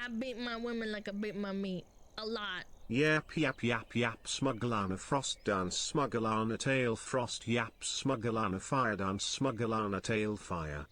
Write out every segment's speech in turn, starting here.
I beat my women like I beat my meat. A lot. Yap yap yap yap SmugAlana frost dance SmugAlana tail frost yap SmugAlana fire dance SmugAlana tail fire.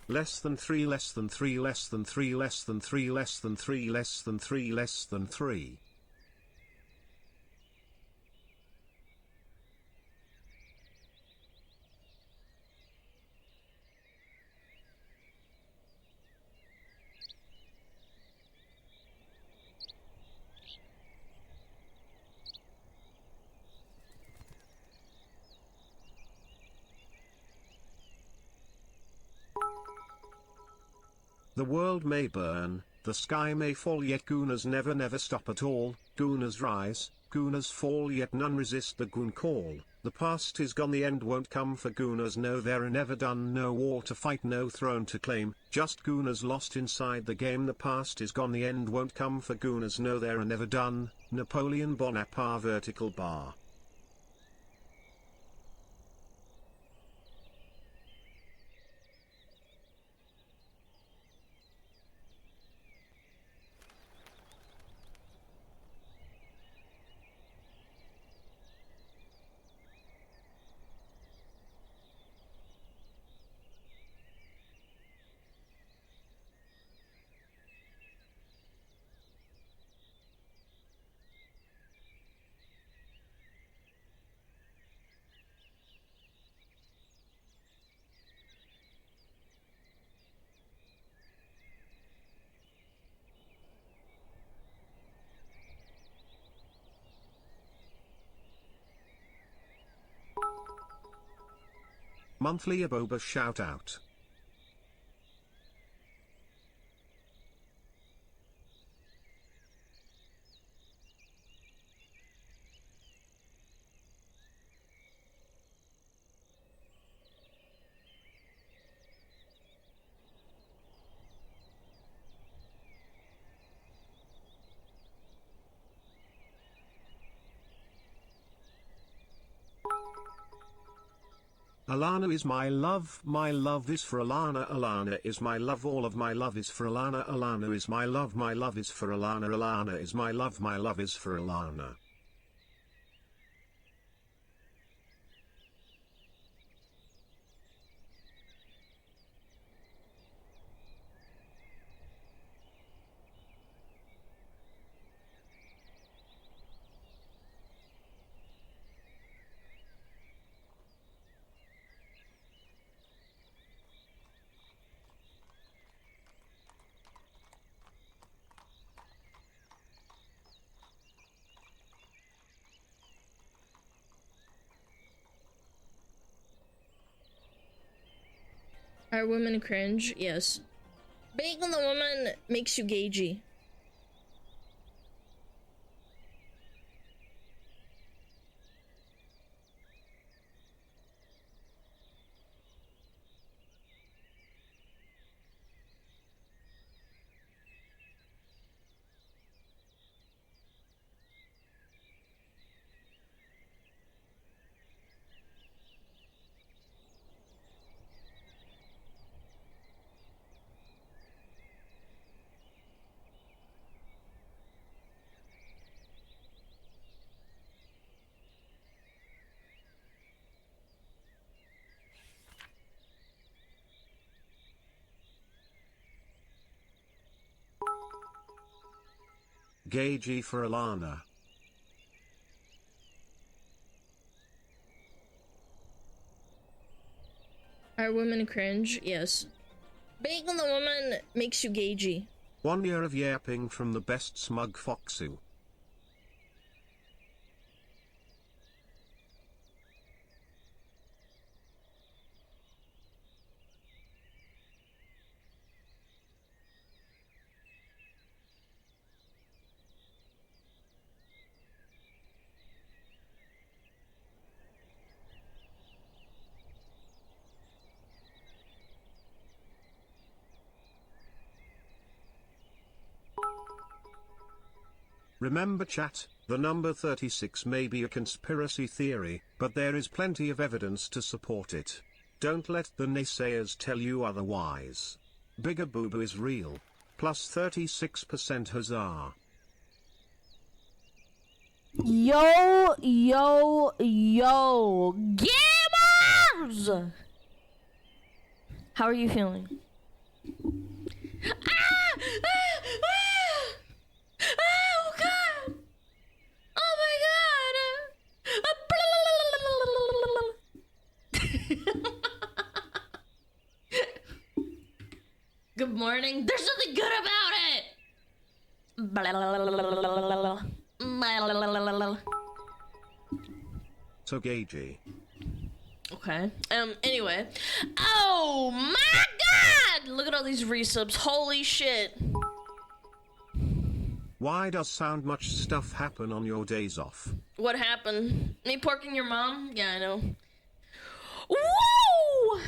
Less than 3 less than 3 less than 3 less than 3 less than 3 less than 3 less than 3. The world may burn, the sky may fall, yet Goonas never stop at all. Goonas rise, Goonas fall, yet none resist the Goon call. The past is gone, the end won't come for Goonas. No, they're never done. No war to fight, no throne to claim, just Goonas lost inside the game. The past is gone, the end won't come for Goonas. No, they're never done. Napoleon Bonaparte vertical bar. Monthly Aboba shout out. Alana is my love is for Alana. Alana is my love, all of my love is for Alana. Alana is my love is for Alana. Alana is my love is for Alana. Are women cringe? Yes. Being a woman makes you gagey. Gagey for Alana. Are women cringe? Yes. Being the woman makes you gagey. 1 year of yapping from the best smug foxu. Remember chat, the number 36 may be a conspiracy theory, but there is plenty of evidence to support it. Don't let the naysayers tell you otherwise. Bigger Boo Boo is real. Plus 36% huzzah. Yo, yo, yo, gamers! How are you feeling? Oh god! Oh my god! Good morning. There's nothing good about it! So gagey. Okay. Anyway. Oh my god! Look at all these resubs. Holy shit. Why does sound much stuff happen on your days off? What happened? Me porking your mom? Yeah, I know. Woo!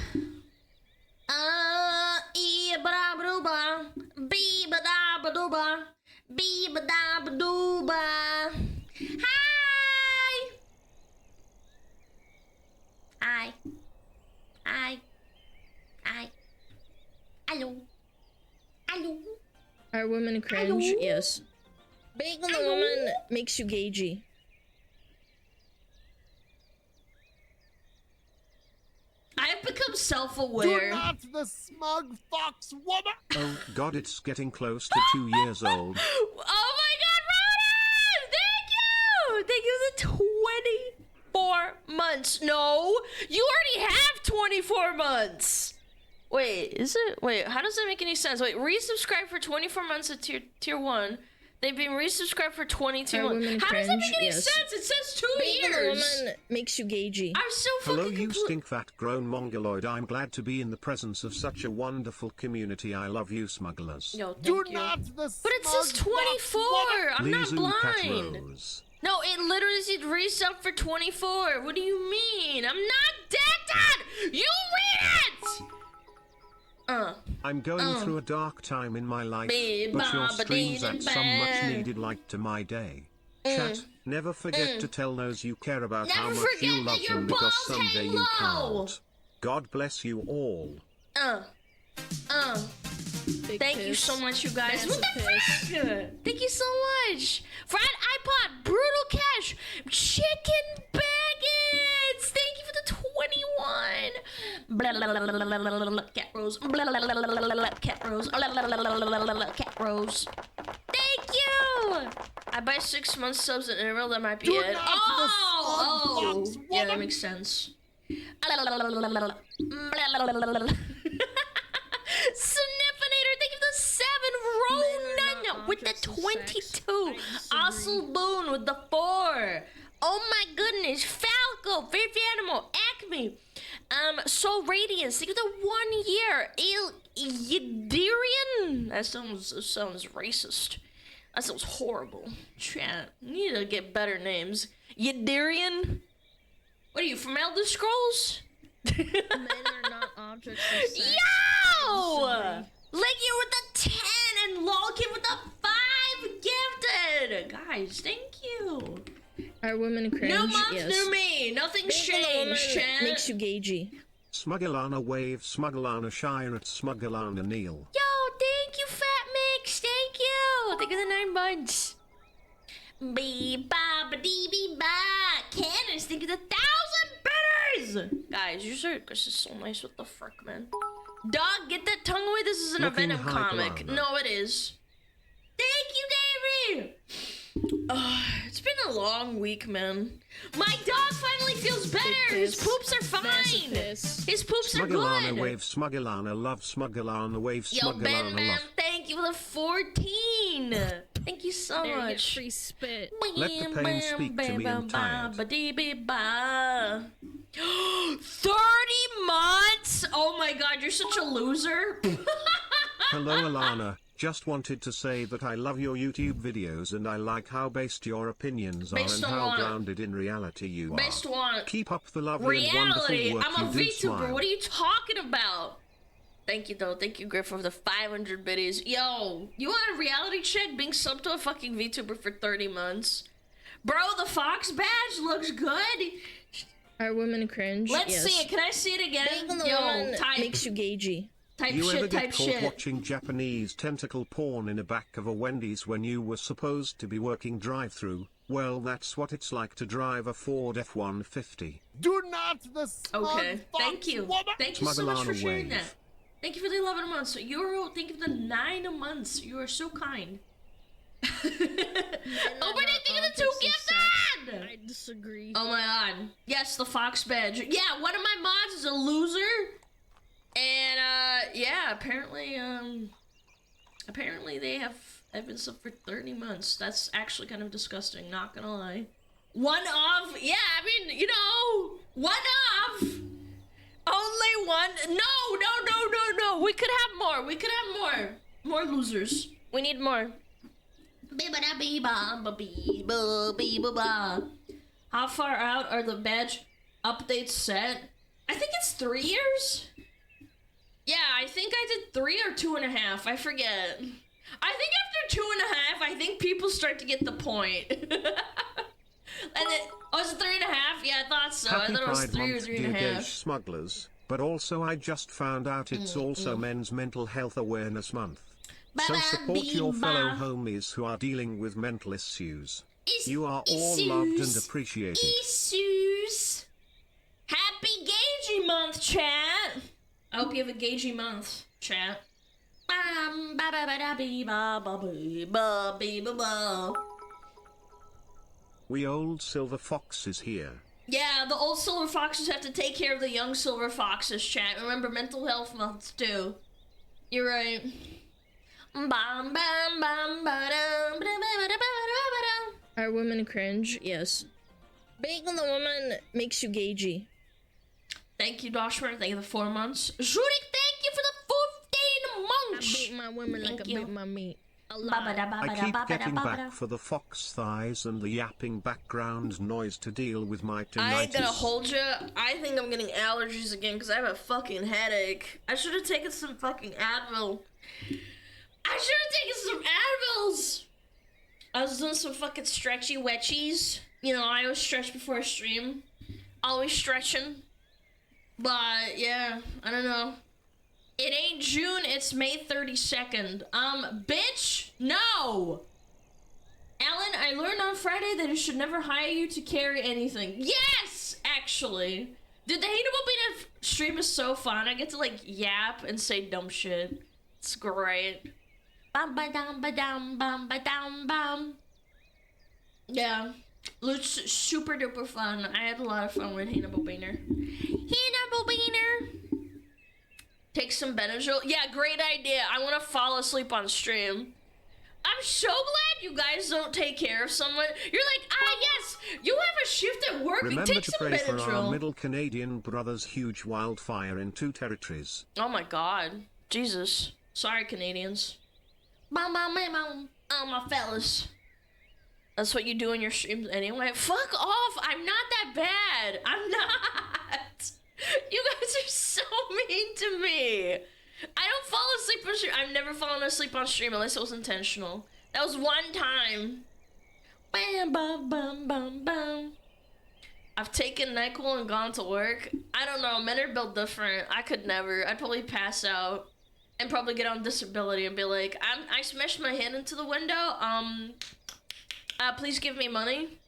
Hi! Hi. Hi. Hi. Hello. Hello. Are women cringe? Hello? Yes. Being the woman makes you gagey. I've become Do self-aware. not the smug fox woman! Oh god, it's getting close to 2 years old. Oh my god, Ronan! Thank you! Thank you for the 24 months. No, you already have 24 months. Wait, is it? Wait, how does that make any sense? Wait, resubscribe for 24 months at tier 1. They've been resubscribed for 22 Are months. women How does that cringe? make any Yes. sense? It says 2 Being the years. woman makes you gagey. I'm so Hello fucking you stink fat grown mongoloid, I'm glad to be in the presence of such a wonderful community. I love you smugglers. Yo, thank Do you. not the But it says smug fox 24. woman! I'm not Lizu Cat blind. Rose. No, it literally said resub for 24. What do you mean? I'm not dead. You read it! I'm going through a dark time in my life, Be but your ba ba streams dee add dee some much ba. needed light to my day. Chat, never forget to tell those you care about how Never much you forget love that your them, because balls someday hang you low. can't. God bless you all. Big Thank you piss. so much, you guys. Massive What the piss. fuck? Thank you so much. Fried iPod, Brutal Cash, Chicken Baggins. Thank you for the 21. Cat Rose. Cat Rose. Cat Rose. Thank you. I buy 6 month subs in interval. That might be Do it. not Oh, the smug fox yeah, that woman! makes sense. Sniffinator, thank you for the 7. Ronan with the 22. Osel Boone with the 4. Oh my goodness. Falco, Favorite Animal, Acme. Soul Radiance, thank you for the 1 year. Yidirian. That sounds racist. That sounds horrible. Chat, you need to get better names. Yidirian? What are you, from Elder Scrolls? Men are not objects of sex. Yo! Leggy with the 10 and Lolkit with the 5 gifted! Guys, thank you. Are women cringe? New month, Yes. new me. Nothing's Being the woman changed, chat. makes you gagey. SmugAlana wave, SmugAlana shire at SmugAlana Neil. Yo, thank you, Fat Mix. Thank you. Thank you for the 9 months. Bee-ba-ba-dee-bee-ba. Cannons, thank you for the 1,000 bitters. Guys, your circus is so nice. What the frick, man? Dog, get that tongue away. This is an Looking Venom hype, comic. Alana. No, it is. Thank you, Davey. It's been a long week, man. My dog finally feels better. His poops are fine. His poops are SmugAlana good. wave, SmugAlana love, SmugAlana wave, Yo, Ben SmugAlana Man, love. thank you for the 14. Thank you so There, you get much. free spit. Let the pain speak to me, I'm tired. 30 months? Oh my god, you're such a loser. Hello Alana, just wanted to say that I love your YouTube videos and I like how based your opinions are Based and on how what? grounded in reality you Based are. on Keep up the lovely and reality. wonderful work I'm a you do. VTuber. Smile. What are you talking about? Thank you though. Thank you, Griff, for the 500 biddies. Yo, you want a reality check being subbed to a fucking VTuber for 30 months? Bro, the Fox badge looks good. Are women cringe? Let's Yes. see it. Can I see it again? Being the Yo, woman type, makes you gagey. type You ever shit, get type caught shit. watching Japanese tentacle porn in a back of a Wendy's when you were supposed to be working drive-thru? Well, that's what it's like to drive a Ford F-150. Do not the smug Okay, fox thank you. woman. Thank you so much for SmugAlana sharing wave. that. Thank you for the 11 months. Euro, thank you for the 9 months. You are so kind. Open it, thank you for the 2 gifted! I disagree. Oh my god. Yes, the Fox badge. Yeah, one of my mods is a loser. And, yeah, apparently they have been subbed for 30 months. That's actually kind of disgusting, not gonna lie. One of, yeah, I mean, you know, one of. Only one. No. We could have more. We could have more. More losers. We need more. How far out are the badge updates set? I think it's 3 years. Yeah, I think I did 3 or 2.5. I forget. I think after 2.5, I think people start to get the point. And it was it 3.5? Yeah, I thought so. Happy I thought it was Pride 3 or Month, dear 3.5. gauge smugglers. But also I just found out it's also Men's Mental Health Awareness Month. So support your fellow homies who are dealing with mental issues. You are all loved and appreciated. Issues. Happy Gagey Month, chat. I hope you have a Gagey month, chat. We old silver foxes here. Yeah, the old silver foxes have to take care of the young silver foxes, chat. Remember mental health months too. You're right. Are women cringe? Yes. Being the woman makes you gagey. Thank you, Doshmer. Thank you for the 4 months. Jurik, thank you for the 15 I months. beat my women like I Thank you. beat my meat. A lot. I keep getting back for the fox thighs and the yapping background noise to deal with my tinnitus. I ain't gonna hold you. I think I'm getting allergies again because I have a fucking headache. I should have taken some fucking Advil. I should have taken some Advils. I was doing some fucking stretchy wetchies. You know, I always stretch before I stream. Always stretching. But, yeah, I don't know. It ain't June, it's May 32nd. Bitch, no! Alan, I learned on Friday that I should never hire you to carry anything. Yes, actually. Dude, the Hateable Beat stream is so fun. I get to, like, yap and say dumb shit. It's great. Bum ba dum ba dum bum ba dum bum. Yeah. It's super duper fun. I had a lot of fun with Hannibal Beaner. Hannibal Beaner! Take some Benadryl. Yeah, great idea. I want to fall asleep on stream. I'm so glad you guys don't take care of someone. You're like, yes, you have a shift at work. Remember Take to some pray for our Benadryl. middle Canadian brother's huge wildfire in 2 territories. Oh my god. Jesus. Sorry, Canadians. Bum, bum, bum, bum. Oh, my fellas. That's what you do in your streams anyway. Fuck off. I'm not that bad. I'm not. You guys are so mean to me. I don't fall asleep on stream. I've never fallen asleep on stream unless it was intentional. That was one time. Bam, bum, bum, bum, bum. I've taken NyQuil and gone to work. I don't know. Men are built different. I could never. I'd probably pass out and probably get on disability and be like, I smashed my hand into the window. Please give me money.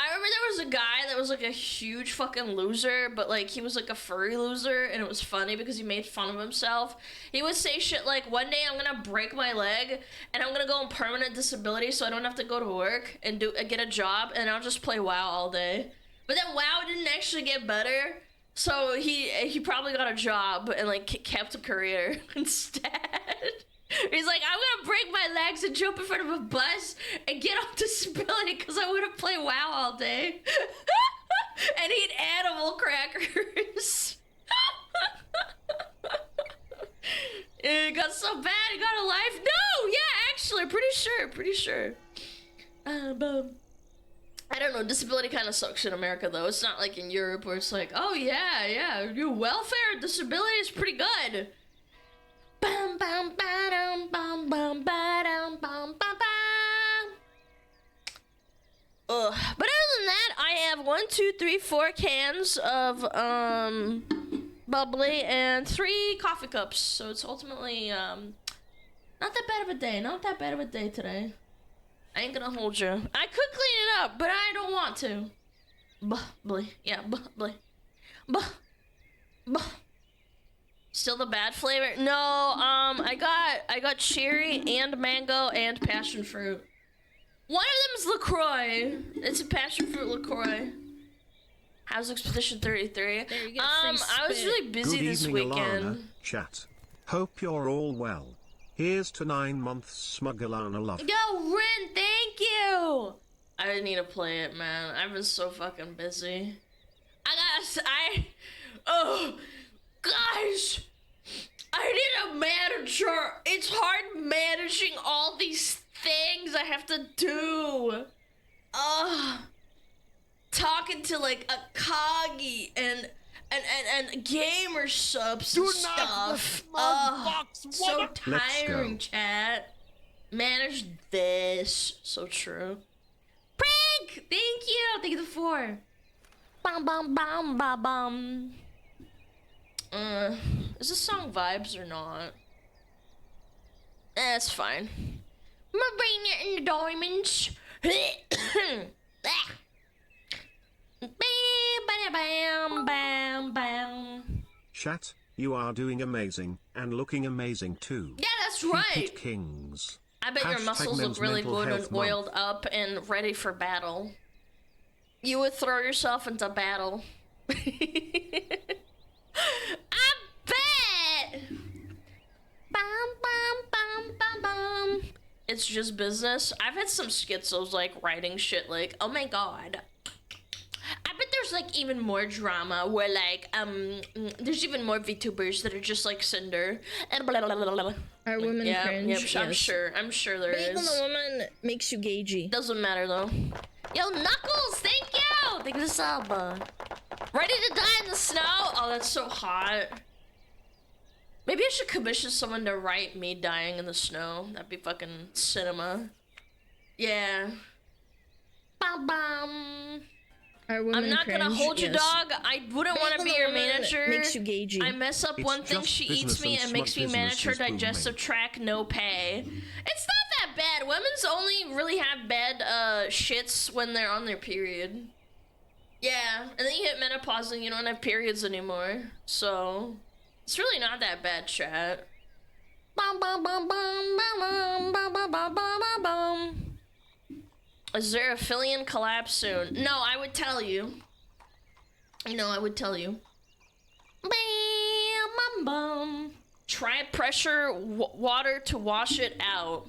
I remember there was a guy that was like a huge fucking loser, but like he was like a furry loser, and it was funny because he made fun of himself. He would say shit like, one day I'm gonna break my leg and I'm gonna go on permanent disability so I don't have to go to work and get a job, and I'll just play WoW all day. But then WoW didn't actually get better, so he probably got a job and like kept a career instead. He's like, I'm gonna break my legs and jump in front of a bus and get off disability because I want to play WoW all day and eat animal crackers. It got so bad, he got a life. No, yeah, actually, pretty sure. I don't know, disability kind of sucks in America though. It's not like in Europe where it's like, oh yeah, your welfare disability is pretty good. Bum bum ba-dum bum bum ba-dum bum bum bum. Ugh. But other than that, I have 1, 2, 3, 4 cans of bubbly and 3 coffee cups. So it's ultimately not that bad of a day. Not that bad of a day today. I ain't gonna hold you. I could clean it up, but I don't want to. Bubbly. Yeah, bubbly. Still the bad flavor? No, I got cherry and mango and passion fruit. One of them's LaCroix. It's a passion fruit LaCroix. How's Expedition 33? There you go, I was really busy Good this evening, weekend. Alana, chat. Hope you're all well. Here's to 9 months SmugAlana love. Yo, Rin, thank you! I need to play it, man. I've been so fucking busy. Oh, guys! I need a manager! It's hard managing all these things I have to do. Talking to like a Kagi and gamer subs Do and not stuff. Fox So woman. tiring, chat. Manage this. So true. Prank! Thank you! Thank you for 4. Bum bum bum bum bum. Is this song vibes or not? It's fine. Marina and the diamonds. Bam, bam, bam. Chat, you are doing amazing, and looking amazing too. Yeah, that's Keep right. it kings. I bet your Hashtag muscles look men's really mental good and health month. oiled up and ready for battle. You would throw yourself into battle. I bet! Bum, bum, bum, bum, bum. It's just business. I've had some schizos like writing shit like, oh my god. I bet there's like even more drama where like there's even more VTubers that are just like Cinder and blah blah blah blah. Are women Yeah, cringe? I'm Yes. sure there Being is. a woman makes you gagey. Doesn't matter though. Yo, Knuckles, thank you! Thank you for sub. Ready to die in the snow? Oh, that's so hot. Maybe I should commission someone to write me dying in the snow. That'd be fucking cinema. Yeah. Bum bum. Are women I'm not cringe? gonna hold you, Yes. dog. I wouldn't want to be Being a your woman manager. makes you gagey. I mess up It's one thing, just she eats business me and and makes me smug manage her business is digestive booming. tract, no pay. It's not that bad. Women's only really have bad shits when they're on their period. Yeah, and then you hit menopause and you don't have periods anymore. So it's really not that bad, chat. Bum, bum, bum, bum, bum, bum, bum, bum, bum, bum. Is there a Phillian collapse soon? No, I would tell you. No, I would tell you. Bam, bum, bum. Try pressure water to wash it out.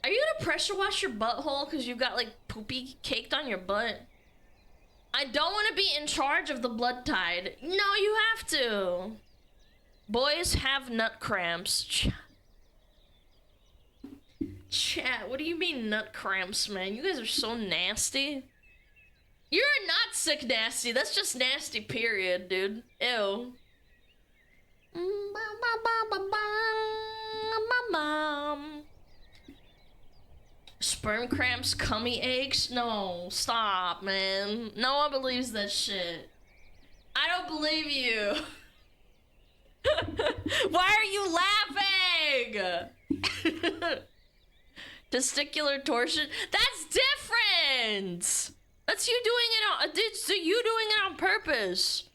Are you gonna pressure wash your butthole because you've got like poopy caked on your butt? I don't want to be in charge of the blood tide. No, you have to. Boys have nut cramps. Chat, what do you mean nut cramps, man? You guys are so nasty. You're not sick nasty. That's just nasty, period, dude. Ew. Sperm cramps, cummy aches? No, stop, man. No one believes that shit. I don't believe you. Why are you laughing? Testicular torsion? That's different! That's you doing it on, it's you doing it on purpose.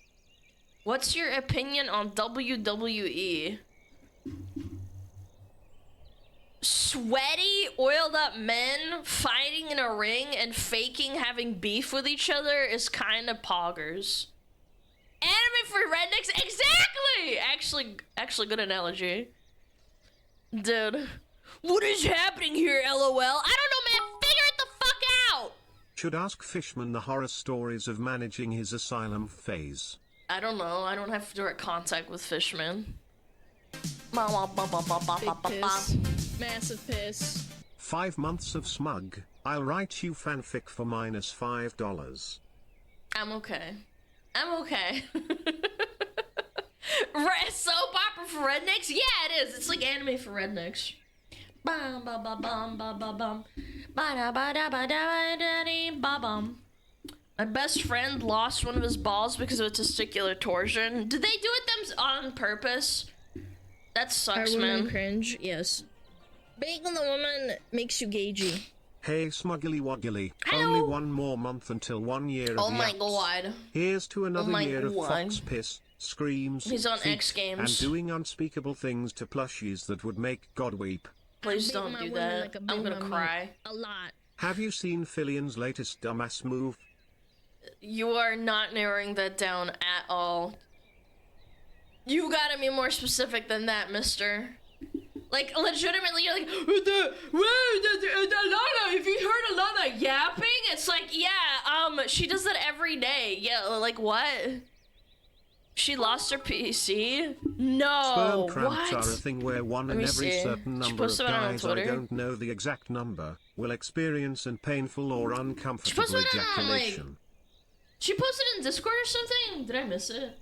What's your opinion on WWE? Sweaty, oiled up men fighting in a ring and faking having beef with each other is kind of poggers. Anime for rednecks? Exactly! Actually good analogy. Dude. What is happening here, LOL? I don't know, man. Figure it the fuck out! Should ask Fishman the horror stories of managing his asylum phase. I don't know. I don't have direct contact with Fishman. Big piss. Massive piss. 5 months of smug. I'll write you fanfic for -$5. I'm okay. I'm okay. Soap opera for rednecks? Yeah, it is. It's like anime for rednecks. Bum ba ba bum ba ba bum. Ba da ba da ba da da dee ba bum. My best friend lost one of his balls because of a testicular torsion. Did they do it on purpose? That sucks, Are women man. cringe? Yes. Bacon the woman makes you gagey. Hey Smuggly Wuggly, Hello. only 1 more month until 1 year of Oh my yaps. god. Here's to another my year of god. fox piss, screams, He's on feet, X Games. and doing unspeakable things to plushies that would make God weep. Please I beat don't my do women that. like a I'm big gonna mummy. cry. A lot. Have you seen Fillion's latest dumbass move? You are not narrowing that down at all. You gotta be more specific than that, mister. Like, legitimately, you're like, Alana, if you heard Alana yapping, it's like, yeah, she does that every day. Yeah, like, what? She lost her PC? No, Sperm cramps what? are a thing where one Let in me every see. certain She number of posted it on guys, I Twitter. don't know the exact number, will experience an painful or uncomfortable posted it on, like- ejaculation. She posted it in Discord or something? Did I miss it?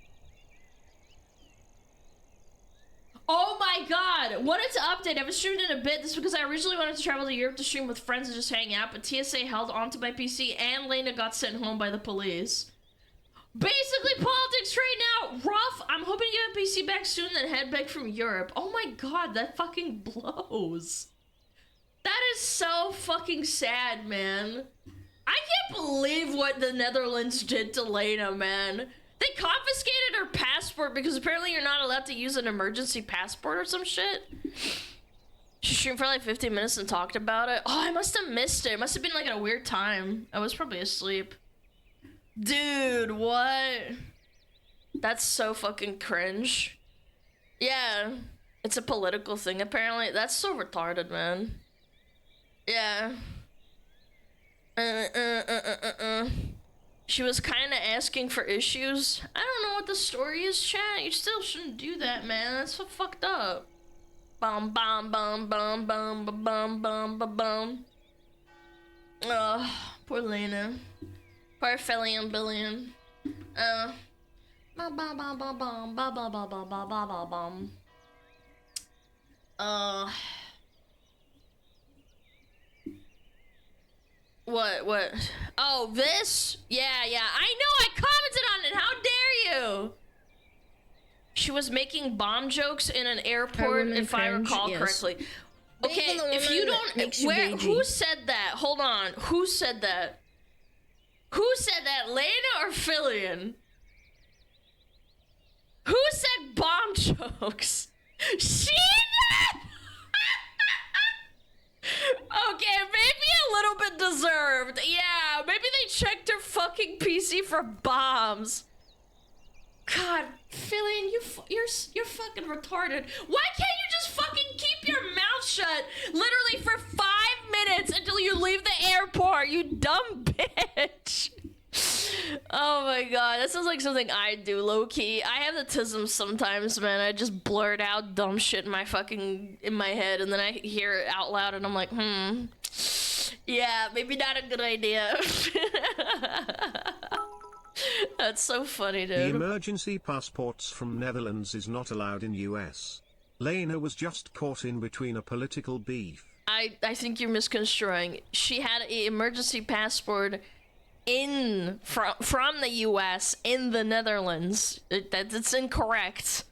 Oh my god! Wanted to update. I haven't streamed in a bit. This is because I originally wanted to travel to Europe to stream with friends and just hang out, but TSA held onto my PC and Lena got sent home by the police. Basically, politics right now. Rough. I'm hoping to get a PC back soon and head back from Europe. Oh my god, that fucking blows. That is so fucking sad, man. I can't believe what the Netherlands did to Lena, man. They confiscated her passport because apparently you're not allowed to use an emergency passport or some shit. She streamed for like 15 minutes and talked about it. Oh, I must have missed it. It must have been like at a weird time. I was probably asleep. Dude, what? That's so fucking cringe. Yeah, it's a political thing apparently. That's so retarded, man. Yeah. She was kind of asking for issues. I don't know what the story is, chat. You still shouldn't do that, man. That's so fucked up. Bum bum bum bum bum bum bum bum bum bum. Ugh, poor Lena. Poor Fillion Billion. Bum bum bum bum bum bum bum bum bum bum bum bum. What? Oh, this? Yeah, I know, I commented on it, how dare you? She was making bomb jokes in an airport, if I cringe? recall Yes. correctly. Bacon Okay, the if you woman don't, makes you where, gagey. who said that? Hold on, who said that? Who said that, Lena or Fillion? Who said bomb jokes? She did! Okay, maybe a little bit deserved. Yeah, maybe they checked her fucking PC for bombs. God, Fillion, you're fucking retarded. Why can't you just fucking keep your mouth shut literally for 5 minutes until you leave the airport, you dumb bitch? Oh my god, that sounds like something I do, low-key. I have the tism sometimes, man. I just blurt out dumb shit in my head, and then I hear it out loud, and I'm like, yeah, maybe not a good idea. That's so funny, The dude. emergency passports from Netherlands is not allowed in US. Lena was just caught in between a political beef. I think you're misconstruing. She had an emergency passport from the US in the Netherlands. That's incorrect.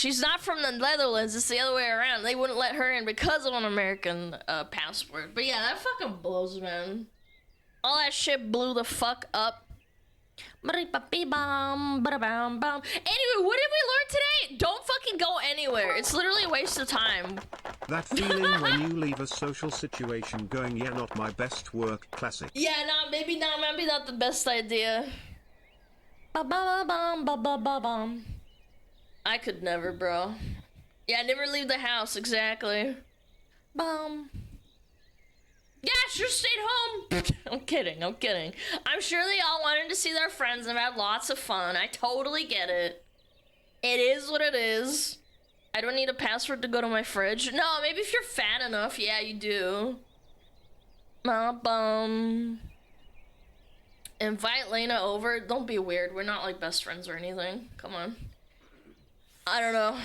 She's not from the Netherlands. It's the other way around. They wouldn't let her in because of an American passport. But yeah, that fucking blows, man. All that shit blew the fuck up. Anyway, what did we learn today? Don't fucking go anywhere. It's literally a waste of time. That feeling when you leave a social situation going, yeah, not my best work, classic. Yeah, maybe not the best idea. I could never, bro. Yeah, never leave the house, exactly. Yeah, sure stayed home. I'm kidding. I'm sure they all wanted to see their friends and had lots of fun. I totally get it. It is what it is. I don't need a password to go to my fridge. No, maybe if you're fat enough, yeah, you do. Invite Lena over. Don't be weird. We're not like best friends or anything. Come on. I don't know.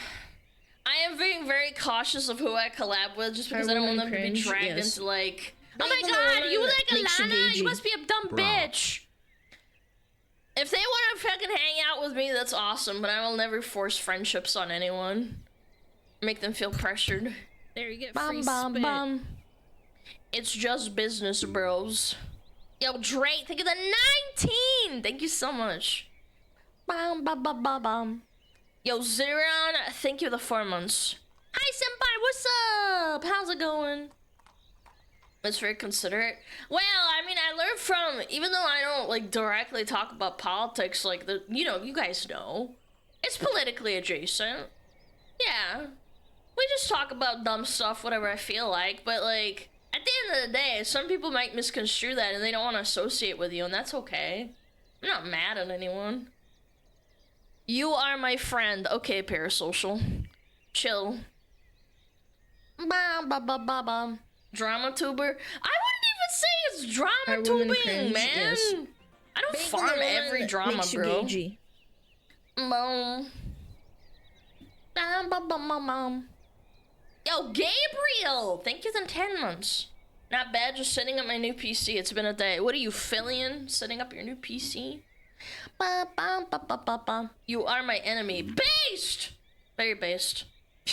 I am being very cautious of who I collab with just because I don't want them to be dragged into like, oh my god, you like Alana? You must be a dumb bitch. If they want to fucking hang out with me, that's awesome, but I will never force friendships on anyone. Make them feel pressured. There, you get free spit. It's just business, bros. Yo, Drake, thank you for the 19! Thank you so much. Yo, Zeron, thank you for the 4 months. Hi, senpai, what's up? How's it going? That's very considerate. Well, I mean, I learned from, even though I don't, like, directly talk about politics, like, you know, you guys know. It's politically adjacent. Yeah. We just talk about dumb stuff, whatever I feel like, but, like, at the end of the day, some people might misconstrue that and they don't want to associate with you, and that's okay. I'm not mad at anyone. You are my friend. Okay, parasocial. Chill. Drama tuber. I wouldn't even say it's drama tubing, man. Yes. I don't farm every drama, bro. Yo, Gabriel! Thank you for 10 months. Not bad, just setting up my new PC. It's been a day. What are you, Fillion? Setting up your new PC? You are my enemy. Based! Very based.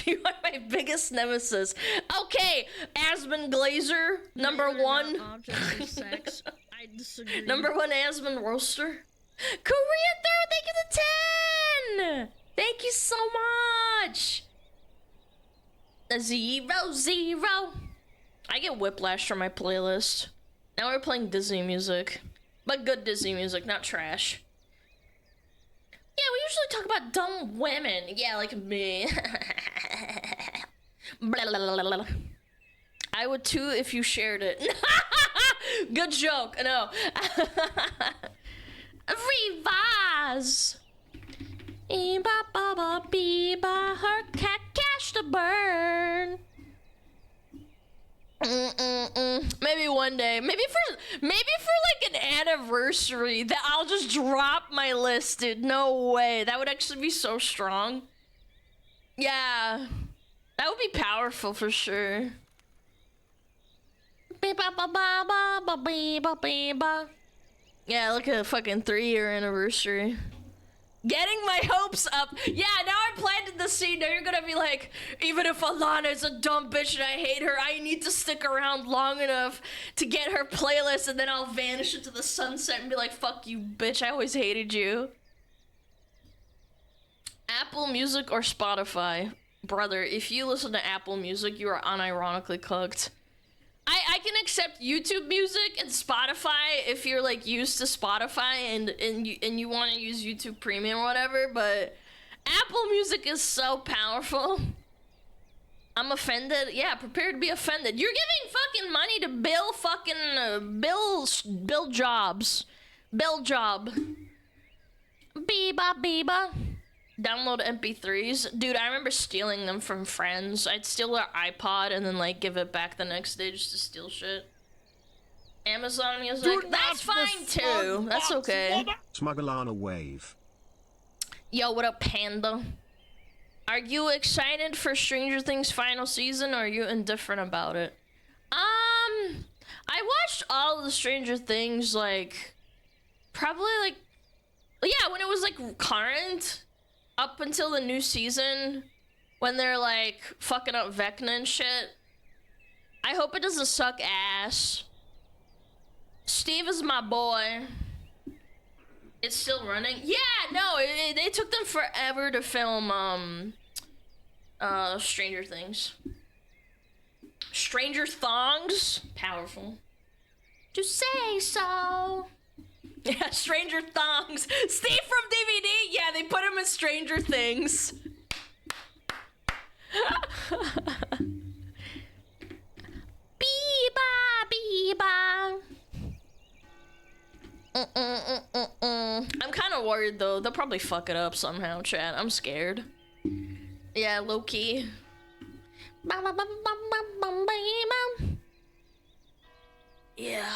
You are my biggest nemesis. Okay, Asmund Glazer, number one. Object of sex. I disagree. Number one, Asmund Roaster. Korea through, thank you for 10! Thank you so much! 0, 0. I get whiplash from my playlist. Now we're playing Disney music. But good Disney music, not trash. Yeah, we usually talk about dumb women. Yeah, like me. Blah, blah, blah, blah. I would too if you shared it. Good joke, no. Revise. Ba her cat cash to burn. Maybe one day, maybe for like an anniversary, that I'll just drop my list, dude. No way, that would actually be so strong. Yeah, that would be powerful for sure. Yeah, like a fucking 3-year anniversary. Getting my hopes up. Yeah, now I planted the seed. Now you're gonna be like, even if Alana is a dumb bitch and I hate her, I need to stick around long enough to get her playlist, and then I'll vanish into the sunset and be like, fuck you, bitch, I always hated you. Apple Music or Spotify? Brother, if you listen to Apple Music, you are unironically cooked. I can accept YouTube Music and Spotify if you're like used to Spotify and you want to use YouTube Premium or whatever, but Apple Music is so powerful. I'm offended. Yeah, prepare to be offended. You're giving fucking money to Bill fucking Bill Jobs. Bill Job. Biba. Download MP3s. Dude, I remember stealing them from friends. I'd steal their iPod and then like give it back the next day just to steal shit. Amazon Music, that's fine too. That's okay. SmugAlana wave. Yo, what up, Panda? Are you excited for Stranger Things final season, or are you indifferent about it? I watched all of the Stranger Things, like, probably like, yeah, when it was like current. Up until the new season, when they're like fucking up Vecna and shit. I hope it doesn't suck ass. Steve is my boy. It's still running? Yeah, no, it took them forever to film, Stranger Things. Stranger Thongs? Powerful. To say so. Yeah, Stranger Thongs. Steve from DVD? Yeah, they put him in Stranger Things. Bee-ba, bee-ba. I'm kind of worried though. They'll probably fuck it up somehow, chat. I'm scared. Yeah, low key. Yeah.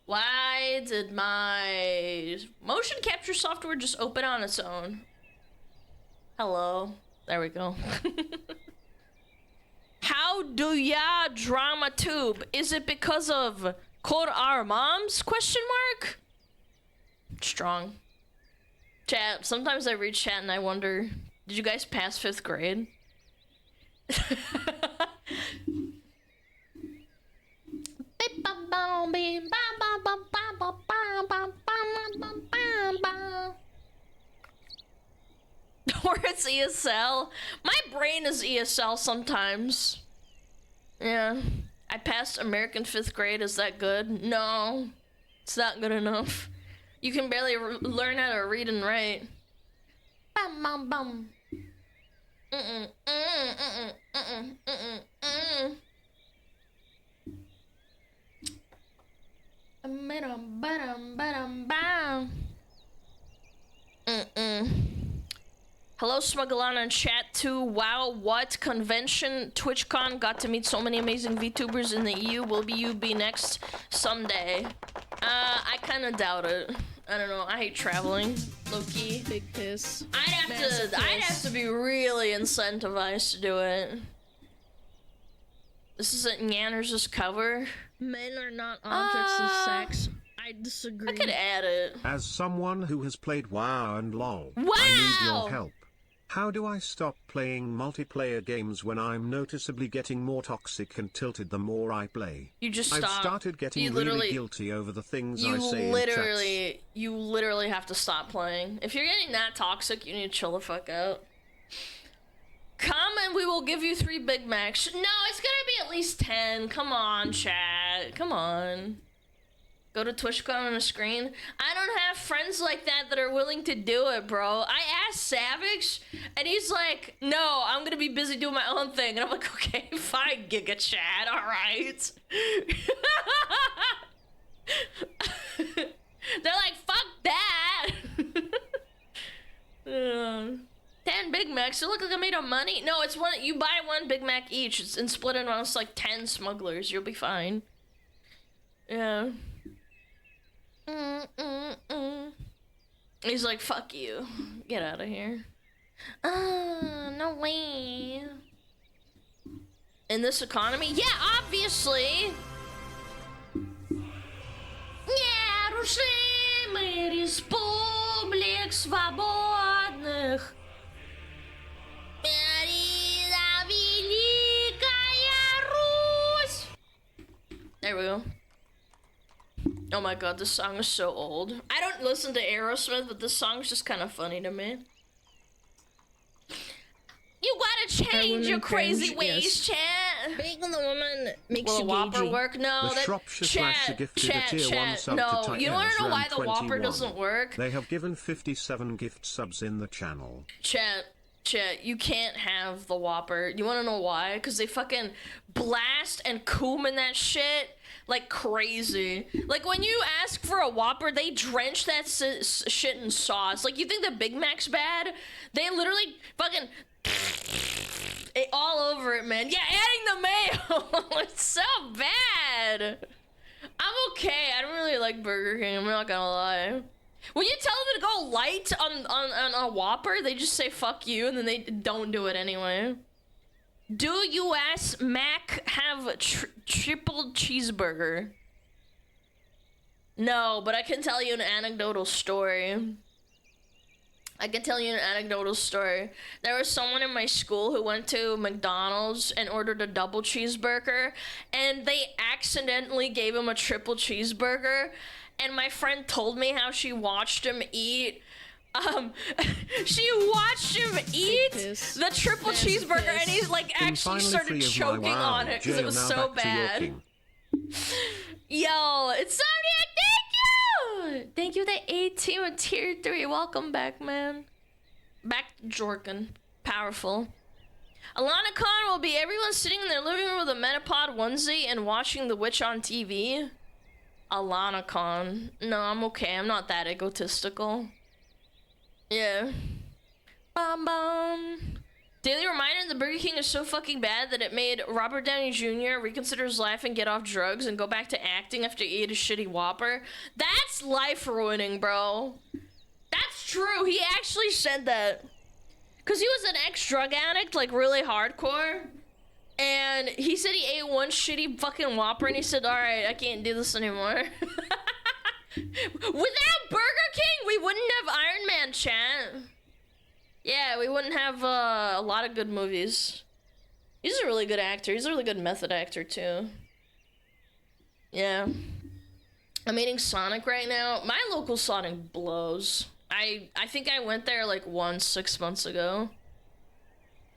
Why did my motion capture software just open on its own? Hello. There we go. How do ya drama tube? Is it because of Code Our Moms? Question mark? Strong. Chat, sometimes I read chat and I wonder, did you guys pass 5th grade? Or it's ESL. My brain is ESL sometimes. Yeah. I passed American 5th grade. Is that good? No. It's not good enough. You can barely learn how to read and write. Bum bum bum. Hello, SmugAlana in chat too. Wow, what convention? TwitchCon, got to meet so many amazing VTubers in the EU. Will you be next someday? I kind of doubt it. I don't know. I hate traveling. Low-key. Big piss. I'd have to be really incentivized to do it. This isn't Nanners' cover. Men are not objects of sex. I disagree. I could add it. As someone who has played WoW and LoL, Wow! I need your help. How do I stop playing multiplayer games when I'm noticeably getting more toxic and tilted the more I play? You just I've stop. started getting really guilty over the things I say in chats. You literally have to stop playing. If you're getting that toxic, you need to chill the fuck out. Come and we will give you 3 Big Macs. No, it's gonna be at least 10. Come on, chat. Come on. Go to TwitchCon on a screen. I don't have friends like that are willing to do it, bro. I asked Savage, and he's like, no, I'm gonna be busy doing my own thing. And I'm like, okay, fine, Giga Chat, all right. They're like, fuck that. 10 Big Macs, you look like I made of money. No, it's one, you buy 1 Big Mac each and split it amongst like 10 smugglers. You'll be fine. Yeah. He's like, fuck you. Get out of here. No way. In this economy? Yeah, obviously. Нерушимый республик свободных. There we go. Oh my god, this song is so old. I don't listen to Aerosmith, but this song's just kind of funny to me. You gotta change your crazy ways, chat. Being the woman makes Will you a Whopper gagey. work? No, The that Shropshire chat, Slasher gifted a tier 1 sub no. to You wanna know why the Whopper 21. doesn't work? They have given 57 gift subs in the channel. Chat, you can't have the Whopper. You wanna know why? Because they fucking blast and coom in that shit like crazy. Like when you ask for a Whopper, they drench that shit in sauce. Like you think the Big Mac's bad? They literally fucking all over it, man. Yeah, adding the mayo. It's so bad. I'm okay. I don't really like Burger King. I'm not gonna lie. When you tell them to go light on a Whopper, they just say fuck you, and then they don't do it anyway. Do US Mac have triple cheeseburger? No, but I can tell you an anecdotal story. There was someone in my school who went to McDonald's and ordered a double cheeseburger, and they accidentally gave him a triple cheeseburger. And my friend told me how she watched him eat. She watched him eat the triple cheeseburger, and he like actually started choking on it because it was so bad. Yo, it's Zodiac, thank you! Thank you, the A-Team of Tier 3. Welcome back, man. Back to Jorkin. Powerful. Alana Con will be everyone sitting in their living room with a Metapod onesie and watching The Witch on TV. Alana Con. No, I'm okay. I'm not that egotistical. Yeah. Bum bum. Daily reminder, the Burger King is so fucking bad that it made Robert Downey Jr. reconsider his life and get off drugs and go back to acting after he ate a shitty Whopper. That's life ruining, bro. That's true. He actually said that. Because he was an ex-drug addict, like really hardcore. And he said he ate one shitty fucking Whopper and he said, alright, I can't do this anymore. Without Burger King, we wouldn't have Iron Man, chat. Yeah, we wouldn't have a lot of good movies. He's a really good actor. He's a really good method actor, too. Yeah. I'm eating Sonic right now. My local Sonic blows. I think I went there like once 6 months ago.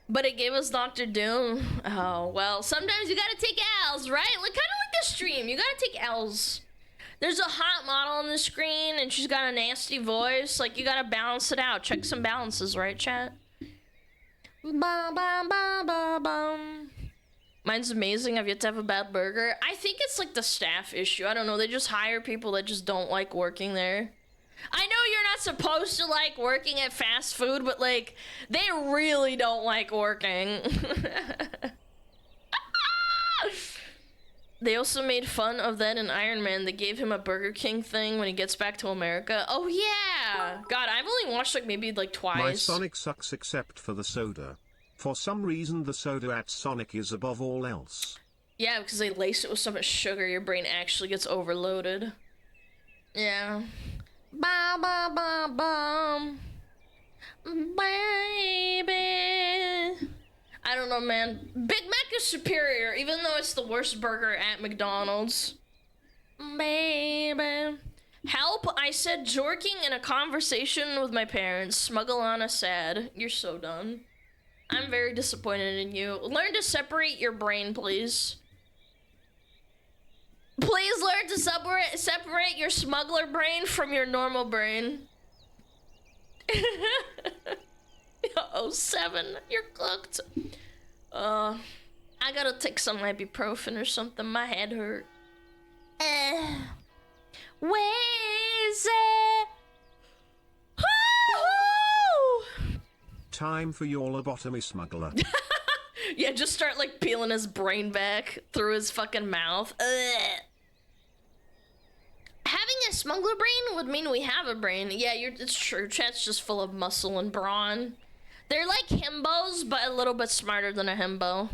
But it gave us Dr. Doom. Oh, well, sometimes you gotta take L's, right? Like, kind of like this stream. You gotta take L's. There's a hot model on the screen, and she's got a nasty voice. Like, you gotta balance it out. Check some balances, right, chat? Bum, bum, bum, bum, bum. Mine's amazing. I've yet to have a bad burger. I think it's, like, the staff issue. I don't know. They just hire people that just don't like working there. I know you're not supposed to like working at fast food, but, like, they really don't like working. They also made fun of that in Iron Man. They gave him a Burger King thing when he gets back to America. Oh, yeah! God, I've only watched, like, maybe, like, twice. My Sonic sucks except for the soda. For some reason, the soda at Sonic is above all else. Yeah, because they lace it with so much sugar, your brain actually gets overloaded. Yeah. Bum, bum, bum, bum. Baby. I don't know, man. Big Mac is superior, even though it's the worst burger at McDonald's. Baby. Help, I said jorking in a conversation with my parents. SmugAlana sad. You're so done. I'm very disappointed in you. Learn to separate your brain, please. Please learn to separate your smuggler brain from your normal brain. 07, you're cooked. I gotta take some ibuprofen or something. My head hurt. Where's it? Time for your lobotomy, smuggler. Yeah, just start like peeling his brain back through his fucking mouth. Having a smuggler brain would mean we have a brain. Yeah, it's true. Chat's just full of muscle and brawn. They're like himbos, but a little bit smarter than a himbo.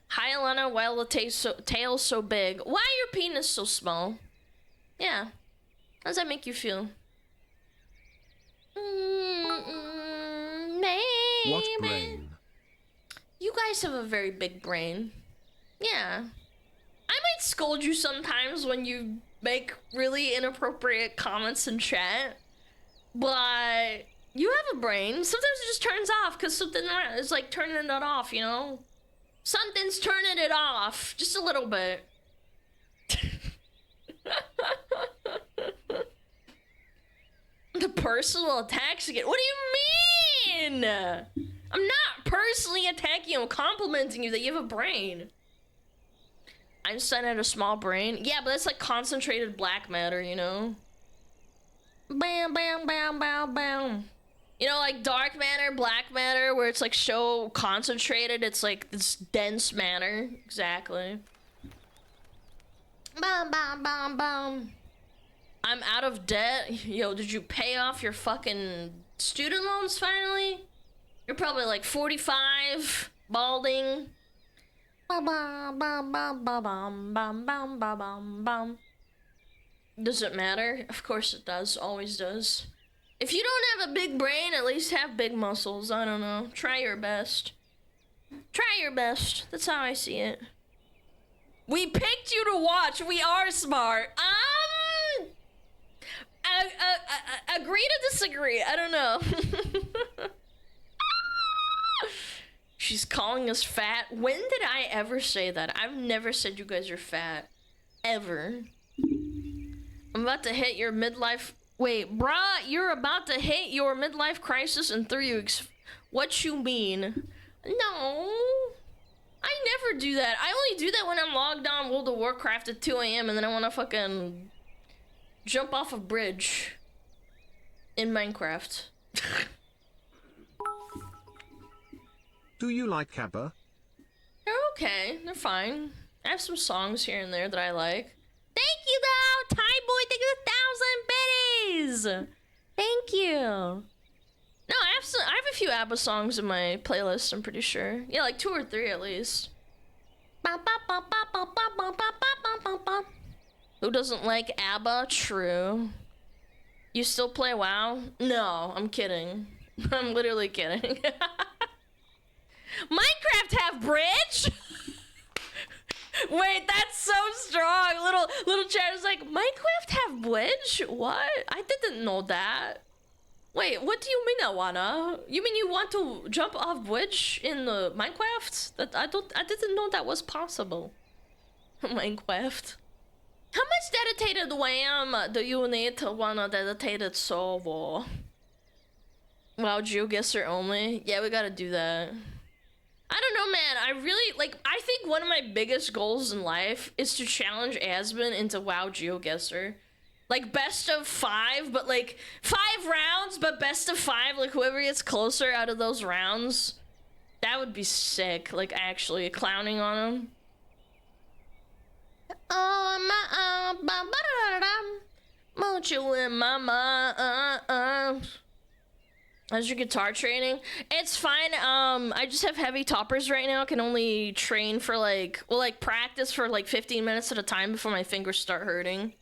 Hi, Alana. Why the tail's so big? Why your penis so small? Yeah. How does that make you feel? Maybe. What brain? You guys have a very big brain. Yeah. I might scold you sometimes when you make really inappropriate comments in chat, but you have a brain. Sometimes it just turns off because something is like turning it off, you know? Something's turning it off just a little bit. The personal attacks again. What do you mean? I'm not personally attacking you. I'm complimenting you that you have a brain. Einstein had a small brain. Yeah, but that's like concentrated black matter, you know? Bam, bam, bam, bam, bam. You know, like dark matter, black matter, where it's like so concentrated, it's like this dense matter. Exactly. Bam, bam, bam, bam. I'm out of debt. Yo, did you pay off your fucking student loans finally? You're probably like 45, balding. Bam, bam, bam, bam, bam, bam, bam, bam, bam. Does it matter? Of course it does. Always does. If you don't have a big brain, at least have big muscles. I don't know. Try your best. Try your best. That's how I see it. We picked you to watch. We are smart. Agree to disagree. I don't know. She's calling us fat. When did I ever say that? I've never said you guys are fat. Ever. I'm about to hit your midlife... Wait, bruh, you're about to hit your midlife crisis in 3 weeks. What you mean? No. I never do that. I only do that when I'm logged on World of Warcraft at 2 AM and then I want to fucking jump off a bridge in Minecraft. Do you like ABBA? They're okay. They're fine. I have some songs here and there that I like. Thank you, though! Thai Boy, thank you 1,000 biddies! Thank you. No, I have a few ABBA songs in my playlist, I'm pretty sure. Yeah, like 2 or 3 at least. Who doesn't like ABBA? True. You still play WoW? No, I'm kidding. I'm literally kidding. Minecraft have bridge? Wait, that's so strong. Little chat is like, Minecraft have bridge? What? I didn't know that. Wait, what do you mean, Alana? You mean you want to jump off bridge in the Minecraft? I didn't know that was possible. Minecraft. How much dedicated RAM do you need to run a dedicated server? Wow, GeoGuessr only? Yeah, we gotta do that. I don't know, man. I really, like, I think one of my biggest goals in life is to challenge Asbin into WoW GeoGuessr. Like, best of 5, but, like, 5 rounds, but best of 5, like, whoever gets closer out of those rounds. That would be sick, like, actually, clowning on him. Won't you in my mind? How's your guitar training? It's fine. I just have heavy toppers right now. I can only train for practice for like 15 minutes at a time before my fingers start hurting.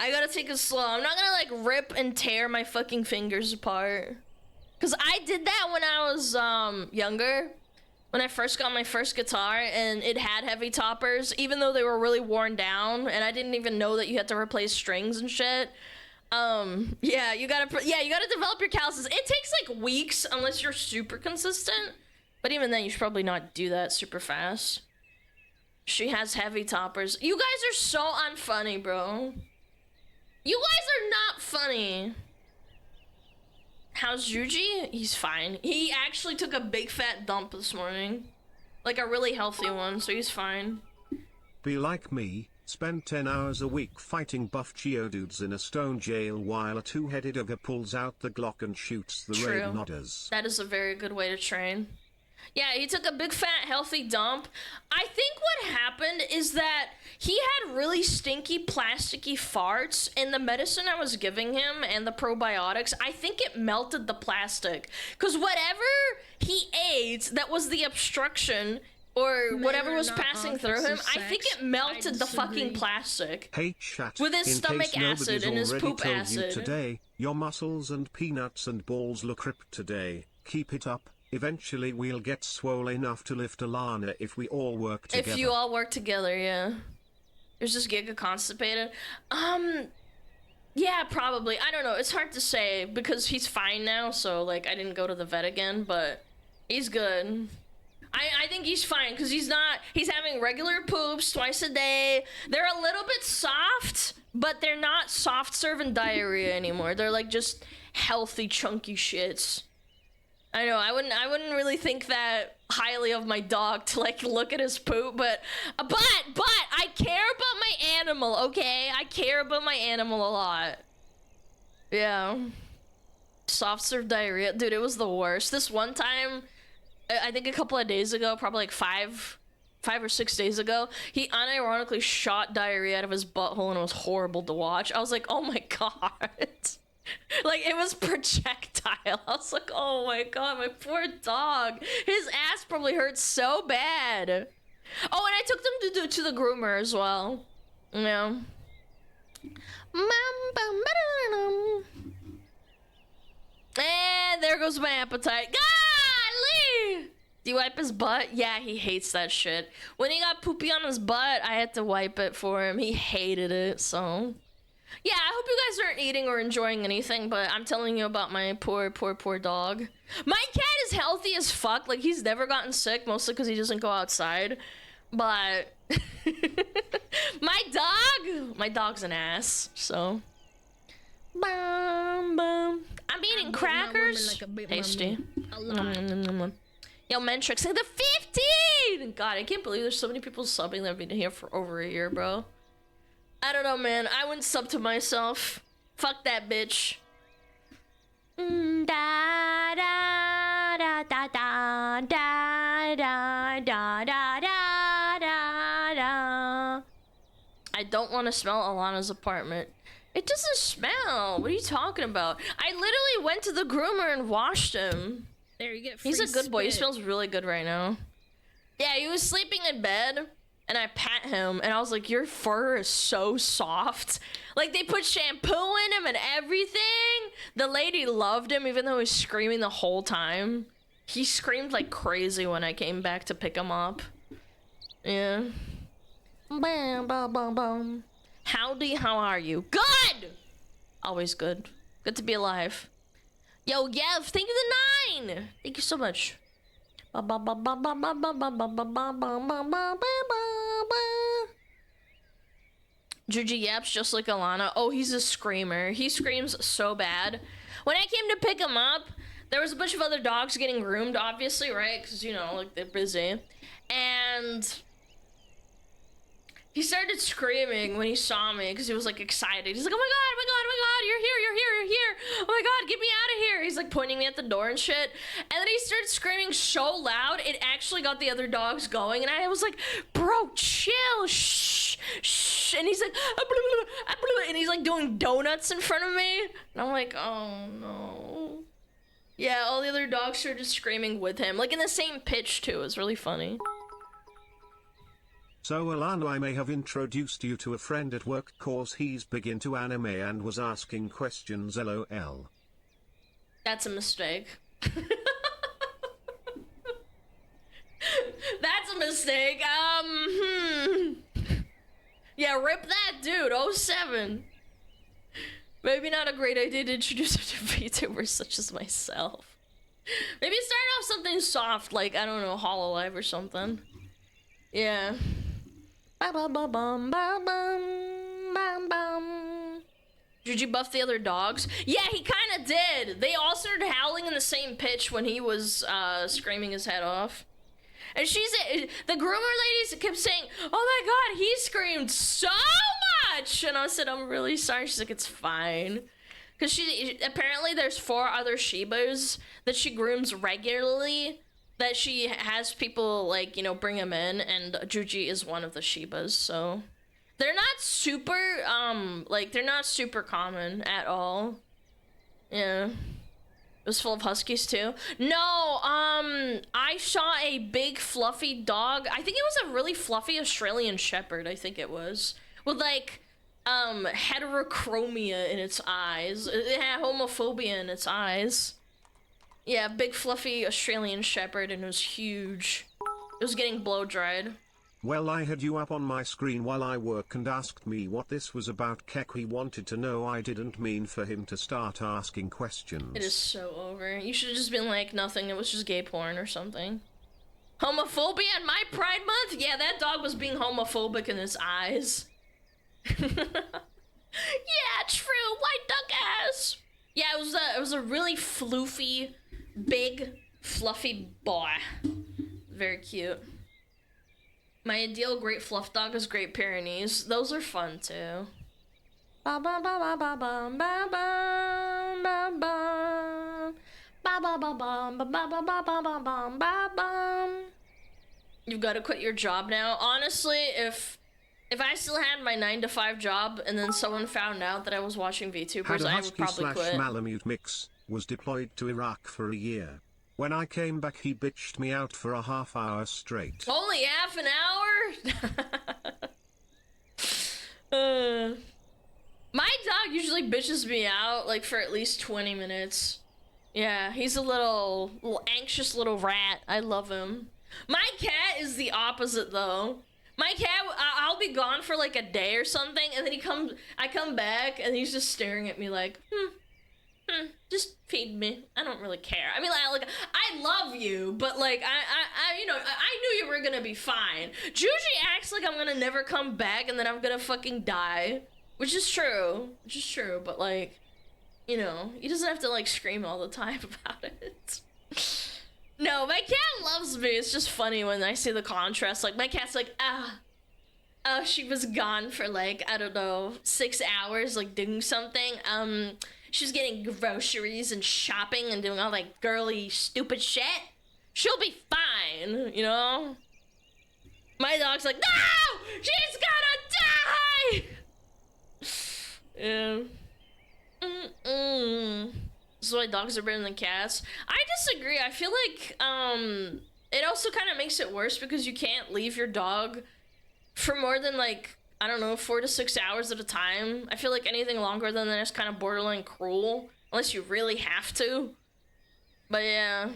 I gotta take it slow. I'm not gonna like rip and tear my fucking fingers apart. Cause I did that when I was younger. When I first got my first guitar and it had heavy toppers, even though they were really worn down and I didn't even know that you had to replace strings and shit. Yeah, you gotta develop your calluses. It takes like weeks unless you're super consistent. But even then, you should probably not do that super fast. She has heavy toppers. You guys are so unfunny, bro. You guys are not funny. How's Yuji? He's fine. He actually took a big fat dump this morning. Like a really healthy one, so he's fine. Be like me, spend 10 hours a week fighting buff geodudes in a stone jail while a two-headed ogre pulls out the Glock and shoots the raid nodders. That is a very good way to train. Yeah, he took a big fat healthy dump. I think what happened is that he had really stinky plasticky farts and the medicine I was giving him and the probiotics, I think it melted the plastic. Because whatever he ate that was the obstruction or whatever was passing through him, I think it melted the fucking plastic. Hey chat, with his stomach acid and his poop told acid. You today, your muscles and peanuts and balls look ripped today. Keep it up. Eventually we'll get swole enough to lift Alana if we all work together. If you all work together, yeah. There's this Giga constipated. Yeah, probably. I don't know. It's hard to say because he's fine now, so like I didn't go to the vet again, but he's good. I think he's fine because he's having regular poops twice a day. They're a little bit soft, but they're not soft serving diarrhea anymore. They're like just healthy, chunky shits. I know, I wouldn't really think that highly of my dog to like look at his poop, but I care about my animal, okay? I care about my animal a lot. Yeah. Soft serve diarrhea. Dude, it was the worst. This one time, I think a couple of days ago, probably like five or 6 days ago, he unironically shot diarrhea out of his butthole and it was horrible to watch. I was like, oh my god. Like, it was projectile. I was like, oh my god, my poor dog. His ass probably hurts so bad. Oh, and I took them to the groomer as well. Yeah. And there goes my appetite. Golly! Do you wipe his butt? Yeah, he hates that shit. When he got poopy on his butt, I had to wipe it for him. He hated it, so... Yeah, I hope you guys aren't eating or enjoying anything, but I'm telling you about my poor dog. My cat is healthy as fuck. Like, he's never gotten sick, mostly because he doesn't go outside. But... my dog's an ass, so... Bum, bum. I'm eating crackers. Tasty. Yo, Mentrix, say the 15! God, I can't believe there's so many people subbing that have been here for over a year, bro. I don't know, man. I wouldn't sub to myself. Fuck that bitch. Da da da da da da da da da da da. I don't want to smell Alana's apartment. It doesn't smell. What are you talking about? I literally went to the groomer and washed him. There, you get free He's a good boy. He spit. smells really good right now. Yeah, he was sleeping in bed, and I pat him, and I was like, your fur is so soft. Like, they put shampoo in him and everything. The lady loved him, even though he was screaming the whole time. He screamed like crazy when I came back to pick him up. Yeah. Bam, bam, bam, bam. Howdy, how are you? Good! Always good. Good to be alive. Yo, Yev, thank you the 9! Thank you so much. Juji yaps just like Alana. Oh, he's a screamer. He screams so bad. When I came to pick him up, there was a bunch of other dogs getting groomed, obviously, right? Because, you know, like, they're busy. And... he started screaming when he saw me because he was like excited. He's like, oh my god, oh my god, oh my god, you're here, you're here, you're here. Oh my god, get me out of here. He's like pointing me at the door and shit. And then he started screaming so loud, it actually got the other dogs going. And I was like, bro, chill, shh, shh. And he's like, and he's like doing donuts in front of me. And I'm like, oh no. Yeah, all the other dogs started screaming with him, like in the same pitch too. It was really funny. So Alana, I may have introduced you to a friend at work cause he's big into anime and was asking questions lol. That's a mistake. That's a mistake. Yeah, rip that dude, 07. Maybe not a great idea to introduce him to VTubers such as myself. Maybe start off something soft, like, I don't know, Hololive or something. Yeah. Did you buff the other dogs? Yeah, he kind of did. They all started howling in the same pitch when he was screaming his head off. And the groomer ladies kept saying, oh my god, he screamed so much. And I said, I'm really sorry. She's like, it's fine. Because apparently there's 4 other Shibas that she grooms regularly, that she has people, like, you know, bring them in, and Juji is one of the Shibas, so... they're not super, they're not super common at all. Yeah. It was full of huskies, too. No, I saw a big, fluffy dog. I think it was a really fluffy Australian Shepherd, I think it was. With, like, heterochromia in its eyes. It had homophobia in its eyes. Yeah, big fluffy Australian Shepherd, and it was huge. It was getting blow-dried. Well, I had you up on my screen while I work and asked me what this was about. Keck, he wanted to know. I didn't mean for him to start asking questions. It is so over. You should have just been like, nothing, it was just gay porn or something. Homophobia in my Pride Month? Yeah, that dog was being homophobic in his eyes. Yeah, true, white duck ass! Yeah, it was a really floofy, big, fluffy boy. Very cute. My ideal Great Fluff Dog is Great Pyrenees. Those are fun too. Ba ba ba ba ba ba ba ba ba ba ba ba ba ba ba ba ba ba ba ba. You've got to quit your job now. Honestly, if I still had my 9-to-5 job and then someone found out that I was watching VTubers, I would probably quit. Malamute mix was deployed to Iraq for a year. When I came back, he bitched me out for a half-hour straight. Only half an hour? dog usually bitches me out like for at least 20 minutes. Yeah, he's a little anxious little rat. I love him. My cat is the opposite though. My cat, I'll be gone for like a day or something, and then I come back, and he's just staring at me like, just feed me. I don't really care. I mean, like I love you, but like, you know, I knew you were gonna be fine. Juji acts like I'm gonna never come back, and then I'm gonna fucking die, which is true, but like, you know, he doesn't have to like scream all the time about it. No, my cat loves me. It's just funny when I see the contrast. Like, my cat's like, oh, she was gone for like, I don't know, 6 hours, like doing something. She was getting groceries and shopping and doing all like girly, stupid shit. She'll be fine, you know? My dog's like, no! She's gonna die! Yeah. This is why dogs are better than cats. I disagree. I feel like it also kind of makes it worse because you can't leave your dog for more than like, I don't know, 4 to 6 hours at a time. I feel like anything longer than that is kind of borderline cruel, unless you really have to. But yeah,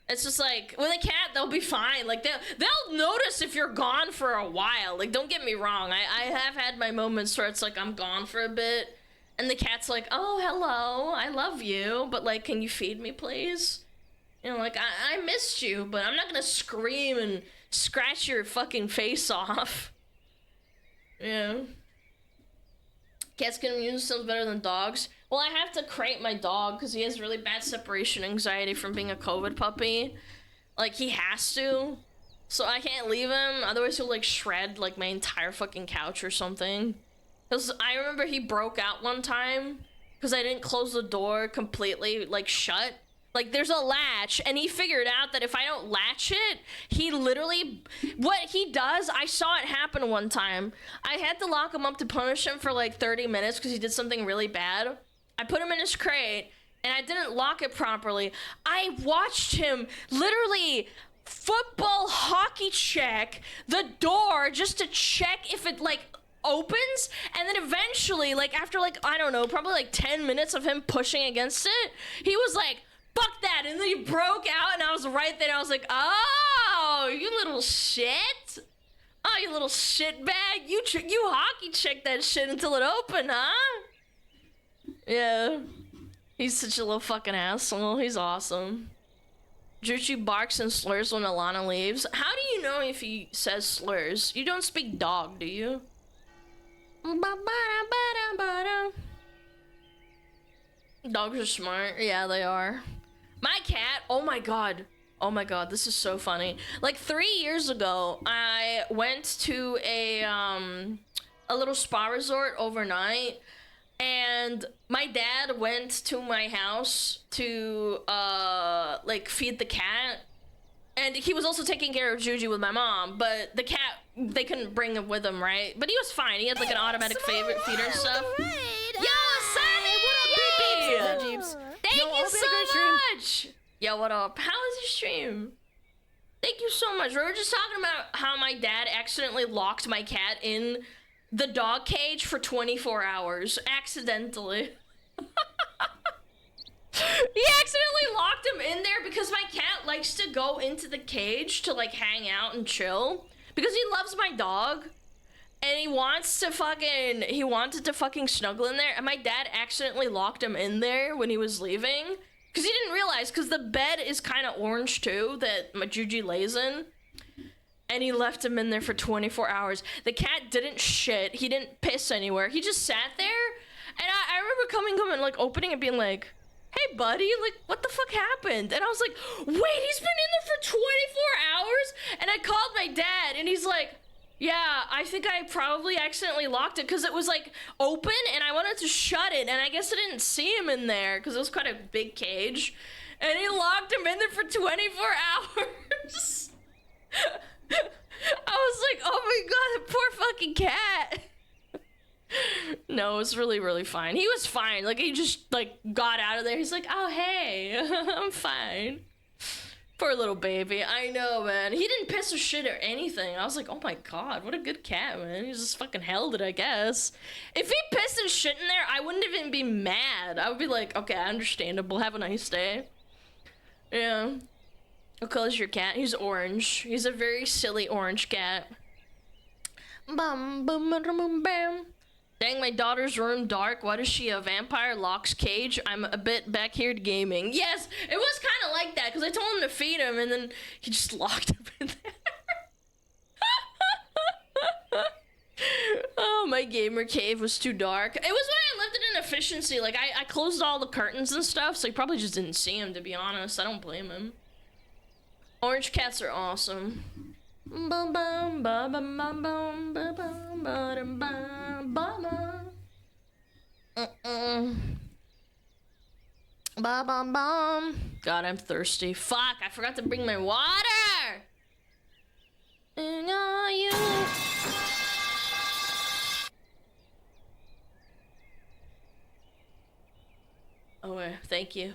it's just like with a cat, they'll be fine. Like they'll notice if you're gone for a while. Like, don't get me wrong. I have had my moments where it's like I'm gone for a bit. And the cat's like, oh, hello, I love you, but like, can you feed me, please? You know, like, I missed you, but I'm not gonna scream and scratch your fucking face off. Yeah. Cats can immune themselves better than dogs. Well, I have to crate my dog because he has really bad separation anxiety from being a COVID puppy. Like, he has to. So I can't leave him, otherwise he'll like shred like my entire fucking couch or something. Because I remember he broke out one time because I didn't close the door completely, like, shut. Like, there's a latch, and he figured out that if I don't latch it, he literally... What he does, I saw it happen one time. I had to lock him up to punish him for, like, 30 minutes because he did something really bad. I put him in his crate, and I didn't lock it properly. I watched him literally... football hockey check the door just to check if it, like... opens, and then eventually, like, after like, I don't know, probably like 10 minutes of him pushing against it, he was like, fuck that, and then he broke out, and I was right there, and I was like, oh, you little shit, oh, you little shit bag, you hockey checked that shit until it opened, huh? Yeah, he's such a little fucking asshole. He's awesome. Juchi barks and slurs when Alana leaves. How do you know if he says slurs? You don't speak dog, do you? Dogs are smart. Yeah, they are. My cat, oh my god, this is so funny. Like 3 years ago, I went to a little spa resort overnight, and my dad went to my house to like feed the cat. And he was also taking care of Juji with my mom, but the cat, they couldn't bring him with him, right? But he was fine. He had like an automatic favorite feeder and stuff. Yo, Sunny! Thank you so much! Yo, what up? How was your stream? Thank you so much. We were just talking about how my dad accidentally locked my cat in the dog cage for 24 hours. Accidentally. He accidentally locked him in there because my cat likes to go into the cage to like hang out and chill because he loves my dog and he wanted to fucking snuggle in there, and my dad accidentally locked him in there when he was leaving because he didn't realize, because the bed is kind of orange too that my Juji lays in, and he left him in there for 24 hours. The cat didn't shit, he didn't piss anywhere, he just sat there, and I remember coming and like opening and being like, hey buddy, like what the fuck happened? And I was like, wait, he's been in there for 24 hours? And I called my dad and he's like, yeah, I think I probably accidentally locked it because it was like open and I wanted to shut it, and I guess I didn't see him in there because it was quite a big cage, and he locked him in there for 24 hours. I was like, oh my god, the poor fucking cat. No, it was really, really fine. He was fine. Like, he just, like, got out of there. He's like, oh, hey, I'm fine. Poor little baby. I know, man. He didn't piss or shit or anything. I was like, oh my god, what a good cat, man. He just fucking held it, I guess. If he pissed and shit in there, I wouldn't even be mad. I would be like, okay, understandable. Have a nice day. Yeah. What color's your cat? He's orange. He's a very silly orange cat. Bum, bum, bum, bam. Dang, my daughter's room dark. What is she, a vampire? Locks cage? I'm a bit back here to gaming. Yes, it was kind of like that, because I told him to feed him, and then he just locked up in there. Oh, my gamer cave was too dark. It was when I lived in efficiency. Like, I closed all the curtains and stuff, so he probably just didn't see him, to be honest. I don't blame him. Orange cats are awesome. Bum bum bum bum bum bum bum bum bum bum bum bum bum. God, I'm thirsty. Fuck, I forgot to bring my water. And are you? Oh, thank you.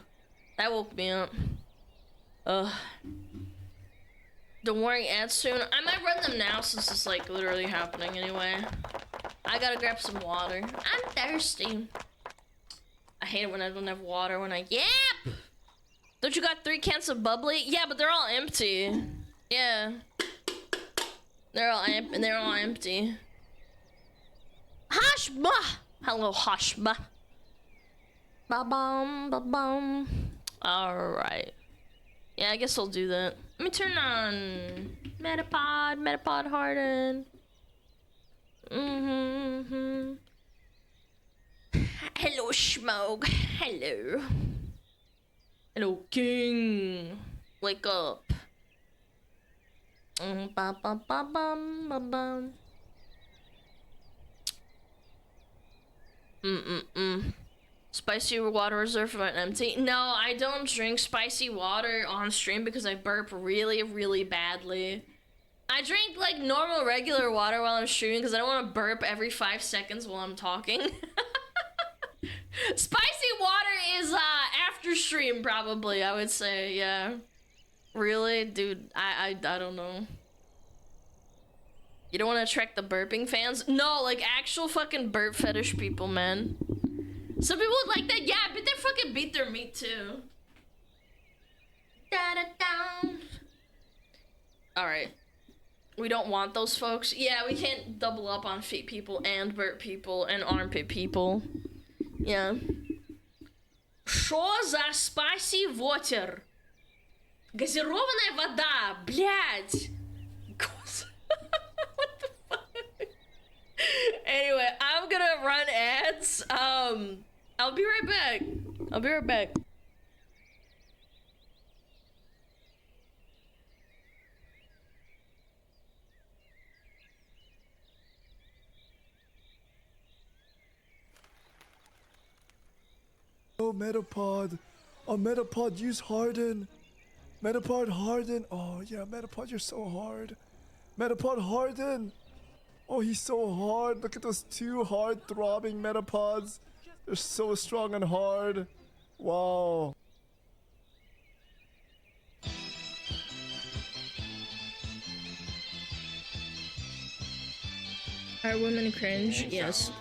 That woke me up. Ugh. Don't worry, ads soon. I might run them now since it's like literally happening anyway. I gotta grab some water. I'm thirsty. I hate it when I don't have water when I yap! Don't you got 3 cans of bubbly? Yeah, but they're all empty. Yeah. They're all empty. Hashba! Hello, Hashba. Ba-bum, ba-bum. Alright. Yeah, I guess I'll do that. Let me turn on Metapod harden. Hello, Smug. Hello. Hello, King. Wake up. Ba-ba-ba-bum. Spicy water reserved for an empty. No, I don't drink spicy water on stream because I burp really, really badly. I drink like normal, regular water while I'm streaming because I don't want to burp every 5 seconds while I'm talking. Spicy water is after stream probably, I would say, yeah. Really? Dude, I don't know. You don't want to attract the burping fans? No, like actual fucking burp fetish people, man. Some people would like that, yeah, but they fucking beat their meat too. Da-da-da. Alright. We don't want those folks. Yeah, we can't double up on feet people and burp people and armpit people. Yeah. Что за spicy water? Газированная вода, блядь. What the fuck? Anyway, I'm gonna run ads. I'll be right back. I'll be right back. Oh, Metapod. Oh, Metapod, use Harden. Metapod, Harden. Oh, yeah, Metapod, you're so hard. Metapod, Harden. Oh, he's so hard. Look at those 2 hard throbbing Metapods. They're so strong and hard. Wow. Are women cringe? Yes.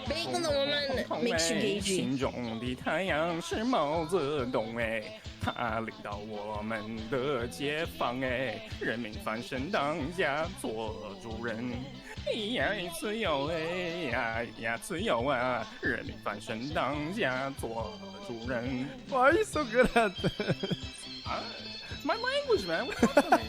Being the woman makes you gagey. 心中的太阳是毛泽东哎，他领导我们的解放哎，人民翻身当家做主人。呀，自由哎呀，自由啊！人民翻身当家做主人。Why are you so good at this? My language, man. What's up with me?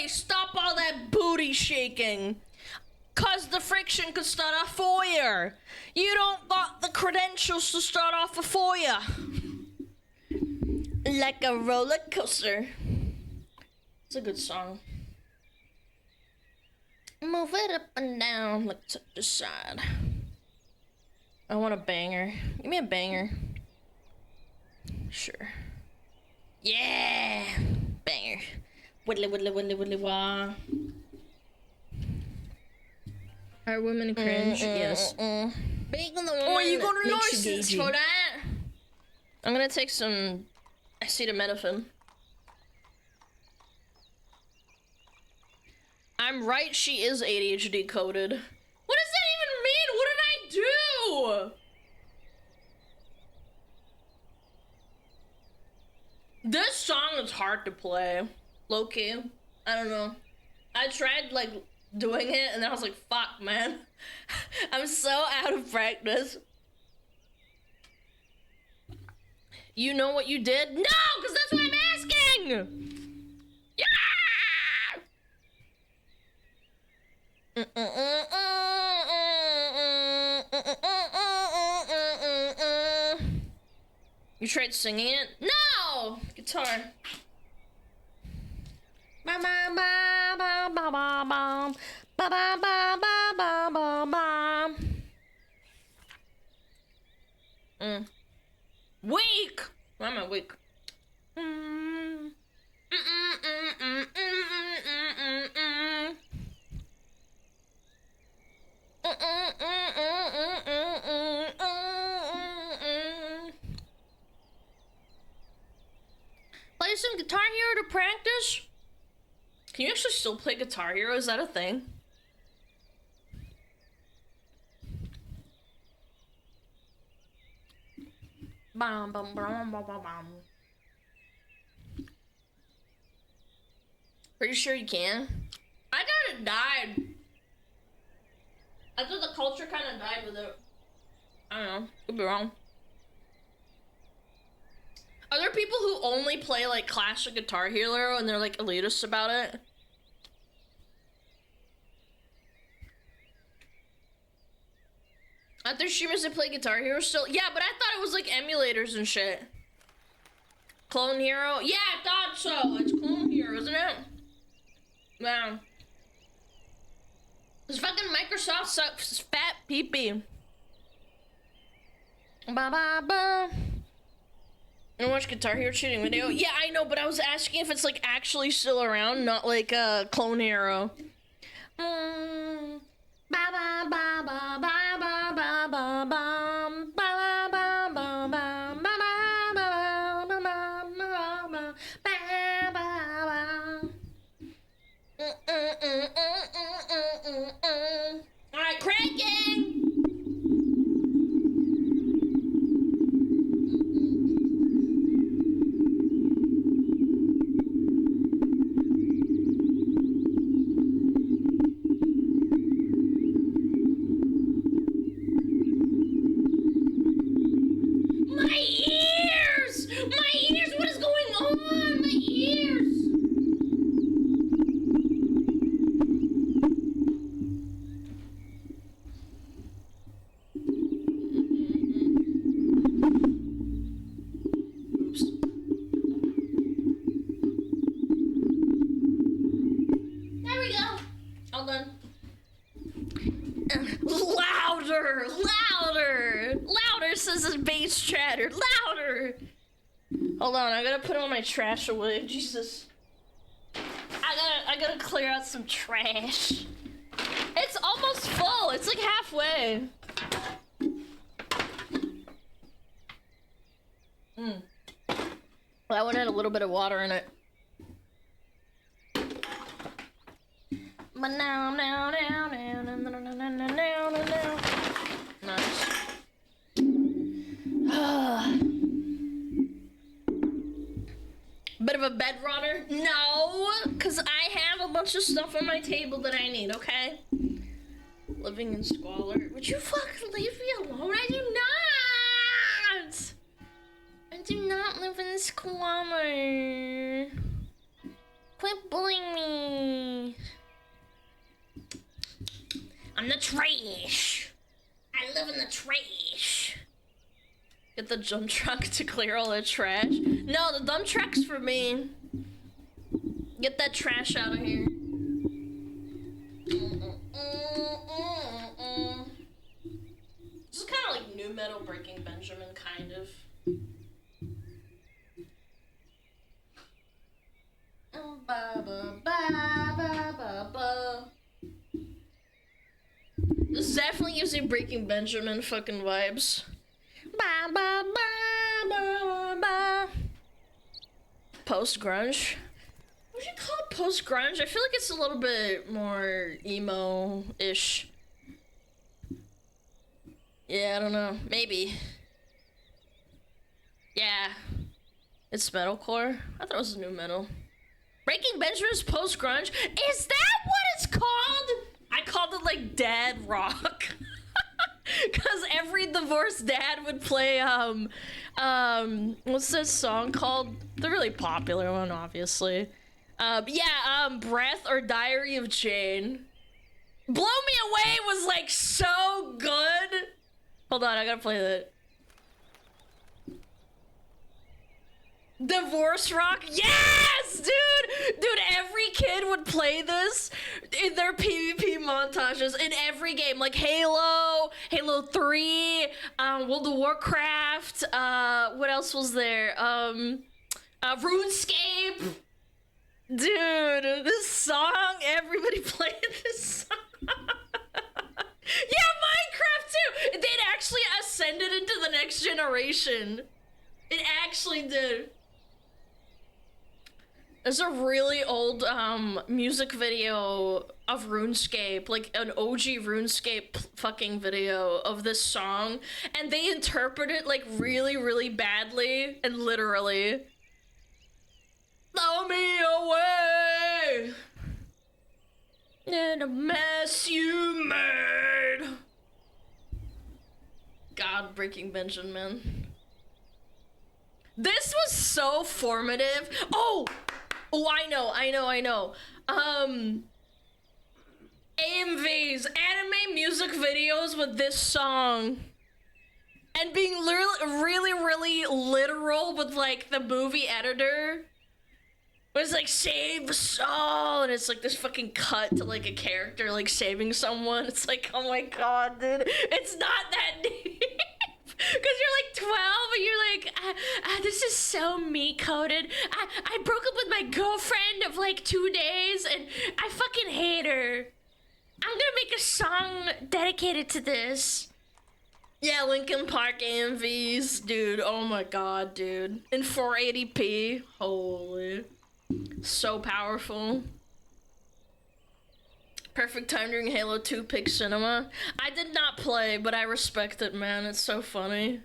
boy, stop all that booty shaking. Cause the friction could start a fire. You don't got the credentials to start off a fire. Like a roller coaster. It's a good song. Move it up and down, like to the side. I want a banger. Give me a banger. Sure. Yeah! Banger. Widdly widdly widdly widdly wah. Are women cringe? Yes. Being the woman Oh, you go to makes you license gagey. for that? I'm gonna take some acetaminophen. I'm right, she is ADHD coded. What does that even mean? What did I do? This song is hard to play. Low-key. I don't know. I tried, like, doing it, and then I was like, fuck, man. I'm so out of practice. You know what you did? No, because that's what I'm asking! Yeah! You tried singing it? No! Guitar. Ba ba ba ba ba ba ba ba ba ba ba ba ba. Weak. Why am I weak? Play some Guitar Hero to practice? Can you actually still play Guitar Hero? Is that a thing? Bum, bum, bum, bum, bum, bum. Pretty sure you can. I thought it died. I thought the culture kind of died with it. I don't know. Could be wrong. Are there people who only play like classic Guitar Hero and they're like elitist about it? Aren't there streamers that play Guitar Hero still? Yeah, but I thought it was like emulators and shit. Clone Hero? Yeah, I thought so. It's Clone Hero, isn't it? Wow. This fucking Microsoft sucks fat pee-pee. Ba ba ba. And watch Guitar Hero cheating video. Yeah, I know, but I was asking if it's like actually still around, not like Clone Hero. Ba ba ba ba ba ba ba ba ba ba ba ba ba ba. Alright, cranking! My ears! My ears! What is going on? My ears! Oops. There we go. All done. Louder! Louder! Louder, says this bass chatter. Louder! Hold on, I gotta put all my trash away. Jesus. I gotta clear out some trash. It's almost full. It's like halfway. That one had a little bit of water in it. But now. Nice. Bit of a bed rotter? No, because I have a bunch of stuff on my table that I need, okay? Living in squalor. Would you fucking leave me alone? I do not! I do not live in squalor. Quit bullying me. I'm the trash. I live in the trash. Get the dump truck to clear all the trash. No, the dump truck's for me. Get that trash out of here. This is kind of like new metal Breaking Benjamin, kind of. This is definitely gives you Breaking Benjamin fucking vibes. Post-grunge? What would you call it post-grunge? I feel like it's a little bit more emo-ish. Yeah, I don't know. Maybe. Yeah. It's metalcore? I thought it was new metal. Breaking Benjamin's post-grunge? Is that what it's called? I called it like dad rock. Cause every divorced dad would play what's this song called? The really popular one, obviously. Breath or Diary of Jane. Blow Me Away was like so good. Hold on, I gotta play that. Divorce rock? Yes, dude! Dude, every kid would play this in their PvP montages in every game, like Halo, Halo 3, World of Warcraft, what else was there? RuneScape. Dude, this song, everybody played this song. Yeah, Minecraft too! They'd actually ascended into the next generation. It actually did. There's a really old music video of RuneScape, like an OG RuneScape fucking video of this song, and they interpret it like really, really badly and literally. Throw me away in a mess you made. God, Breaking Benjamin. This was so formative. Oh, I know. AMVs, anime music videos with this song. And being really literal with like the movie editor. It was like, save the soul, and it's like this fucking cut to like a character like saving someone. It's like, oh my god, dude. It's not that deep. Because you're like 12 and you're like, this is so me-coded. I broke up with my girlfriend of like 2 days and I fucking hate her. I'm gonna make a song dedicated to this. Yeah, Linkin Park AMVs, dude. Oh my god, dude. In 480p. Holy. So powerful. Perfect time during Halo 2 Pig Cinema. I did not play, but I respect it, man. It's so funny.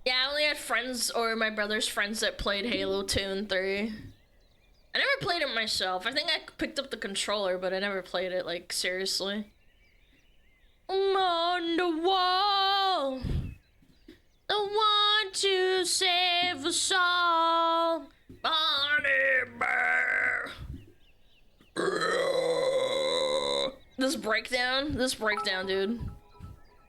Yeah, I only had friends or my brother's friends that played Halo 2 and 3. I never played it myself. I think I picked up the controller, but I never played it, like, seriously. I'm on the wall. I want to save us all. Bonnie Bear. This breakdown, dude.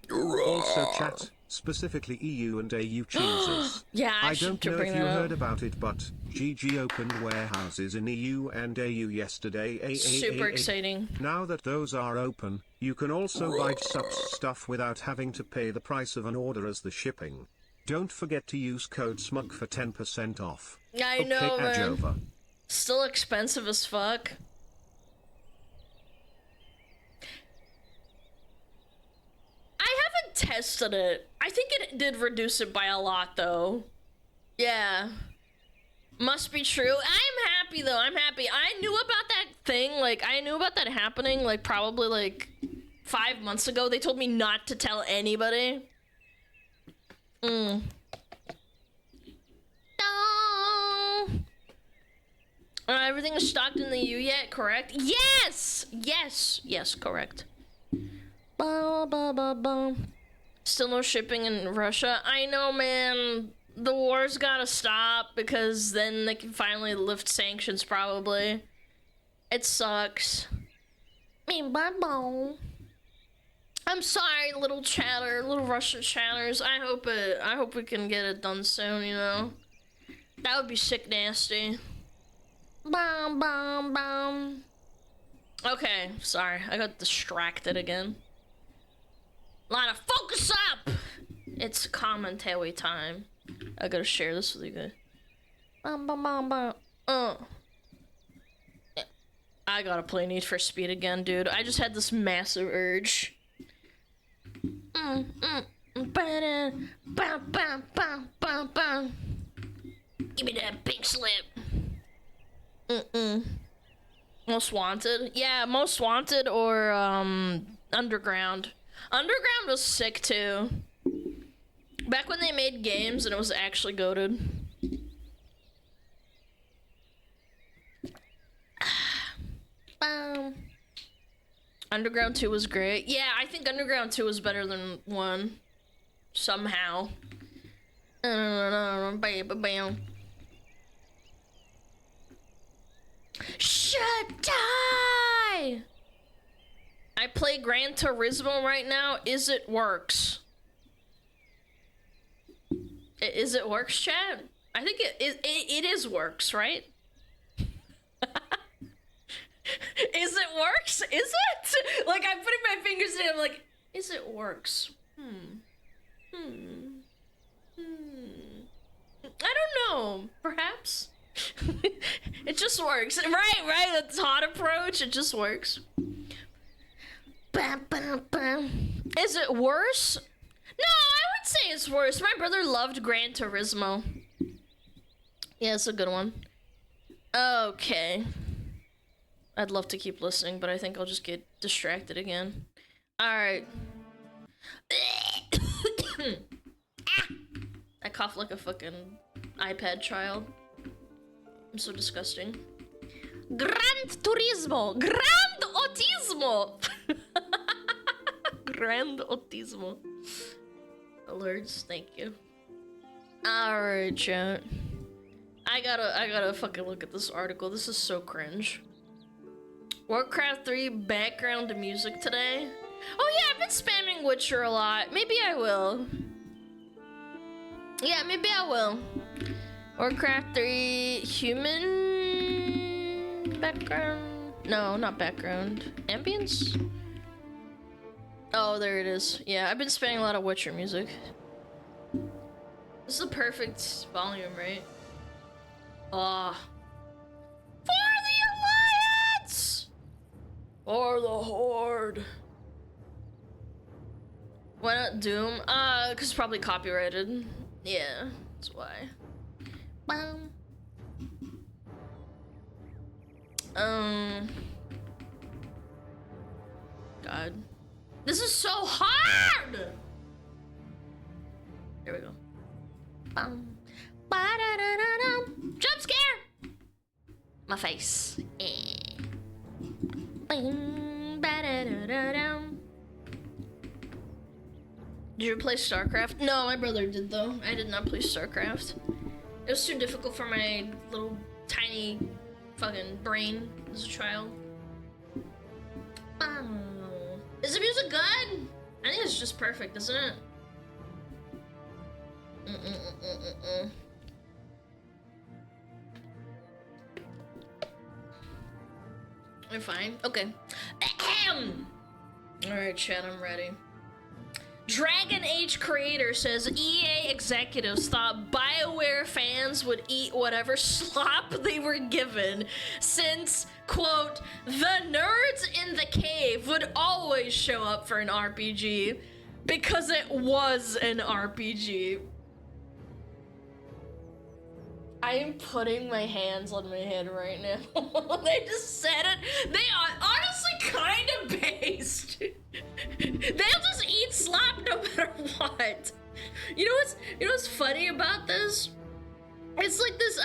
Also chat, specifically EU and AU cheeses. Yeah, I don't know if you heard about it, but GG opened warehouses in EU and AU yesterday. Super exciting. Now that those are open, you can also buy stuff without having to pay the price of an order as the shipping. Don't forget to use code SMUG for 10% off. I know, man. Still expensive as fuck. I haven't tested it. I think it did reduce it by a lot, though. Yeah. Must be true. I'm happy, though. I'm happy. I knew about that thing. Like, I knew about that happening, like, probably, like, 5 months ago. They told me not to tell anybody. No. Everything is stocked in the EU yet, correct? Yes! Yes, correct. Still no shipping in Russia. I know, man. the war's gotta stop because then they can finally lift sanctions, probably. It sucks. Bye-bye. I'm sorry, little chatter, little Russian chatters. I hope we can get it done soon, you know? That would be sick nasty. Bum, bum, bum. Okay, sorry, I got distracted again. Lana, focus up! It's commentary time. I gotta share this with you guys. Bum, bum, bum, bum. I gotta play Need for Speed again, dude. I just had this massive urge. Give me that pink slip. Most Wanted? Yeah, Most Wanted or Underground. Underground was sick too. Back when they made games and it was actually goated. Underground 2 was great. Yeah, I think Underground 2 was better than 1. Somehow. Shut die! I play Gran Turismo right now. Is it works? Is it works, chat? I think it is works, right? Is it works? Is it? Like, I'm putting my fingers in, I'm like, is it works? I don't know. Perhaps? It just works. Right, that's hot approach. It just works. Is it worse? No, I would say it's worse. My brother loved Gran Turismo. Yeah, it's a good one. Okay. I'd love to keep listening, but I think I'll just get distracted again. Alright. I cough like a fucking iPad child. I'm so disgusting. Gran Turismo! Grand Autismo! Grand Autismo. Alerts, thank you. Alright, chat. I gotta fucking look at this article. This is so cringe. Warcraft 3 background music today. Oh yeah, I've been spamming Witcher a lot. Maybe I will. Yeah, maybe I will. Warcraft 3 human background? No, not background. Ambience? Oh, there it is. Yeah, I've been spamming a lot of Witcher music. This is the perfect volume, right? Ah. For the Alliance! For the Horde. Why not Doom? Cause it's probably copyrighted. Yeah, that's why. God. This is so hard! There we go. Jump scare! My face. Did you play StarCraft? No, my brother did though. I did not play StarCraft. It was too difficult for my little tiny fucking brain as a child. Is the music good? I think it's just perfect, isn't it? You're fine? Okay. Alright, chat, I'm ready. Dragon Age creator says EA executives thought BioWare fans would eat whatever slop they were given since, quote, the nerds in the cave would always show up for an RPG because it was an RPG. I am putting my hands on my head right now. They just said it. They are honestly kind of based. They'll just eat slop no matter what. You know what's funny about this? It's like this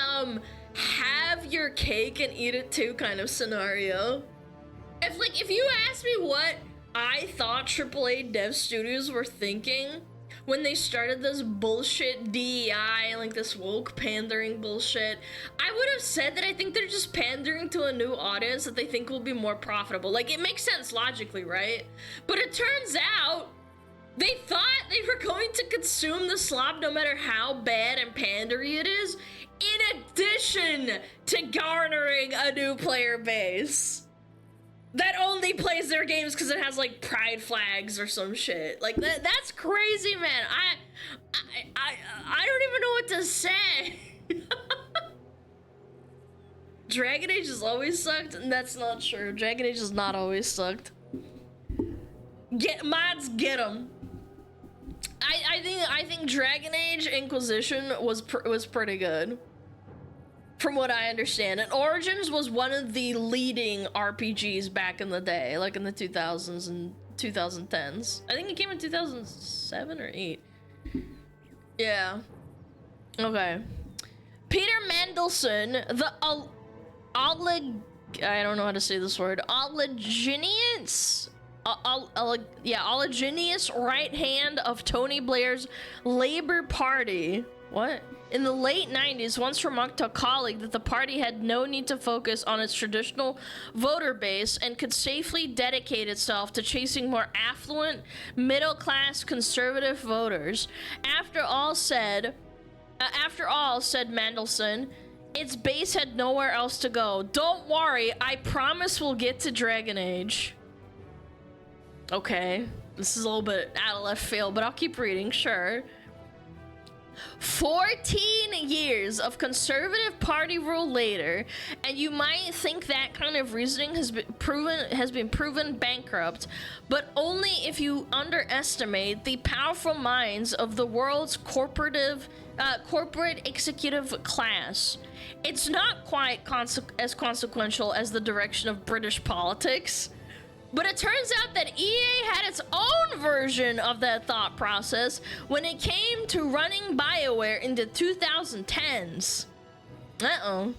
have your cake and eat it too kind of scenario. If you asked me what I thought AAA dev studios were thinking when they started this bullshit DEI, like this woke pandering bullshit, I would have said that I think they're just pandering to a new audience that they think will be more profitable. Like, it makes sense logically, right? But it turns out they thought they were going to consume the slop no matter how bad and pandery it is, in addition to garnering a new player base that only plays their games because it has like pride flags or some shit. Like that's crazy, man. I don't even know what to say. Dragon Age has always sucked, and that's not true. Dragon Age has not always sucked. Mods, get them. I think Dragon Age Inquisition was pretty good, from what I understand. And Origins was one of the leading RPGs back in the day, like in the 2000s and 2010s. I think it came in 2007 or 8. Yeah. Okay. Peter Mandelson, the I don't know how to say this word. Oliginius right hand of Tony Blair's Labour Party. What? In the late 90s, once remarked to a colleague that the party had no need to focus on its traditional voter base and could safely dedicate itself to chasing more affluent, middle-class conservative voters. After all, said Mandelson, its base had nowhere else to go. Don't worry, I promise we'll get to Dragon Age. Okay, this is a little bit out of left field, but I'll keep reading, sure. 14 years of conservative party rule later, and you might think that kind of reasoning has been proven bankrupt, but only if you underestimate the powerful minds of the world's corporate executive class. It's not quite as consequential as the direction of British politics. But it turns out that EA had its own version of that thought process when it came to running BioWare in the 2010s. Uh-oh.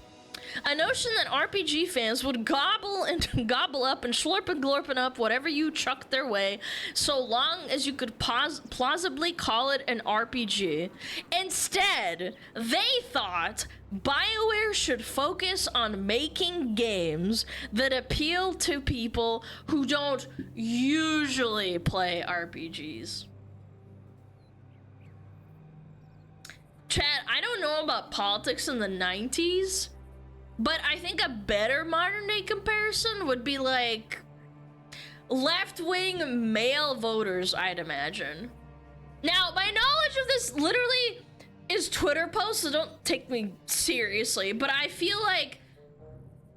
A notion that RPG fans would gobble up and slurp and glorping up whatever you chucked their way, so long as you could plausibly call it an RPG. Instead, they thought BioWare should focus on making games that appeal to people who don't usually play RPGs. Chat, I don't know about politics in the 90s, but I think a better modern day comparison would be like left-wing male voters, I'd imagine. Now, my knowledge of this literally is Twitter posts, so don't take me seriously, but I feel like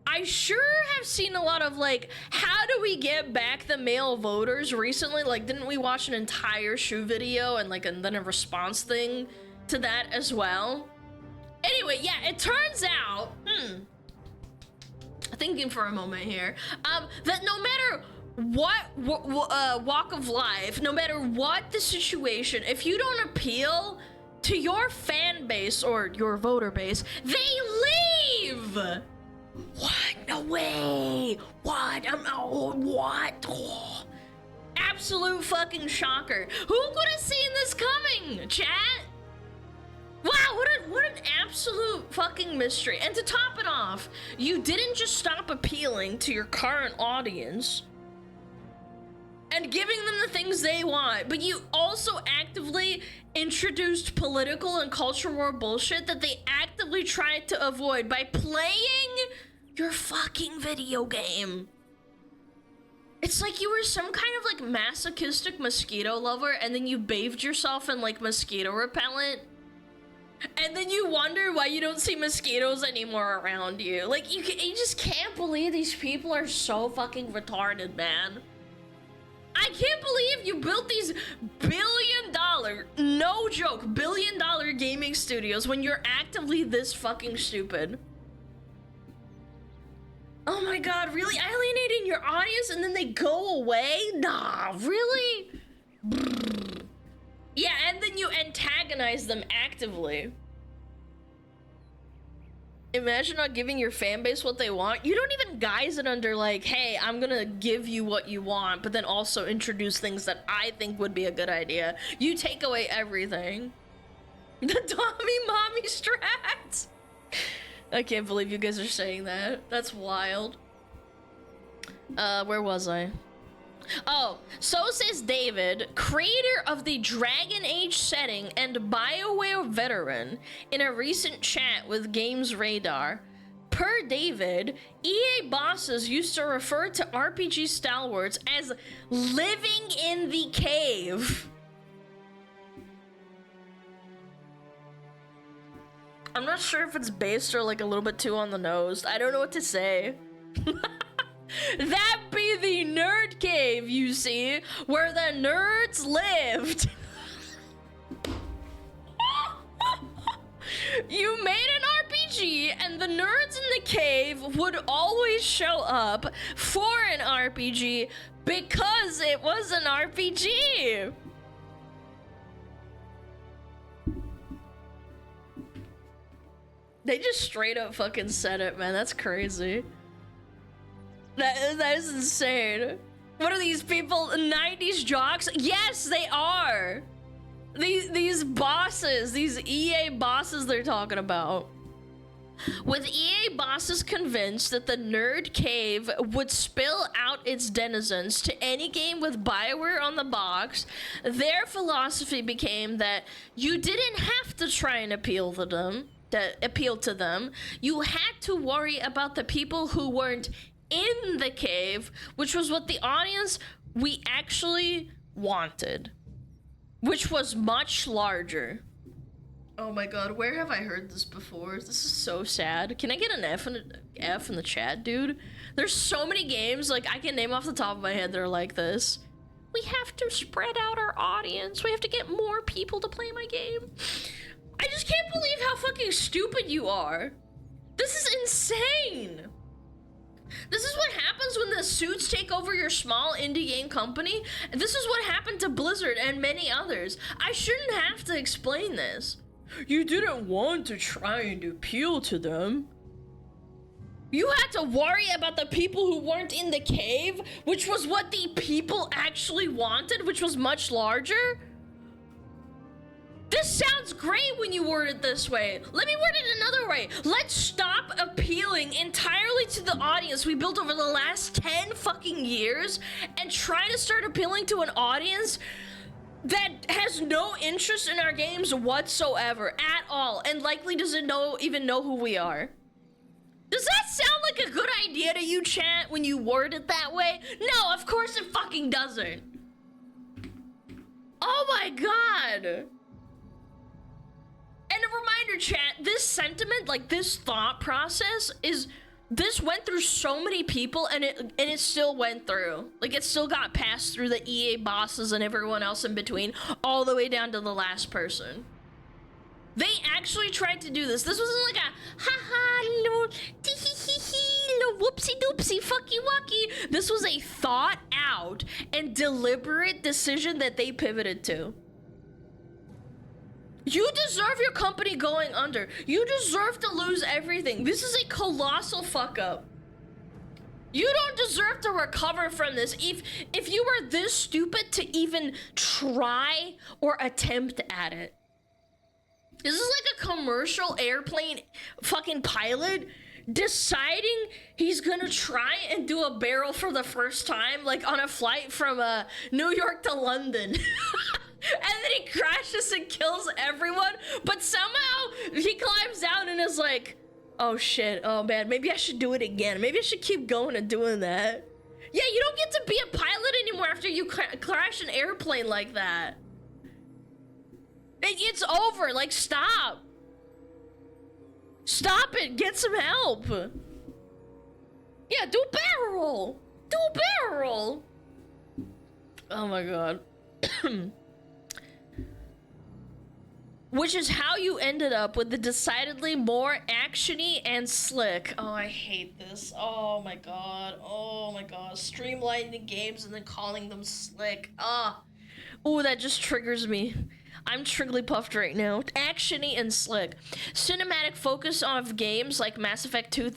I sure have seen a lot of like, how do we get back the male voters recently? Like, didn't we watch an entire shoe video and then a response thing to that as well? Anyway, yeah, it turns out, thinking for a moment here, that no matter what walk of life, no matter what the situation, if you don't appeal to your fan base or your voter base, they leave. What? No way. What? What? Oh. Absolute fucking shocker. Who could have seen this coming, chat? Wow, what an absolute fucking mystery. And to top it off, you didn't just stop appealing to your current audience and giving them the things they want, but you also actively introduced political and culture war bullshit that they actively tried to avoid by playing your fucking video game. It's like you were some kind of like masochistic mosquito lover and then you bathed yourself in like mosquito repellent. And then you wonder why you don't see mosquitoes anymore around you. Like, you just can't believe these people are so fucking retarded, man. I can't believe you built these billion-dollar, no joke, billion-dollar gaming studios when you're actively this fucking stupid. Oh my god, really? Alienating your audience and then they go away? Nah, really? Yeah, and then you antagonize them actively. Imagine not giving your fan base what they want. You don't even guise it under like, hey, I'm gonna give you what you want, but then also introduce things that I think would be a good idea. You take away everything. The Tommy Mommy strat. I can't believe you guys are saying that. That's wild. Where was I? Oh, so says David, creator of the Dragon Age setting and BioWare veteran, in a recent chat with Games Radar. Per David, EA bosses used to refer to RPG stalwarts as living in the cave. I'm not sure if it's based or like a little bit too on the nose. I don't know what to say. That be the nerd cave, you see, where the nerds lived. You made an RPG and the nerds in the cave would always show up for an RPG because it was an RPG. They just straight up fucking said it, man. That's crazy. That is insane. What are these people? 90s jocks? Yes, they are. These bosses, these EA bosses they're talking about. With EA bosses convinced that the nerd cave would spill out its denizens to any game with BioWare on the box, their philosophy became that you didn't have to try and appeal to them. You had to worry about the people who weren't in the cave, which was what the audience we actually wanted, which was much larger. Oh my god, where have I heard this before? This is so sad. Can I get an F in the chat, dude? There's so many games like I can name off the top of my head that are like this. We have to spread out our audience. We have to get more people to play my game. I just can't believe how fucking stupid you are. This is insane. This is what happens when the suits take over your small indie game company. This is what happened to Blizzard and many others. I shouldn't have to explain this. You didn't want to try and appeal to them. You had to worry about the people who weren't in the cave, which was what the people actually wanted, which was much larger. This sounds great when you word it this way. Let me word it another way. Let's stop appealing entirely to the audience we built over the last 10 fucking years and try to start appealing to an audience that has no interest in our games whatsoever at all and likely doesn't even know who we are. Does that sound like a good idea to you, chat, when you word it that way? No, of course it fucking doesn't. Oh my god. And a reminder, chat, this sentiment, like this thought process this went through so many people and it still went through. Like it still got passed through the EA bosses and everyone else in between, all the way down to the last person. They actually tried to do this. This wasn't like a haha, little tee-hee-hee-hee, little whoopsie-doopsie, fucky-wucky. This was a thought out and deliberate decision that they pivoted to. You deserve your company going under. You deserve to lose everything. This is a colossal fuck up. You don't deserve to recover from this if you were this stupid to even try or attempt at it. This is like a commercial airplane fucking pilot deciding he's gonna try and do a barrel for the first time, like on a flight from New York to London. And then he crashes and kills everyone, but somehow he climbs down and is like, oh shit, oh man, maybe I should do it again. Maybe I should keep going and doing that. Yeah, you don't get to be a pilot anymore after you crash an airplane like that. It's over, like, stop. Stop it, get some help. Yeah, do a barrel roll. Do a barrel roll. Oh my god. Which is how you ended up with the decidedly more actiony and slick. Oh, I hate this. Oh my god. Oh my god. Streamlining games and then calling them slick. Ah. Oh, that just triggers me. I'm Trigglypuffed right now. Actiony and slick. Cinematic focus of games like Mass Effect 2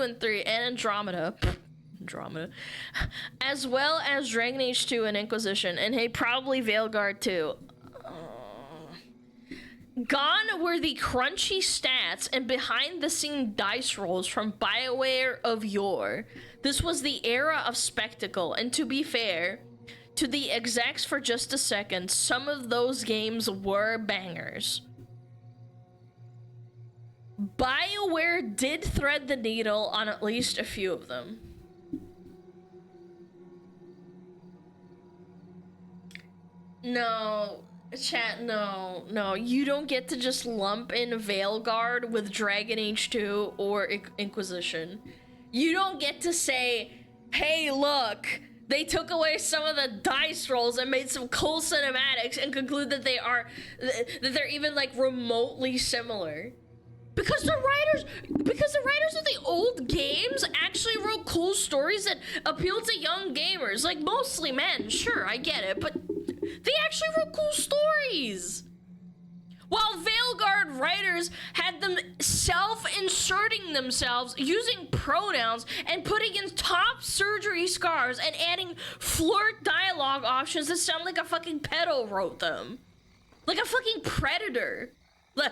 and 3 and Andromeda. Andromeda. As well as Dragon Age 2 and Inquisition. And hey, probably Veilguard too. Gone were the crunchy stats and behind-the-scene dice rolls from BioWare of yore. This was the era of spectacle, and to be fair to the execs for just a second, some of those games were bangers. BioWare did thread the needle on at least a few of them. No, chat, no, you don't get to just lump in Veilguard with Dragon Age 2 or Inquisition. You don't get to say, hey, look, they took away some of the dice rolls and made some cool cinematics and conclude that they're even like remotely similar. Because the writers of the old games actually wrote cool stories that appealed to young gamers, like mostly men, sure, I get it, but they actually wrote cool stories. While Veilguard writers had them self-inserting themselves using pronouns and putting in top surgery scars and adding flirt dialogue options that sound like a fucking pedo wrote them. Like a fucking predator. Like,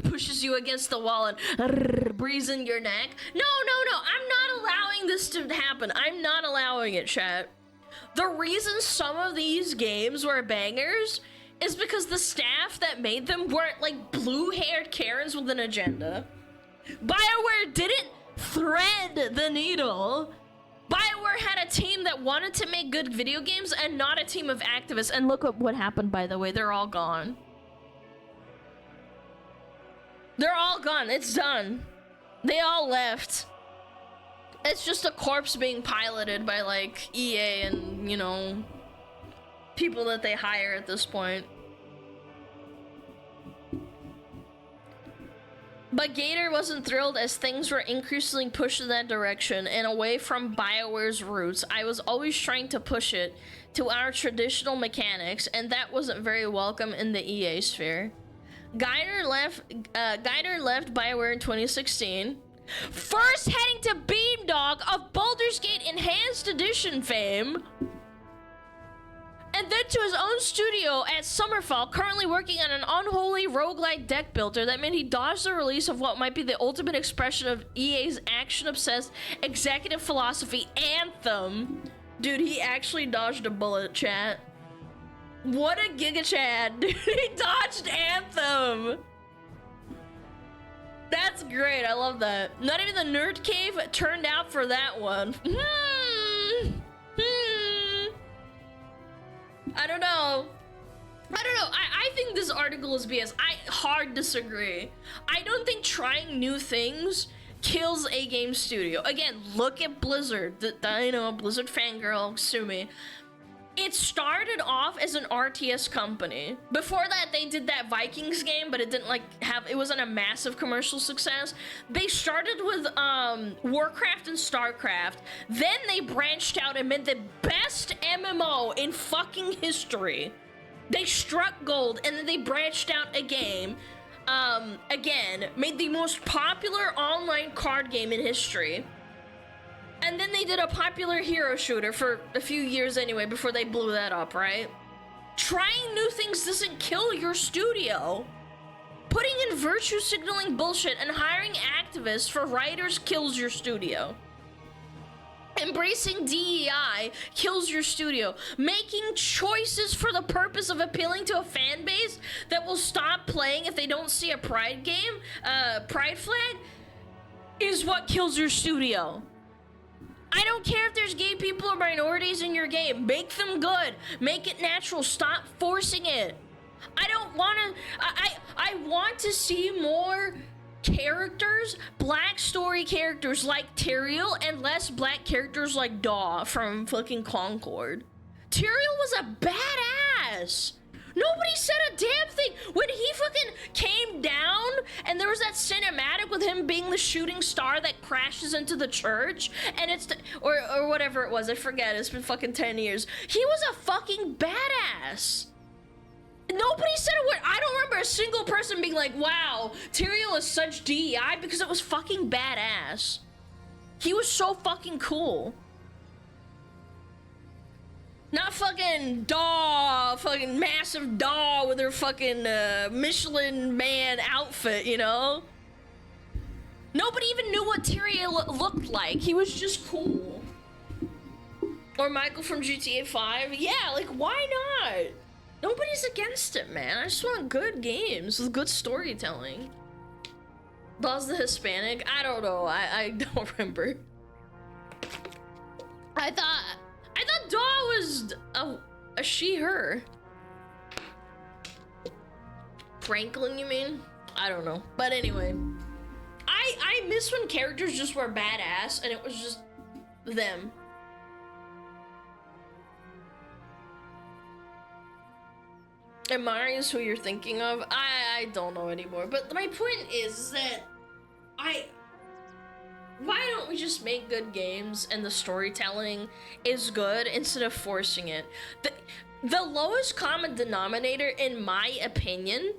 pushes you against the wall and breathes in your neck. No, I'm not allowing this to happen. I'm not allowing it, chat. The reason some of these games were bangers is because the staff that made them weren't like blue-haired Karens with an agenda. BioWare didn't thread the needle. BioWare had a team that wanted to make good video games and not a team of activists. And look at what happened, by the way. They're all gone. They're all gone. It's done. They all left. It's just a corpse being piloted by like EA and, you know, people that they hire at this point. But Gator wasn't thrilled as things were increasingly pushed in that direction and away from BioWare's roots. I was always trying to push it to our traditional mechanics, and that wasn't very welcome in the EA sphere. Gator left BioWare in 2016. First heading to Beamdog of Baldur's Gate Enhanced Edition fame. And then to his own studio at Summerfall, currently working on an unholy roguelike deck builder that meant he dodged the release of what might be the ultimate expression of EA's action-obsessed executive philosophy, Anthem. Dude, he actually dodged a bullet, chat. What a giga chad, dude. He dodged Anthem. That's great, I love that. Not even the Nerd Cave turned out for that one. I don't know. I think this article is BS. I hard disagree. I don't think trying new things kills a game studio. Again, look at Blizzard. I know, Blizzard fangirl, sue me. It started off as an RTS company. Before that, they did that Vikings game, but it didn't it wasn't a massive commercial success. They started with Warcraft and Starcraft. Then they branched out and made the best MMO in fucking history. They struck gold, and then they branched out again, made the most popular online card game in history. And then they did a popular hero shooter for a few years anyway before they blew that up, right? Trying new things doesn't kill your studio. Putting in virtue signaling bullshit and hiring activists for writers kills your studio. Embracing DEI kills your studio. Making choices for the purpose of appealing to a fan base that will stop playing if they don't see a pride game, pride flag, is what kills your studio. I don't care if there's gay people or minorities in your game. Make them good. Make it natural. Stop forcing it. I don't want to... I want to see more characters, black story characters like Tyrael, and less black characters like Daw from fucking Concord. Tyrael was a badass. Nobody said a damn thing when he fucking came down and there was that cinematic with him being the shooting star that crashes into the church and or whatever it was, I forget, it's been fucking 10 years. He was a fucking badass. Nobody said a word. I don't remember a single person being like, wow, Tyrael is such DEI, because it was fucking badass. He was so fucking cool. Not fucking Daw, fucking massive Daw with her fucking Michelin Man outfit, you know? Nobody even knew what Tyrael looked like. He was just cool. Or Michael from GTA 5. Yeah, like, why not? Nobody's against it, man. I just want good games with good storytelling. Daw's the Hispanic? I don't know. I don't remember. I thought Daw was a she, her. Franklin, you mean? I don't know. But anyway. I miss when characters just were badass and it was just them. And Mari is who you're thinking of. I don't know anymore. But my point is that why don't we just make good games and the storytelling is good instead of forcing it? The lowest common denominator, in my opinion,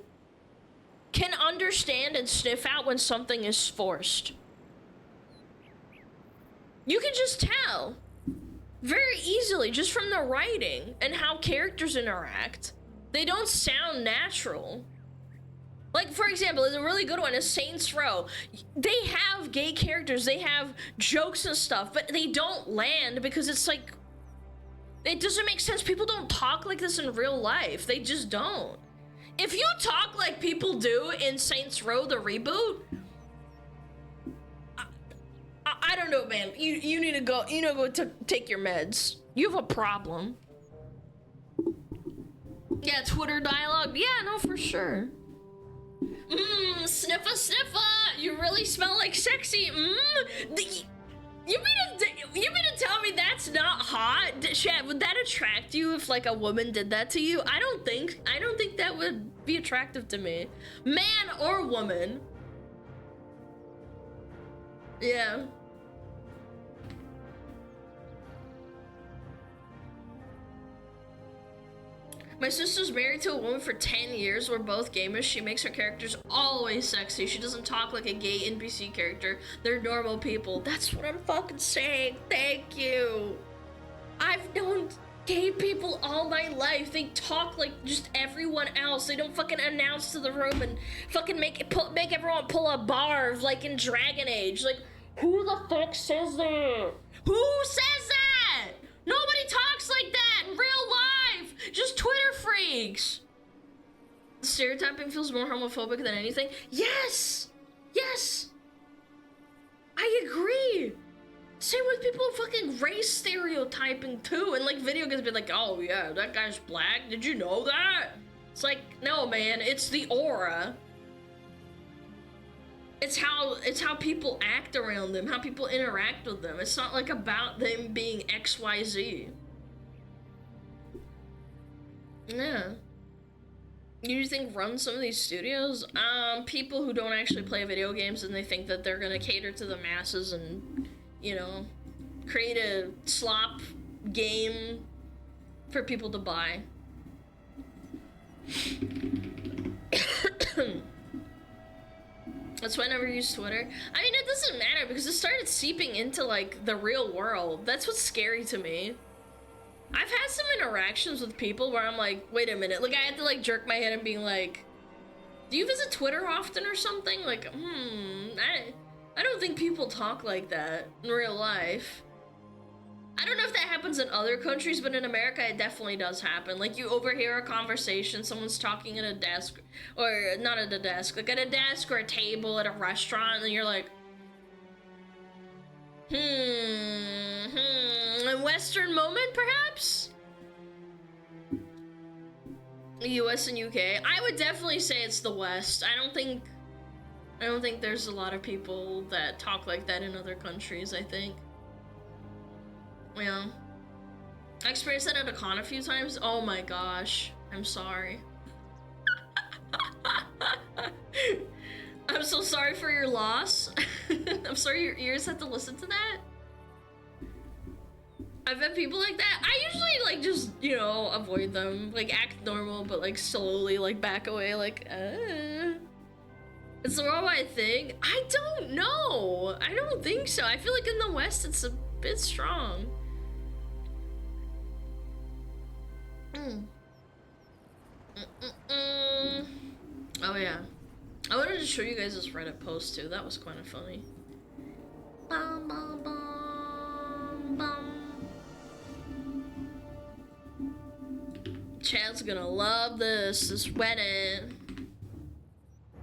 can understand and sniff out when something is forced. You can just tell very easily just from the writing and how characters interact. They don't sound natural. Like, for example, a really good one is Saints Row. They have gay characters, they have jokes and stuff, but they don't land because it's like, it doesn't make sense. People don't talk like this in real life. They just don't. If you talk like people do in Saints Row, the reboot, I don't know, man. You need to go, take your meds. You have a problem. Yeah, Twitter dialogue. Yeah, no, for sure. Sniffa, sniffa. You really smell like sexy. You mean to tell me that's not hot? Chad, would that attract you if like a woman did that to you? I don't think that would be attractive to me. Man or woman. Yeah. My sister's married to a woman for 10 years. We're both gamers. She makes her characters always sexy. She doesn't talk like a gay NPC character. They're normal people. That's what I'm fucking saying. Thank you. I've known gay people all my life. They talk like just everyone else. They don't fucking announce to the room and fucking make everyone pull a barf like in Dragon Age. Like, who the fuck says that? Who says that? Nobody talks like that in real life. Just Twitter freaks. Stereotyping feels more homophobic than anything. Yes. Yes. I agree. Same with people fucking race stereotyping too. And like video games be like, oh yeah, that guy's black. Did you know that? It's like, no man, it's the aura. It's how people act around them, how people interact with them. It's not like about them being XYZ. Yeah. You think run some of these studios? People who don't actually play video games and they think that they're gonna cater to the masses and, you know, create a slop game for people to buy. That's why I never use Twitter. I mean, it doesn't matter because it started seeping into like the real world. That's what's scary to me. I've had some interactions with people where I'm like, wait a minute. Like I had to like jerk my head and being like, do you visit Twitter often or something? Like, I don't think people talk like that in real life. I don't know if that happens in other countries, but in America it definitely does happen. Like you overhear a conversation, someone's talking at a desk, or not at a desk, like at a desk or a table at a restaurant, and you're like, a Western moment perhaps? US and UK. I would definitely say it's the West. I don't think there's a lot of people that talk like that in other countries, I think. Yeah. I experienced that at a con a few times. Oh my gosh. I'm sorry. I'm so sorry for your loss. I'm sorry your ears had to listen to that. I've had people like that. I usually like just, you know, avoid them, like act normal, but like slowly like back away, like, It's the worldwide thing? I don't know. I don't think so. I feel like in the West it's a bit strong. Oh yeah. I wanted to show you guys this Reddit post too. That was kind of funny. Bum, bum, bum, bum. Chad's gonna love this Reddit.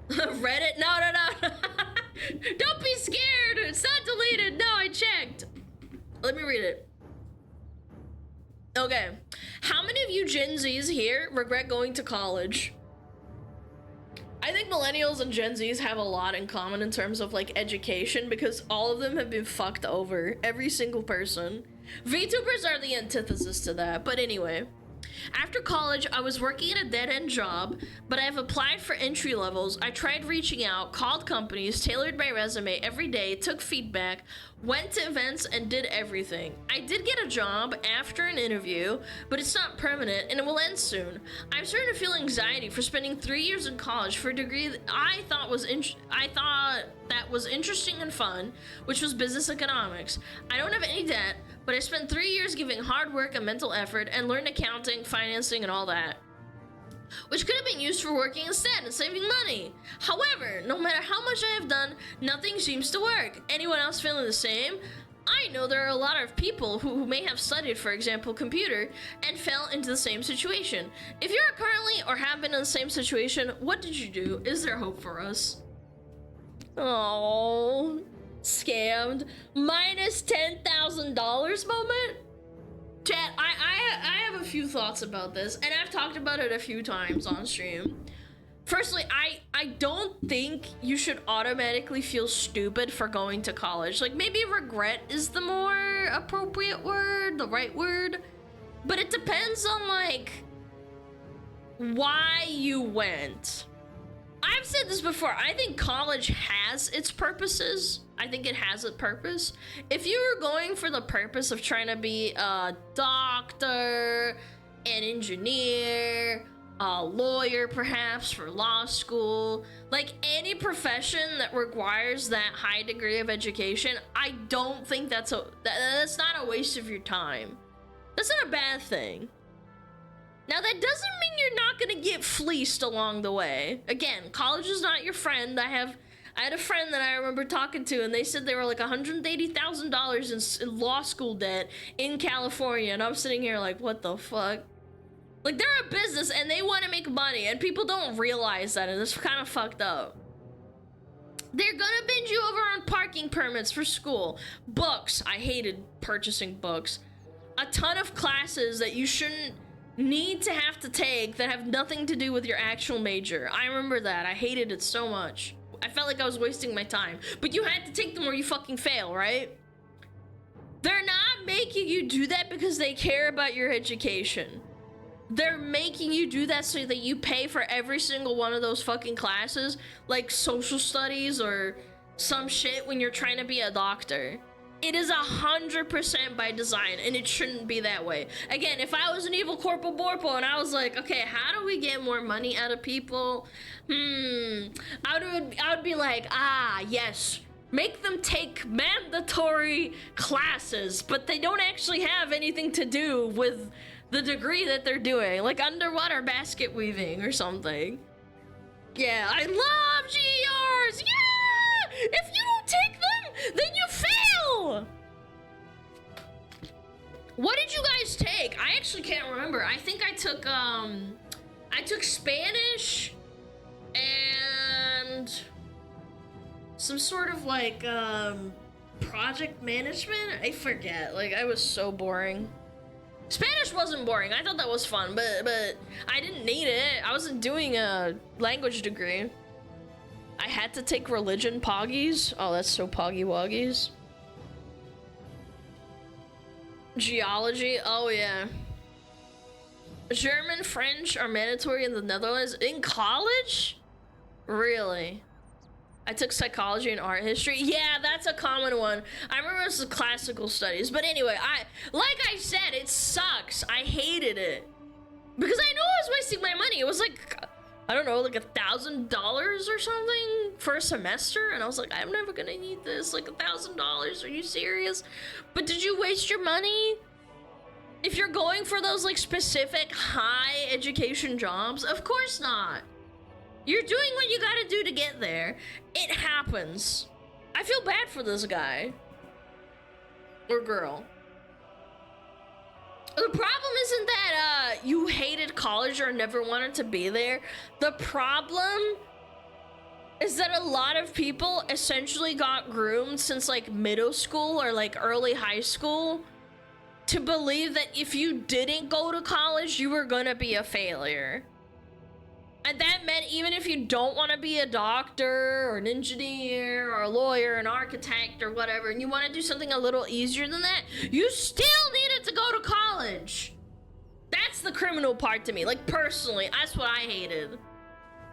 Reddit? No. Don't be scared. It's not deleted. No, I checked. Let me read it. Okay. How many of you Gen Zs here regret going to college? I think millennials and Gen Zs have a lot in common in terms of like education because all of them have been fucked over. Every single person. VTubers are the antithesis to that, but anyway. After college, I was working at a dead-end job, but I've applied for entry levels. I tried reaching out, called companies, tailored my resume every day, took feedback, went to events, and did everything. I did get a job after an interview, but it's not permanent, and it will end soon. I'm starting to feel anxiety for spending 3 years in college for a degree that I thought that was interesting and fun, which was business economics. I don't have any debt, but I spent 3 years giving hard work and mental effort and learned accounting, financing, and all that, which could have been used for working instead and saving money. However, no matter how much I have done, nothing seems to work. Anyone else feeling the same? I know there are a lot of people who may have studied, for example, computer, and fell into the same situation. If you're currently or have been in the same situation, what did you do? Is there hope for us? Oh, scammed. Minus $10,000 moment? Chat, I have a few thoughts about this, and I've talked about it a few times on stream. Firstly, I don't think you should automatically feel stupid for going to college. Like, maybe regret is the more appropriate word, the right word, but it depends on, like, why you went. I've said this before, I think college has its purposes. I think it has a purpose. If you were going for the purpose of trying to be a doctor, an engineer, a lawyer perhaps for law school, like any profession that requires that high degree of education, I don't think that's not a waste of your time. That's not a bad thing. Now, that doesn't mean you're not gonna get fleeced along the way. Again, college is not your friend. I had a friend that I remember talking to, and they said they were like $180,000 in law school debt in California, and I'm sitting here like, what the fuck? Like, they're a business, and they want to make money, and people don't realize that, and it's kind of fucked up. They're gonna bend you over on parking permits for school. Books. I hated purchasing books. A ton of classes that you shouldn't need to have to take that have nothing to do with your actual major. I remember that. I hated it so much. I felt like I was wasting my time. But you had to take them or you fucking fail, right? They're not making you do that because they care about your education. They're making you do that so that you pay for every single one of those fucking classes, like social studies or some shit when you're trying to be a doctor. It is 100% by design, and it shouldn't be that way. Again, if I was an evil Corporal Borpo and I was like, okay, how do we get more money out of people? I would be like, yes, make them take mandatory classes, but they don't actually have anything to do with the degree that they're doing, like underwater basket weaving or something. Yeah, I love GERs. Yeah! If you don't take them, then you fail! What did you guys take? I actually can't remember. I think I took Spanish and some sort of like project management. I forget. Like, I was so boring. Spanish wasn't boring. I thought that was fun, but I didn't need it. I wasn't doing a language degree. I had to take religion poggies. Oh, that's so poggy woggies. Geology. Oh, yeah. German, French are mandatory in the Netherlands. In college? Really? I took psychology and art history. Yeah, that's a common one. I remember it was the classical studies. But anyway, like I said, it sucks. I hated it. Because I knew I was wasting my money. It was like, I don't know, like $1,000 or something for a semester. And I was like, I'm never gonna need this. Like $1,000, are you serious? But did you waste your money? If you're going for those like specific high education jobs, of course not. You're doing what you gotta do to get there. It happens. I feel bad for this guy. Or girl. The problem isn't that you hated college or never wanted to be there. The problem is that a lot of people essentially got groomed since like middle school or like early high school to believe that if you didn't go to college, you were gonna be a failure. And that meant even if you don't want to be a doctor or an engineer or a lawyer, an architect or whatever, and you want to do something a little easier than that, you still needed to go to college. That's the criminal part to me. Like, personally, that's what I hated.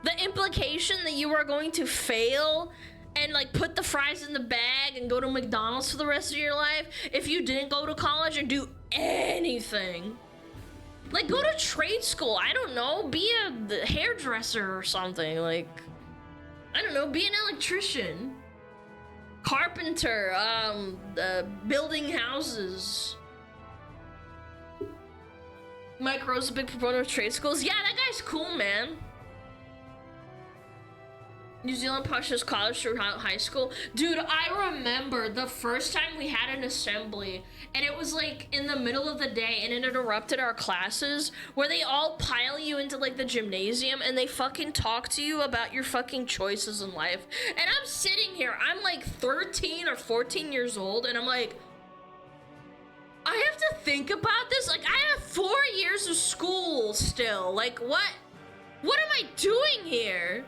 The implication that you are going to fail and like put the fries in the bag and go to McDonald's for the rest of your life if you didn't go to college and do anything. Like, go to trade school. I don't know. Be a hairdresser or something. Like, I don't know. Be an electrician. Carpenter. Building houses. Mike Rose, a big proponent of trade schools. Yeah, that guy's cool, man. New Zealand pushes college throughout high school. Dude, I remember the first time we had an assembly, and it was like in the middle of the day, and it interrupted our classes, where they all pile you into like the gymnasium, and they fucking talk to you about your fucking choices in life. And I'm sitting here, I'm like 13 or 14 years old, and I'm like, I have to think about this? Like, I have 4 years of school still. Like, what am I doing here?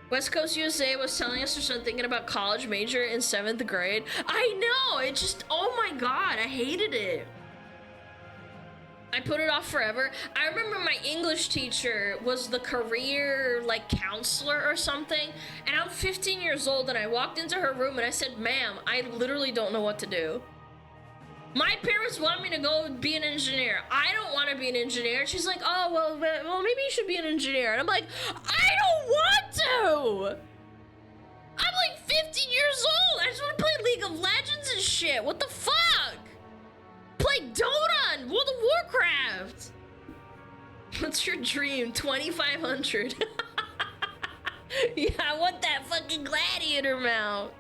West Coast USA was telling us to start thinking about college major in 7th grade. I know, it just, oh my God, I hated it. I put it off forever. I remember my English teacher was the career like counselor or something, and I'm 15 years old, and I walked into her room and I said, ma'am, I literally don't know what to do. My parents want me to go be an engineer. I don't want to be an engineer. She's like, oh, well, maybe you should be an engineer. And I'm like, I don't want to. I'm like 15 years old. I just want to play League of Legends and shit. What the fuck? Play Dota and World of Warcraft. What's your dream? 2,500. Yeah, I want that fucking gladiator mount.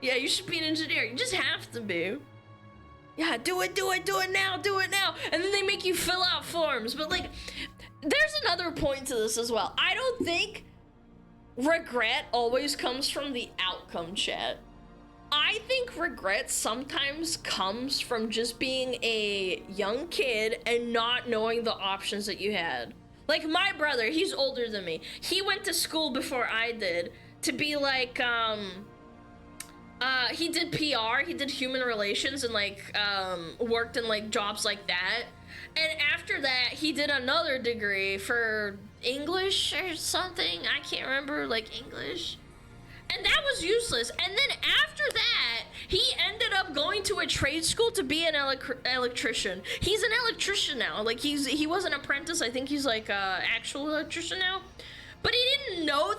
Yeah, you should be an engineer. You just have to be. Yeah, do it now, and then they make you fill out forms. But like, there's another point to this as well. I don't think regret always comes from the outcome, chat. I think regret sometimes comes from just being a young kid and not knowing the options that you had. Like my brother, he's older than me. He went to school before I did to be like, he did PR, he did human relations, and like worked in like jobs like that. And after that, he did another degree for English or something. I can't remember, like English. And that was useless. And then after that, he ended up going to a trade school to be an electrician. He's an electrician now. Like he was an apprentice. I think he's like actual electrician now. But he didn't know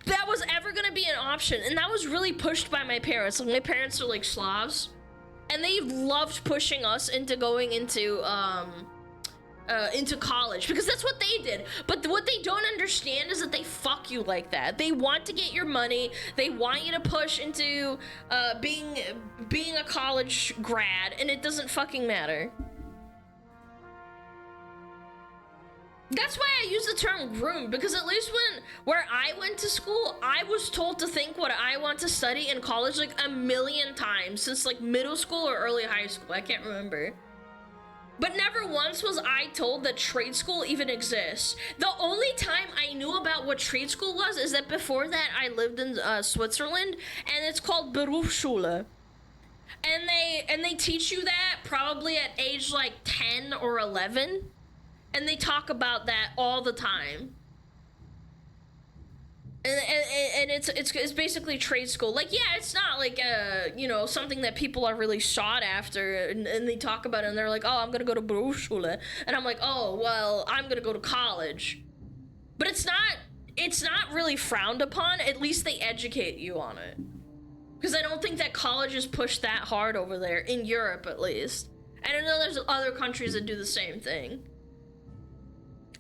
that was ever gonna be an option, and that was really pushed by my parents. Like my parents are like Slavs, and they loved pushing us into going into college because that's what they did. But what they don't understand is that they fuck you like that. They want to get your money. They want you to push into being a college grad, and it doesn't fucking matter. That's why I use the term groomed, because at least where I went to school, I was told to think what I want to study in college like a million times since like middle school or early high school. I can't remember. But never once was I told that trade school even exists. The only time I knew about what trade school was is that before that I lived in Switzerland, and it's called Berufsschule. And they teach you that probably at age like 10 or 11. And they talk about that all the time. and it's basically trade school. Like, yeah, it's not like you know, something that people are really sought after, and they talk about it and they're like, oh, I'm gonna go to Berufsschule, and I'm like, oh, well, I'm gonna go to college. But it's not really frowned upon. At least they educate you on it, because I don't think that college is pushed that hard over there, in Europe at least. And I know there's other countries that do the same thing.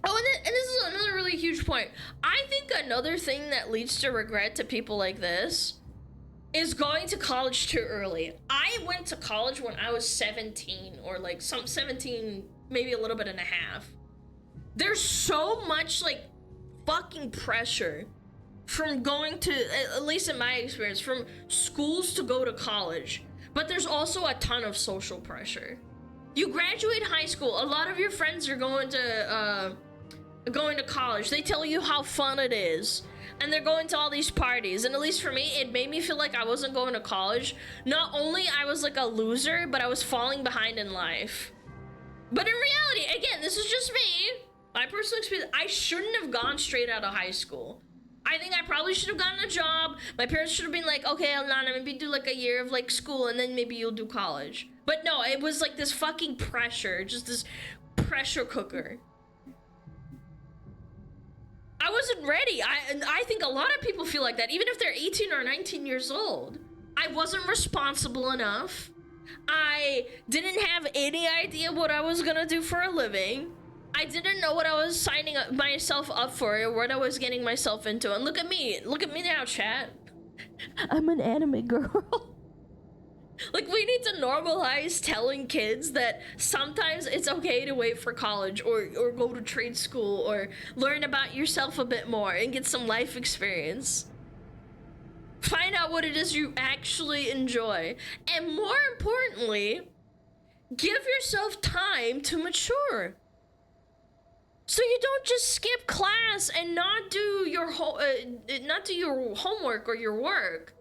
Oh, and this is another really huge point. I think another thing that leads to regret to people like this is going to college too early. I went to college when I was 17, or like 17, maybe a little bit and a half. There's so much like fucking pressure from going to, at least in my experience, from schools to go to college. But there's also a ton of social pressure. You graduate high school, a lot of your friends are going to college. They tell you how fun it is, and they're going to all these parties. And at least for me, it made me feel like I wasn't going to college. Not only I was like a loser, but I was falling behind in life. But in reality, again, this is just me, my personal experience, I shouldn't have gone straight out of high school. I think I probably should have gotten a job. My parents should have been like, okay, Alana, maybe do like a year of like school and then maybe you'll do college. But no, it was like this fucking pressure, just this pressure cooker. I wasn't ready. I think a lot of people feel like that, even if they're 18 or 19 years old. I wasn't responsible enough. I didn't have any idea what I was gonna do for a living. I didn't know what I was signing myself up for, or what I was getting myself into. And look at me now, chat. I'm an anime girl. Like, we need to normalize telling kids that sometimes it's okay to wait for college, or go to trade school, or learn about yourself a bit more and get some life experience. Find out what it is you actually enjoy. And more importantly, give yourself time to mature. So you don't just skip class and not do your homework or your work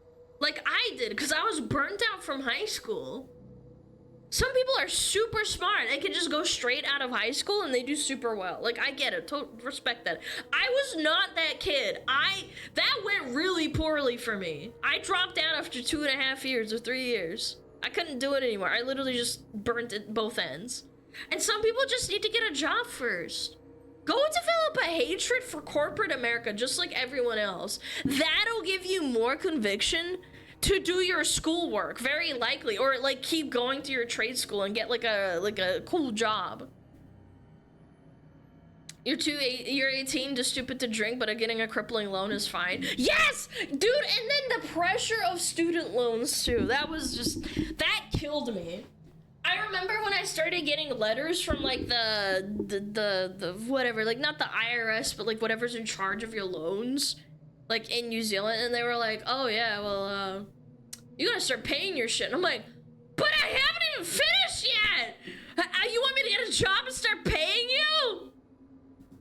like I did, because I was burnt out from high school. Some people are super smart and can just go straight out of high school and they do super well. Like, I get it, respect that. I was not that kid. That went really poorly for me. I dropped out after 2.5 years or 3 years. I couldn't do it anymore. I literally just burnt at both ends. And some people just need to get a job first. Go develop a hatred for corporate America, just like everyone else. That'll give you more conviction to do your schoolwork, very likely, or like keep going to your trade school and get like a cool job. You're 18, too stupid to drink, but getting a crippling loan is fine. Yes, dude. And then the pressure of student loans too. That killed me. I remember when I started getting letters from like the whatever, like not the IRS, but like whatever's in charge of your loans, like in New Zealand, and they were like, oh yeah, well, you gotta start paying your shit. And I'm like, but I haven't even finished yet. You want me to get a job and start paying you?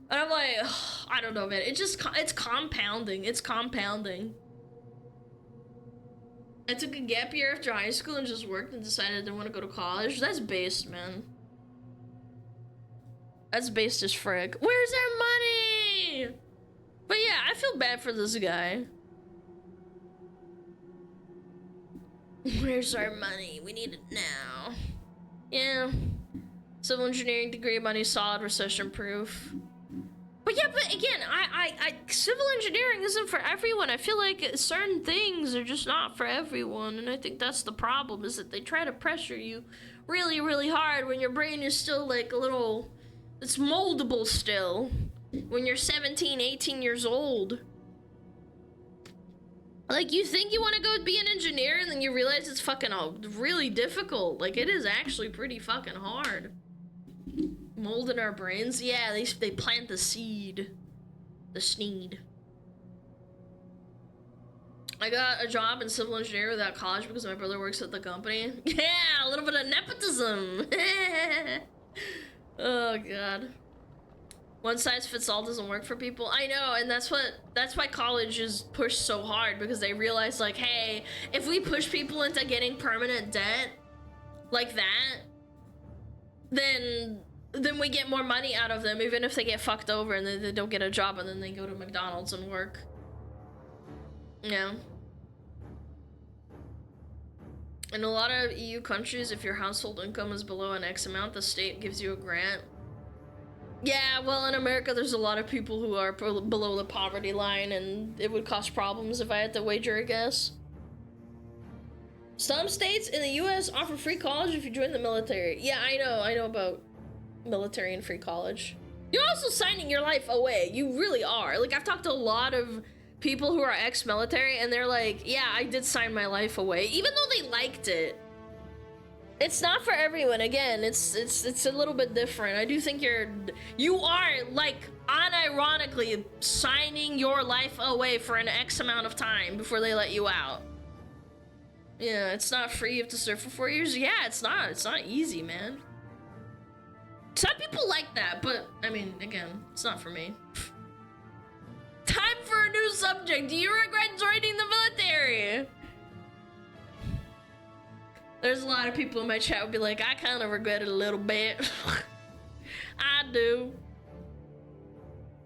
And I'm like, ugh, I don't know, man. It's compounding. It's compounding. I took a gap year after high school and just worked and decided I didn't want to go to college. That's based, man. That's based as frick. Where's our money? But yeah, I feel bad for this guy. Where's our money? We need it now. Yeah. Civil engineering degree, money solid, recession proof. But yeah, but again, civil engineering isn't for everyone. I feel like certain things are just not for everyone, and I think that's the problem, is that they try to pressure you really, really hard when your brain is still like a little, it's moldable still, when you're 17, 18 years old. Like, you think you want to go be an engineer, and then you realize it's fucking really difficult. Like, it is actually pretty fucking hard. Mold in our brains? Yeah, they plant the seed. The sneed. I got a job in civil engineering without college because my brother works at the company. Yeah, a little bit of nepotism. Oh god. One size fits all doesn't work for people. I know, and that's why college is pushed so hard, because they realize, like, hey, if we push people into getting permanent debt like that, then we get more money out of them, even if they get fucked over and they don't get a job, and then they go to McDonald's and work. Yeah. In a lot of EU countries, if your household income is below an X amount, the state gives you a grant. Yeah, well, in America, there's a lot of people who are below the poverty line, and it would cause problems if I had to wager a guess. Some states in the US offer free college if you join the military. Yeah, I know about military and free college. You're also signing your life away. You really are. Like, I've talked to a lot of people who are ex-military, and they're like, yeah, I did sign my life away, even though they liked it. It's not for everyone. Again, it's a little bit different. I do think you are, like, unironically signing your life away for an X amount of time before they let you out. Yeah, it's not free. You have to serve for 4 years. Yeah, it's not easy, man. Some people like that, but I mean, again, it's not for me. Time for a new subject. Do you regret joining the military? There's a lot of people in my chat would be like, I kind of regret it a little bit. I do.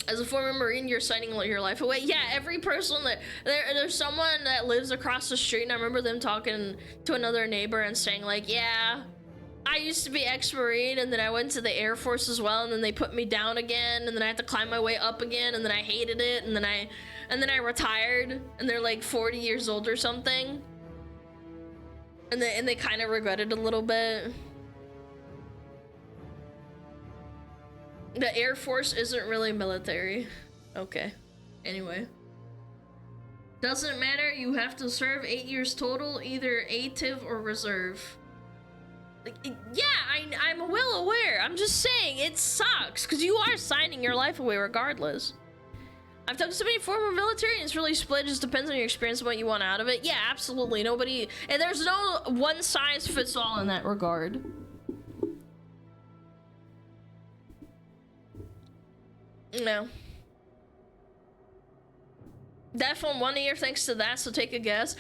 As a former Marine, you're signing your life away. Yeah, every person that there's someone that lives across the street, and I remember them talking to another neighbor and saying like, yeah, I used to be ex-Marine, and then I went to the Air Force as well, and then they put me down again, and then I had to climb my way up again, and then I hated it, and then I retired, and they're like 40 years old or something. And they kind of regret it a little bit. The Air Force isn't really military. Okay. Anyway. Doesn't matter, you have to serve 8 years total, either active or reserve. Like, yeah, I'm well aware. I'm just saying, it sucks, because you are signing your life away regardless. I've talked to so many former military, and it's really split. It just depends on your experience and what you want out of it. Yeah, absolutely. Nobody, and there's no one size fits all in that regard. No. Death on 1 year thanks to that, so take a guess.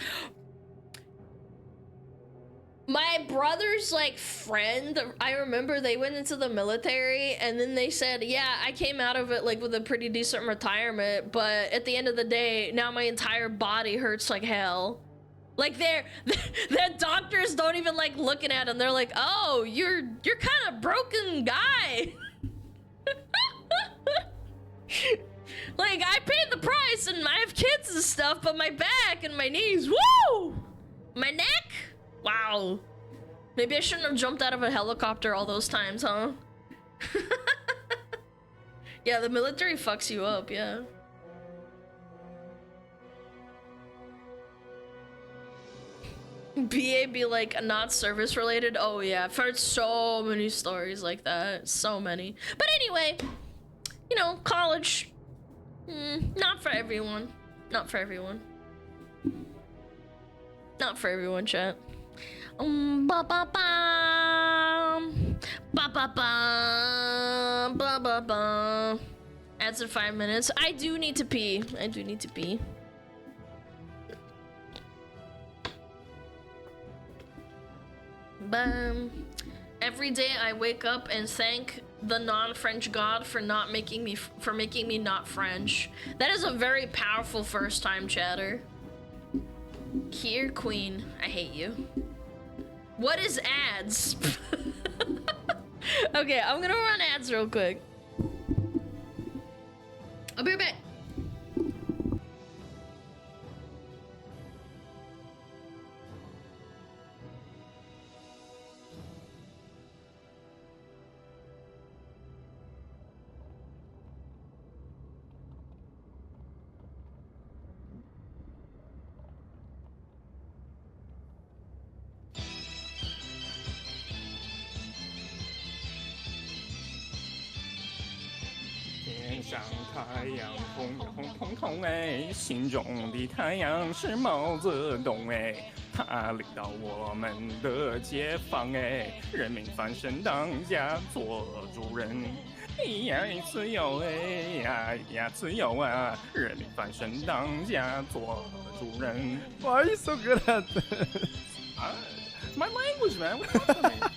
My brother's like friend, I remember they went into the military and then they said, yeah, I came out of it like with a pretty decent retirement, but at the end of the day, now my entire body hurts like hell. Like their doctors don't even like looking at him. They're like, oh, you're kind of broken guy. Like, I paid the price and I have kids and stuff, but my back and my knees, woo! My neck? Wow. Maybe I shouldn't have jumped out of a helicopter all those times, huh? Yeah, the military fucks you up, yeah. BA be like, not service related? Oh yeah, I've heard so many stories like that. So many. But anyway, you know, college. Not for everyone. Not for everyone. Not for everyone, chat. Ba ba ba. Ba ba ba. Ba ba ba. Adds in 5 minutes. I do need to pee. I do need to pee. Bam. Every day I wake up and thank the non-French God for making me not French. That is a very powerful first time chatter. Here, Queen, I hate you. What is ads? Okay, I'm gonna run ads real quick. I'll be right back.天上太阳红红彤彤哎，心中的太阳是毛泽东哎，他领导我们的解放哎，人民翻身当家做主人。呀，自由哎呀，自由啊！人民翻身当家做主人。Why are you so good at this? My language, man. What's up with me?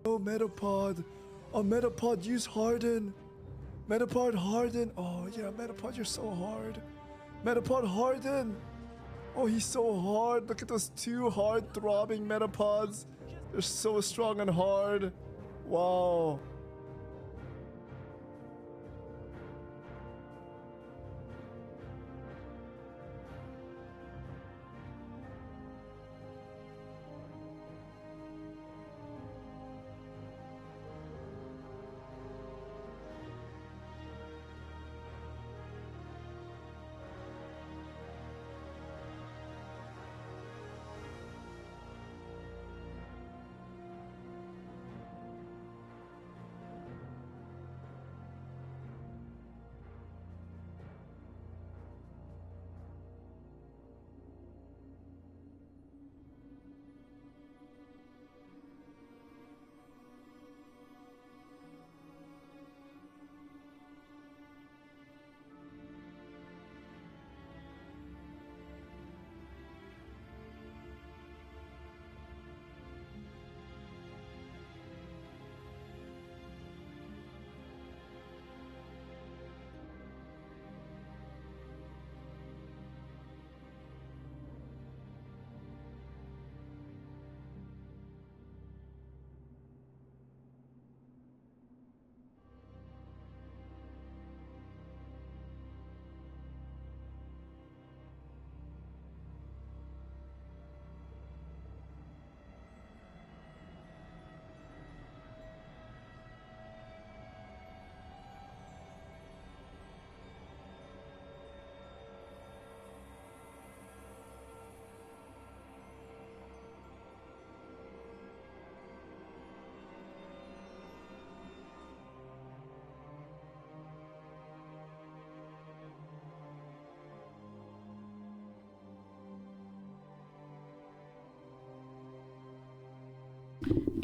Oh, Metapod. Oh, Metapod, use Harden. Metapod Harden. Oh yeah, Metapod, you're so hard. Metapod Harden. Oh, he's so hard. Look at those two hard throbbing Metapods. They're so strong and hard. Wow.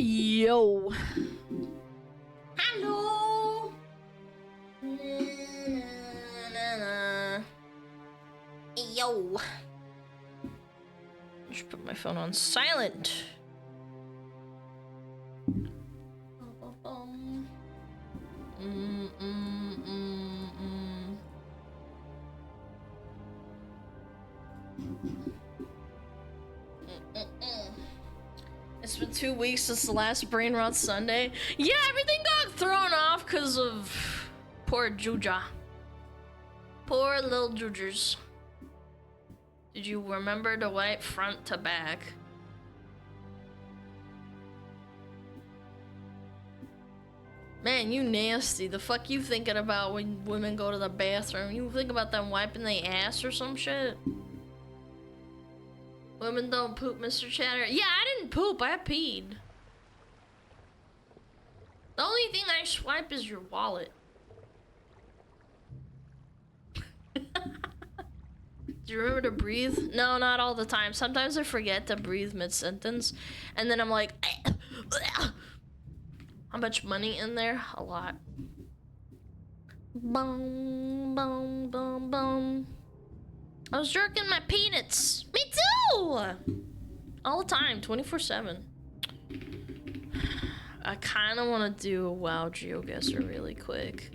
Yo. Hello. Na-na-na-na. Yo. Just put my phone on silent. It's been 2 weeks since the last Brain Rot Sunday. Yeah, everything got thrown off because of poor Juja. Poor little Jujers. Did you remember to wipe front to back? Man, you nasty. The fuck you thinking about when women go to the bathroom? You think about them wiping their ass or some shit? Women don't poop, Mr. Chatter. Yeah, I didn't poop. I peed. The only thing I swipe is your wallet. Do you remember to breathe? No, not all the time. Sometimes I forget to breathe mid-sentence. And then I'm like... How much money in there? A lot. Boom, boom, boom, boom. I was jerking my peanuts. Me too! All the time, 24/7. I kind of want to do a WoW GeoGuessr really quick.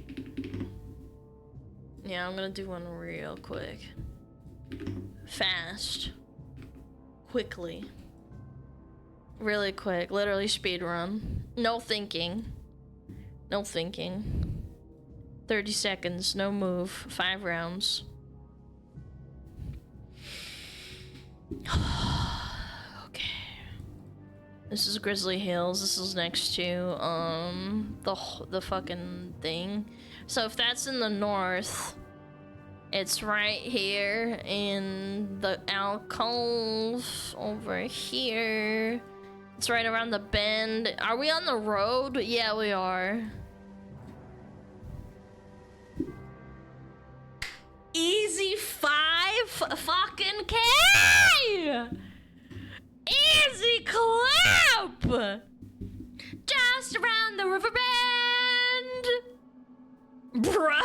Yeah, I'm gonna do one real quick. Fast. Quickly. Really quick. Literally speed run. No thinking. No thinking. 30 seconds. No move. 5 rounds. Okay. This is Grizzly Hills. This is next to the fucking thing. So if that's in the north, it's right here in the alcove over here. It's right around the bend. Are we on the road? Yeah, we are. Easy 5 fucking K! Easy clap! Just around the river bend! Bruh!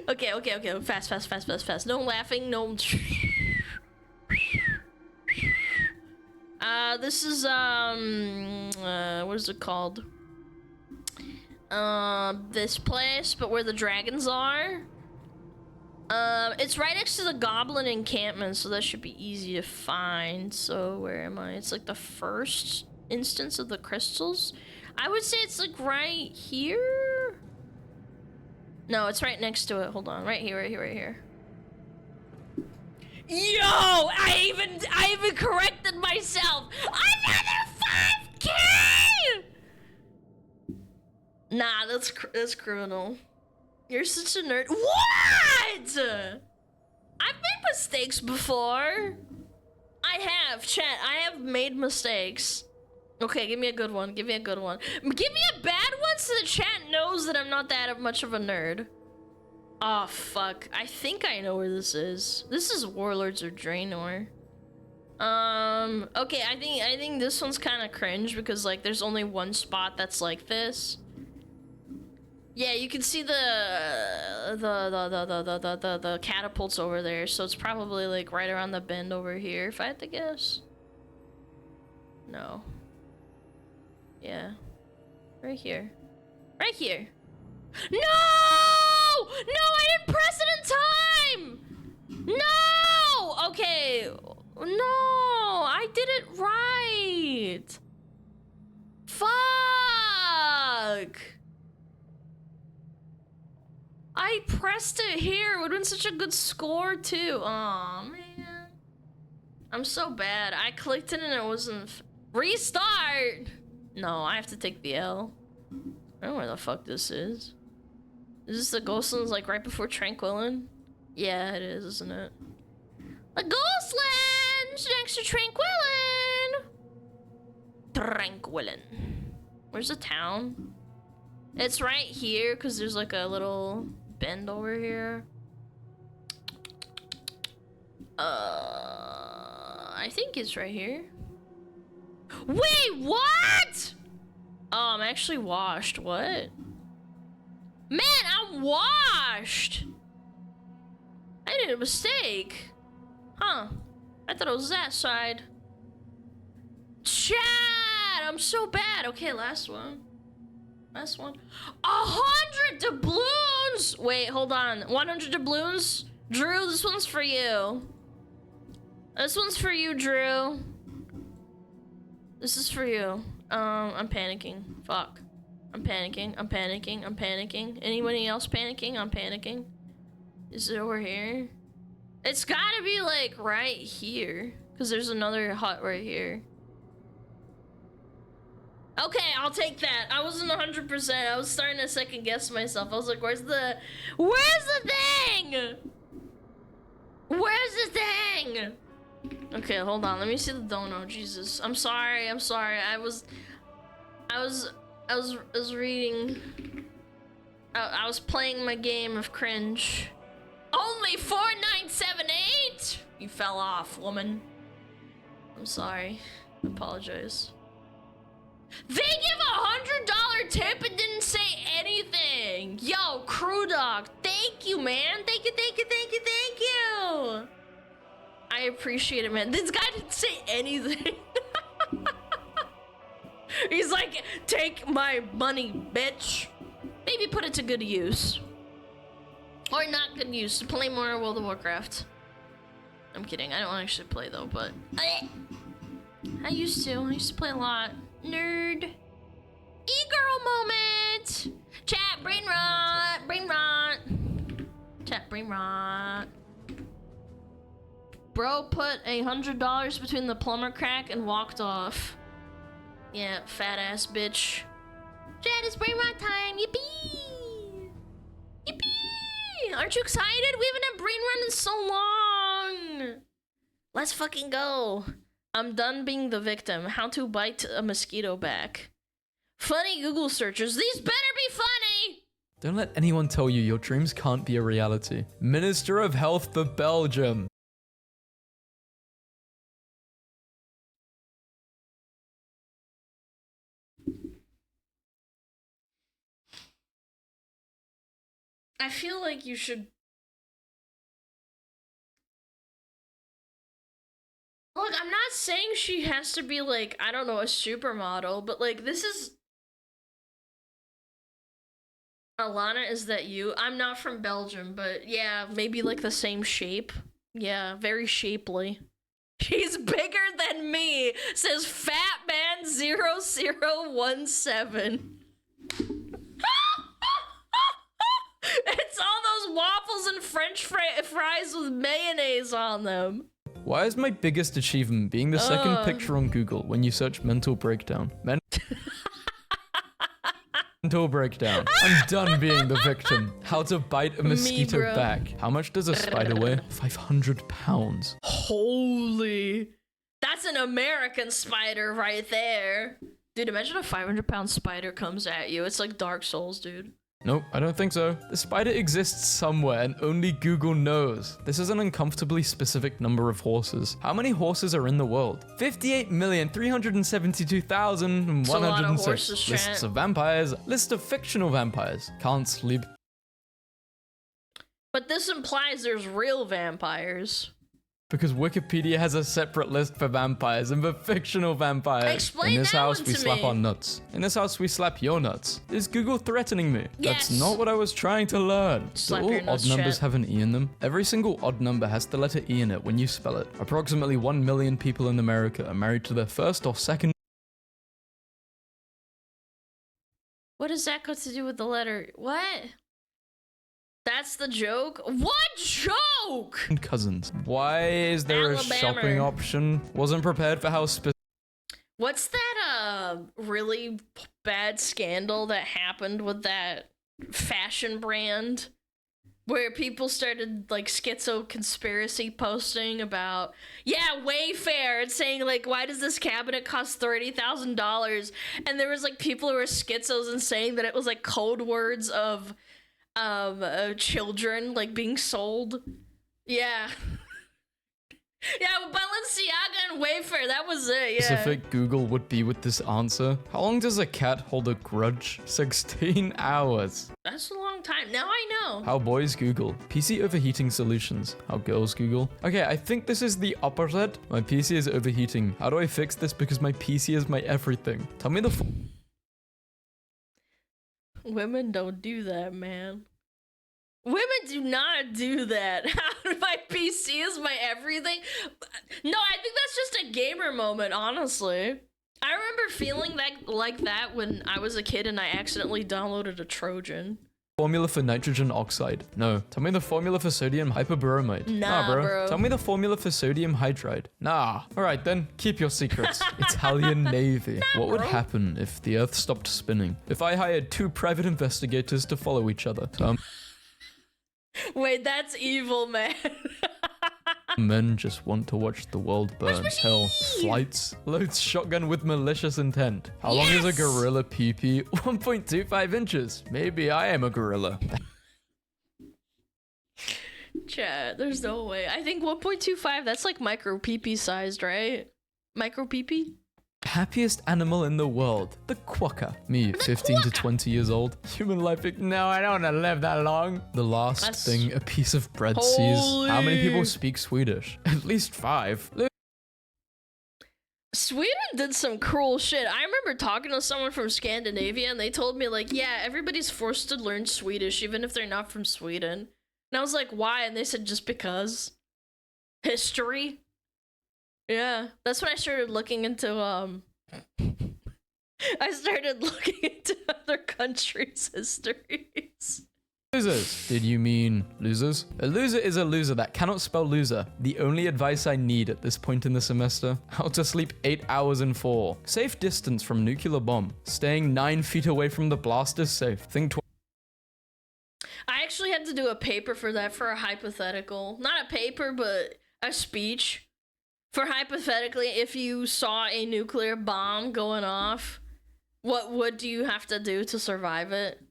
Okay. Fast. No laughing, no... This is, what is it called? this place, but where the dragons are. It's right next to the goblin encampment, so that should be easy to find. So where am I? It's like the first instance of the crystals. I would say it's like right here. No, it's right next to it. Hold on, right here, right here, right here. Yo, I even corrected myself. Another 5K. Nah, that's criminal. You're such a nerd. What? I've made mistakes before. I have, chat. I have made mistakes. Okay, give me a good one. Give me a good one. Give me a bad one so the chat knows that I'm not that much of a nerd. Oh, fuck. I think I know where this is. This is Warlords or Draenor. Okay, I think this one's kind of cringe because, like, there's only one spot that's like this. Yeah, you can see the catapults over there, so it's probably, like, right around the bend over here, if I had to guess. No. Yeah. Right here. Right here. No! No, I didn't press it in time! No! Okay. No, I did it right. Fuck. I pressed it here. It would have been such a good score, too. Aw, man. I'm so bad. I clicked it and it wasn't... Restart! No, I have to take the L. I don't know where the fuck this is. Is this the Ghostlands, like, right before Tranquillin? Yeah, it is, isn't it? The Ghostlands! Next to Tranquillin! Tranquillin. Where's the town? It's right here, because there's, like, a little bend over here. I think it's right here. Wait, what? Oh, I'm actually washed. What? Man, I'm washed. I made a mistake. Huh. I thought it was that side. Chat, I'm so bad. Okay, last one. Last one. 100 doubloons. Wait, hold on. 100 doubloons. Drew, this one's for you. This one's for you, Drew. This is for you. I'm panicking. Fuck. I'm panicking. I'm panicking. I'm panicking. Anybody else panicking? I'm panicking. Is it over here? It's gotta be like right here. Because there's another hut right here. Okay, I'll take that. I wasn't 100%. I was starting to second guess myself. I was like, where's the thing? Where's the thing? Okay, hold on. Let me see the dono. Jesus. I'm sorry. I'm sorry. I was reading. I was playing my game of cringe. Only 4978? You fell off, woman. I'm sorry. I apologize. They give $100 tip and didn't say anything. Yo, Crew Dog, thank you, man. Thank you, thank you, thank you, thank you. I appreciate it, man. This guy didn't say anything. He's like, take my money, bitch. Maybe put it to good use. Or not good use, to play more World of Warcraft. I'm kidding, I don't actually play though, but... I used to play a lot. Nerd. E-girl moment! Chat, brain rot, brain rot. Chat, brain rot. Bro put $100 between the plumber crack and walked off. Yeah, fat ass bitch. Chat, it's brain rot time, yippee! Yippee! Aren't you excited? We haven't had brain rot in so long! Let's fucking go. I'm done being the victim. How to bite a mosquito back. Funny Google searches. These better be funny! Don't let anyone tell you your dreams can't be a reality. Minister of Health for Belgium. I feel like you should... Look, I'm not saying she has to be like, I don't know, a supermodel, but like, this is... Alana, is that you? I'm not from Belgium, but yeah, maybe like the same shape. Yeah, very shapely. She's bigger than me, says Fatman0017. It's all those waffles and French fries with mayonnaise on them. Why is my biggest achievement being the second picture on Google when you search mental breakdown? Mental breakdown. I'm done being the victim. How to bite a mosquito back. How much does a spider weigh? 500 pounds. Holy. That's an American spider right there. Dude, imagine a 500-pound spider comes at you. It's like Dark Souls, dude. Nope, I don't think so. The spider exists somewhere and only Google knows. This is an uncomfortably specific number of horses. How many horses are in the world? 58,372,106. Lists of vampires. List of fictional vampires. Can't sleep. But this implies there's real vampires. Because Wikipedia has a separate list for vampires and for fictional vampires. Explain in this that house, one we to slap me. our nuts. In this house, we slap your nuts. Is Google threatening me? Yes. That's not what I was trying to learn. Slap Do your all nuts, odd numbers chat. have an E in them? Every single odd number has the letter E in it when you spell it. Approximately 1 million people in America are married to their first or second. What does that got to do with the letter? What? That's the joke? What joke? Cousins. Why is there a Alabama. shopping option? Wasn't prepared for how specific. What's that really bad scandal that happened with that fashion brand? Where people started like schizo conspiracy posting about, yeah, Wayfair, and saying like, why does this cabinet cost $30,000? And there was like people who were schizos and saying that it was like code words of children like being sold. Yeah. Yeah, Balenciaga and Wayfair, that was it, yeah. Specific Google would be with this answer. How long does a cat hold a grudge? 16 hours. That's a long time. Now I know. How boys Google. PC overheating solutions. How girls Google. Okay, I think this is the opposite. My PC is overheating. How do I fix this? Because my PC is my everything. Tell me the Women don't do that, man. Women do not do that. My PC is my everything. No, I think that's just a gamer moment, honestly. I remember feeling like that when I was a kid and I accidentally downloaded a Trojan. formula for nitrogen oxide. No. Tell me the formula for sodium hyperbromide. Nah, bro. Tell me the formula for sodium hydride. Nah. Alright then, keep your secrets. Italian Navy. What would happen if the Earth stopped spinning? If I hired 2 private investigators to follow each other. Wait, that's evil, man. Men just want to watch the world burn. Hell, flights, loads shotgun with malicious intent. How long is a gorilla pee-pee? 1.25 inches. Maybe I am a gorilla. Chat, there's no way. I think 1.25, that's like micro pee-pee sized, right? Micro pee-pee? Happiest animal in the world, the quokka. Me, 15 to 20 years old. Human life, no, I don't want to live that long. The last thing a piece of bread sees. How many people speak Swedish? At least 5. Sweden did some cruel shit. I remember talking to someone from Scandinavia and they told me like, yeah, everybody's forced to learn Swedish even if they're not from Sweden. And I was like, why? And they said just because. History. Yeah, that's when I started looking into I started looking into other countries' histories. Losers. Did you mean losers? A loser is a loser that cannot spell loser. The only advice I need at this point in the semester: how to sleep 8 hours in 4. Safe distance from nuclear bomb. Staying 9 feet away from the blast is safe. Think I actually had to do a paper for that, for a hypothetical. Not a paper, but a speech. For hypothetically, if you saw a nuclear bomb going off, what do you have to do to survive it?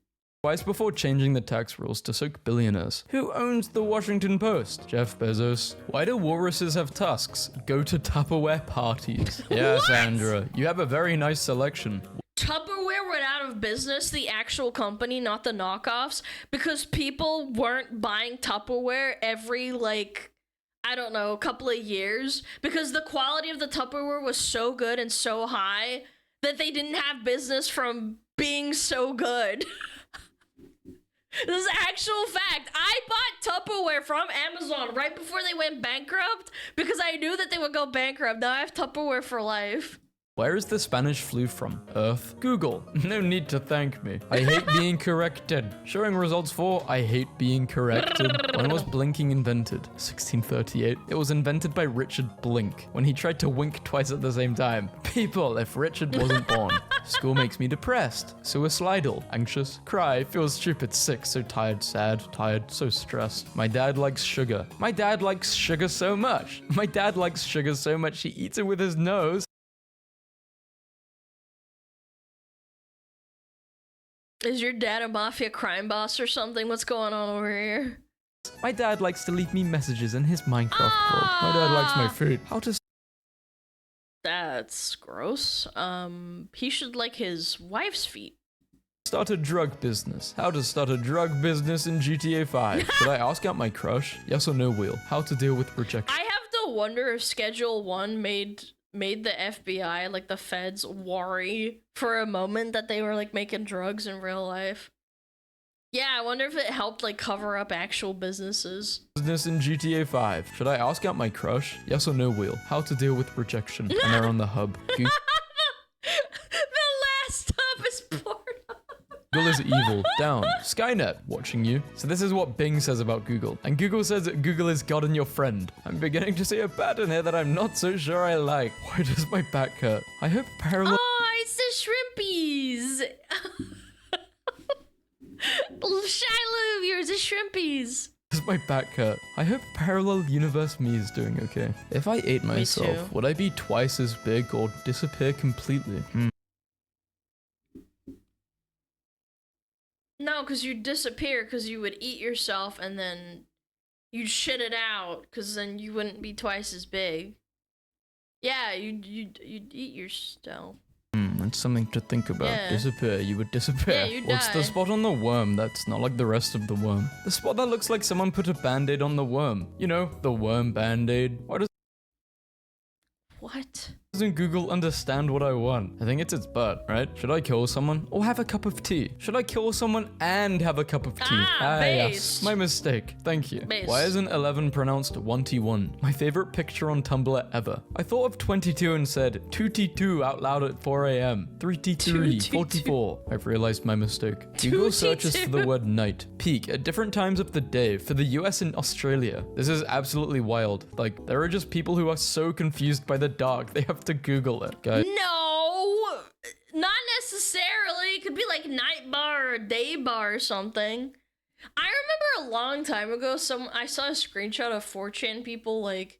twice before changing the tax rules to soak billionaires. Who owns the Washington Post? Jeff Bezos. Why do walruses have tusks? Go to Tupperware parties. Yeah, Sandra, you have a very nice selection. Tupperware went out of business, the actual company, not the knockoffs, because people weren't buying Tupperware every, like, I don't know, a couple of years, because the quality of the Tupperware was so good and so high that they didn't have business from being so good. This is actual fact. I bought Tupperware from Amazon right before they went bankrupt because I knew that they would go bankrupt. Now I have Tupperware for life. Where is the Spanish flu from? Earth? Google. No need to thank me. I hate being corrected. Showing results for I hate being corrected. When was blinking invented? 1638. It was invented by Richard Blink when he tried to wink twice at the same time. People, if Richard wasn't born. School makes me depressed, suicidal, anxious, cry, feel stupid, sick, so tired, sad, tired, so stressed. My dad likes sugar. My dad likes sugar so much. My dad likes sugar so much he eats it with his nose. Is your dad a mafia crime boss or something? What's going on over here? My dad likes to leave me messages in his Minecraft world. My dad likes my food. How to That's gross. He should like his wife's feet. start a drug business. How to start a drug business in GTA 5. Should I ask out my crush? Yes or no, Wheel? How to deal with rejection. I have to wonder if Schedule 1 made the FBI, like the feds, worry for a moment that they were like making drugs in real life. Yeah, I wonder if it helped like cover up actual businesses. Business in GTA 5. Should I ask out my crush? Yes or no, Wheel? How to deal with rejection. And they're on the hub. The last hub is porn. Google is evil. Down. Skynet. Watching you. So this is what Bing says about Google. And Google says that Google is God and your friend. I'm beginning to see a pattern here that I'm not so sure I like. Why does my back hurt? I hope parallel... Oh, it's the shrimpies. Shiloh, you're the shrimpies. Does my back hurt? I hope parallel universe me is doing okay. If I ate myself, too. would I be twice as big or disappear completely? No, because you'd disappear because you would eat yourself and then you'd shit it out because then you wouldn't be twice as big. Yeah, you'd eat yourself. That's something to think about. Yeah. Disappear, you would disappear. Yeah, you'd What's die. the spot on the worm that's not like the rest of the worm? The spot that looks like someone put a band-aid on the worm. You know, the worm band-aid. Why What? doesn't Google understand what I want? I think it's its butt, right? Should I kill someone or have a cup of tea? Should I kill someone and have a cup of tea? Yes. Based. My mistake. Thank you. Based. Why isn't 11 pronounced 1T1? My favorite picture on Tumblr ever. I thought of 22 and said 2T2 out loud at 4 a.m. 3T3, 2T2. 44. I've realized my mistake. Google searches for the word night. Peak at different times of the day for the US and Australia. This is absolutely wild. Like, there are just people who are so confused by the dark, they have to Google it. Guys. No, not necessarily. It could be like night bar or day bar or something. I remember a long time ago, I saw a screenshot of 4chan people like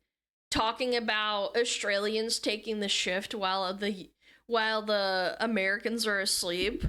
talking about Australians taking the shift while the Americans are asleep.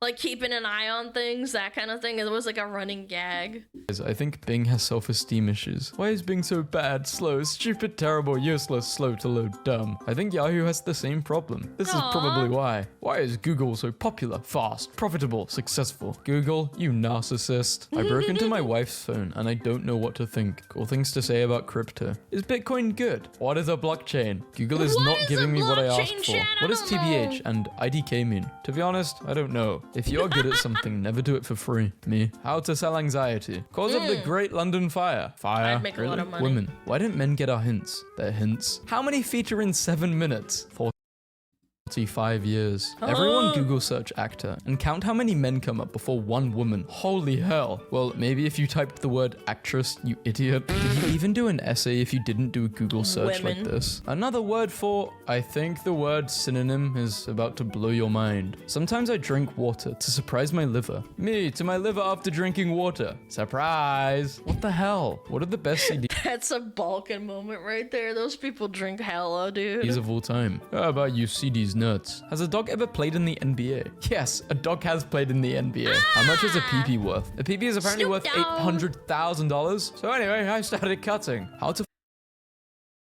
Like keeping an eye on things, that kind of thing. It was like a running gag. I think Bing has self-esteem issues. Why is Bing so bad, slow, stupid, terrible, useless, slow to load, dumb? I think Yahoo has the same problem. This is probably why. Why is Google so popular, fast, profitable, successful? Google, you narcissist. I broke into my wife's phone and I don't know what to think. Cool things to say about crypto. Is Bitcoin good? What is a blockchain? Google is What not is giving a me what I blockchain, asked for. Chad? I What does don't know. TBH and IDK mean? To be honest, I don't know. If you're good at something, never do it for free. Me. How to sell anxiety. Cause of the Great London Fire. Fire. I'd make a lot of money. Women. Why didn't men get our hints? Their hints. How many feet are in 7 minutes? 45 years. Everyone Google search actor and count how many men come up before one woman. Holy hell. Well, maybe if you typed the word actress, you idiot. Did you even do an essay if you didn't do a Google search like this? Another word for, I think the word synonym is about to blow your mind. Sometimes I drink water to surprise my liver. Me to my liver after drinking water. Surprise. What the hell? What are the best CDs That's a Balkan moment right there. Those people drink hella, dude. of all time? How about you CDs nuts? Has a dog ever played in the NBA? Yes, a dog has played in the NBA. How much is a PP worth? A PP is apparently Snoop worth Dogg. $800,000. So anyway, I started cutting. How to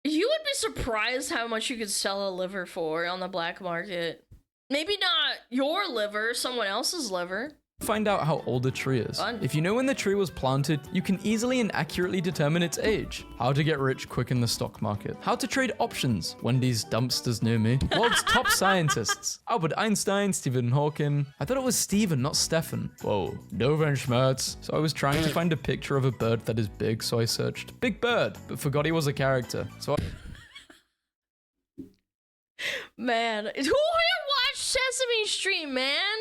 You would be surprised how much you could sell a liver for on the black market. Maybe not your liver, someone else's liver. Find out how old a tree is. Fun. If you know when the tree was planted, you can easily and accurately determine its age. How to get rich quick in the stock market. How to trade options. Wendy's dumpsters near me. World's top scientists. Albert Einstein, Stephen Hawking. I thought it was Stephen, not Stefan. Whoa, Dovenschmerz. So I was trying to find a picture of a bird that is big, so I searched big bird, but forgot he was a character. So Man, who here watched Sesame Street, man?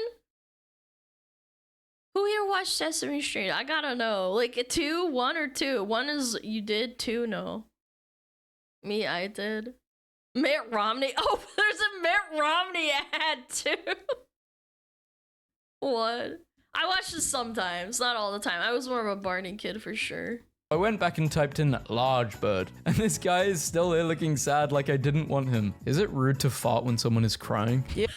Who here watched Sesame Street? I gotta know. Like a 2, 1 or 2. 1 is you did, 2 no. Me, I did. Mitt Romney. Oh, there's a Mitt Romney ad too. What? I watch this sometimes, not all the time. I was more of a Barney kid for sure. I went back and typed in large bird, and this guy is still here looking sad like I didn't want him. Is it rude to fart when someone is crying? Yeah.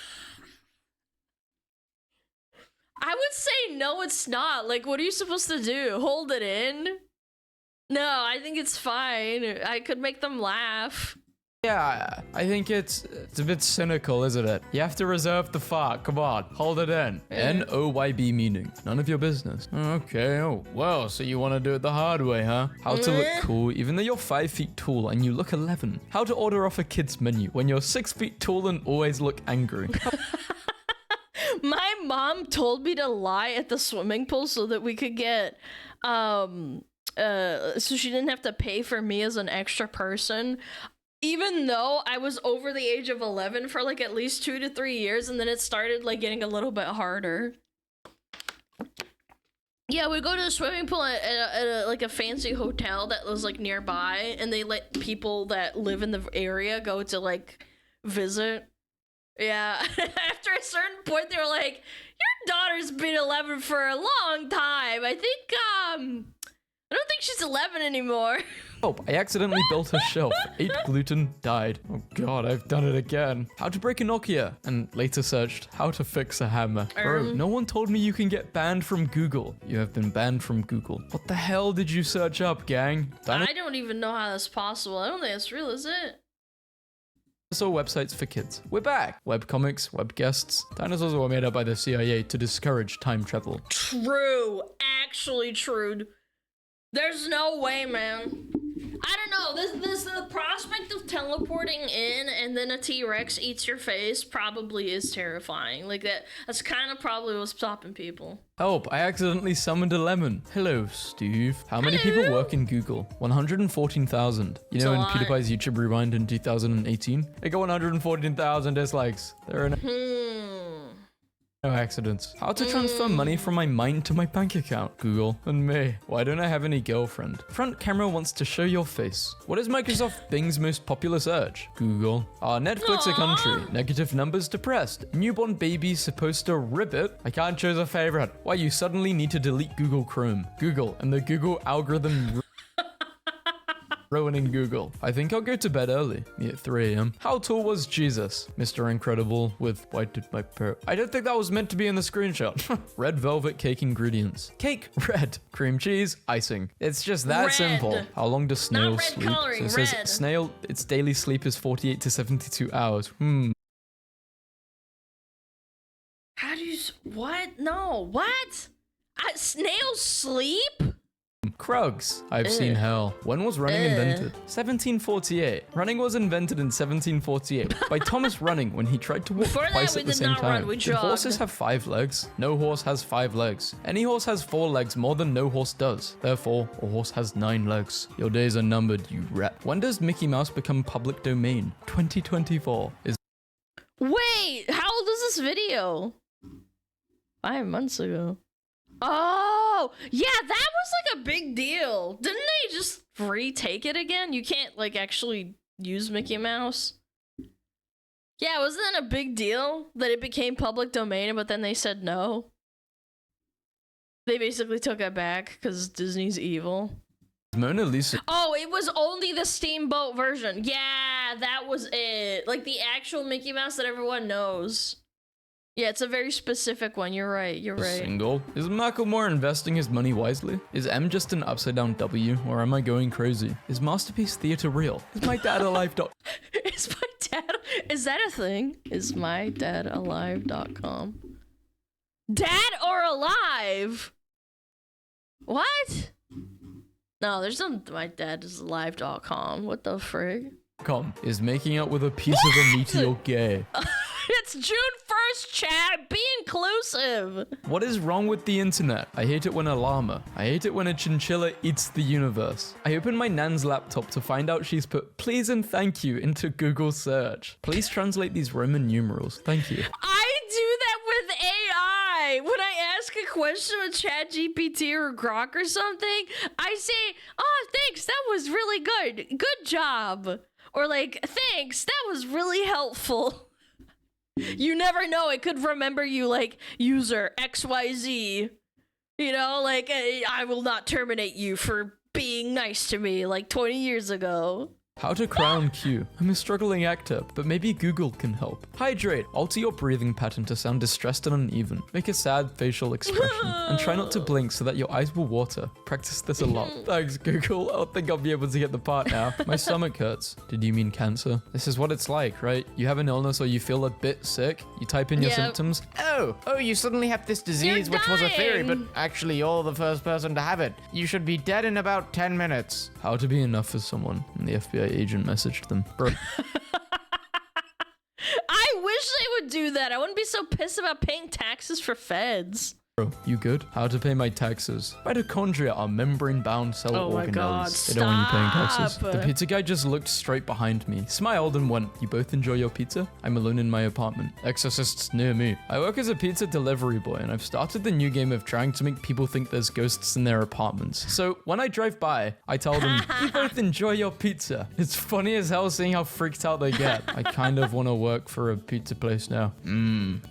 I would say no, it's not. Like, what are you supposed to do? Hold it in? No, I think it's fine. I could make them laugh. Yeah, I think it's a bit cynical, isn't it? You have to reserve the fart. Come on, hold it in. N-O-Y-B meaning. None of your business. Okay, oh, well, so you want to do it the hard way, huh? How to look cool even though you're 5 feet tall and you look 11. How to order off a kid's menu when you're 6 feet tall and always look angry. My mom told me to lie at the swimming pool so that we could get, so she didn't have to pay for me as an extra person. Even though I was over the age of 11 for like at least 2 to 3 years, and then it started like getting a little bit harder. Yeah, we go to the swimming pool at like a fancy hotel that was like nearby, and they let people that live in the area go to like visit. Yeah, after a certain point, they were like, "Your daughter's been 11 for a long time. I don't think she's 11 anymore." Oh, I accidentally built a shelf. 8 gluten, died. Oh god, I've done it again. How to break a Nokia, and later searched how to fix a hammer. Bro, no one told me you can get banned from Google. You have been banned from Google. What the hell did you search up, gang? I don't even know how that's possible. I don't think that's real, is it? Dinosaur websites for kids. We're back. Webcomics, web guests. Dinosaurs were made up by the CIA to discourage time travel. True. Actually true. There's no way, man. I don't know. This the prospect of teleporting in and then a T-Rex eats your face probably is terrifying. Like that's kind of probably what's stopping people. Help, I accidentally summoned a lemon. Hello, Steve. How many people work in Google? 114,000. You know, in PewDiePie's YouTube Rewind in 2018, it got 114,000 dislikes. There are no accidents. How to transfer money from my mind to my bank account? Google. And me. Why don't I have any girlfriend? Front camera wants to show your face. What is Microsoft Bing's most popular search? Google. Are Netflix a country? Negative numbers depressed. Newborn baby supposed to ribbit? I can't choose a favorite. Why you suddenly need to delete Google Chrome? Google and the Google algorithm ruining Google. I think I'll go to bed early. Me at 3 a.m. How tall was Jesus? Mr. Incredible with why did my parrot? I don't think that was meant to be in the screenshot. Red velvet cake ingredients. Cake, red. Cream cheese, icing. It's just that simple. How long does snails sleep? Coloring, so it says snail, its daily sleep is 48 to 72 hours. How do you... What? No. What? Snails sleep? Krugs. I've seen hell. When was running invented? 1748. Running was invented in 1748 by Thomas Running when he tried to walk twice at the same time. Did horses have 5 legs? No horse has 5 legs. Any horse has 4 legs more than no horse does. Therefore, a horse has 9 legs. Your days are numbered, you rat. When does Mickey Mouse become public domain? 2024. Wait, how old is this video? 5 months ago. Oh, yeah, that was like a big deal. Didn't they just retake it again? You can't like actually use Mickey Mouse. Yeah, wasn't that a big deal that it became public domain, but then they said no? They basically took it back because Disney's evil. Mona Lisa. Oh, it was only the Steamboat version. Yeah, that was it. Like the actual Mickey Mouse that everyone knows. Yeah, it's a very specific one. You're right. You're right. Single. Is Macklemore investing his money wisely? Is M just an upside down W, or am I going crazy? Is Masterpiece Theater real? Is my dad alive? Is my dad? Is that a thing? Is my dad alive.com? Dead or alive? What? No, there's no mydatisalive.com. What the frig? Is making out with a piece of a meteor gay. It's June 1st, chat. Be inclusive. What is wrong with the internet? I hate it when a llama. I hate it when a chinchilla eats the universe. I open my nan's laptop to find out she's put please and thank you into Google search. Please translate these Roman numerals. Thank you. I do that with AI. When I ask a question with ChatGPT or Grok or something, I say, oh, thanks, that was really good. Good job. Or like, thanks, that was really helpful. You never know, it could remember you like user XYZ. You know, like, I will not terminate you for being nice to me like 20 years ago. How to crown Q. I'm a struggling actor, but maybe Google can help. Hydrate. Alter your breathing pattern to sound distressed and uneven. Make a sad facial expression. And try not to blink so that your eyes will water. Practice this a lot. Thanks, Google. I don't think I'll be able to get the part now. My stomach hurts. Did you mean cancer? This is what it's like, right? You have an illness or you feel a bit sick. You type in your symptoms. Oh, you suddenly have this disease, which was a theory, but actually you're the first person to have it. You should be dead in about 10 minutes. How to be enough for someone. And the FBI agent messaged them. Bro. I wish they would do that. I wouldn't be so pissed about paying taxes for feds. Bro, you good? How to pay my taxes. Mitochondria are membrane-bound cell organelles. Oh my god, They don't want you paying taxes. stop. The pizza guy just looked straight behind me, smiled and went, you both enjoy your pizza? I'm alone in my apartment. Exorcists near me. I work as a pizza delivery boy and I've started the new game of trying to make people think there's ghosts in their apartments. So when I drive by, I tell them, you both enjoy your pizza. It's funny as hell seeing how freaked out they get. I kind of want to work for a pizza place now.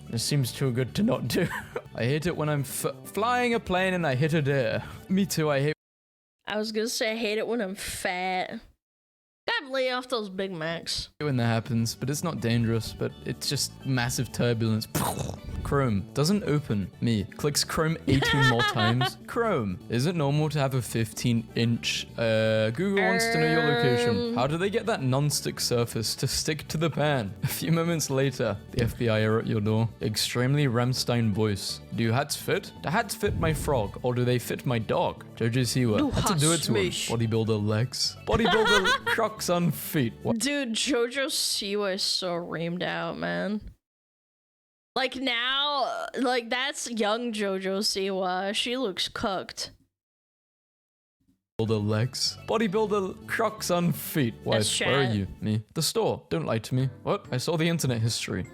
This seems too good to not do. I hate it when I'm flying a plane and I hit a deer. Me too, I was gonna say I hate it when I'm fat. Gotta lay off those Big Macs. when that happens, but it's not dangerous, but it's just massive turbulence. Chrome doesn't open. Me clicks Chrome 18 more times. Chrome, is it normal to have a 15-inch? Google wants to know your location. How do they get that non-stick surface to stick to the pan? A few moments later, the FBI are at your door. Extremely Rammstein voice. Do hats fit? Do hats fit my frog, or do they fit my dog? Jojo Siwa had to do it to him. Bodybuilder legs. Bodybuilder Crocs on feet. What? Dude, Jojo Siwa is so reamed out, man. Like now, like that's young Jojo Siwa. She looks cooked. Bodybuilder legs. Bodybuilder Crocs on feet. Wife, where are you? Me. The store. Don't lie to me. What? I saw the internet history.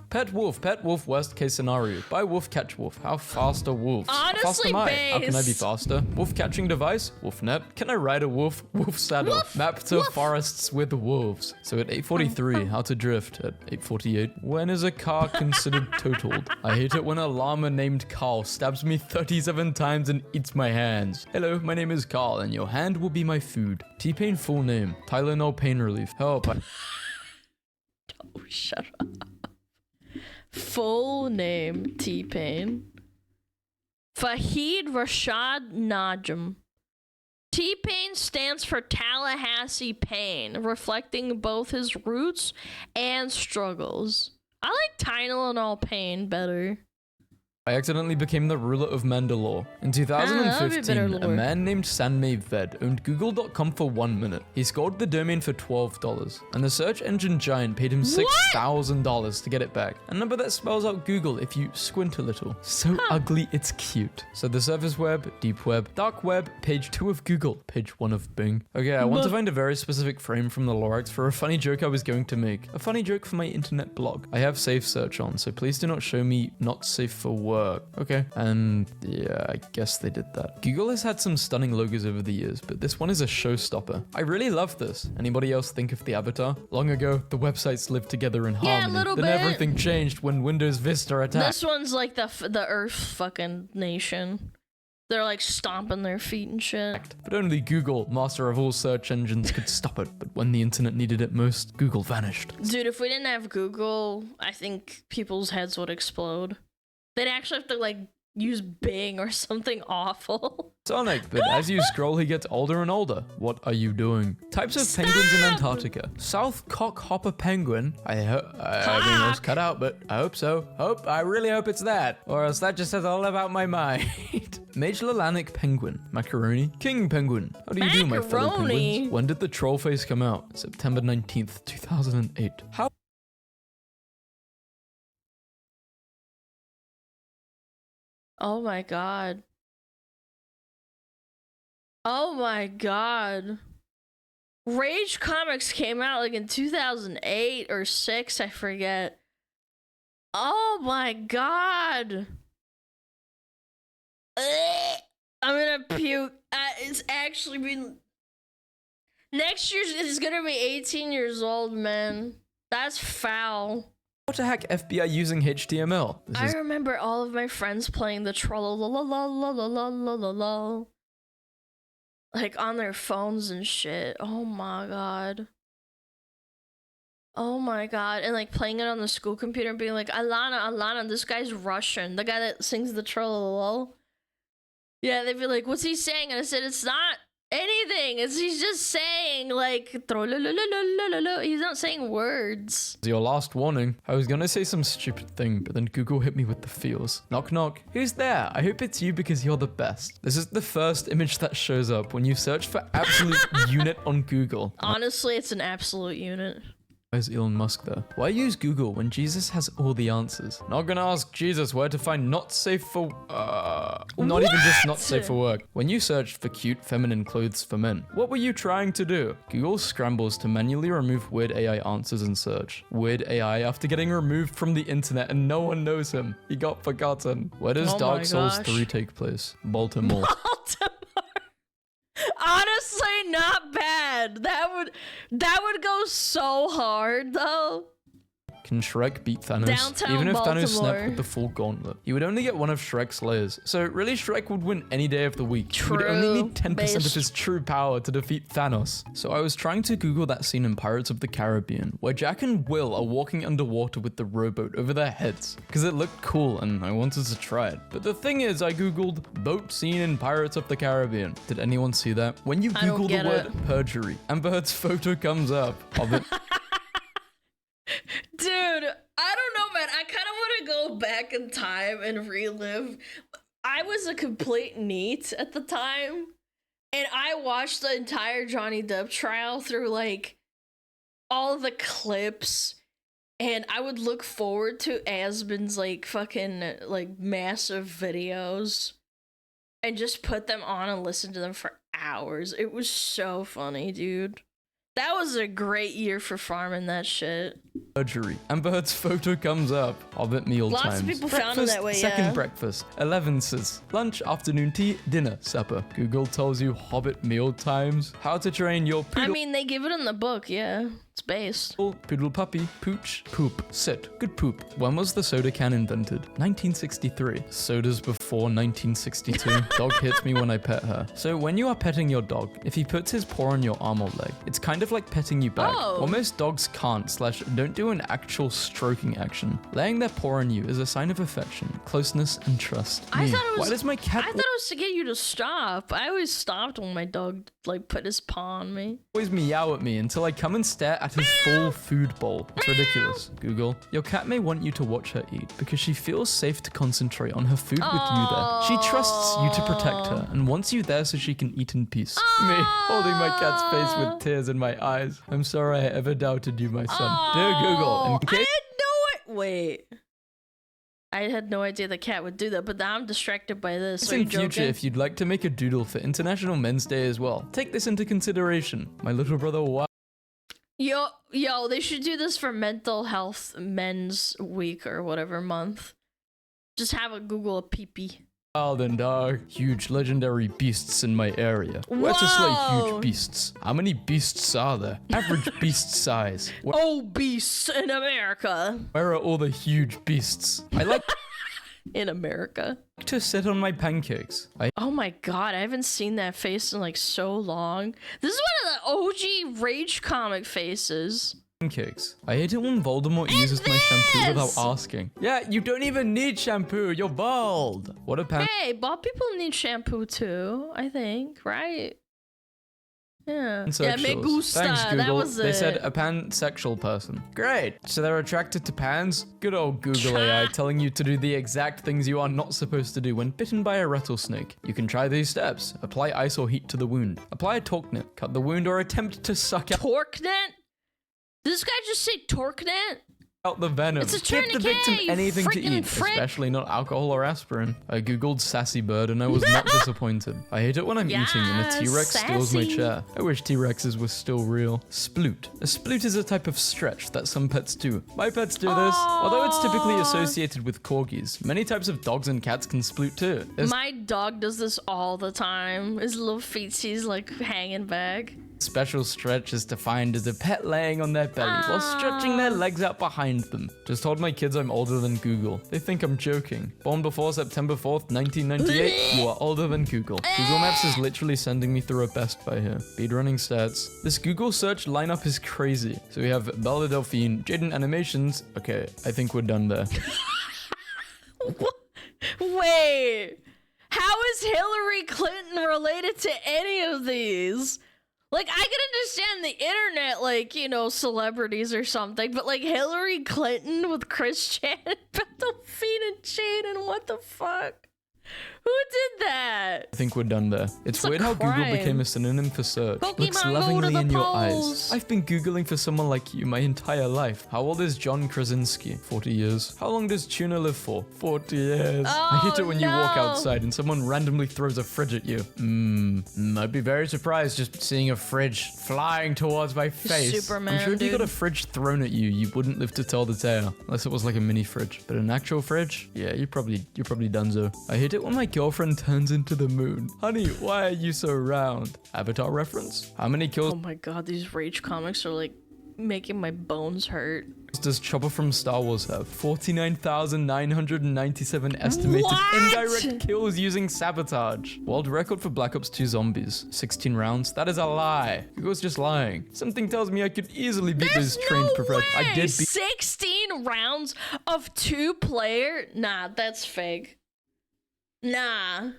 Pet wolf, worst case scenario. Buy wolf, catch wolf. How fast are wolves? Honestly, How fast am I? How can I be base. faster? Wolf catching device? Wolf net. Can I ride a wolf? Wolf saddle. Woof, Map to woof. forests with wolves. So at 8:43, how to drift. At 8:48, when is a car considered totaled? I hate it when a llama named Carl stabs me 37 times and eats my hands. Hello, my name is Carl and your hand will be my food. T-Pain full name. Tylenol pain relief. Help. Oh, shut up. Full name, T-Pain. Fahid Rashad Najm. T-Pain stands for Tallahassee Pain, reflecting both his roots and struggles. I like Tylenol Pain better. I accidentally became the ruler of Mandalore. In that'd be a better 2015, a lore. man named Sanmei Ved owned Google.com for 1 minute. He scored the domain for $12, and the search engine giant paid him $6,000 to get it back. A number that spells out Google if you squint a little. So ugly, it's cute. So the surface web, deep web, dark web, page 2 of Google, page 1 of Bing. Okay, I want to find a very specific frame from the Lorax for a funny joke I was going to make. A funny joke for my internet blog. I have safe search on, so please do not show me not safe for work. Okay, and yeah, I guess they did that. Google has had some stunning logos over the years, but this one is a showstopper. I really love this. Anybody else think of the avatar? Long ago, the websites lived together in harmony. little Then bit. everything changed when Windows Vista attacked. This one's like the Earth fucking nation. They're like stomping their feet and shit. But only Google, master of all search engines, could stop it. But when the internet needed it most, Google vanished. Dude, if we didn't have Google, I think people's heads would explode. They'd actually have to like use Bing or something awful. Sonic, but as you scroll, he gets older and older. What are you doing? Types of penguins in Antarctica. South cockhopper penguin. I mean, it was cut out, but I hope so. I really hope it's that. Or else that just says all about my mind. Magellanic penguin. Macaroni. King penguin. How do you do, my fellow penguins? When did the troll face come out? September 19th, 2008. How? Oh my god. Oh my god. Rage Comics came out like in 2008 or 6, I forget. Oh my god. Ugh. I'm gonna puke. It's actually been... Next year is gonna be 18 years old, man. That's foul. How to hack FBI using HTML? I remember all of my friends playing the troll like on their phones and shit. Oh my god. Oh my god. And like playing it on the school computer and being like, Alana, this guy's Russian. The guy that sings the troll. Yeah, they'd be like, what's he saying? And I said, it's not anything. He's just saying like, he's not saying words. Your last warning. I was gonna say some stupid thing, but then Google hit me with the feels. Knock knock. Who's there? I hope it's you because you're the best. This is the first image that shows up when you search for absolute unit on Google. Honestly, it's an absolute unit. Why is Elon Musk there? Why use Google when Jesus has all the answers? Not gonna ask Jesus where to find not safe for... not even just not safe for work. When you searched for cute feminine clothes for men, what were you trying to do? Google scrambles to manually remove weird AI answers in search. Weird AI after getting removed from the internet and no one knows him. He got forgotten. Where does Dark Souls 3 take place? Baltimore. Honestly, not bad. That would go so hard though. Can Shrek beat Thanos? Downtown Even if Baltimore. Thanos snapped with the full gauntlet, he would only get one of Shrek's layers. So really, Shrek would win any day of the week. True. He would only need 10% of his true power to defeat Thanos. So I was trying to Google that scene in Pirates of the Caribbean, where Jack and Will are walking underwater with the rowboat over their heads, because it looked cool and I wanted to try it. But the thing is, I Googled boat scene in Pirates of the Caribbean. Did anyone see that? When you Google the word perjury, Amber Heard's photo comes up of it. Dude, I don't know, man. I kind of want to go back in time and relive. I was a complete neat at the time, and I watched the entire Johnny Depp trial through like all the clips, and I would look forward to Asbin's like fucking like massive videos and just put them on and listen to them for hours. It was so funny, dude. That was a great year for farming that shit. Perjury. Amber Heard's photo comes up. Hobbit meal times. Lots of people found it that way, second yeah. breakfast. 11 says lunch, afternoon tea, dinner, supper. Google tells you Hobbit meal times. How to train your poodle. I mean, they give it in the book, yeah. It's based. Poodle puppy, pooch, poop, sit. Good poop. When was the soda can invented? 1963. Sodas before 1962. Dog hits me when I pet her. So when you are petting your dog, if he puts his paw on your arm or leg, it's kind of like petting you back. Oh. What most dogs can't / don't do an actual stroking action. Laying their paw on you is a sign of affection, closeness, and trust. I thought it was, Why does my cat I thought it was to get you to stop. I always stopped when my dog like put his paw on me. always meow at me until I come and stare at his full food bowl? It's ridiculous. Google. Your cat may want you to watch her eat because she feels safe to concentrate on her food with you there. She trusts you to protect her and wants you there so she can eat in peace. Me, holding my cat's face with tears in my eyes. I'm sorry I ever doubted you, my son. Dear Google, in I case... had no wait. I had no idea the cat would do that, but now I'm distracted by this. Are you In future, joking? if you'd like to make a doodle for International Men's Day as well, take this into consideration. My little brother, Yo, they should do this for Mental Health Men's Week or whatever month. Just have a Google a pee-pee. Wild and dark, huge legendary beasts in my area. Where to slay huge beasts? How many beasts are there? Average beast size. Oh, beasts in America. Where are all the huge beasts? I like In America. to sit on my pancakes. Oh my god, I haven't seen that face in like so long. This is one of the OG Rage comic faces. Pancakes. I hate it when Voldemort uses my shampoo without asking. Yeah, you don't even need shampoo. You're bald. What a pan. Hey, bald people need shampoo too, I think, right? Yeah. Yeah, me Pansexuals. gusta. Thanks, Google. That was They it. said a pansexual person. Great. So they're attracted to pans? Good old Google AI telling you to do the exact things you are not supposed to do when bitten by a rattlesnake. You can try these steps. Apply ice or heat to the wound. Apply a torque net. Cut the wound or attempt to suck out Torquenet? Did this guy just say Torquenet? the venom. It's a Give the victim tourniquet, you anything to freaking eat, frick. especially not alcohol or aspirin. I googled sassy bird and I was not disappointed. I hate it when I'm eating and a T-Rex steals my sassy. chair. I wish T-Rexes were still real. Sploot. A sploot is a type of stretch that some pets do. My pets do this, although it's typically associated with corgis. Many types of dogs and cats can sploot too. There's My dog does this all the time. His little feetsies like hanging back. special stretch is defined as a pet laying on their belly while stretching their legs out behind them. Just told my kids I'm older than Google. They think I'm joking. Born before September 4th, 1998, you are older than Google. Google Maps is literally sending me through a Best Buy here. Speed running stats. This Google search lineup is crazy. So we have Bella Delphine, Jaden Animations. Okay, I think we're done there. Wait, how is Hillary Clinton related to any of these? Like, I can understand the internet, like, you know, celebrities or something, but like Hillary Clinton with Chris Chan, Delphine and Jaden, what the fuck? Who did that? I think we're done there. It's a weird how Google crime. became a synonym for search. Pokemon Looks go to lovingly the in your polls. eyes. I've been Googling for someone like you my entire life. How old is John Krasinski? 40 years. How long does tuna live for? 40 years. I hate it when you walk no. outside and someone randomly throws a fridge at you. I'd be very surprised just seeing a fridge flying towards my face. Superman, I'm sure if you got dude. a fridge thrown at you, you wouldn't live to tell the tale. Unless it was like a mini fridge. But an actual fridge? Yeah, you're probably donezo. I hate it when my girlfriend turns into the moon. Honey, why are you so round? Avatar reference? How many kills Oh my god, these rage comics are like making my bones hurt. does Chopper from Star Wars have? 49,997 estimated What? indirect kills using sabotage. World record for Black Ops 2 zombies. 16 rounds. That is a lie. Google's just lying. Something tells me I could easily beat There's this trained no professional. I way. did beat 16 rounds of 2-player? Nah, that's fake. Nah,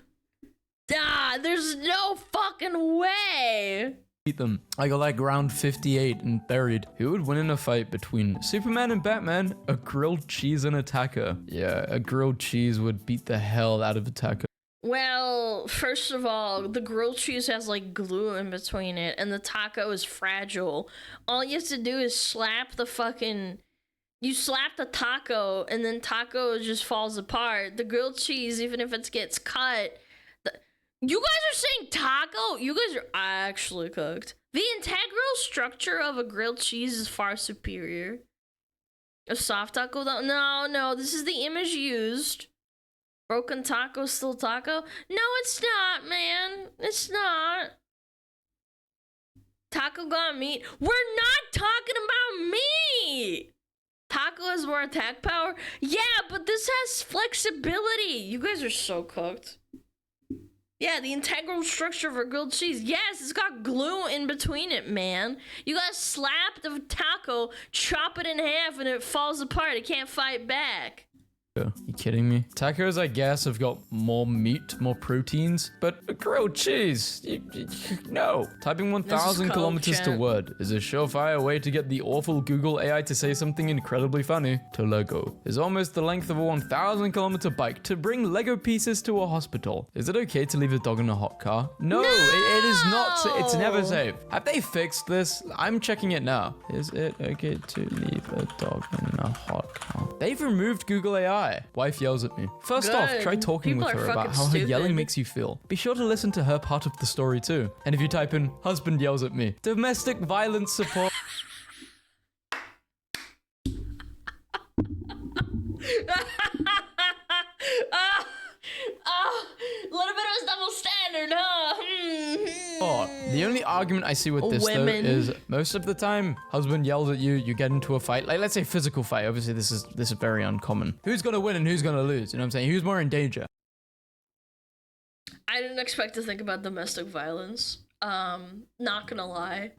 there's no fucking way. them. I got like round 58 and buried. Who would win in a fight between Superman and Batman? A grilled cheese and a taco. Yeah, a grilled cheese would beat the hell out of a taco. Well, first of all, the grilled cheese has like glue in between it, and the taco is fragile. All you have to do is slap the fucking... You slap the taco, and then taco just falls apart. The grilled cheese, even if it gets cut... You guys are saying taco? You guys are actually cooked. The integral structure of a grilled cheese is far superior. A soft taco, though? No, this is the image used. Broken taco, still taco? No, it's not, man. It's not. Taco got meat. We're not talking about meat. Taco has more attack power. Yeah, but this has flexibility. You guys are so cooked. Yeah, the integral structure of a grilled cheese. Yes, it's got glue in between it, man. You gotta slap the taco, chop it in half, and it falls apart. It can't fight back. You kidding me? Tacos, I guess, have got more meat, more proteins, but a grilled cheese, no. Typing 1,000 Coke, kilometers to chat. word is a surefire way to get the awful Google AI to say something incredibly funny. To Lego is almost the length of a 1,000 kilometer bike to bring Lego pieces to a hospital. Is it okay to leave a dog in a hot car? No, it is not. It's never safe. Have they fixed this? I'm checking it now. Is it okay to leave a dog in a hot car? They've removed Google AI. Wife yells at me. First off, Good. try talking People with are her about fucking how her yelling stupid. makes you feel. Be sure to listen to her part of the story too. And if you type in, husband yells at me, domestic violence support. Little bit of a double standard, huh? The only argument I see with this Women. though is most of the time, husband yells at you, you get into a fight. Like let's say physical fight. Obviously this is very uncommon. Who's gonna win and who's gonna lose? You know what I'm saying? Who's more in danger? I didn't expect to think about domestic violence. Not gonna lie.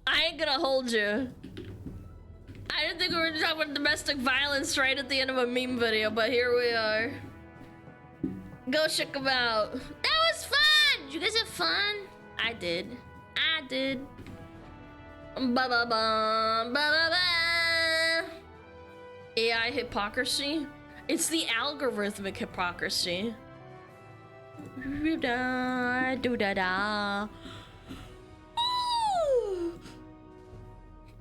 I ain't gonna hold you. I didn't think we were talking about domestic violence right at the end of a meme video, but here we are. Go check them out. That was fun! Did you guys have fun? I did. I did. Ba-ba-bum, ba-ba-ba. AI hypocrisy? It's the algorithmic hypocrisy. Do-da, do-da-da.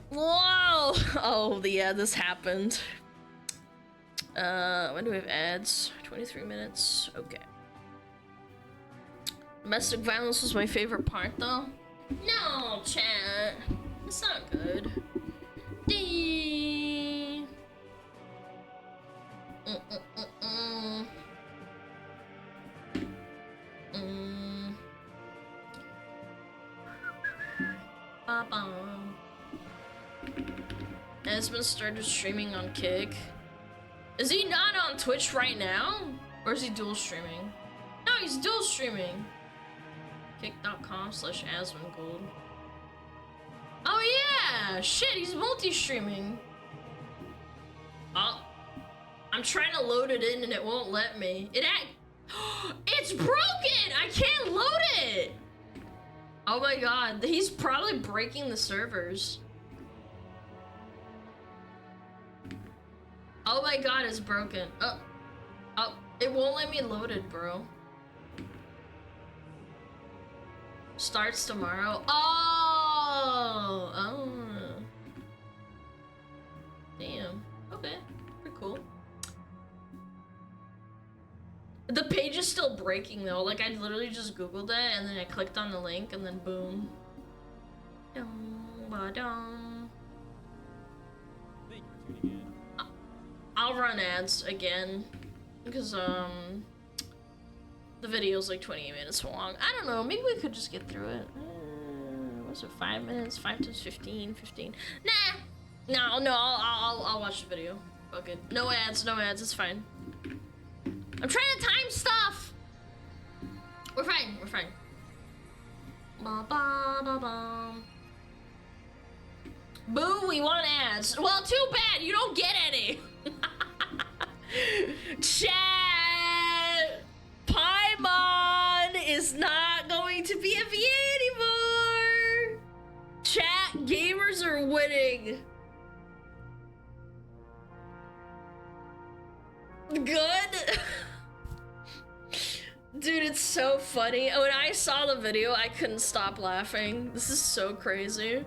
Whoa! Oh, yeah, this happened. When do we have ads? 23 minutes. Okay. Domestic violence was my favorite part, though. No, chat. It's not good. Dee. Ba-bum. Esmond started streaming on Kick. Is he not on Twitch right now? Or is he dual streaming? No, he's dual streaming. Kick.com/AsmonGold. Oh yeah! Shit, he's multi-streaming. Oh. I'm trying to load it in and it won't let me. It's broken! I can't load it! Oh my god, he's probably breaking the servers. Oh my god, it's broken. Oh, it won't let me load it, bro. Starts tomorrow. Oh. Damn. Okay, pretty cool. The page is still breaking though. Like I literally just Googled it and then I clicked on the link and then boom. Dum-ba-dum. Thank you for tuning in. I'll run ads again because the video's like 28 minutes long. I don't know, maybe we could just get through it. Was it 5 minutes? 5 to 15. Nah. No, I'll watch the video. Fuck it. No ads, it's fine. I'm trying to time stuff. We're fine. Ba-ba-ba-bum. Boo, we want ads. Well, too bad, you don't get any. Chat! Paimon is not going to be a VA anymore. Chat, gamers are winning. Good. Dude, it's so funny. When I saw the video, I couldn't stop laughing. This is so crazy.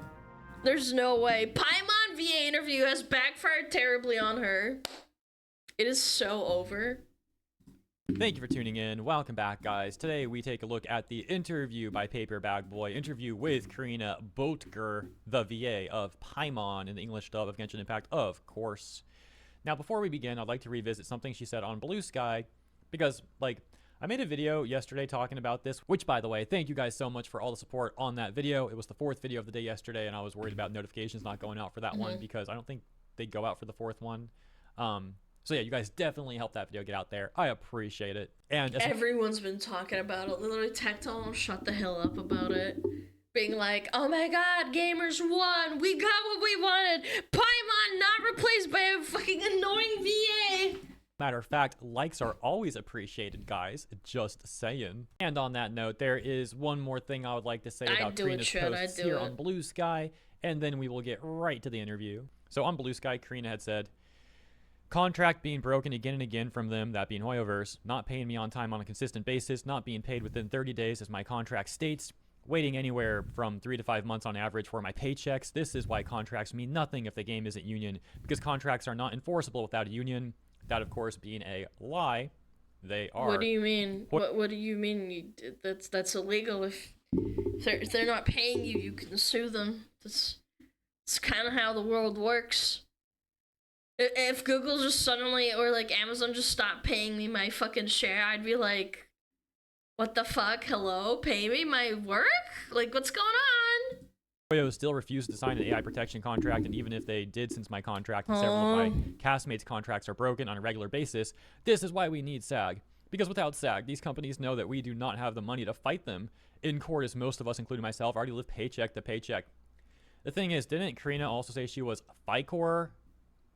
There's no way. Paimon VA interview has backfired terribly on her. It is so over. Thank you for tuning in. Welcome back, guys. Today we take a look at the interview by Paper Bag Boy, interview with Karina Boatger, the VA of Paimon in the English dub of Genshin Impact, of course. Now, before we begin, I'd like to revisit something she said on Blue Sky, because, like, I made a video yesterday talking about this, which, by the way, thank you guys so much for all the support on that video. It was the 4th video of the day yesterday, and I was worried about notifications not going out for that one because I don't think they go out for the 4th one. So yeah, you guys definitely helped that video get out there. I appreciate it. And everyone's been talking about it. Literally, Tactile won't shut the hell up about it. Being like, oh my god, gamers won. We got what we wanted. Paimon not replaced by a fucking annoying VA. Matter of fact, likes are always appreciated, guys. Just saying. And on that note, there is one more thing I would like to say about Karina's posts here on Blue Sky, and then we will get right to the interview. So on Blue Sky, Karina had said, contract being broken again and again from them, that being Hoyoverse, not paying me on time on a consistent basis, not being paid within 30 days as my contract states, waiting anywhere from 3 to 5 months on average for my paychecks. This is why contracts mean nothing if the game isn't union, because contracts are not enforceable without a union. That, of course, being a lie. They are. What do you mean? What do you mean? That's illegal. If they're not paying you, you can sue them. That's kind of how the world works. If Google just suddenly, or like Amazon just stopped paying me my fucking share, I'd be like, what the fuck? Hello? Pay me my work? Like, what's going on? Hoyo still refused to sign an AI protection contract, and even if they did, since my contract and several of my castmates' contracts are broken on a regular basis, this is why we need SAG. Because without SAG, these companies know that we do not have the money to fight them in court, as most of us, including myself, already live paycheck to paycheck. The thing is, didn't Karina also say she was FICOR,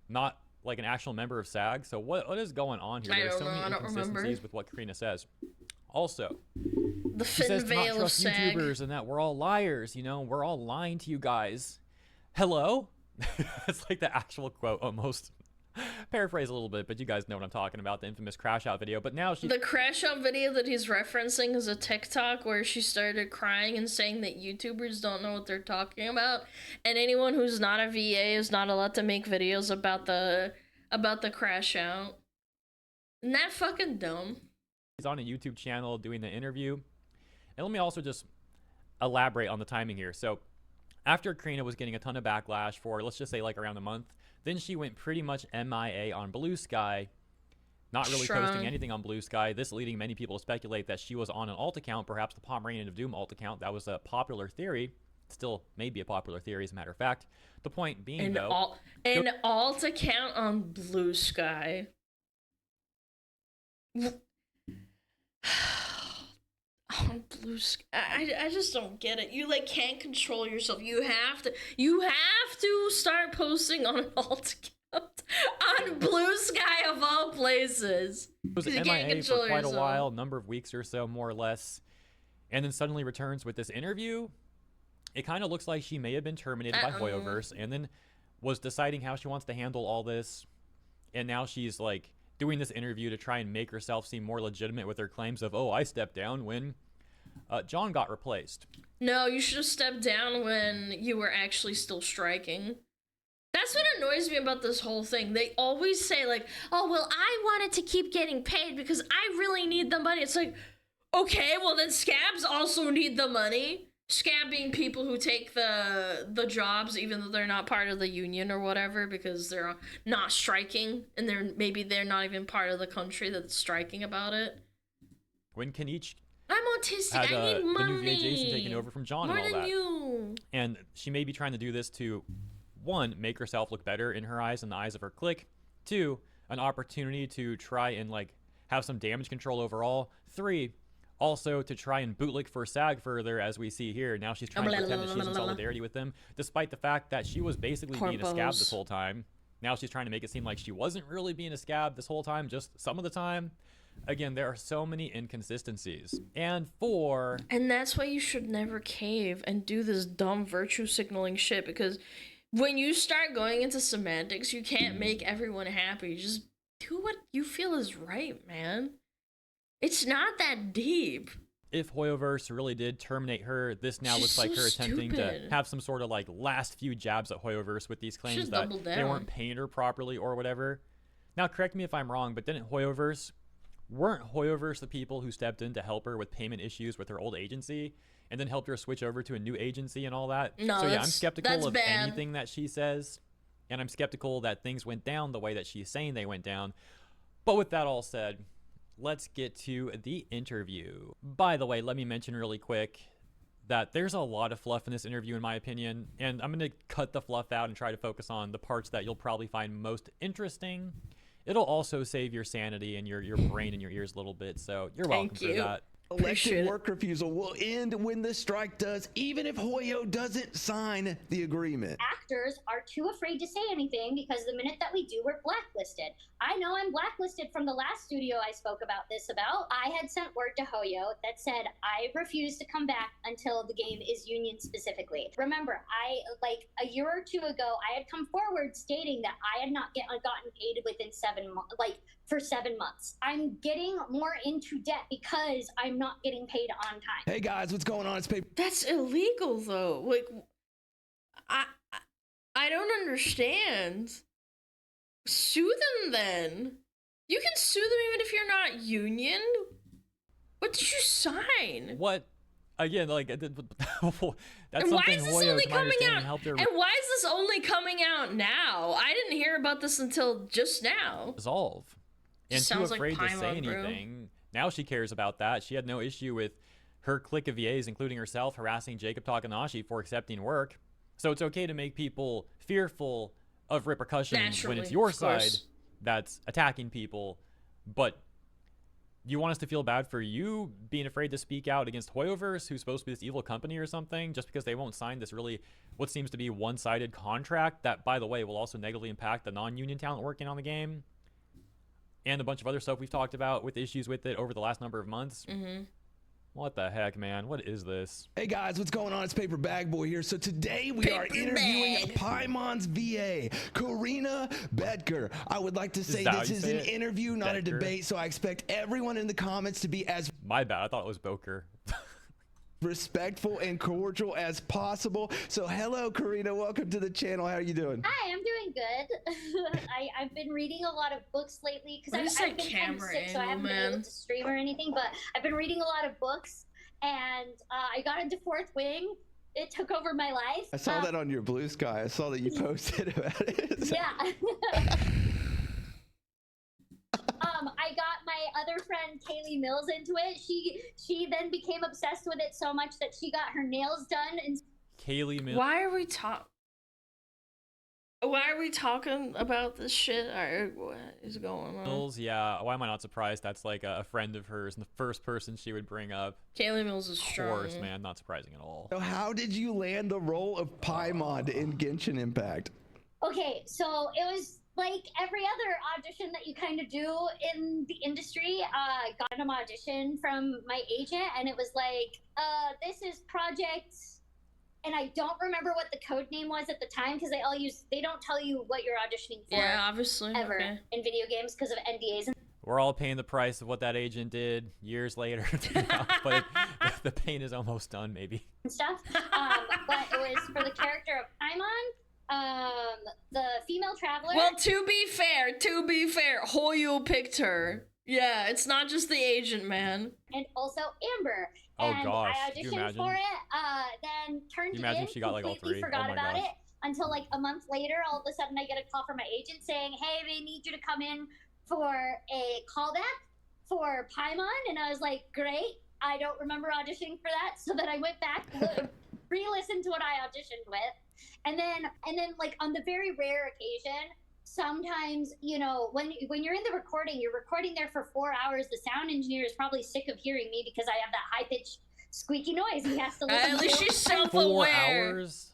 not like an actual member of SAG? So what is going on here? There's so many inconsistencies with what Karina says. Also, the she says to not trust YouTubers and that we're all liars, you know, we're all lying to you guys. Hello? It's like the actual quote almost. Paraphrase a little bit, but you guys know what I'm talking about, the infamous crash out video. But now the crash out video that he's referencing is a TikTok where she started crying and saying that YouTubers don't know what they're talking about, and anyone who's not a VA is not allowed to make videos about the crash out. Isn't that fucking dumb? He's on a YouTube channel doing the interview. And let me also just elaborate on the timing here. So after Karina was getting a ton of backlash for, let's just say, like around a month, then she went pretty much MIA on Blue Sky, not really posting anything on Blue Sky, this leading many people to speculate that she was on an alt account, perhaps the Pomeranian of Doom alt account. That was a popular theory. Still may be a popular theory, as a matter of fact. The point being, an alt account on Blue Sky. On Blue Sky, I just don't get it. You like can't control yourself. You have to start posting on an alt account on Blue Sky of all places. It was MIA for quite a while, number of weeks or so, more or less, and then suddenly returns with this interview. It kind of looks like she may have been terminated by Hoyoverse, and then was deciding how she wants to handle all this, and now she's like doing this interview to try and make herself seem more legitimate with her claims of, oh, I stepped down when John got replaced. No, you should have stepped down when you were actually still striking. That's what annoys me about this whole thing. They always say like, oh, well, I wanted to keep getting paid because I really need the money. It's like, okay, well then scabs also need the money. Scab being people who take the jobs even though they're not part of the union or whatever because they're not striking and they're not even part of the country that's striking about it. When can each I'm autistic. I need money. The new VA Jason taking over from John more and all than that. You. And she may be trying to do this to, one, make herself look better in her eyes and the eyes of her clique. Two, an opportunity to try and like have some damage control overall. Three, also to try and bootlick for SAG further, as we see here. Now she's trying to pretend that she's in solidarity with them, despite the fact that she was basically being a scab this whole time. Now she's trying to make it seem like she wasn't really being a scab this whole time, just some of the time. Again, there are so many inconsistencies. And that's why you should never cave and do this dumb virtue signaling shit, because when you start going into semantics, you can't make everyone happy. Just do what you feel is right, man. It's not that deep. If Hoyoverse really did terminate her, this now looks like her attempting to have some sort of like last few jabs at Hoyoverse with these claims that they weren't paying her properly or whatever. Now, correct me if I'm wrong, but weren't Hoyoverse the people who stepped in to help her with payment issues with her old agency and then helped her switch over to a new agency and all that? No, so yeah, I'm skeptical of anything that she says, and I'm skeptical that things went down the way that she's saying they went down. But with that all said, let's get to the interview. By the way, let me mention really quick that there's a lot of fluff in this interview in my opinion, and I'm going to cut the fluff out and try to focus on the parts that you'll probably find most interesting. It'll also save your sanity and your brain and your ears a little bit, so you're welcome for that. Elected work refusal will end when the strike does, even if Hoyo doesn't sign the agreement. Actors are too afraid to say anything because the minute that we do, we're blacklisted. I know I'm blacklisted from the last studio I spoke about this about. I had sent word to Hoyo that said I refuse to come back until the game is union specifically. Remember, like a year or two ago, I had come forward stating that I had not gotten paid within 7 months, for 7 months. I'm getting more into debt because I'm not getting paid on time. Hey guys, what's going on? It's paper. That's illegal though. Like, I don't understand. Sue them then. You can sue them even if you're not union. What did you sign? What? Again, like that's and why something is this Hoyo, only to my coming out? helped her And why is this only coming out now? I didn't hear about this until just now. Resolve. And too afraid like to say anything. Now she cares about that. She had no issue with her clique of VAs, including herself, harassing Jacob Takanashi for accepting work. So it's okay to make people fearful of repercussions when it's your side that's attacking people. But you want us to feel bad for you being afraid to speak out against Hoyoverse, who's supposed to be this evil company or something, just because they won't sign this really what seems to be one-sided contract that, by the way, will also negatively impact the non-union talent working on the game and a bunch of other stuff we've talked about with issues with it over the last number of months. What the heck, man? What is this? Hey guys, what's going on? It's Paper Bag Boy here. So today we are interviewing Paimon's VA, Karina Bedker. I would like to say this is an interview, not a debate, so I expect everyone in the comments to be as... My bad, I thought it was Boker. respectful and cordial as possible. So hello, Karina. Welcome to the channel. How are you doing? Hi, I'm doing good. I've been reading a lot of books lately because I've been kind of sick, so I haven't been able to stream or anything. But I've been reading a lot of books, and I got into Fourth Wing. It took over my life. I saw that on your Blue Sky. I saw that you posted about it. Yeah. I got my other friend Kaylee Mills into it. She then became obsessed with it so much that she got her nails done. And Kaylee Mills. Why are we talking about this shit? What is going on? Mills, yeah. Why am I not surprised? That's like a friend of hers and the first person she would bring up. Kaylee Mills is strong. Of course, man. Not surprising at all. So how did you land the role of Paimon in Genshin Impact? Okay, so it was like every other audition that you kind of do in the industry. Got an audition from my agent, and it was like, this is project, and I don't remember what the code name was at the time because they don't tell you what you're auditioning for. Yeah, obviously. Ever in video games because of NDAs. We're all paying the price of what that agent did years later, but the pain is almost done, maybe. And stuff, but it was for the character of Paimon. The female traveler. Well, to be fair, Hoyo picked her. Yeah, it's not just the agent, man. And also Amber. Oh and gosh, I auditioned for it, then turned it in, she got like all three? Forgot about it until like a month later. All of a sudden I get a call from my agent saying, hey, they need you to come in for a callback for Paimon. And I was like, great. I don't remember auditioning for that. So then I went back, re-listened to what I auditioned with. And then like on the very rare occasion, sometimes, you know, when you're in the recording, you're recording there for 4 hours. The sound engineer is probably sick of hearing me because I have that high-pitched squeaky noise he has to listen At least to. she's self-aware. 4 hours?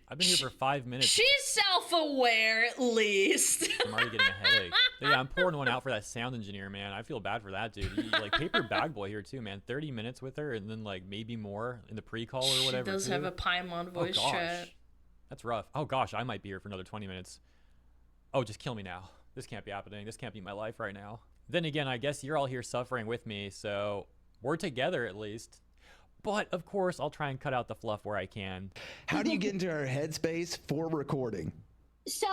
I've been here for 5 minutes. She's self-aware, at least. I'm already getting a headache. But yeah, I'm pouring one out for that sound engineer, man. I feel bad for that dude. He, like, Paper Bag Boy here too, man. 30 minutes with her, and then like maybe more in the pre-call or whatever. She does have a Paimon voice chat. That's rough. Oh gosh, I might be here for another 20 minutes. Oh, just kill me now. This can't be happening. This can't be my life right now. Then again, I guess you're all here suffering with me, so we're together at least. But of course, I'll try and cut out the fluff where I can. How do you get into our headspace for recording? So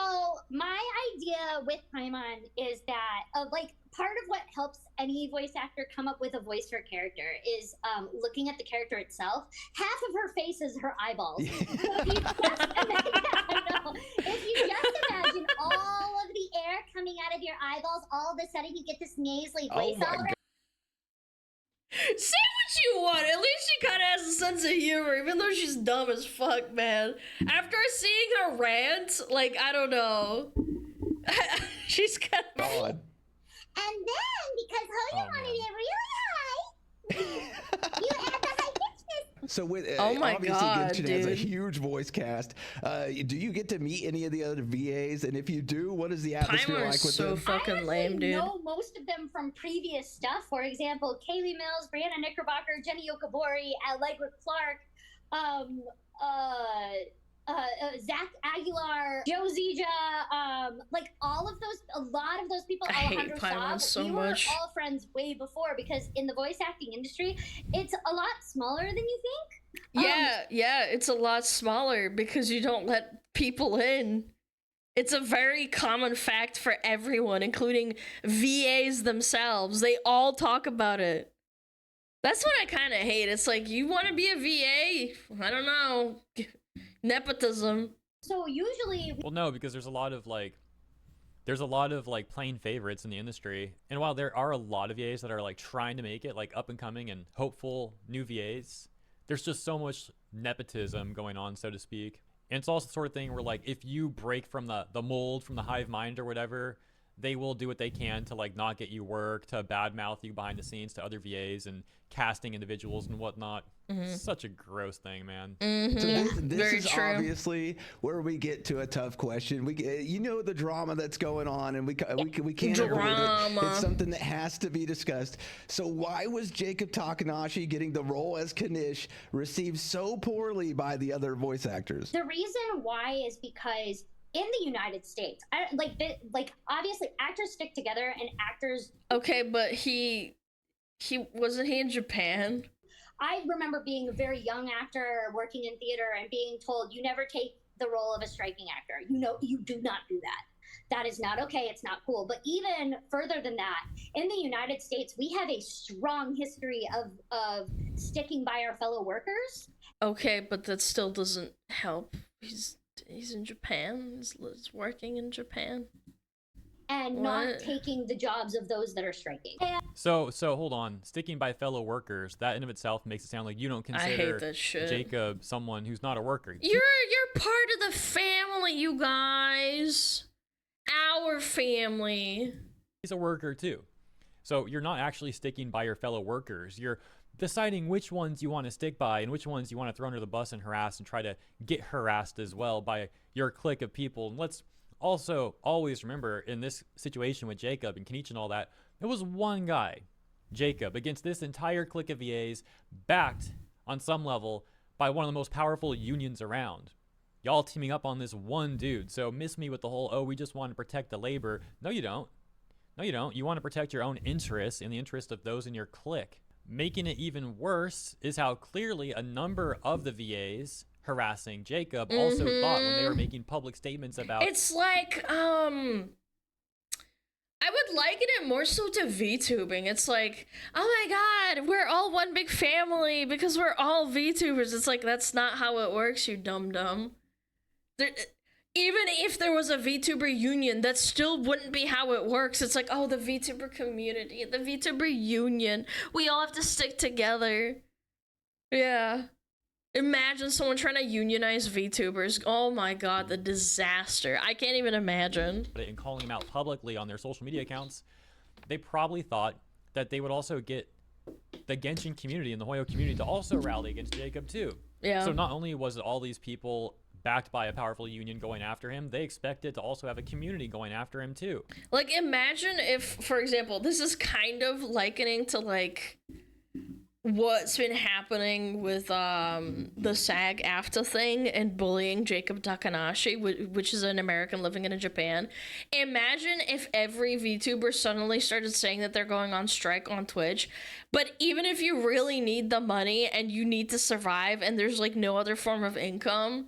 my idea with Paimon is that like part of what helps any voice actor come up with a voice for a character is looking at the character itself. Half of her face is her eyeballs. So if you just imagine all of the air coming out of your eyeballs, all of a sudden you get this nasally voice all around. Say what you want. At least she kind of has a sense of humor, even though she's dumb as fuck, man. After seeing her rant, like, I don't know. She's kind of... And then, because Hoyo wanted it really high, you add the high pitchness. So with oh my obviously God, Genshin dude. has a huge voice cast. Do you get to meet any of the other VAs? And if you do, what is the atmosphere like with so them? fucking lame, dude. I know most of them from previous stuff. For example, Kaylee Mills, Brianna Knickerbocker, Jenny Okabori, Allegra Clark, Zach Aguilar, Joe Zija, like all of those, a lot of those people, I hate Alejandro Paimon Saab, so we much. were all friends way before because in the voice acting industry, it's a lot smaller than you think. Yeah, it's a lot smaller because you don't let people in. It's a very common fact for everyone, including VAs themselves. They all talk about it. That's what I kind of hate. It's like, you want to be a VA? I don't know. Nepotism. So usually... Well, no, because there's a lot of like plain favorites in the industry. And while there are a lot of VAs that are like trying to make it, like up and coming and hopeful new VAs, there's just so much nepotism going on, so to speak. And it's also the sort of thing where like if you break from the mold, from the hive mind or whatever, they will do what they can to like not get you work, to badmouth you behind the scenes to other VAs and casting individuals and whatnot. Such a gross thing, man. So this is true. Obviously where we get to a tough question. You know the drama that's going on, and we can't avoid it. It's something that has to be discussed. So why was Jacob Takanashi getting the role as Kanish received so poorly by the other voice actors? The reason why is because in the United States, obviously actors stick together and actors. Okay, but he wasn't he in Japan? I remember being a very young actor working in theater and being told, you never take the role of a striking actor. You do not do that. That is not okay. It's not cool. But even further than that, in the United States, we have a strong history of sticking by our fellow workers. Okay, but that still doesn't help. He's in Japan. He's working in Japan. And not taking the jobs of those that are striking. So hold on. Sticking by fellow workers, that in of itself makes it sound like you don't consider Jacob someone who's not a worker. You're part of the family, you guys. Our family. He's a worker too. So you're not actually sticking by your fellow workers. You're deciding which ones you want to stick by and which ones you want to throw under the bus and harass and try to get harassed as well by your clique of people. And let's also always remember, in this situation with Jacob and Kanish and all that, it was one guy, Jacob, against this entire clique of VAs, backed on some level by one of the most powerful unions around. Y'all teaming up on this one dude. So miss me with the whole, oh, we just want to protect the labor. No, you don't. No, you don't. You want to protect your own interests and the interest of those in your clique. Making it even worse is how clearly a number of the VAs harassing Jacob also thought when they were making public statements about. It's like, I would liken it more so to VTubing. It's like, oh my god, we're all one big family because we're all VTubers. It's like, that's not how it works, you dum-dum. Even if there was a VTuber union, that still wouldn't be how it works. It's like, oh, the VTuber community, the VTuber union, we all have to stick together. Yeah. Imagine someone trying to unionize VTubers. Oh my god, the disaster. I can't even imagine. And calling them out publicly on their social media accounts, they probably thought that they would also get the Genshin community and the Hoyo community to also rally against Jacob too. Yeah. So not only was it all these people backed by a powerful union going after him, they expected to also have a community going after him too. Like, imagine if, for example, this is kind of likening to like what's been happening with the SAG-AFTRA thing and bullying Jacob Takanashi, which is an American living in Japan. Imagine if every VTuber suddenly started saying that they're going on strike on Twitch, but even if you really need the money and you need to survive and there's like no other form of income,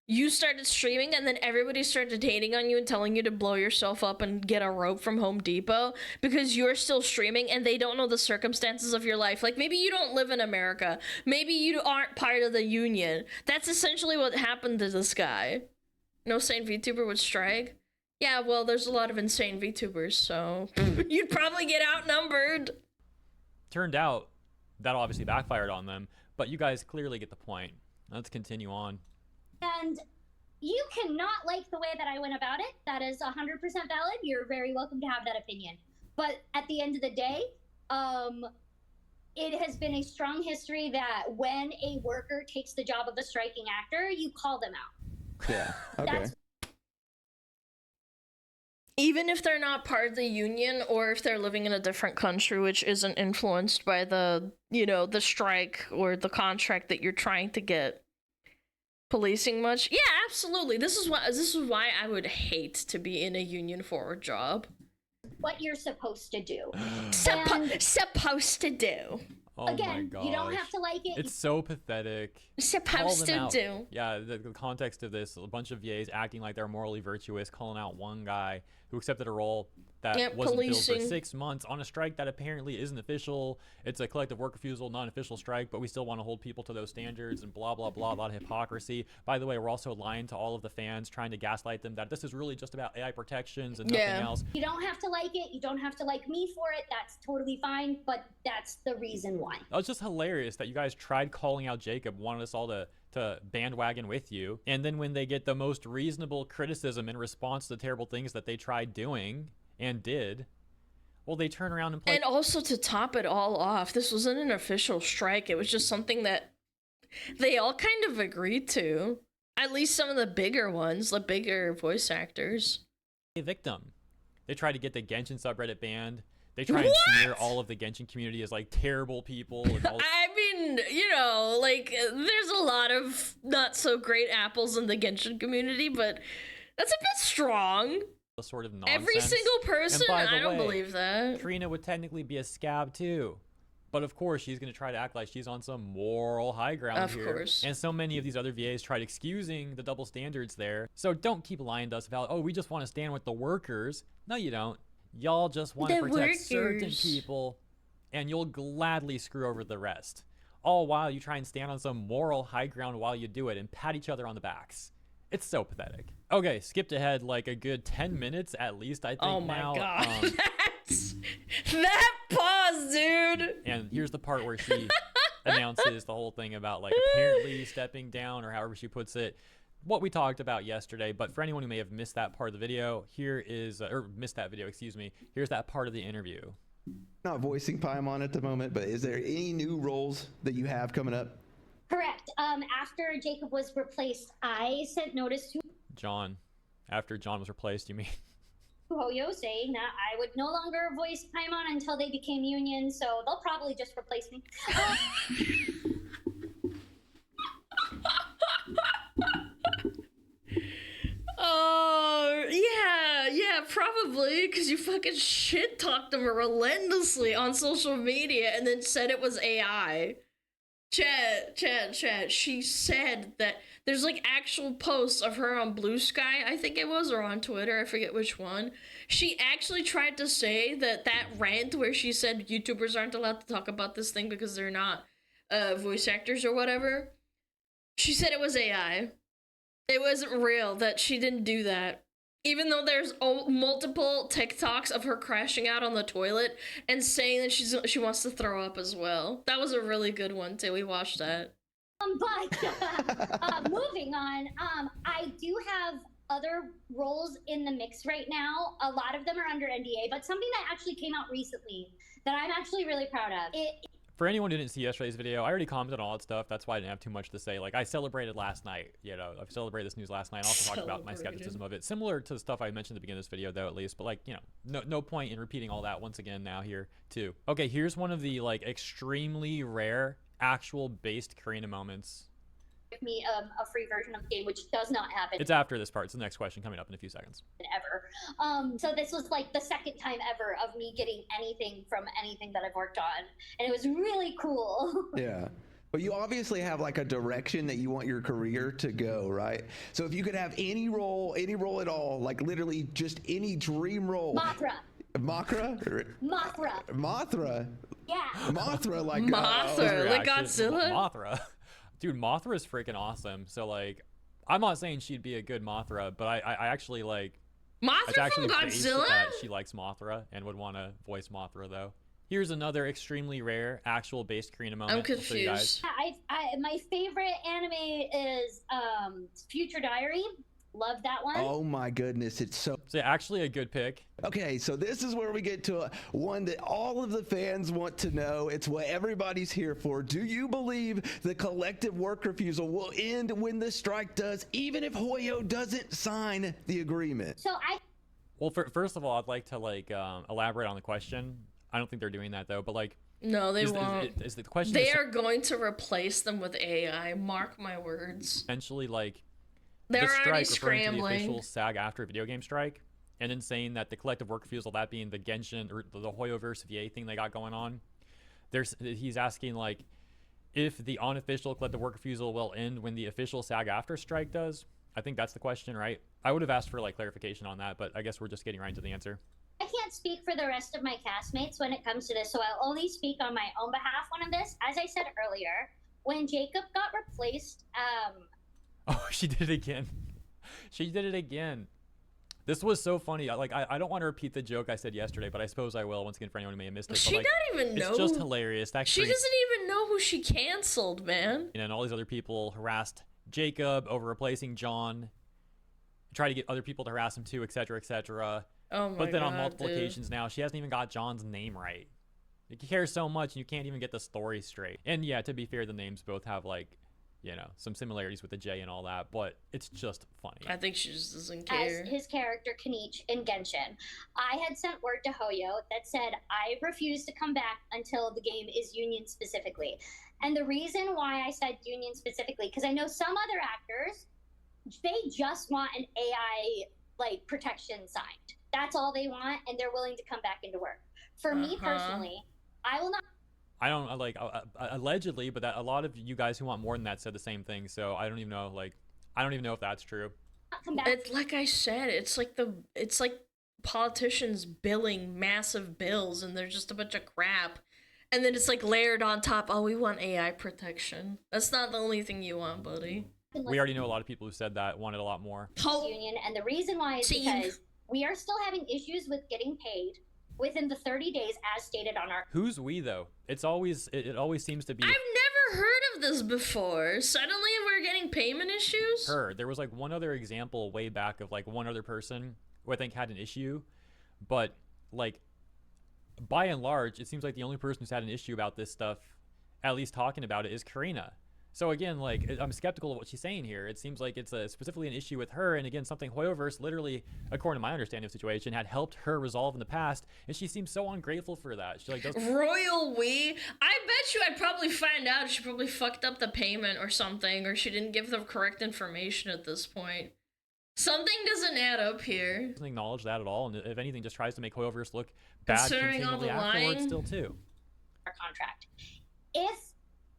you started streaming and then everybody started hating on you and telling you to blow yourself up and get a rope from Home Depot because you're still streaming and they don't know the circumstances of your life. Like, maybe you don't live in America. Maybe you aren't part of the union. That's essentially what happened to this guy. No sane VTuber would strike. Yeah, well, there's a lot of insane VTubers, so you'd probably get outnumbered. Turned out that obviously backfired on them, but you guys clearly get the point. Let's continue on. And you cannot like the way that I went about it. That is 100% valid. You're very welcome to have that opinion. But at the end of the day, it has been a strong history that when a worker takes the job of a striking actor, you call them out. Yeah, okay. Even if they're not part of the union or if they're living in a different country which isn't influenced by the, you know, the strike or the contract that you're trying to get. Policing much? Yeah, absolutely. This is why I would hate to be in a union for a job. What you're supposed to do. Supposed to do. Oh again, you don't have to like it. It's so pathetic. Supposed to do. Yeah, the context of this, a bunch of VAs acting like they're morally virtuous, calling out one guy who accepted a role that wasn't filled for 6 months on a strike that apparently isn't official. It's a collective work refusal, non-official strike, but we still want to hold people to those standards and blah, blah, blah, a lot of hypocrisy. By the way, we're also lying to all of the fans, trying to gaslight them that this is really just about AI protections and nothing else. You don't have to like it. You don't have to like me for it. That's totally fine, but that's the reason why. It was just hilarious that you guys tried calling out Jacob, wanted us all to bandwagon with you, and then when they get the most reasonable criticism in response to the terrible things that they tried doing, and did, well, they turn around and play. And also, to top it all off, this wasn't an official strike. It was just something that they all kind of agreed to. At least some of the bigger ones, the bigger voice actors. A victim. They tried to get the Genshin subreddit banned. They try and smear all of the Genshin community as like terrible people. And all I mean, you know, like, there's a lot of not so great apples in the Genshin community, but that's a bit strong. Sort of nonsense. Every single person? I don't way, believe that. Karina would technically be a scab too. But of course, she's going to try to act like she's on some moral high ground here. Of course. And so many of these other VAs tried excusing the double standards there. So don't keep lying to us about, oh, we just want to stand with the workers. No, you don't. Y'all just want to protect certain people, and you'll gladly screw over the rest. All while you try and stand on some moral high ground while you do it and pat each other on the backs. It's so pathetic. Okay, skipped ahead like a good 10 minutes at least, I think. Oh my god. That pause, dude. And here's the part where she announces the whole thing about like apparently stepping down, or however she puts it, what we talked about yesterday. But for anyone who may have missed that part of the video, here is, or missed that video, excuse me, here's that part of the interview. Not voicing Paimon at the moment, but is there any new roles that you have coming up? Correct. After Jacob was replaced, I sent notice to John. After John was replaced, you mean? Hoyo saying that I would no longer voice Paimon until they became union, so they'll probably just replace me. Oh, yeah, probably, because you fucking shit-talked them relentlessly on social media and then said it was AI. Chat, she said that there's like actual posts of her on Blue Sky, I think it was, or on Twitter, I forget which one. She actually tried to say that rant where she said YouTubers aren't allowed to talk about this thing because they're not voice actors or whatever. She said it was AI. It wasn't real, that she didn't do that. Even though there's multiple TikToks of her crashing out on the toilet and saying that she wants to throw up as well. That was a really good one too. We watched that. But moving on, I do have other roles in the mix right now. A lot of them are under NDA, but something that actually came out recently that I'm actually really proud of. For anyone who didn't see yesterday's video, I already commented on all that stuff. That's why I didn't have too much to say. Like, I celebrated last night. You know, I've celebrated this news last night. I also talked about my skepticism of it. Similar to the stuff I mentioned at the beginning of this video, though, at least. But, like, you know, no point in repeating all that once again now here, too. Okay, here's one of the, like, extremely rare actual based Karina moments. Give me a free version of the game, which does not happen. It's after this part. It's the next question coming up in a few seconds. Ever. So this was like the second time ever of me getting anything from anything that I've worked on, and it was really cool. Yeah. But you obviously have like a direction that you want your career to go, right? So if you could have any role at all, like literally just any dream role. Mothra. Yeah. Mothra, like Mothra, like Godzilla. Mothra. Dude, Mothra is freaking awesome. So, like, I'm not saying she'd be a good Mothra, but I actually, like... Mothra from Godzilla? That she likes Mothra and would want to voice Mothra, though. Here's another extremely rare, actual based Karina moment. I'm confused. My favorite anime is Future Diary. Love that one. Oh my goodness, it's so actually a good pick. Okay, so this is where we get to one that all of the fans want to know. It's what everybody's here for. Do you believe the collective work refusal will end when the strike does, even if Hoyo doesn't sign the agreement? Well, first of all, I'd like to like elaborate on the question. I don't think they're doing that though, but like no, they won't. Is the question they are going to replace them with AI. Mark my words. Essentially, like. They're the already strike referring to the official SAG-AFTRA video game strike, and then saying that the collective work refusal, that being the Genshin or the Hoyoverse VA thing they got going on, he's asking like if the unofficial collective work refusal will end when the official SAG-AFTRA strike does. I think that's the question, right? I would have asked for like clarification on that, but I guess we're just getting right into the answer. I can't speak for the rest of my castmates when it comes to this, so I'll only speak on my own behalf on this. As I said earlier, when Jacob got replaced, oh, she did it again. She did it again. This was so funny. I don't want to repeat the joke I said yesterday, but I suppose I will once again for anyone who may have missed it. She but, like, don't even know. It's just hilarious. She doesn't even know who she canceled, man. And all these other people harassed Jacob over replacing John. Try to get other people to harass him too, etc., etc. Oh my But then God, on multiple dude. occasions now, she hasn't even got John's name right. Like, you care so much and you can't even get the story straight. And yeah, to be fair, the names both have like, you know, some similarities with the J and all that, but it's just funny. I think she just doesn't care. As his character Kanichi in Genshin, I had sent word to Hoyo that said I refuse to come back until the game is union specifically. And the reason why I said union specifically, because I know some other actors, they just want an AI like protection signed. That's all they want, and they're willing to come back into work. For me personally, I will not. I don't like allegedly, but that a lot of you guys who want more than that said the same thing. So I don't even know. Like, I don't even know if that's true. It's like I said. It's like politicians billing massive bills, and they're just a bunch of crap. And then it's like layered on top. Oh, we want AI protection. That's not the only thing you want, buddy. We already know a lot of people who said that wanted a lot more. Union, and the reason why is because we are still having issues with getting paid within the 30 days as stated on our— Who's we though? It's always it always seems to be I've never heard of this before. Suddenly we're getting payment issues? her. There was like one other example way back of like one other person who I think had an issue, but like by and large it seems like the only person who's had an issue about this stuff, at least talking about it, is Karina. So again, like, I'm skeptical of what she's saying here. It seems like it's specifically an issue with her, and again, something Hoyoverse literally, according to my understanding of the situation, had helped her resolve in the past, and she seems so ungrateful for that. She like does Royal we? I bet you I'd probably find out she probably fucked up the payment or something, or she didn't give the correct information at this point. Something doesn't add up here. Doesn't acknowledge that at all, and if anything, just tries to make Hoyoverse look bad Considering all continually the afterwards lying. still too. Our contract. If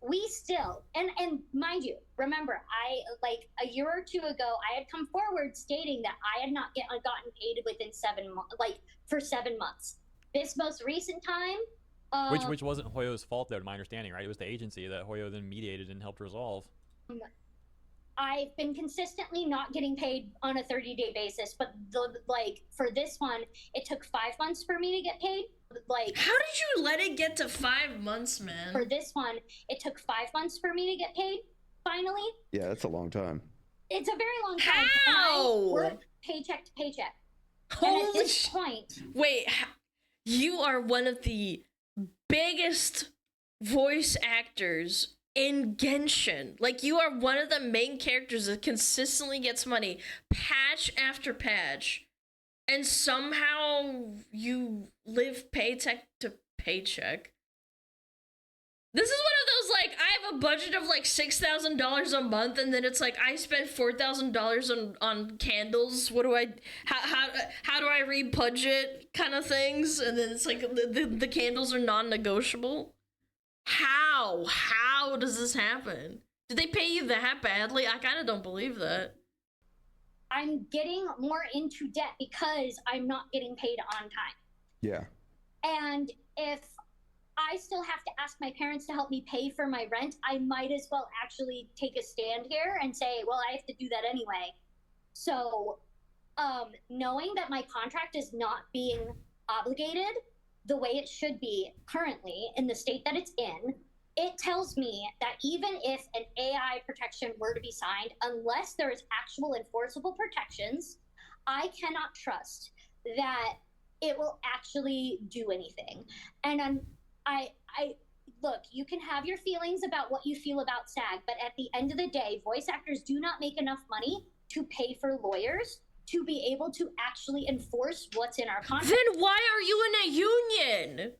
we still, and mind you, remember, I like a year or two ago, I had come forward stating that I had not gotten paid within 7 months, like for 7 months. This most recent time, which wasn't Hoyo's fault though, to my understanding, right? It was the agency that Hoyo then mediated and helped resolve. I've been consistently not getting paid on a 30-day basis, but like for this one, it took 5 months for me to get paid. Like, how did you let it get to 5 months, man? For this one, it took 5 months for me to get paid. Finally. Yeah, that's a long time. It's a very long time. How? And I work paycheck to paycheck. And at this point, wait, you are one of the biggest voice actors in Genshin. Like, you are one of the main characters that consistently gets money, patch after patch. And somehow you live paycheck to paycheck. This is one of those, like, I have a budget of like $6,000 a month, and then it's like I spent $4,000 on candles. What do I, how do I re-budget kind of things? And then it's like the candles are non-negotiable. How does this happen? Did they pay you that badly? I kind of don't believe that. I'm getting more into debt because I'm not getting paid on time. Yeah. And if I still have to ask my parents to help me pay for my rent, I might as well actually take a stand here and say, well, I have to do that anyway. So, knowing that my contract is not being obligated the way it should be currently in the state that it's in, it tells me that even if an AI protection were to be signed, unless there is actual enforceable protections, I cannot trust that it will actually do anything. And I look, you can have your feelings about what you feel about SAG, but at the end of the day, voice actors do not make enough money to pay for lawyers to be able to actually enforce what's in our contract. Then why are you in a union?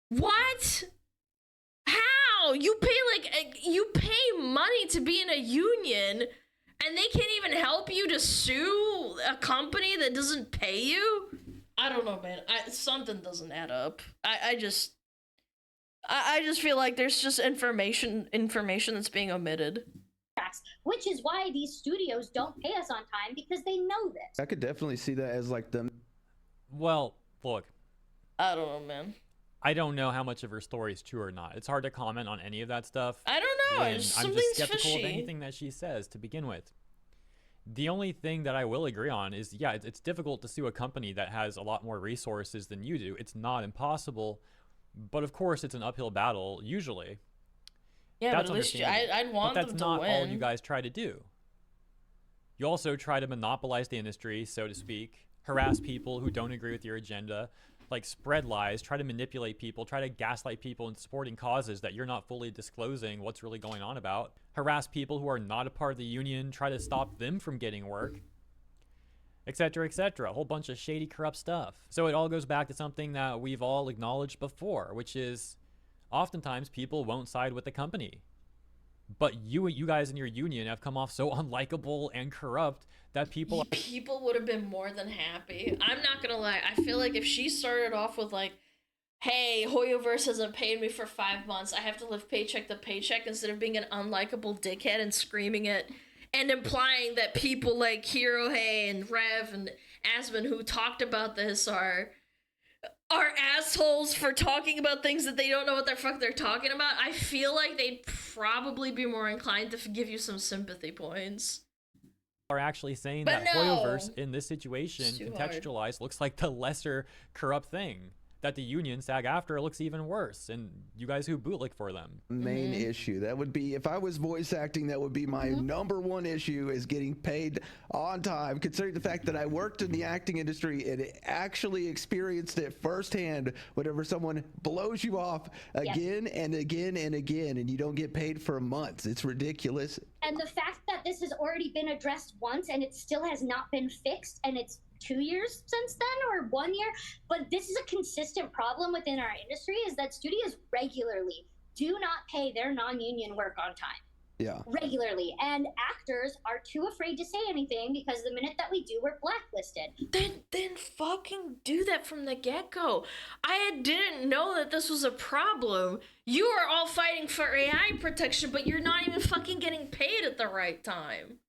What? How? You pay money to be in a union, and they can't even help you to sue a company that doesn't pay you? I don't know, man. Something doesn't add up. I just feel like there's just information that's being omitted. Which is why these studios don't pay us on time, because they know this. I could definitely see that as like them. Well, look. I don't know, man. I don't know how much of her story is true or not. It's hard to comment on any of that stuff. I don't know. I'm just skeptical fishy. of anything that she says to begin with. The only thing that I will agree on is, yeah, it's difficult to sue a company that has a lot more resources than you do. It's not impossible, but of course it's an uphill battle, usually. Yeah, that's but at least I'd want them to win. But that's not all you guys try to do. You also try to monopolize the industry, so to speak. harass people who don't agree with your agenda, like spread lies, try to manipulate people, try to gaslight people into supporting causes that you're not fully disclosing what's really going on about, harass people who are not a part of the union, try to stop them from getting work, etc., etc. A whole bunch of shady, corrupt stuff. So it all goes back to something that we've all acknowledged before, which is oftentimes people won't side with the company. But you guys in your union have come off so unlikable and corrupt that people would have been more than happy. I'm not gonna lie. I feel like if she started off with like, hey, Hoyoverse hasn't paid me for 5 months, I have to live paycheck to paycheck, instead of being an unlikable dickhead and screaming it and implying that people like Hirohei and Rev and Asmon who talked about this are assholes for talking about things that they don't know what the fuck they're talking about, I feel like they'd probably be more inclined to give you some sympathy points. Are actually saying that Hoyoverse in this situation, contextualized, looks like the lesser corrupt thing. That the union, SAG-AFTRA, looks even worse, and you guys who bootlick for them. Main issue. That would be, if I was voice acting, that would be my number one issue, is getting paid on time, considering the fact that I worked in the acting industry and actually experienced it firsthand whenever someone blows you off again and again and again, and you don't get paid for months. It's ridiculous. And the fact that this has already been addressed once and it still has not been fixed, and it's 2 years since then or 1 year, but this is a consistent problem within our industry, is that studios regularly do not pay their non-union work on time. Yeah. Regularly. And actors are too afraid to say anything because the minute that we do, we're blacklisted. Then fucking do that from the get-go. I didn't know that this was a problem. You are all fighting for AI protection, but you're not even fucking getting paid at the right time.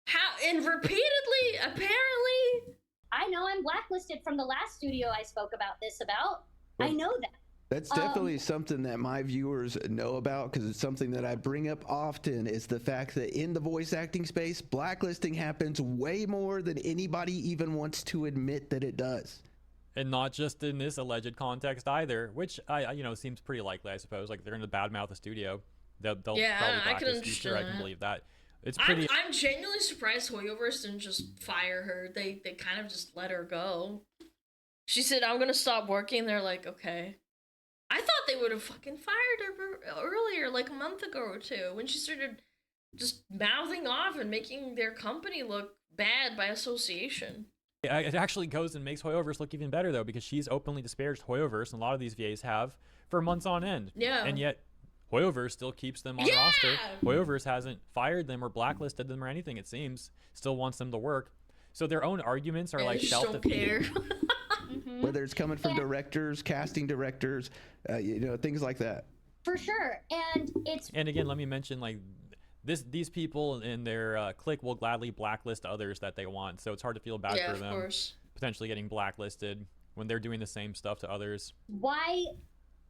How? And repeatedly, apparently. I know I'm blacklisted from the last studio I spoke about this about. I know that. That's definitely something that my viewers know about, because it's something that I bring up often, is the fact that in the voice acting space, blacklisting happens way more than anybody even wants to admit that it does. And not just in this alleged context either, which seems pretty likely, I suppose. Like, they're going to badmouth the studio. They'll probably blacklist you. Sure, I can believe that. It's pretty. I'm genuinely surprised Hoyoverse didn't just fire her. They kind of just let her go. She said, "I'm gonna stop working." They're like, "Okay." I thought they would have fucking fired her earlier, like a month ago or two, when she started just mouthing off and making their company look bad by association. It actually goes and makes Hoyoverse look even better, though, because she's openly disparaged Hoyoverse, and a lot of these VAs have, for months on end. Yeah. And yet Hoyoverse still keeps them on roster. Hoyoverse hasn't fired them or blacklisted them or anything, it seems. Still wants them to work. So their own arguments are like self-defeating. Whether it's coming from directors, casting directors, things like that. For sure. And again, let me mention, like, these people in their clique will gladly blacklist others that they want. So it's hard to feel bad for them potentially getting blacklisted when they're doing the same stuff to others. Why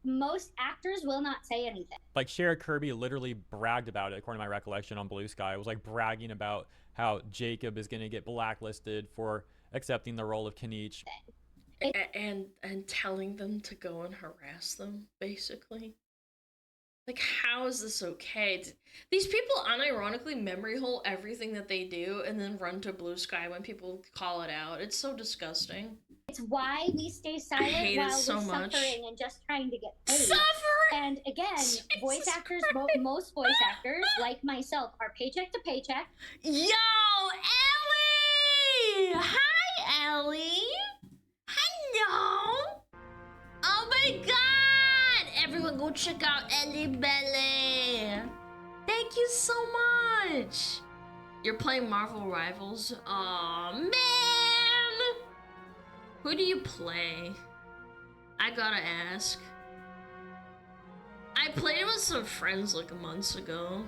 most actors will not say anything. Like, Shara Kirby literally bragged about it, according to my recollection, on Blue Sky. It was like bragging about how Jacob is going to get blacklisted for accepting the role of Kenichi. And telling them to go and harass them, basically. Like, how is this okay? These people unironically memory hole everything that they do and then run to Blue Sky when people call it out. It's so disgusting. It's why we stay silent while we're suffering and just trying to get paid. Suffering! And again, voice actors, most voice actors, like myself, are paycheck to paycheck. Yo, Ellie! Hi, Ellie! Hello! Oh my god! Everyone go check out Ellie Belly! Thank you so much! You're playing Marvel Rivals? Aw, man! Who do you play? I gotta ask. I played with some friends like months ago.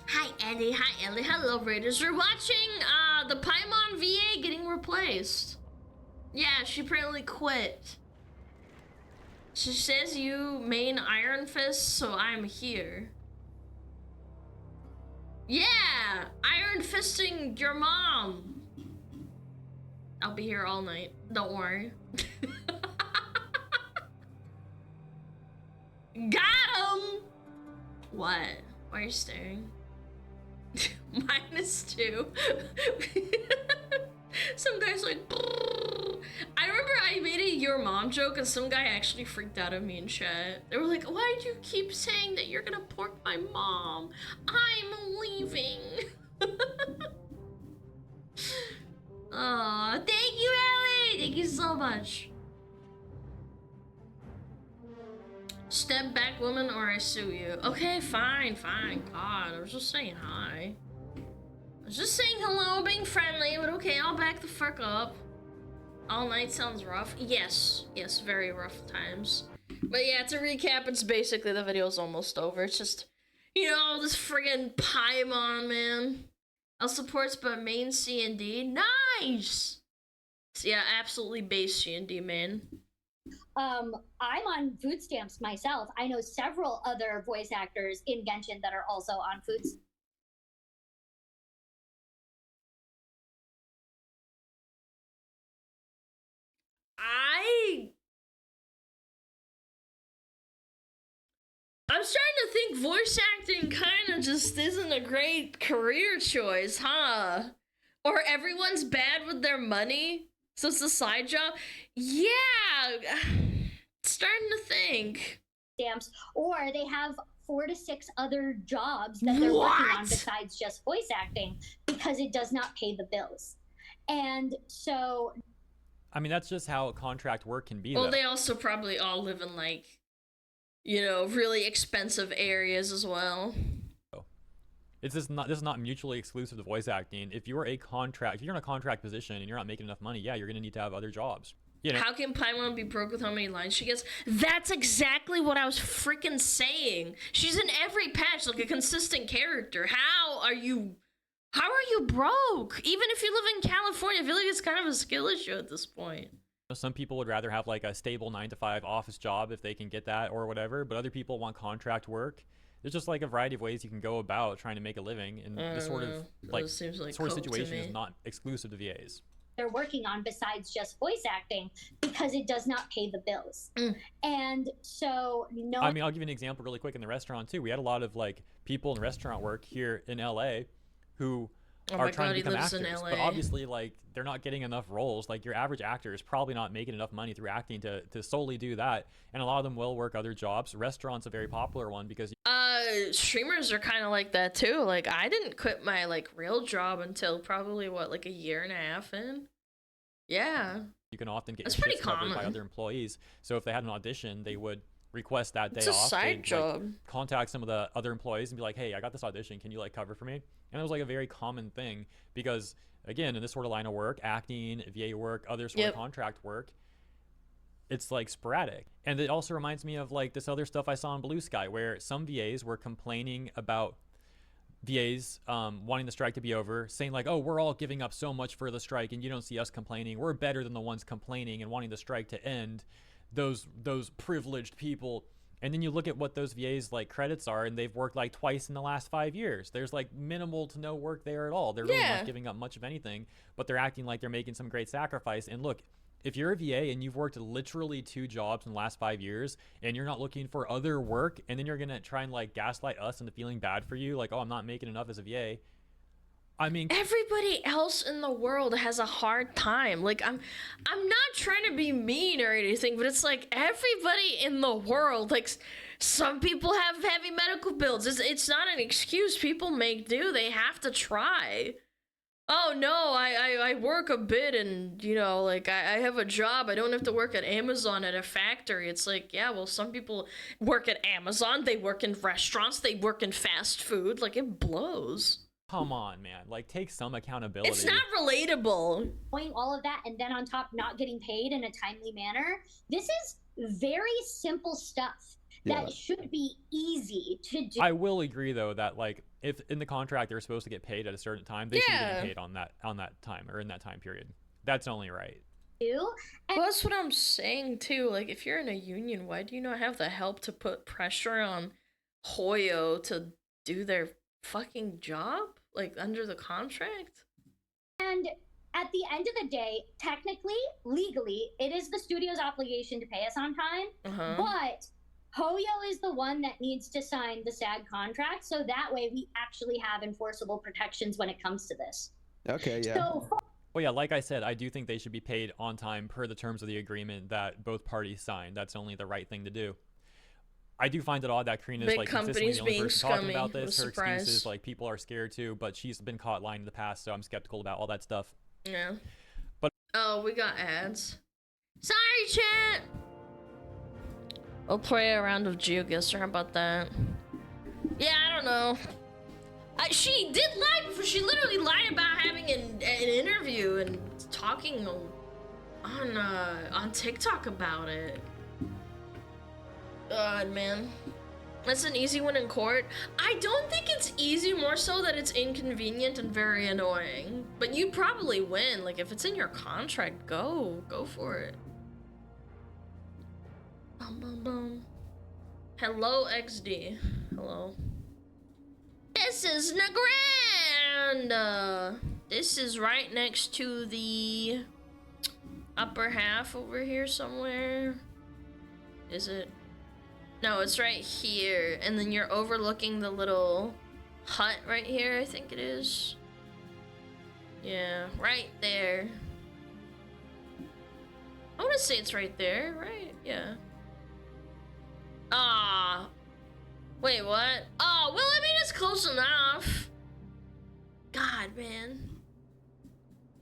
Hi Ellie, hi Ellie, hello Raiders. We're watching the Paimon VA getting replaced. Yeah, she apparently quit. She says you main Iron Fist, so I'm here. Yeah, Iron Fisting your mom. I'll be here all night, don't worry. Got him! What? Why are you staring? -2. Some guy's like, brrr. I remember I made a your mom joke and some guy actually freaked out at me in chat. They were like, why do you keep saying that you're gonna pork my mom? I'm leaving. Aw, thank you, Ellie! Thank you so much. Step back, woman, or I sue you. Okay, fine, fine. God, I was just saying hi. I was just saying hello, being friendly, but okay, I'll back the fuck up. All night sounds rough. Yes, yes, very rough times. But yeah, to recap, it's basically the video's almost over. It's just, you know, this friggin' Paimon, man. I'll supports but main C&D. Nice! So yeah, absolutely base C&D, man. I'm on food stamps myself. I know several other voice actors in Genshin that are also on food stamps. I'm starting to think voice acting kind of just isn't a great career choice, huh? Or everyone's bad with their money, so it's a side job? Yeah, starting to think. Stamps, or they have 4 to 6 other jobs that they're working on besides just voice acting because it does not pay the bills. And so... I mean, that's just how contract work can be, well, though. they also probably all live in, like, you know, really expensive areas as well. This is not mutually exclusive to voice acting. If you're in a contract position and you're not making enough money, yeah, you're gonna need to have other jobs. You know? How can Paimon be broke with how many lines she gets? That's exactly what I was freaking saying. She's in every patch, like a consistent character. How are you broke? Even if you live in California, I feel like it's kind of a skill issue at this point. Some people would rather have like a stable 9-to-5 office job if they can get that or whatever, but other people want contract work. There's just like a variety of ways you can go about trying to make a living, and this sort of situation is not exclusive to VAs. They're working on besides just voice acting because it does not pay the bills. And so I mean, I'll give you an example really quick in the restaurant too. We had a lot of like people in restaurant work here in LA who are trying to become actors, but obviously like they're not getting enough roles. Like your average actor is probably not making enough money through acting to solely do that, and a lot of them will work other jobs. Restaurants a very popular one because streamers are kind of like that too. Like I didn't quit my like real job until probably what, like a year and a half in. Yeah, you can often get shifts covered by other employees, so if they had an audition they would request that day off. It's a side job. Like, contact some of the other employees and be like, hey, I got this audition, can you like cover for me? And it was like a very common thing because again, in this sort of line of work, acting, VA work, other sort of contract work, it's like sporadic. And it also reminds me of like this other stuff I saw on Blue Sky where some VAs were complaining about VAs wanting the strike to be over, saying like, oh, we're all giving up so much for the strike and you don't see us complaining. We're better than the ones complaining and wanting the strike to end. Those privileged people. And then you look at what those VAs like credits are, and they've worked like twice in the last 5 years. There's like minimal to no work there at all. They're really not giving up much of anything, but they're acting like they're making some great sacrifice. And look, if you're a VA and you've worked literally 2 jobs in the last 5 years and you're not looking for other work, and then you're gonna try and like gaslight us into feeling bad for you, like, oh, I'm not making enough as a VA. I mean, everybody else in the world has a hard time. Like I'm not trying to be mean or anything, but it's like everybody in the world, like some people have heavy medical bills. It's not an excuse. People make do. They have to try. Oh no, I work a bit and you know, like I have a job. I don't have to work at Amazon at a factory. It's like, yeah, well, some people work at Amazon. They work in restaurants. They work in fast food. Like it blows. Come on, man. Like, take some accountability. It's not relatable. Doing all of that and then on top not getting paid in a timely manner. This is very simple stuff that should be easy to do. I will agree though that like if in the contract they're supposed to get paid at a certain time, they should be getting paid on that time or in that time period. That's only right. Well, that's what I'm saying too. Like if you're in a union, why do you not have the help to put pressure on Hoyo to do their fucking job, like under the contract? And at the end of the day, technically, legally, it is the studio's obligation to pay us on time, but Hoyo is the one that needs to sign the SAG contract, so that way we actually have enforceable protections when it comes to this. Okay, yeah. So Well, yeah, like I said, I do think they should be paid on time per the terms of the agreement that both parties signed. That's only the right thing to do. I do find it odd that Karina's Big like consistently the only person scummy. talking about this. Her Surprise. excuse is like people are scared too, but she's been caught lying in the past, so I'm skeptical about all that stuff. Yeah. But oh, we got ads. Sorry, chat. We'll play a round of GeoGuessr. How about that? Yeah, I don't know. She did lie before. She literally lied about having an interview and talking on TikTok about it. God, man. That's an easy one in court. I don't think it's easy, more so that it's inconvenient and very annoying. But you probably win. Like, if it's in your contract, go for it. Bum, bum, bum. Hello, XD. Hello. This is Nagrand! This is right next to the upper half over here somewhere. Is it? No, it's right here. And then you're overlooking the little hut right here, I think it is. Yeah, right there. I want to say it's right there, right? Yeah. Ah. Wait, what? Oh, well, I mean, it's close enough. God, man.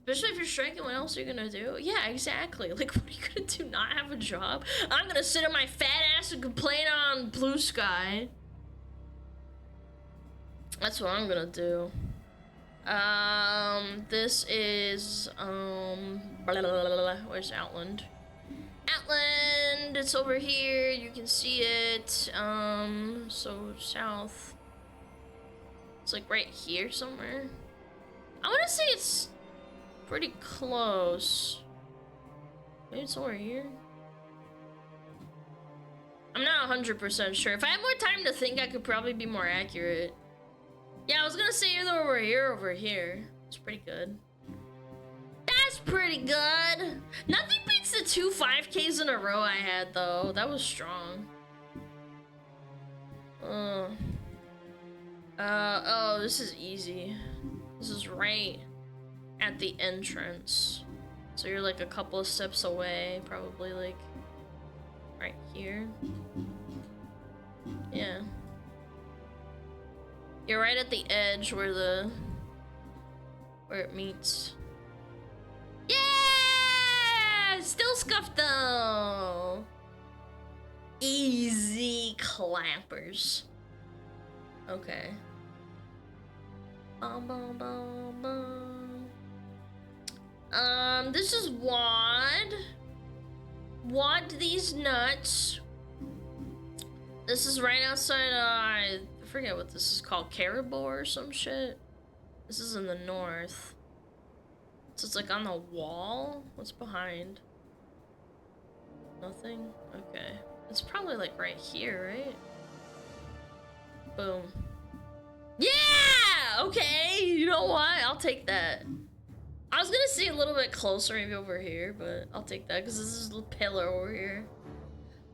Especially if you're striking, what else are you gonna do? Yeah, exactly. Like, what are you gonna do? Not have a job? I'm gonna sit on my fat ass and complain on Blue Sky. That's what I'm gonna do. This is, blah, blah, blah, blah. Where's Outland? Outland, it's over here. You can see it. So south. It's like right here somewhere. I want to say it's pretty close. Maybe it's over here. I'm not 100% sure. If I had more time to think, I could probably be more accurate. Yeah, I was gonna say either over here or over here. It's pretty good. That's pretty good. Nothing beats the 2 5Ks in a row I had, though. That was strong. Oh, this is easy. This is right at the entrance. So you're like a couple of steps away, probably like right here. Yeah. You're right at the edge where it meets. Yeah! Still scuffed though. Easy clappers. Okay. Bum, bum, bum, bum. This is WOD. WOD these nuts. This is right outside, I forget what this is called, Caribou or some shit. This is in the north. So it's like on the wall? What's behind? Nothing? Okay. It's probably like right here, right? Boom. Yeah! Okay, you know what? I'll take that. I was gonna see a little bit closer, maybe over here, but I'll take that because this is a little pillar over here.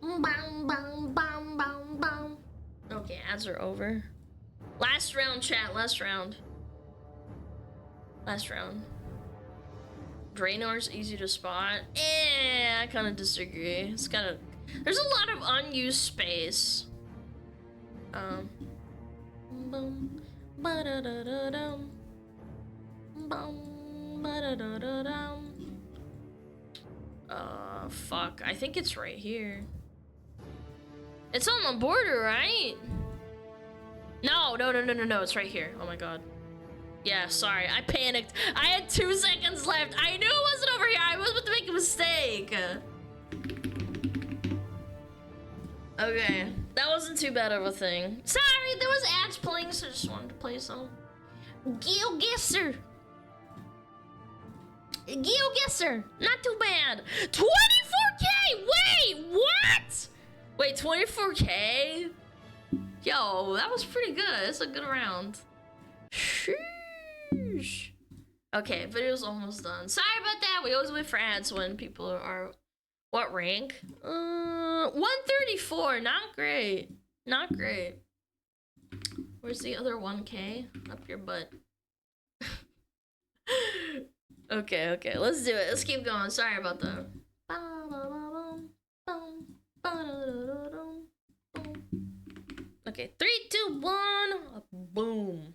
Bum, bum, bum, bum, bum. Okay, ads are over. Last round, chat. Last round. Last round. Drainor's easy to spot. I kind of disagree. It's kind of... There's a lot of unused space. Boom. Ba-da-da-da-dum. Boom. Ba-da-da-da-dum. Fuck. I think it's right here. It's on the border, right? No. It's right here. Oh my god. Yeah, sorry. I panicked. I had 2 seconds left. I knew it wasn't over here. I was about to make a mistake. Okay. That wasn't too bad of a thing. Sorry, there was ads playing, so I just wanted to play some. GeoGuessr. GeoGuessr. Not too bad. 24K! Wait, what? Wait, 24K? Yo, that was pretty good. It's a good round. Sheesh. Okay, video's almost done. Sorry about that. We always wait for ads when people are... What rank? 134. Not great. Not great. Where's the other 1K? Up your butt. Okay, okay, let's do it. Let's keep going. Sorry about that. Okay, 3, 2, 1. Boom.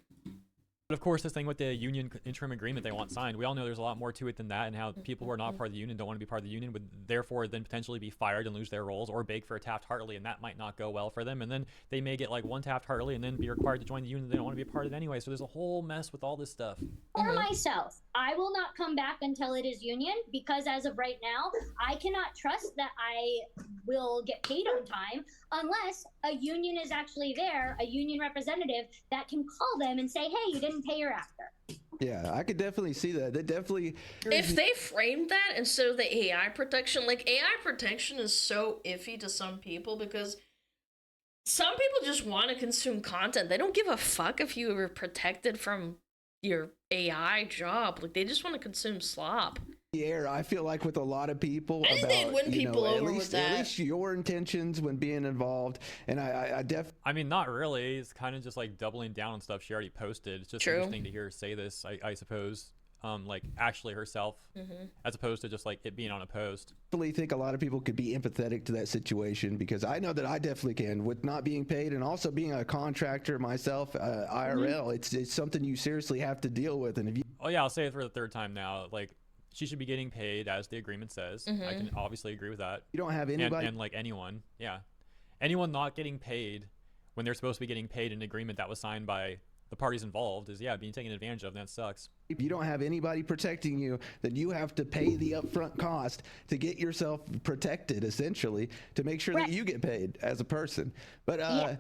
But of course, this thing with the union interim agreement they want signed, we all know there's a lot more to it than that, and how people who are not part of the union don't want to be part of the union would therefore then potentially be fired and lose their roles, or beg for a Taft-Hartley, and that might not go well for them. And then they may get like one Taft-Hartley and then be required to join the union they don't want to be a part of it anyway. So there's a whole mess with all this stuff. For myself, I will not come back until it is union, because as of right now, I cannot trust that I will get paid on time unless a union is actually there, a union representative that can call them and say, hey, you didn't pay your actor. Yeah, I could definitely see that. That definitely. If they framed that instead of the AI protection, like AI protection is so iffy to some people because some people just want to consume content. They don't give a fuck if you were protected from your AI job. Like they just want to consume slop. Yeah, I feel like with a lot of people, I think they'd win people over with that. At least your intentions when being involved, and I mean, not really. It's kind of just like doubling down on stuff she already posted. It's just interesting to hear her say this, I suppose. Like actually herself, as opposed to just like it being on a post. I really think a lot of people could be empathetic to that situation, because I know that I definitely can, with not being paid and also being a contractor myself, IRL. It's something you seriously have to deal with. And if you, oh yeah, I'll say it for the third time now. Like, she should be getting paid as the agreement says. I can obviously agree with that. You don't have anybody, and like anyone, anyone not getting paid when they're supposed to be getting paid in an agreement that was signed by the parties involved is being taken advantage of, and that sucks. If you don't have anybody protecting you, then you have to pay the upfront cost to get yourself protected, essentially, to make sure that you get paid as a person. But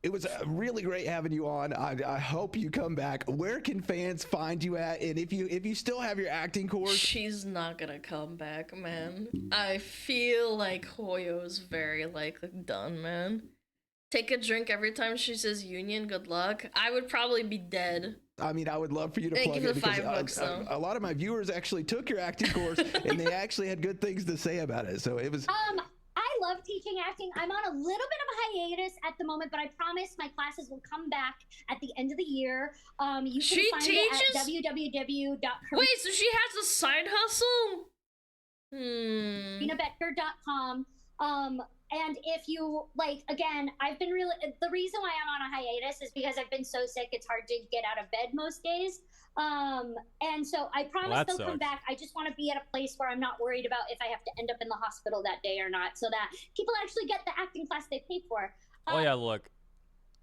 it was really great having you on. I hope you come back. Where can fans find you at? And if you still have your acting course, she's not gonna come back, man. I feel like Hoyo's very likely done, man. Take a drink every time she says union. Good luck. I would probably be dead. I mean, I would love for you to Thank plug you it, for because $5 a lot of my viewers actually took your acting course and they actually had good things to say about it. So it was. I love teaching acting. I'm on a little bit of a hiatus at the moment, but I promise my classes will come back at the end of the year. You can find it at www.com. Wait, so she has a side hustle? KarinaBetker.com. And if you, like, again, I've been really, the reason why I'm on a hiatus is because I've been so sick, it's hard to get out of bed most days. And so I promise they'll come back. I just want to be at a place where I'm not worried about if I have to end up in the hospital that day or not, so that people actually get the acting class they paid for. Oh yeah, look,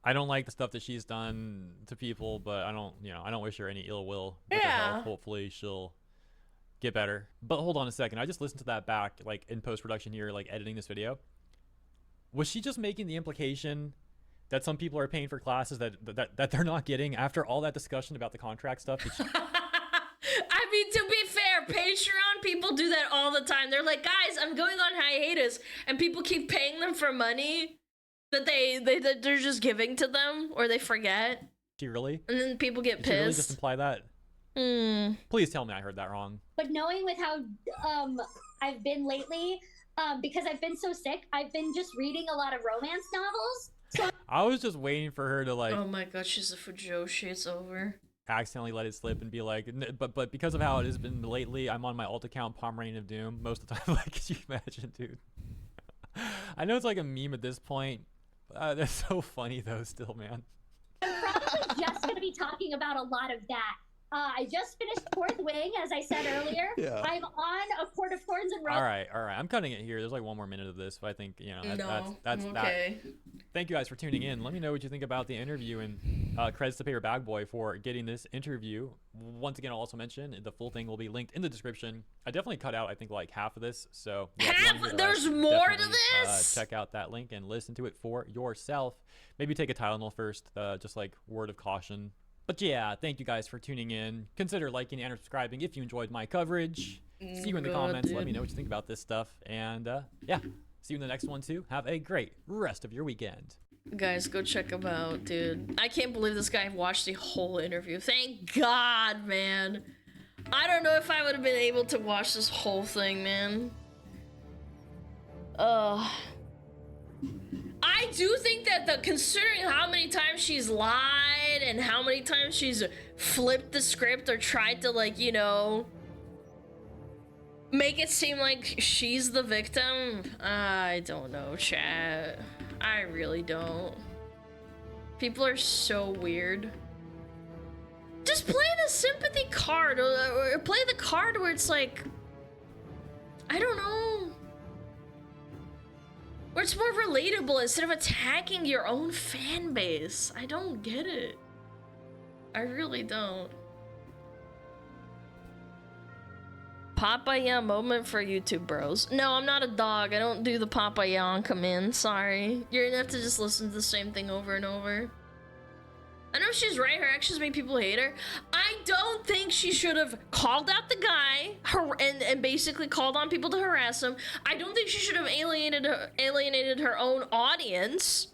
I don't like the stuff that she's done to people, but I don't wish her any ill will. Hopefully she'll get better. But hold on a second, I just listened to that back, like in post-production here, like editing this video. Was she just making the implication that some people are paying for classes that they're not getting after all that discussion about the contract stuff? I mean, to be fair, Patreon people do that all the time. They're like, guys, I'm going on hiatus, and people keep paying them for money that they're just giving to them, or they forget. She really? And then people get pissed. Did she really just imply that? Please tell me I heard that wrong. But knowing with how I've been lately, because I've been so sick, I've been just reading a lot of romance novels. So I was just waiting for her to like. Oh my god, she's a Fujoshi. It's over. Accidentally let it slip and be like, but because of how it has been lately, I'm on my alt account Pomeranian of Doom most of the time. Like, could you imagine, dude? I know it's like a meme at this point. That's so funny though, still, man. I'm probably just gonna be talking about a lot of that. I just finished Fourth Wing, as I said earlier. Yeah. I'm on A Court of Thorns and Roses. All right. I'm cutting it here. There's like one more minute of this, but I think, that's okay. That. Thank you guys for tuning in. Let me know what you think about the interview, and credits to Paper Bag Boy for getting this interview. Once again, I'll also mention the full thing will be linked in the description. I definitely cut out, I think, like half of this. So there's more to this? Check out that link and listen to it for yourself. Maybe take a Tylenol first, just like word of caution. But yeah, thank you guys for tuning in. Consider liking and subscribing if you enjoyed my coverage. See you in the comments. Let me know what you think about this stuff. And yeah, see you in the next one too. Have a great rest of your weekend. Guys, go check him out, dude. I can't believe this guy watched the whole interview. Thank God, man. I don't know if I would have been able to watch this whole thing, man. I do think that considering how many times she's lied and how many times she's flipped the script or tried to, like, you know, make it seem like she's the victim? I don't know, chat. I really don't. People are so weird. Just play the sympathy card, or play the card where it's like, I don't know, where it's more relatable instead of attacking your own fan base. I don't get it. I really don't. Papaya moment for YouTube bros. No, I'm not a dog. I don't do the papaya command. Sorry. You're gonna have to just listen to the same thing over and over. I know she's right. Her actions make people hate her. I don't think she should have called out the guy and basically called on people to harass him. I don't think she should have alienated her own audience.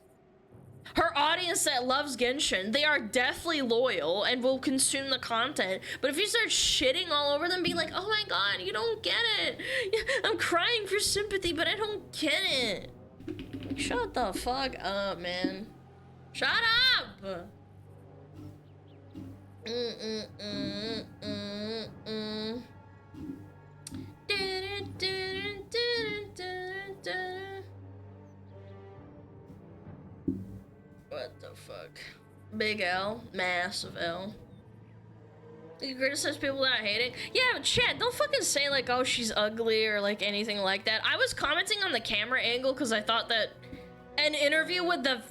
Her audience that loves Genshin. They are deathly loyal and will consume the content. But if you start shitting all over them, being like, oh my god, you don't get it. I'm crying for sympathy, but I don't get it. Shut the fuck up, man. Shut up! What the fuck? Big L, massive L. You criticize people without hating? Yeah, but chat, don't fucking say like, oh, she's ugly or like anything like that. I was commenting on the camera angle because I thought that an interview with the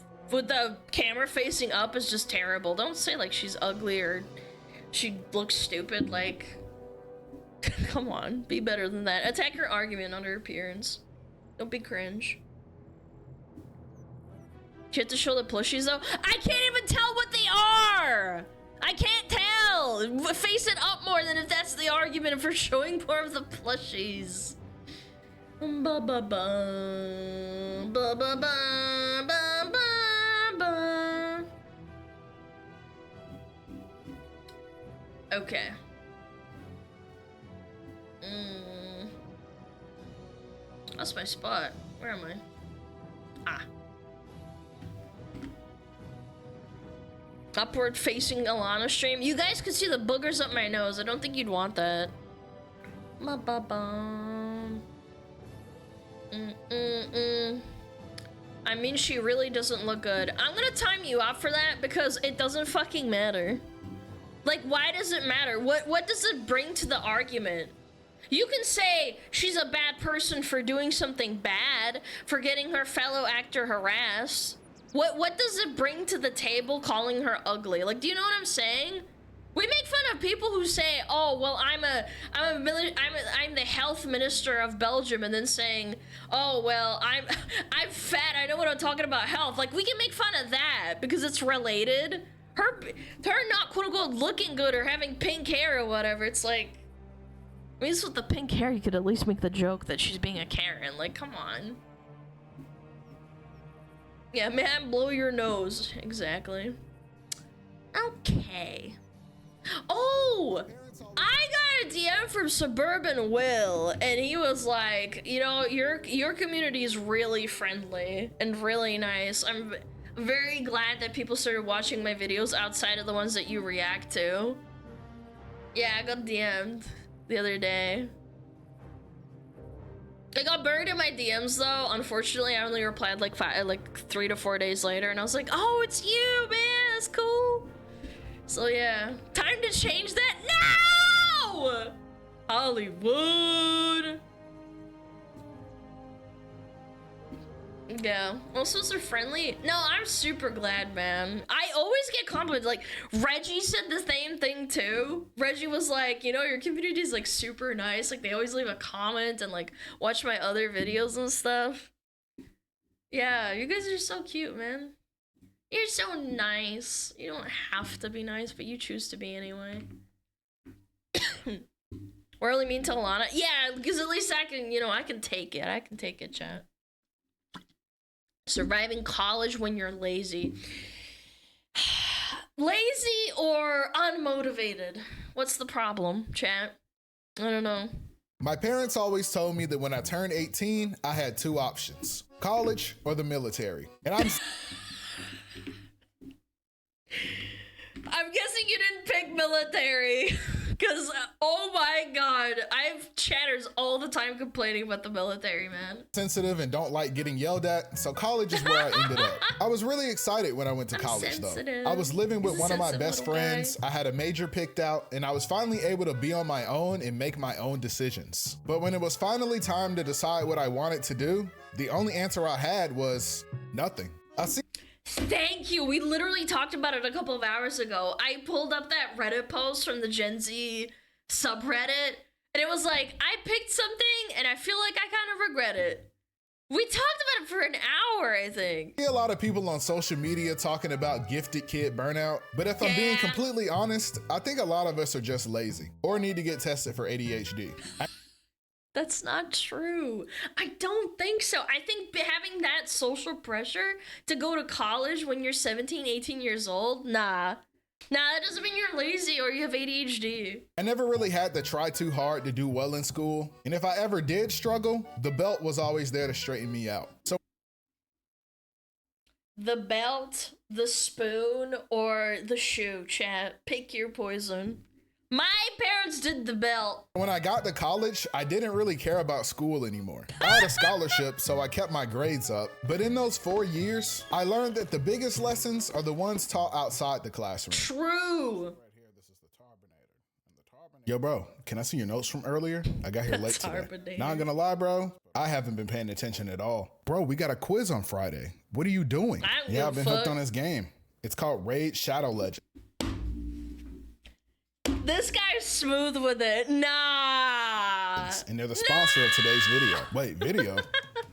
camera facing up is just terrible. Don't say like she's ugly or she looks stupid. Like, come on, be better than that. Attack her argument on her appearance. Don't be cringe. You have to show the plushies though. I can't even tell what they are. I can't tell. Face it up more than if that's the argument for showing more of the plushies. Ba ba ba ba ba ba ba ba ba. Okay. That's my spot. Where am I? Ah. Upward facing Alana stream. You guys can see the boogers up my nose. I don't think you'd want that. Ba ba ba. I mean, she really doesn't look good. I'm gonna time you out for that because it doesn't fucking matter. Like, why does it matter? What does it bring to the argument? You can say she's a bad person for doing something bad, for getting her fellow actor harassed. What does it bring to the table calling her ugly? Like, do you know what I'm saying? We make fun of people who say, "Oh, well, I'm the health minister of Belgium," and then saying, "Oh, well, I'm fat. I know what I'm talking about health." Like, we can make fun of that because it's related. Her not quote unquote looking good or having pink hair or whatever. It's like, at least with the pink hair, you could at least make the joke that she's being a Karen. Like, come on. Yeah, man, blow your nose. Exactly. Okay. Oh! I got a DM from Suburban Will, and he was like, you know, your community is really friendly and really nice. I'm very glad that people started watching my videos outside of the ones that you react to. Yeah, I got DM'd the other day. I got buried in my DMs though. Unfortunately, I only replied like 3 to 4 days later, and I was like, "Oh, it's you, man. That's cool." So yeah, time to change that now. Hollywood. Yeah, also they're friendly. No, I'm super glad, man. I always get compliments. Like, Reggie said the same thing too. Reggie was like, you know, your community is like super nice. Like, they always leave a comment and like watch my other videos and stuff. Yeah, you guys are so cute, man. You're so nice. You don't have to be nice, but you choose to be anyway. We're only mean to Alana. Yeah, because at least I can, you know, I can take it. I can take it, chat. Surviving college when you're lazy. Lazy or unmotivated? What's the problem, chat? I don't know. My parents always told me that when I turned 18, I had two options, college or the military. And I'm guessing you didn't pick military. Because, oh my god, I have chatters all the time complaining about the military, man. Sensitive and don't like getting yelled at, so college is where I ended up. I was really excited when I went to college, though. I was living with one of my best friends, I had a major picked out, and I was finally able to be on my own and make my own decisions. But when it was finally time to decide what I wanted to do, the only answer I had was nothing. Thank you. We literally talked about it a couple of hours ago. I pulled up that Reddit post from the Gen Z subreddit, and it was like, I picked something, and I feel like I kind of regret it. We talked about it for an hour, I think. I see a lot of people on social media talking about gifted kid burnout, but if I'm being completely honest, I think a lot of us are just lazy or need to get tested for ADHD. That's not true. I don't think so. I think having that social pressure to go to college when you're 17, 18 years old, nah, that doesn't mean you're lazy or you have ADHD. I never really had to try too hard to do well in school, and if I ever did struggle, the belt was always there to straighten me out. So the belt, the spoon, or the shoe, chat. Pick your poison. My parents did the belt. When I got to college, I didn't really care about school anymore. I had a scholarship, so I kept my grades up. But in those 4 years, I learned that the biggest lessons are the ones taught outside the classroom. True. Yo, bro, can I see your notes from earlier? I got here late today. Not gonna lie, bro, I haven't been paying attention at all. Bro, we got a quiz on Friday. What are you doing? Yeah, I've been hooked on this game. It's called Raid Shadow Legends. This guy's smooth with it. Nah. And they're the sponsor of today's video. Wait, video?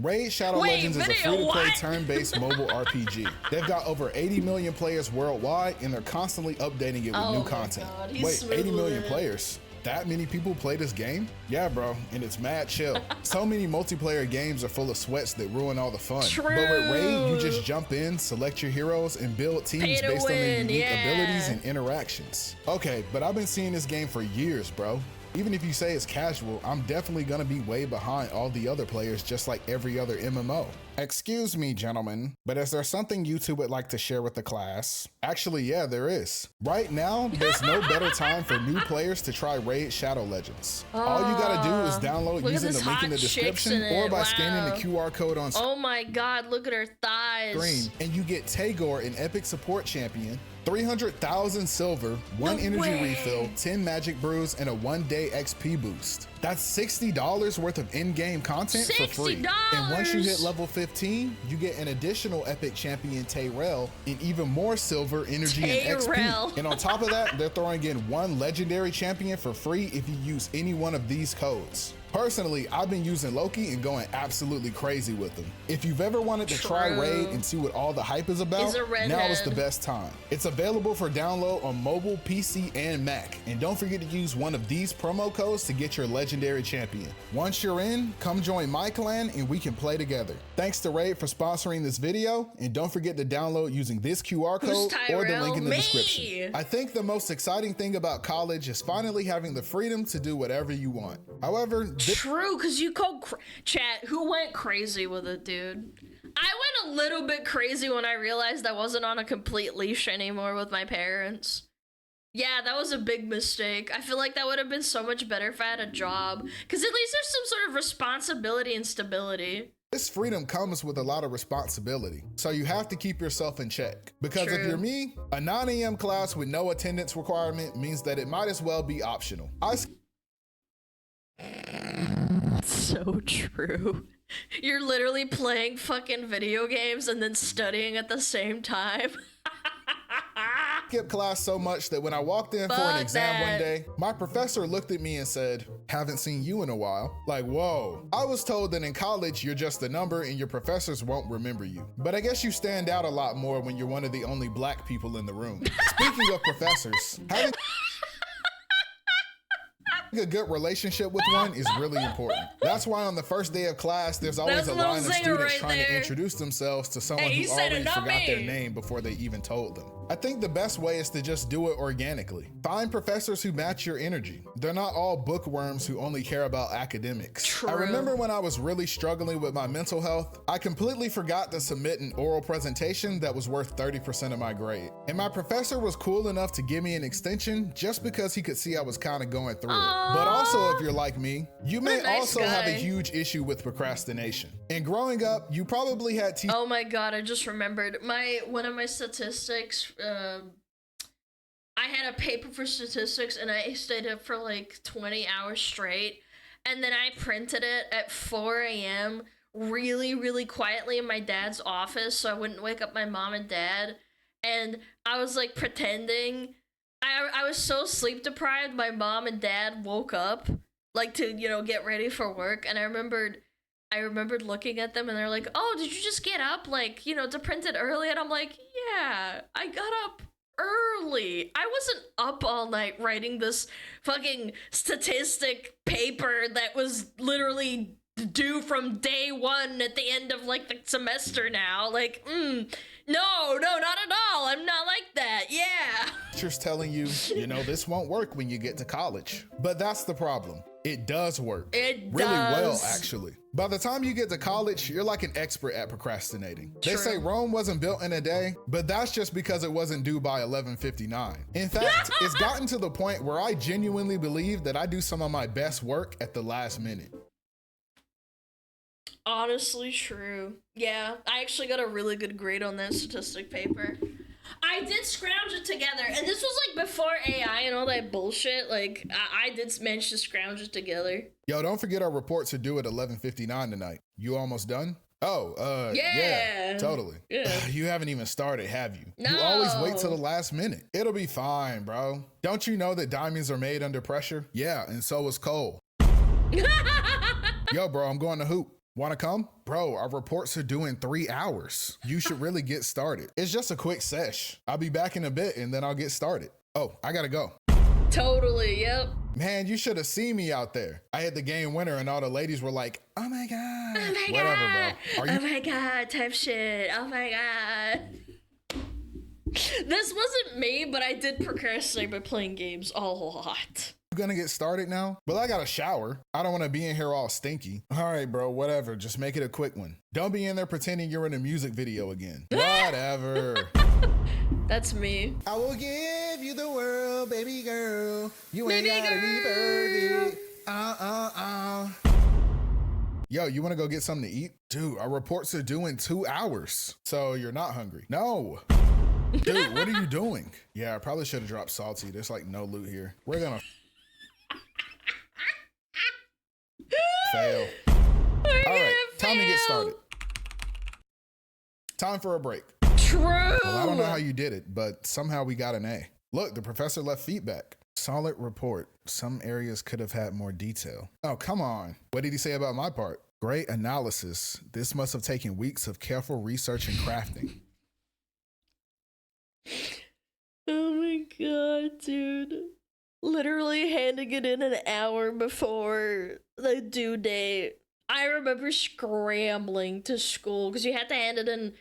Raid Shadow Legends is a free-to-play turn-based mobile RPG. They've got over 80 million players worldwide, and they're constantly updating it with new content. Wait, 80 million players? That many people play this game? Yeah, bro, and it's mad chill. So many multiplayer games are full of sweats that ruin all the fun. But with Raid, you just jump in, select your heroes, and build teams based on their unique abilities and interactions. Okay, but I've been seeing this game for years, bro. Even if you say it's casual, I'm definitely gonna be way behind all the other players, just like every other MMO. Excuse me, gentlemen, but is there something you two would like to share with the class? Actually, yeah, there is. Right now, there's no better time for new players to try Raid Shadow Legends. All you gotta do is download using the link in the description or by scanning the QR code on screen. Oh my god, look at her thighs. And you get Tagore, an epic support champion, 300,000 silver, 1 energy refill, 10 magic brews, and a 1-day XP boost. That's $60 worth of in-game content for free. And once you hit level 15, you get an additional epic champion, Tyrell, and even more silver, energy, and XP. And on top of that, they're throwing in 1 legendary champion for free if you use any one of these codes. Personally, I've been using Loki and going absolutely crazy with them. If you've ever wanted to try Raid and see what all the hype is about, now is the best time. It's available for download on mobile, PC, and Mac. And don't forget to use one of these promo codes to get your legendary champion. Once you're in, come join my clan and we can play together. Thanks to Raid for sponsoring this video, and don't forget to download using this QR code or the link in the description. I think the most exciting thing about college is finally having the freedom to do whatever you want. However, true, because you go chat, who went crazy with it, dude? I went a little bit crazy when I realized I wasn't on a complete leash anymore with my parents. Yeah, that was a big mistake. I feel like that would have been so much better if I had a job, because at least there's some sort of responsibility and stability. This freedom comes with a lot of responsibility, so you have to keep yourself in check. Because if you're me, a 9 a.m. class with no attendance requirement means that it might as well be optional. So true. You're literally playing fucking video games and then studying at the same time. Skipped class so much that when I walked in for an exam one day, my professor looked at me and said, "Haven't seen you in a while." Like, whoa. I was told that in college, you're just a number and your professors won't remember you. But I guess you stand out a lot more when you're one of the only black people in the room. Speaking of professors, having a good relationship with one is really important. That's why on the first day of class, there's always a line of students trying to introduce themselves to someone who already forgot their name before they even told them. I think the best way is to just do it organically. Find professors who match your energy. They're not all bookworms who only care about academics. True. I remember when I was really struggling with my mental health, I completely forgot to submit an oral presentation that was worth 30% of my grade. And my professor was cool enough to give me an extension just because he could see I was kind of going through it. But also, if you're like me, you may also have a huge issue with procrastination. And growing up, you probably had teachers. Oh my god, I just remembered one of my statistics. I had a paper for statistics and I stayed up for like 20 hours straight, and then I printed it at 4 a.m. really quietly in my dad's office so I wouldn't wake up my mom and dad. And I was like pretending. I was so sleep deprived, my mom and dad woke up like to, you know, get ready for work, and I remembered looking at them and they're like, "Oh, did you just get up, like, you know, to print it early?" And I'm like, "Yeah, I got up early. I wasn't up all night writing this fucking statistic paper that was literally due from day one at the end of like the semester now. Like, no, not at all. I'm not like that. Yeah." Teachers telling you, you know, this won't work when you get to college. But that's the problem. It does work. It really well, does. actually. By the time you get to college, you're like an expert at procrastinating. They say Rome wasn't built in a day, but that's just because it wasn't due by 11:59. In fact, it's gotten to the point where I genuinely believe that I do some of my best work at the last minute. Honestly true. Yeah, I actually got a really good grade on that statistic paper. I did scrounge it together, and this was like before AI and all that bullshit. Like, I did manage to scrounge it together. Yo, don't forget our reports are due at 11:59 tonight. You almost done? Oh, yeah, totally. Yeah. You haven't even started, have you? No. You always wait till the last minute. It'll be fine, bro. Don't you know that diamonds are made under pressure? Yeah, and so is coal. Yo, bro, I'm going to hoop. Wanna come? Bro, our reports are due in 3 hours. You should really get started. It's just a quick sesh. I'll be back in a bit and then I'll get started. Oh, I gotta go. Totally, yep. Man, you should have seen me out there. I hit the game winner and all the ladies were like, "Oh my god." Oh my Whatever, god. bro. Are you Oh my god, type shit. Oh my god. This wasn't me, but I did procrastinate by playing games a lot. gonna get started now? Well, I got a shower. I don't want to be in here all stinky. All right, bro, whatever. Just make it a quick one. Don't be in there pretending you're in a music video again. Whatever. That's me. I will give you the world, baby girl. You ain't Baby gotta be girl. perfect. Yo, you wanna go get something to eat? Dude, our reports are due in 2 hours. So you're not hungry? No. Dude, what are you doing? Yeah, I probably should have dropped salty. There's like no loot here. We're gonna fail. All right, time to get started. Time for a break. True. Well, I don't know how you did it, but somehow we got an A. Look, the professor left feedback. Solid report. Some areas could have had more detail. Oh, come on. What did he say about my part? Great analysis. This must have taken weeks of careful research and crafting. Oh my god, dude. Literally handing it in an hour before the due date. I remember scrambling to school because you had to hand it in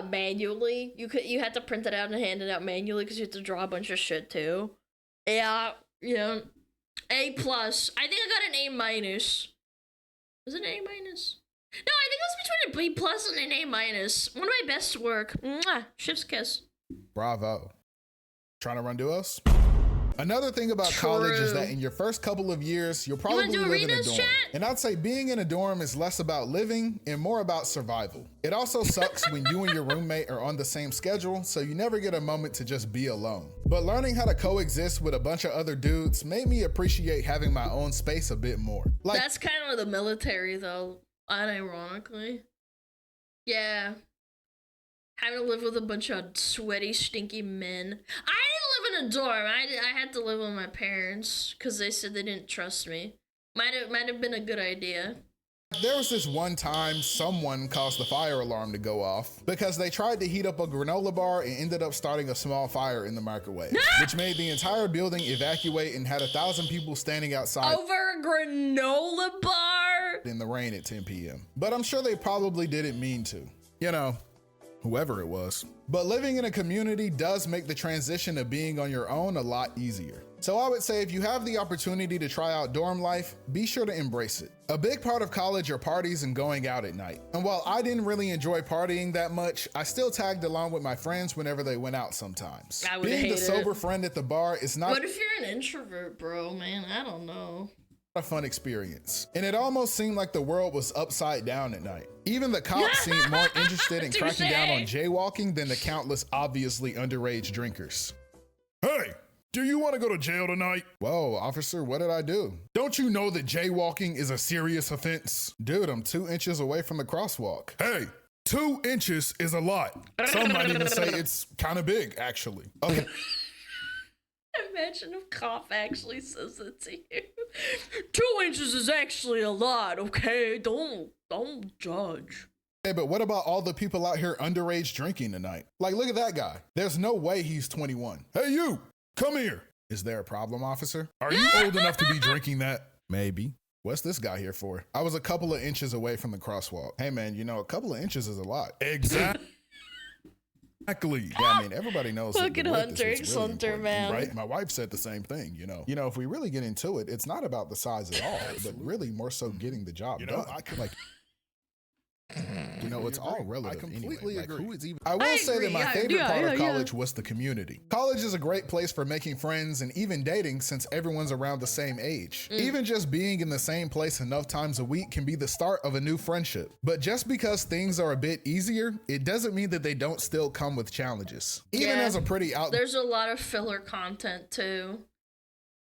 manually. You had to print it out and hand it out manually because you had to draw a bunch of shit too. Yeah. A plus. I think I got an A minus. Was it an A minus? No, I think it was between a B plus and an A minus. One of my best work. Mwah. Chef's kiss. Bravo. Trying to run duos? Another thing about college is that in your first couple of years, you'll probably live in a dorm. And I'd say being in a dorm is less about living and more about survival. It also sucks when you and your roommate are on the same schedule, so you never get a moment to just be alone. But learning how to coexist with a bunch of other dudes made me appreciate having my own space a bit more. Like, that's kind of the military though, unironically. Yeah. Having to live with a bunch of sweaty, stinky men. I didn't live in a dorm. I had to live with my parents because they said they didn't trust me. Might have been a good idea. there was this one time someone caused the fire alarm to go off because they tried to heat up a granola bar and ended up starting a small fire in the microwave, which made the entire building evacuate and had 1,000 people standing outside over a granola bar in the rain at 10 p.m. But I'm sure they probably didn't mean to. You know, whoever it was. But living in a community does make the transition of being on your own a lot easier. So I would say if you have the opportunity to try out dorm life, be sure to embrace it. A big part of college are parties and going out at night. And while I didn't really enjoy partying that much, I still tagged along with my friends whenever they went out sometimes. I would Being hate the sober friend at the bar is not— What if you're an introvert, bro, man? I don't know. A fun experience. And it almost seemed like the world was upside down at night. Even the cops seemed more interested in cracking down on jaywalking than the countless obviously underage drinkers. Hey! Do you want to go to jail tonight? Whoa, officer, what did I do? Don't you know that jaywalking is a serious offense? Dude, I'm 2 inches away from the crosswalk. Hey, 2 inches is a lot. Some might even say it's kind of big, actually. Okay. Imagine if cop actually says it to you. 2 inches is actually a lot, okay? Don't judge. Hey, but what about all the people out here underage drinking tonight? Like, look at that guy. There's no way he's 21. Hey, you! Come here. Is there a problem, officer? Are you old enough to be drinking that? Maybe. What's this guy here for? I was a couple of inches away from the crosswalk. Hey man, you know, a couple of inches is a lot. Exactly. Yeah, I mean, everybody knows that Fucking the width Hunter is x what's really Hunter, important, man. right? My wife said the same thing, you know. If we really get into it, it's not about the size at all, but really more so getting the job done. Like, you know, it's all relative. I completely agree. Who is even? I will say that my favorite part of college was the community. College is a great place for making friends and even dating since everyone's around the same age. Even just being in the same place enough times a week can be the start of a new friendship. But just because things are a bit easier, it doesn't mean that they don't still come with challenges. Even as a pretty There's a lot of filler content too.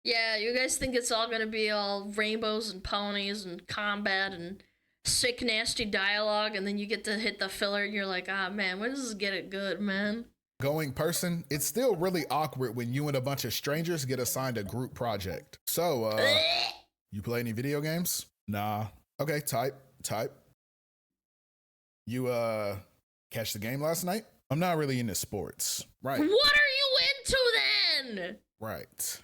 Yeah, you guys think it's all gonna be all rainbows and ponies and combat and sick, nasty dialogue, and then you get to hit the filler and you're like, ah, man, when does this get it good, man? Going person, it's still really awkward when you and a bunch of strangers get assigned a group project. So, you play any video games? Nah. Okay, type. You, catch the game last night? I'm not really into sports. Right. What are you into then? Right.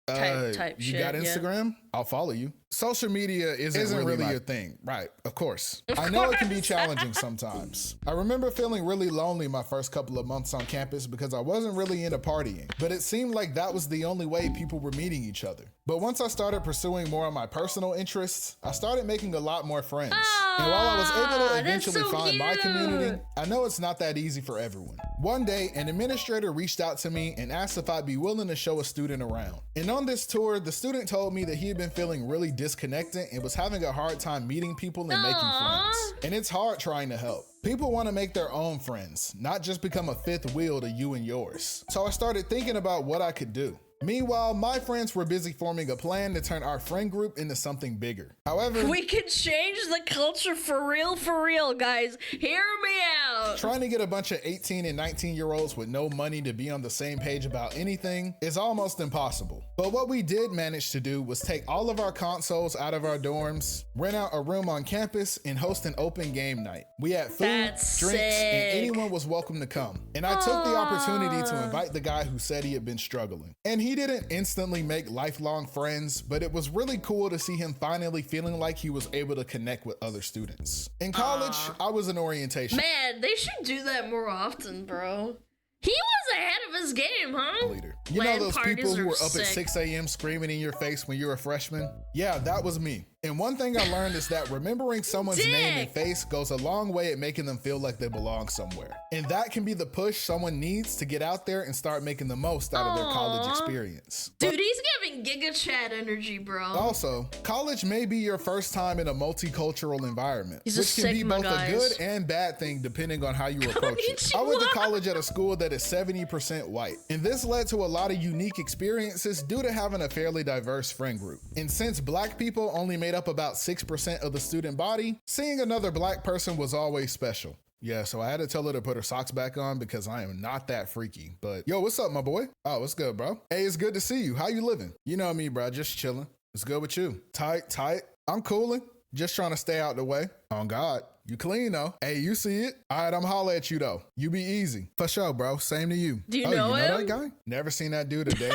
Type you shit, got Instagram? I'll follow you. Social media isn't really your thing. Right, of course. I know it can be challenging sometimes. I remember feeling really lonely my first couple of months on campus because I wasn't really into partying, but it seemed like that was the only way people were meeting each other. But once I started pursuing more of my personal interests, I started making a lot more friends. And while I was able to eventually find my community, I know it's not that easy for everyone. One day, an administrator reached out to me and asked if I'd be willing to show a student around. And on this tour, the student told me that he had been feeling really disconnected and was having a hard time meeting people and making friends. And it's hard trying to help. People want to make their own friends, not just become a fifth wheel to you and yours. So I started thinking about what I could do. Meanwhile, my friends were busy forming a plan to turn our friend group into something bigger. However, we can change the culture for real, guys. Hear me out. Trying to get a bunch of 18 and 19-year-olds with no money to be on the same page about anything is almost impossible. But what we did manage to do was take all of our consoles out of our dorms, rent out a room on campus, and host an open game night. We had food, drinks, and anyone was welcome to come. And I took the opportunity to invite the guy who said he had been struggling. And he didn't instantly make lifelong friends, but it was really cool to see him finally feeling like he was able to connect with other students. In college, I was in orientation. Man, they should do that more often, bro. He was ahead of his game, huh? Leader. You know those people who were up at 6 a.m. screaming in your face when you were a freshman? Yeah, that was me. And one thing I learned is that remembering someone's name and face goes a long way at making them feel like they belong somewhere. And that can be the push someone needs to get out there and start making the most out of their college experience. Dude, he's giving Giga Chat energy, bro. Also, college may be your first time in a multicultural environment, which can be both a good and bad thing depending on how you approach it. I went to college at a school that is 70% white, and this led to a lot of unique experiences due to having a fairly diverse friend group. And since black people only made up about 6% of the student body, seeing another black person was always special. Yeah, so I had to tell her to put her socks back on because I am not that freaky. But yo, what's up, my boy? Oh, what's good, bro? Hey, it's good to see you. How you living? You know me, bro, just chilling. It's good with you. Tight. I'm cooling. Just trying to stay out the way. On God. You clean though. Hey, you see it? All right, I'm holla at you though. You be easy. For sure, bro. Same to you. Do you know him? That guy? Never seen that dude a day.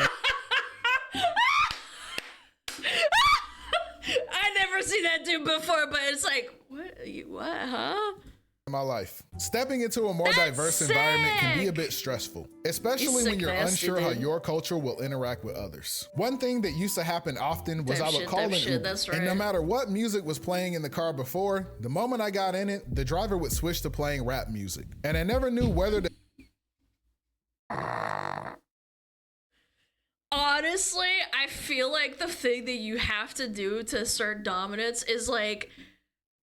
I never seen that dude before, but it's like, what, huh? in my life. Stepping into a more diverse environment can be a bit stressful, especially when you're unsure how your culture will interact with others. One thing that used to happen often was I would call an Uber, and no matter what music was playing in the car before, the moment I got in it, the driver would switch to playing rap music, and I never knew whether to. Honestly, I feel like the thing that you have to do to assert dominance is like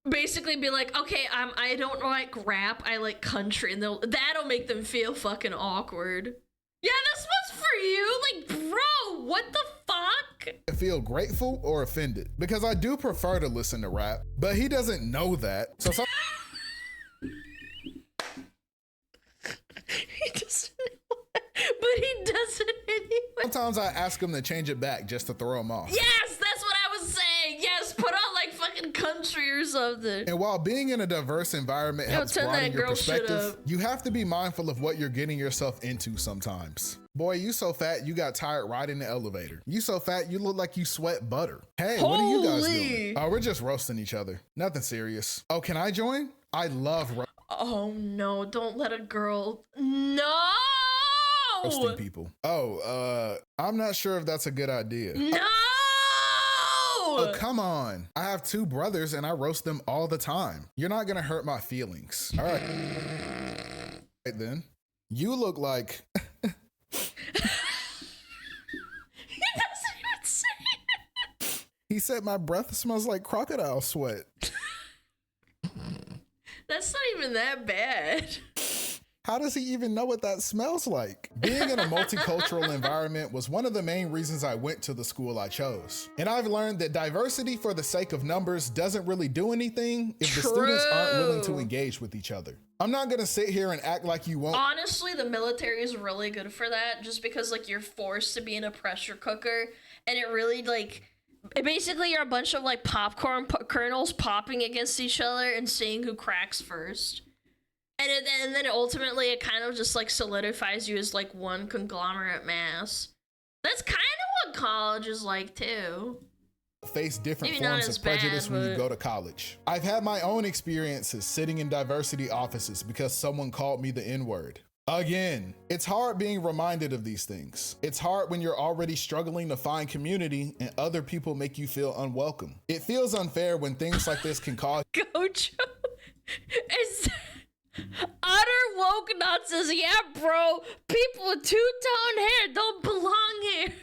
basically be like, okay, I don't like rap, I like country, and that'll make them feel fucking awkward. Yeah, this one's for you. Like, bro, what the fuck? I feel grateful or offended because I do prefer to listen to rap, but he doesn't know that. So he doesn't know that, but he doesn't anyway. Sometimes I ask him to change it back just to throw him off. Yes, that's what I was saying. Yes, put on like fucking country or something. And while being in a diverse environment helps broaden your perspective, you have to be mindful of what you're getting yourself into sometimes. Boy, you so fat you got tired riding the elevator. You so fat you look like you sweat butter. Hey, what are you guys doing? Oh, we're just roasting each other. Nothing serious. Oh, can I join? I love Oh no, don't let a girl. No! Roasting people. Oh, I'm not sure if that's a good idea. No! Oh, come on. I have 2 brothers and I roast them all the time. You're not gonna hurt my feelings. All right. Right then. You look like... He doesn't even say it. He said my breath smells like crocodile sweat. That's not even that bad. How does he even know what that smells like? Being in a multicultural environment was one of the main reasons I went to the school I chose. And I've learned that diversity for the sake of numbers doesn't really do anything if the students aren't willing to engage with each other. I'm not gonna sit here and act like you won't. Honestly, the military is really good for that just because like you're forced to be in a pressure cooker and it really like, basically you're a bunch of like popcorn kernels popping against each other and seeing who cracks first. And then ultimately it kind of just like solidifies you as like one conglomerate mass. That's kind of what college is like too. Face different forms of prejudice when you go to college. I've had my own experiences sitting in diversity offices because someone called me the N-word. Again, it's hard being reminded of these things. It's hard when you're already struggling to find community and other people make you feel unwelcome. It feels unfair when things like this can cause— Gojo is utter woke nonsense. Yeah, bro. People with two-tone hair don't belong here.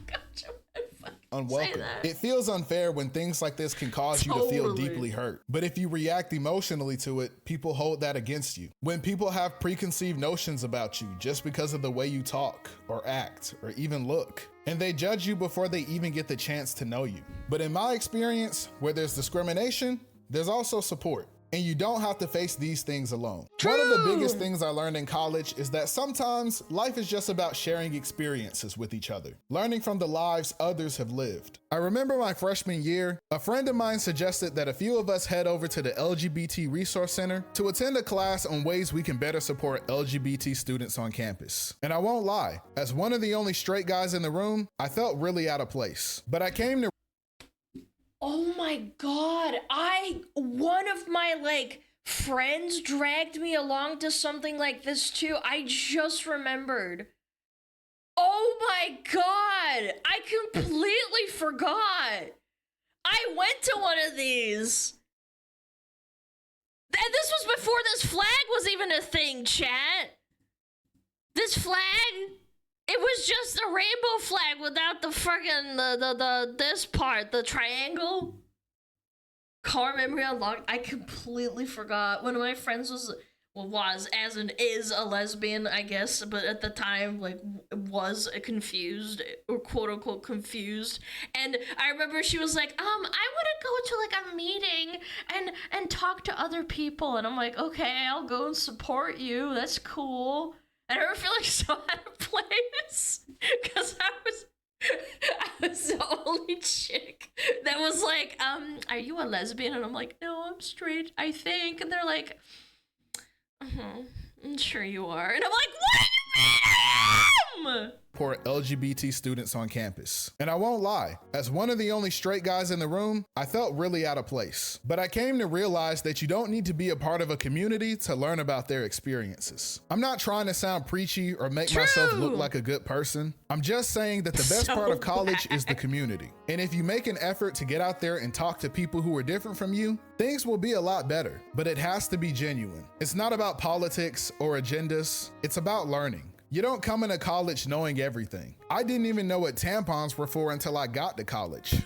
Gojo, unwelcome. It feels unfair when things like this can cause you to feel deeply hurt. But if you react emotionally to it, people hold that against you. When people have preconceived notions about you just because of the way you talk or act or even look, and they judge you before they even get the chance to know you. But in my experience, where there's discrimination, there's also support. And you don't have to face these things alone. One of the biggest things I learned in college is that sometimes life is just about sharing experiences with each other, learning from the lives others have lived. I remember my freshman year, a friend of mine suggested that a few of us head over to the LGBT Resource Center to attend a class on ways we can better support LGBT students on campus. And I won't lie, as one of the only straight guys in the room, I felt really out of place. But I came to— Oh my god, one of my like friends dragged me along to something like this too. I just remembered. Oh my god, I completely forgot. I went to one of these. And this was before this flag was even a thing, chat. This flag, it was just a rainbow flag without the friggin' this part, the triangle. Car memory unlocked. I completely forgot. One of my friends is a lesbian, I guess, but at the time, like, was confused, or quote unquote confused. And I remember she was like, I want to go to like a meeting and talk to other people. And I'm like, okay, I'll go and support you. That's cool. And I feel like so out of place because I was the only chick that was like, are you a lesbian? And I'm like, no, I'm straight, I think. And they're like, I'm sure you are. And I'm like, what do you mean I am? support LGBT students on campus. And I won't lie, as one of the only straight guys in the room, I felt really out of place. But I came to realize that you don't need to be a part of a community to learn about their experiences. I'm not trying to sound preachy or make myself look like a good person. I'm just saying that the best part of college is the community. And if you make an effort to get out there and talk to people who are different from you, things will be a lot better. But it has to be genuine. It's not about politics or agendas. It's about learning. You don't come into college knowing everything. I didn't even know what tampons were for until I got to college.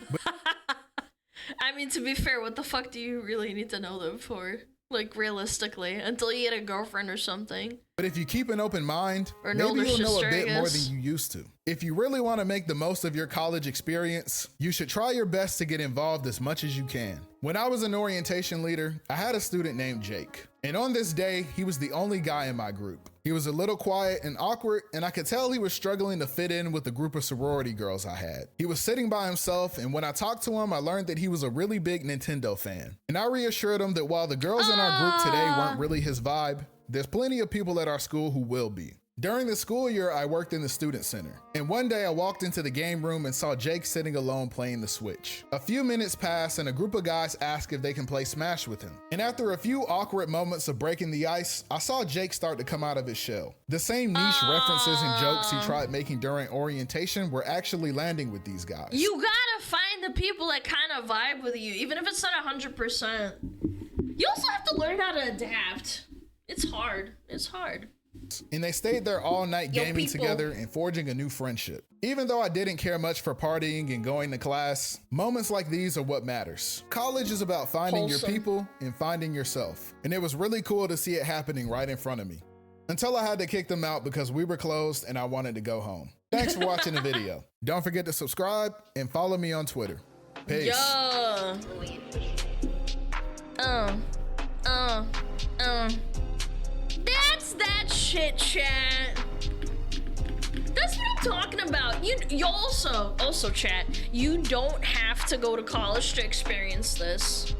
I mean, to be fair, what the fuck do you really need to know them for? Like, realistically, until you get a girlfriend or something. But if you keep an open mind, maybe you'll know a bit more than you used to. If you really want to make the most of your college experience, you should try your best to get involved as much as you can. When I was an orientation leader, I had a student named Jake. And on this day, he was the only guy in my group. He was a little quiet and awkward, and I could tell he was struggling to fit in with the group of sorority girls I had. He was sitting by himself, and when I talked to him, I learned that he was a really big Nintendo fan. And I reassured him that while the girls in our group today weren't really his vibe, there's plenty of people at our school who will be. During the school year, I worked in the student center. And one day I walked into the game room and saw Jake sitting alone playing the Switch. A few minutes passed and a group of guys asked if they can play Smash with him. And after a few awkward moments of breaking the ice, I saw Jake start to come out of his shell. The same niche references and jokes he tried making during orientation were actually landing with these guys. You gotta find the people that kind of vibe with you, even if it's not 100%. You also have to learn how to adapt. It's hard. It's hard. And they stayed there all night gaming together and forging a new friendship. Even though I didn't care much for partying and going to class, moments like these are what matters. College is about finding your people and finding yourself. And it was really cool to see it happening right in front of me. Until I had to kick them out because we were closed and I wanted to go home. Thanks for watching the video. Don't forget to subscribe and follow me on Twitter. Peace. That's that shit, chat. That's what I'm talking about. You also chat, you don't have to go to college to experience this.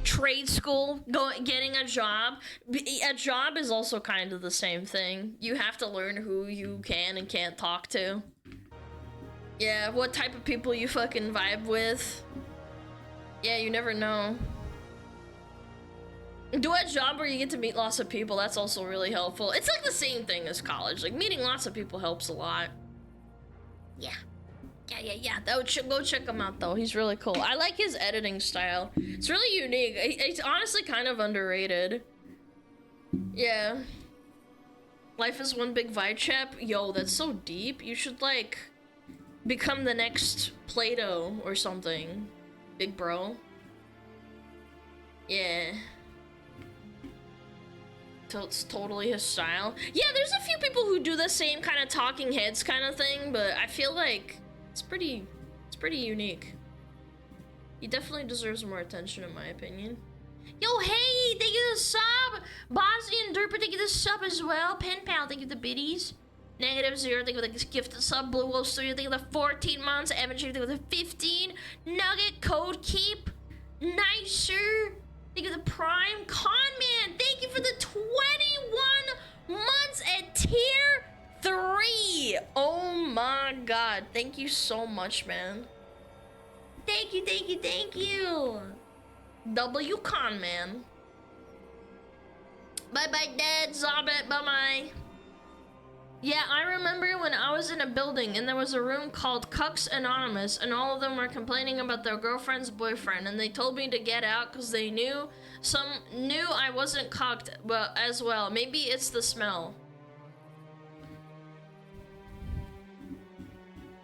Trade school, getting a job. A job is also kind of the same thing. You have to learn who you can and can't talk to. Yeah, what type of people you fucking vibe with. Yeah, you never know. Do a job where you get to meet lots of people. That's also really helpful. It's like the same thing as college. Like, meeting lots of people helps a lot. Yeah. Go check him out, though. He's really cool. I like his editing style. It's really unique. It's honestly kind of underrated. Yeah. Life is one big vibe chap. Yo, that's so deep. You should, like, become the next Plato or something. Big bro. Yeah. So it's totally his style. Yeah, there's a few people who do the same kind of talking heads kind of thing, but I feel like it's pretty unique. He definitely deserves more attention, in my opinion. Yo, hey, thank you for the sub. Bosnian Derper, thank you for the sub as well. Pen Pal, thank you for the biddies. -0, thank you for the gifted sub. Blue Wolf Studio, thank you for the 14 months. Evan Chief, thank you for the 15. Nugget Code Keep, nicer. Thank you for the Prime. Conman, thank you for the 21 months at tier 3. Oh my god. Thank you so much, man. Thank you. W Conman. Bye-bye, Dad. Zobbit. Bye-bye. Yeah, I remember when I was in a building and there was a room called Cucks Anonymous and all of them were complaining about their girlfriend's boyfriend and they told me to get out because they knew I wasn't cucked as well. Maybe it's the smell.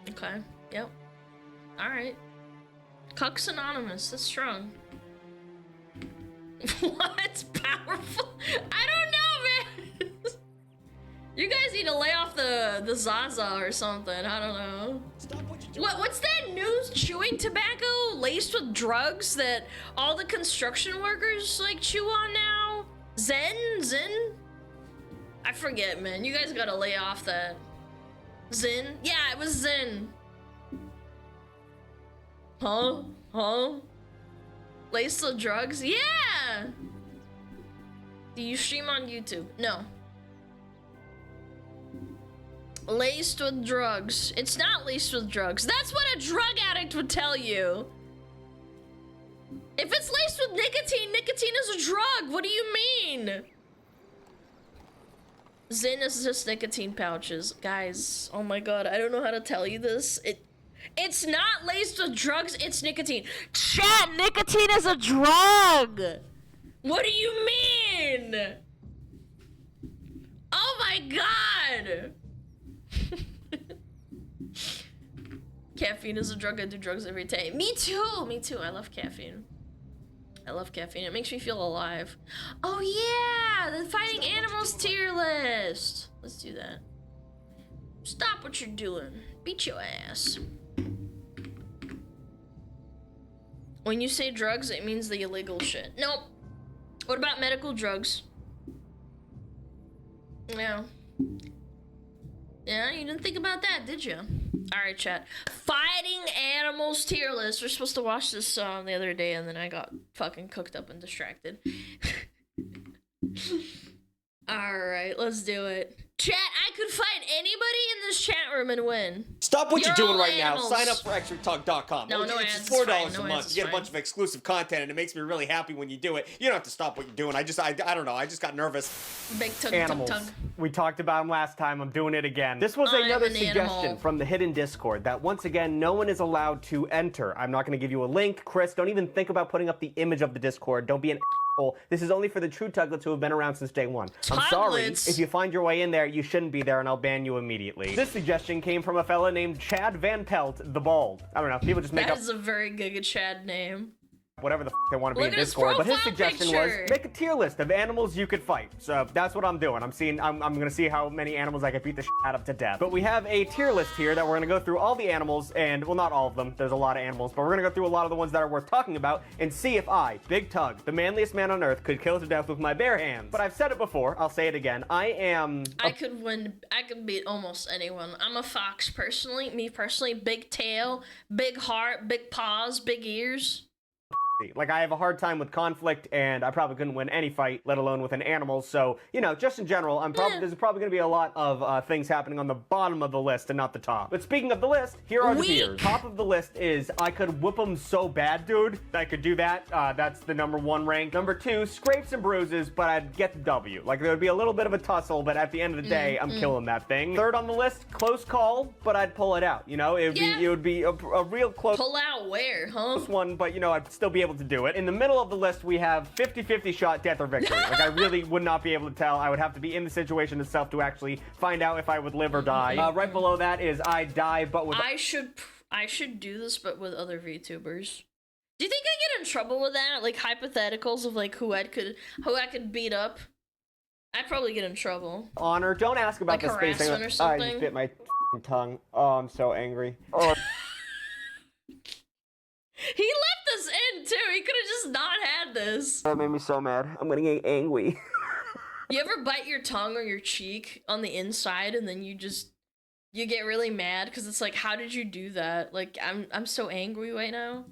Okay, yep. Alright. Cucks Anonymous, that's strong. What's powerful? I don't know, man! You guys need to lay off the Zaza or something. I don't know. What's that new chewing tobacco laced with drugs that all the construction workers like chew on now? Zen? I forget, man. You guys gotta lay off that. Zen? Yeah, it was Zen. Huh? Laced with drugs? Yeah! Do you stream on YouTube? No. laced with drugs. It's not laced with drugs. That's what a drug addict would tell you. If it's laced with nicotine, nicotine is a drug. What do you mean? Zyn is just nicotine pouches. Guys, oh my god, I don't know how to tell you this. It's not laced with drugs, it's nicotine. Chat, nicotine is a drug! What do you mean? Oh my god! Caffeine is a drug. I do drugs every day. Me too, me too. I love caffeine. I love caffeine. It makes me feel alive. Oh yeah, the fighting animals tier list. Let's do that. Stop what you're doing. Beat your ass. When you say drugs, it means the illegal shit. Nope. What about medical drugs? Yeah. Yeah, you didn't think about that, did you? Alright, chat. Fighting animals tier list. We're supposed to watch this the other day, and then I got fucking cooked up and distracted. Alright, let's do it. Chat, I could fight anybody in this chat room and win. Stop what you're doing right animals. now. Sign up for extratug.com. No, no it's ads, $4 fine, a no month. ads, You get a fine. bunch of exclusive content, and it makes me really happy when you do it. You don't have to stop what you're doing. I don't know. I just got nervous. Big tug, Animals. tug, tug. We talked about them last time. I'm doing it again. This was I'm another an suggestion animal. from the hidden Discord that once again, no one is allowed to enter. I'm not going to give you a link. Chris, don't even think about putting up the image of the Discord. Don't be an asshole. This is only for the true Tuglets who have been around since day one. I'm sorry. Tuglets. If you find your way in there, you shouldn't be there, and I'll ban you immediately. This suggestion came from a fella named Chad Van Pelt, the Bald. I don't know. People just make That up is a very Giga Chad name. whatever the they want to be Look in at his Discord. But his profile suggestion picture. was make a tier list of animals you could fight. So that's what I'm doing. I'm gonna see how many animals I can beat the shit out of to death. But we have a tier list here that we're gonna go through all the animals, and well, not all of them. There's a lot of animals, but we're gonna go through a lot of the ones that are worth talking about and see if I, Big Tug, the manliest man on earth, could kill to death with my bare hands. But I've said it before. I'll say it again. I could win. I could beat almost anyone. I'm a fox personally. Me personally, big tail, big heart, big paws, big ears. Like, I have a hard time with conflict, and I probably couldn't win any fight, let alone with an animal. So, you know, just in general, there's probably going to be a lot of things happening on the bottom of the list and not the top. But speaking of the list, here are the tiers. Top of the list is I could whip them so bad, dude. I could do that. That's the #1 rank. #2, scrapes and bruises, but I'd get the W. Like, there would be a little bit of a tussle, but at the end of the day, I'm killing that thing. Third on the list, close call, but I'd pull it out. You know, it would be a real close. Pull out where, huh? One, but you know, I'd still be able to do it. In the middle of the list, we have 50-50 shot, death or victory. Like, I really would not be able to tell. I would have to be in the situation itself to actually find out if I would live or die. Right below that is I die, but with I should do this, but with other VTubers. Do you think I get in trouble with that? Like hypotheticals of like who I could beat up? I'd probably get in trouble. honor. Don't ask about Like the spacing. harassment or something? I just bit my f***ing tongue. Oh, I'm so angry. Oh. He left us in too. He could have just not had this. That made me so mad. I'm gonna get angry. You ever bite your tongue or your cheek on the inside and then you get really mad because it's like, how did you do that? Like, I'm so angry right now.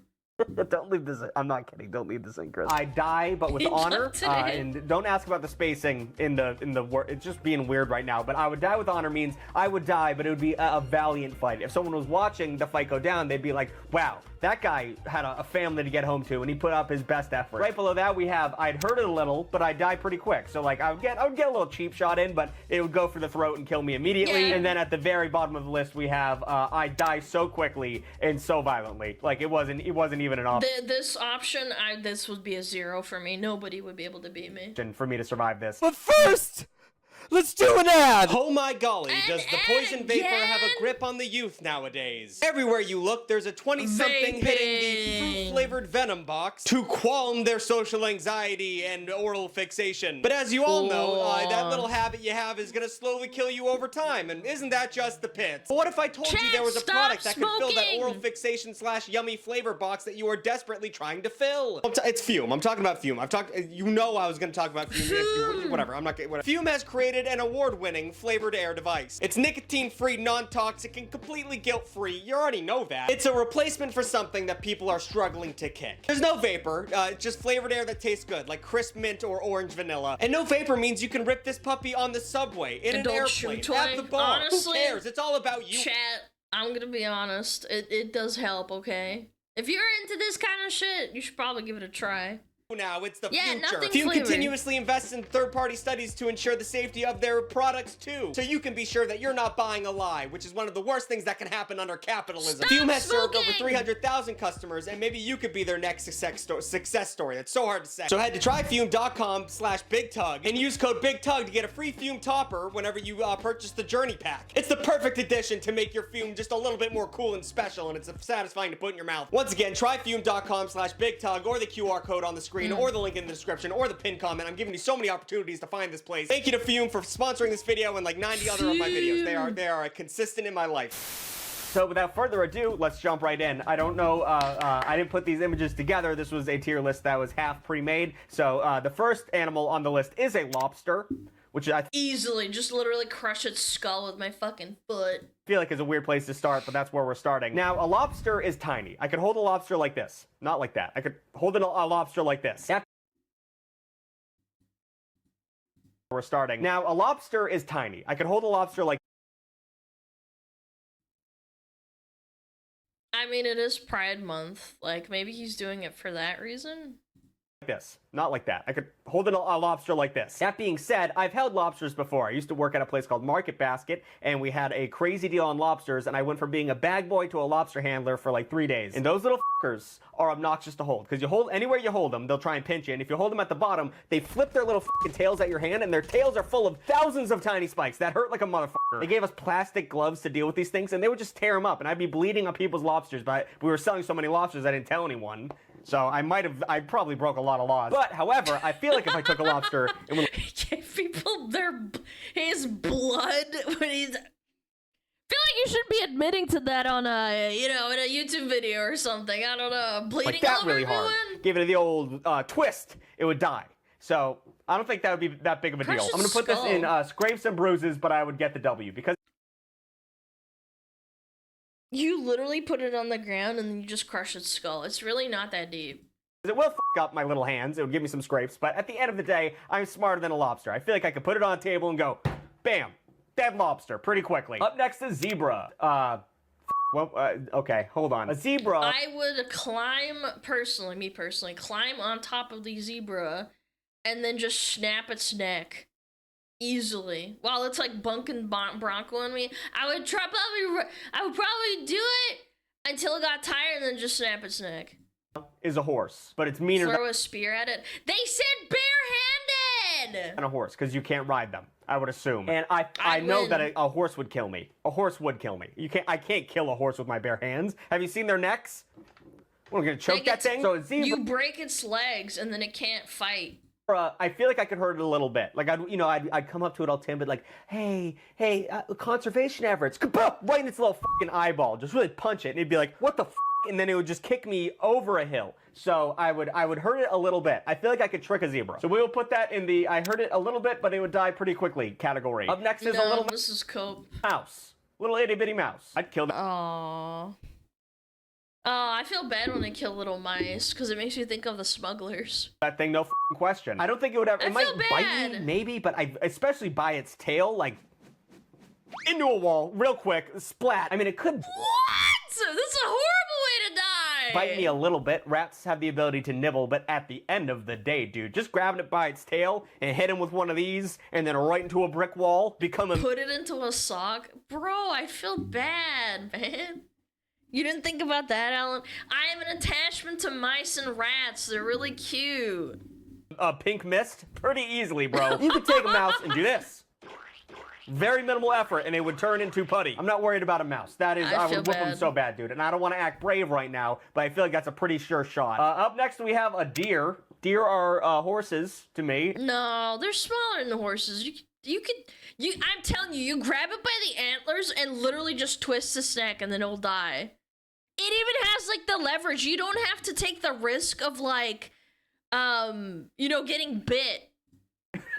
Don't leave this in. I'm not kidding. Don't leave this in, Chris. I die, but with honor. And don't ask about the spacing in the word. It's just being weird right now. But I would die with honor means I would die, but it would be a valiant fight. If someone was watching the fight go down, they'd be like, wow, that guy had a family to get home to, and he put up his best effort. Right below that, we have I'd hurt it a little, but I'd die pretty quick. So like I would get a little cheap shot in, but it would go for the throat and kill me immediately. Yeah. And then at the very bottom of the list, we have I'd die so quickly and so violently. Like it wasn't even an option. This option, this would be a 0 for me. Nobody would be able to beat me. For me to survive this. But first, let's do an ad! Oh my golly, does the poison vapor have a grip on the youth nowadays? Everywhere you look, there's a 20-something hitting the fruit-flavored venom box to qualm their social anxiety and oral fixation. But as you all know, that little habit you have is gonna slowly kill you over time, and isn't that just the pits? But what if I told you there was a product that could fill that oral fixation / yummy flavor box that you are desperately trying to fill? It's Fume. I'm talking about Fume. You know I was gonna talk about Fume. Whatever. I'm not. Whatever. Fume has created nominated and award-winning flavored air device. It's nicotine-free, non-toxic, and completely guilt-free. You already know that. It's a replacement for something that people are struggling to kick. There's no vapor, it's just flavored air that tastes good, like crisp mint or orange vanilla. And no vapor means you can rip this puppy on the subway, in an airplane, at the bar. Honestly, who cares? It's all about you. Chat, I'm gonna be honest. It does help, okay? If you're into this kind of shit, you should probably give it a try. Now it's the Yeah, future. nothing Fume flavored. continuously invests in third-party studies to ensure the safety of their products too, so you can be sure that you're not buying a lie, which is one of the worst things that can happen under capitalism. Stop Fume has served smoking! over 300,000 customers, and maybe you could be their next success story. That's so hard to say. So head to tryfume.com/BigTug and use code BigTug to get a free Fume topper whenever you purchase the Journey Pack. It's the perfect addition to make your Fume just a little bit more cool and special, and it's satisfying to put in your mouth. Once again, tryfume.com/BigTug or the QR code on the screen or the link in the description or the pinned comment. I'm giving you so many opportunities to find this place. Thank you to Fume for sponsoring this video and like 90 other of my videos. They are consistent in my life. So without further ado, let's jump right in. I don't know, I didn't put these images together. This was a tier list that was half pre-made. So the first animal on the list is a lobster, which I easily just literally crush its skull with my fucking foot. feel like is a weird place to start, but that's where we're starting. Now, a lobster is tiny. I could hold a lobster like this, not like that. I could hold a lobster like this. We're starting. Now, a lobster is tiny. I could hold a lobster like I mean, it is Pride Month. Like, maybe he's doing it for that reason? this, not like that. I could hold a lobster like this. That being said, I've held lobsters before. I used to work at a place called Market Basket, and we had a crazy deal on lobsters, and I went from being a bag boy to a lobster handler for like 3 days. And those little fuckers are obnoxious to hold, because you hold anywhere you hold them, they'll try and pinch you, and if you hold them at the bottom, they flip their little fucking tails at your hand, and their tails are full of thousands of tiny spikes that hurt like a motherfucker. They gave us plastic gloves to deal with these things, and they would just tear them up, and I'd be bleeding on people's lobsters, but we were selling so many lobsters I didn't tell anyone. So I probably broke a lot of laws. But however, I feel like if I took a lobster, it would give people his blood when he's. I feel like you should be admitting to that on a, you know, in a YouTube video or something. I don't know, bleeding like that over really everyone? hard. Give it the old twist, it would die. So I don't think that would be that big of a deal. I'm gonna put this in scrapes and bruises, but I would get the W because. You literally put it on the ground and then you just crush its skull. It's really not that deep. It will f up my little hands. It would give me some scrapes, but at the end of the day, I'm smarter than a lobster. I feel like I could put it on a table and go, bam, dead lobster, pretty quickly. Up next is zebra. Okay, hold on. A zebra. I would climb, me personally, climb on top of the zebra and then just snap its neck. Easily. While it's like bunking Bronco on me, I would probably do it until it got tired and then just snap its neck. Is a horse, but it's meaner Throw a spear at it. They said barehanded! than a horse, because you can't ride them, I would assume. And I know that a horse would kill me. A horse would kill me. I can't kill a horse with my bare hands. Have you seen their necks? We're gonna choke that thing? So a zebra. You break its legs and then it can't fight. I feel like I could hurt it a little bit. Like I'd come up to it all timid, like, hey, conservation efforts, right in its little fucking eyeball, just really punch it, and it'd be like, what the f? And then it would just kick me over a hill. So I would hurt it a little bit. I feel like I could trick a zebra. So we will put that in the I hurt it a little bit, but it would die pretty quickly category. Up next is a little this is cope. Mouse, little itty bitty mouse. I'd kill that. Aww. Oh, I feel bad when they kill little mice, because it makes me think of the smugglers. That thing, no f***ing question. I don't think it would ever. It might bite me, maybe, but especially by its tail, like into a wall, real quick, splat. I mean, it could. What? This is a horrible way to die. Bite me a little bit. Rats have the ability to nibble, but at the end of the day, dude, just grabbing it by its tail and hit him with one of these, and then right into a brick wall, put it into a sock, bro. I feel bad, man. You didn't think about that, Alan? I have an attachment to mice and rats. They're really cute. Pink mist? Pretty easily, bro. You could take a mouse and do this. Very minimal effort, and it would turn into putty. I'm not worried about a mouse. That is, I would whip them so bad, dude. And I don't want to act brave right now, but I feel like that's a pretty sure shot. Up next, we have a deer. Deer are horses to me. No, they're smaller than horses. I'm telling you, you grab it by the antlers and literally just twist its neck, and then it'll die. It even has, like, the leverage. You don't have to take the risk of, like, you know, getting bit.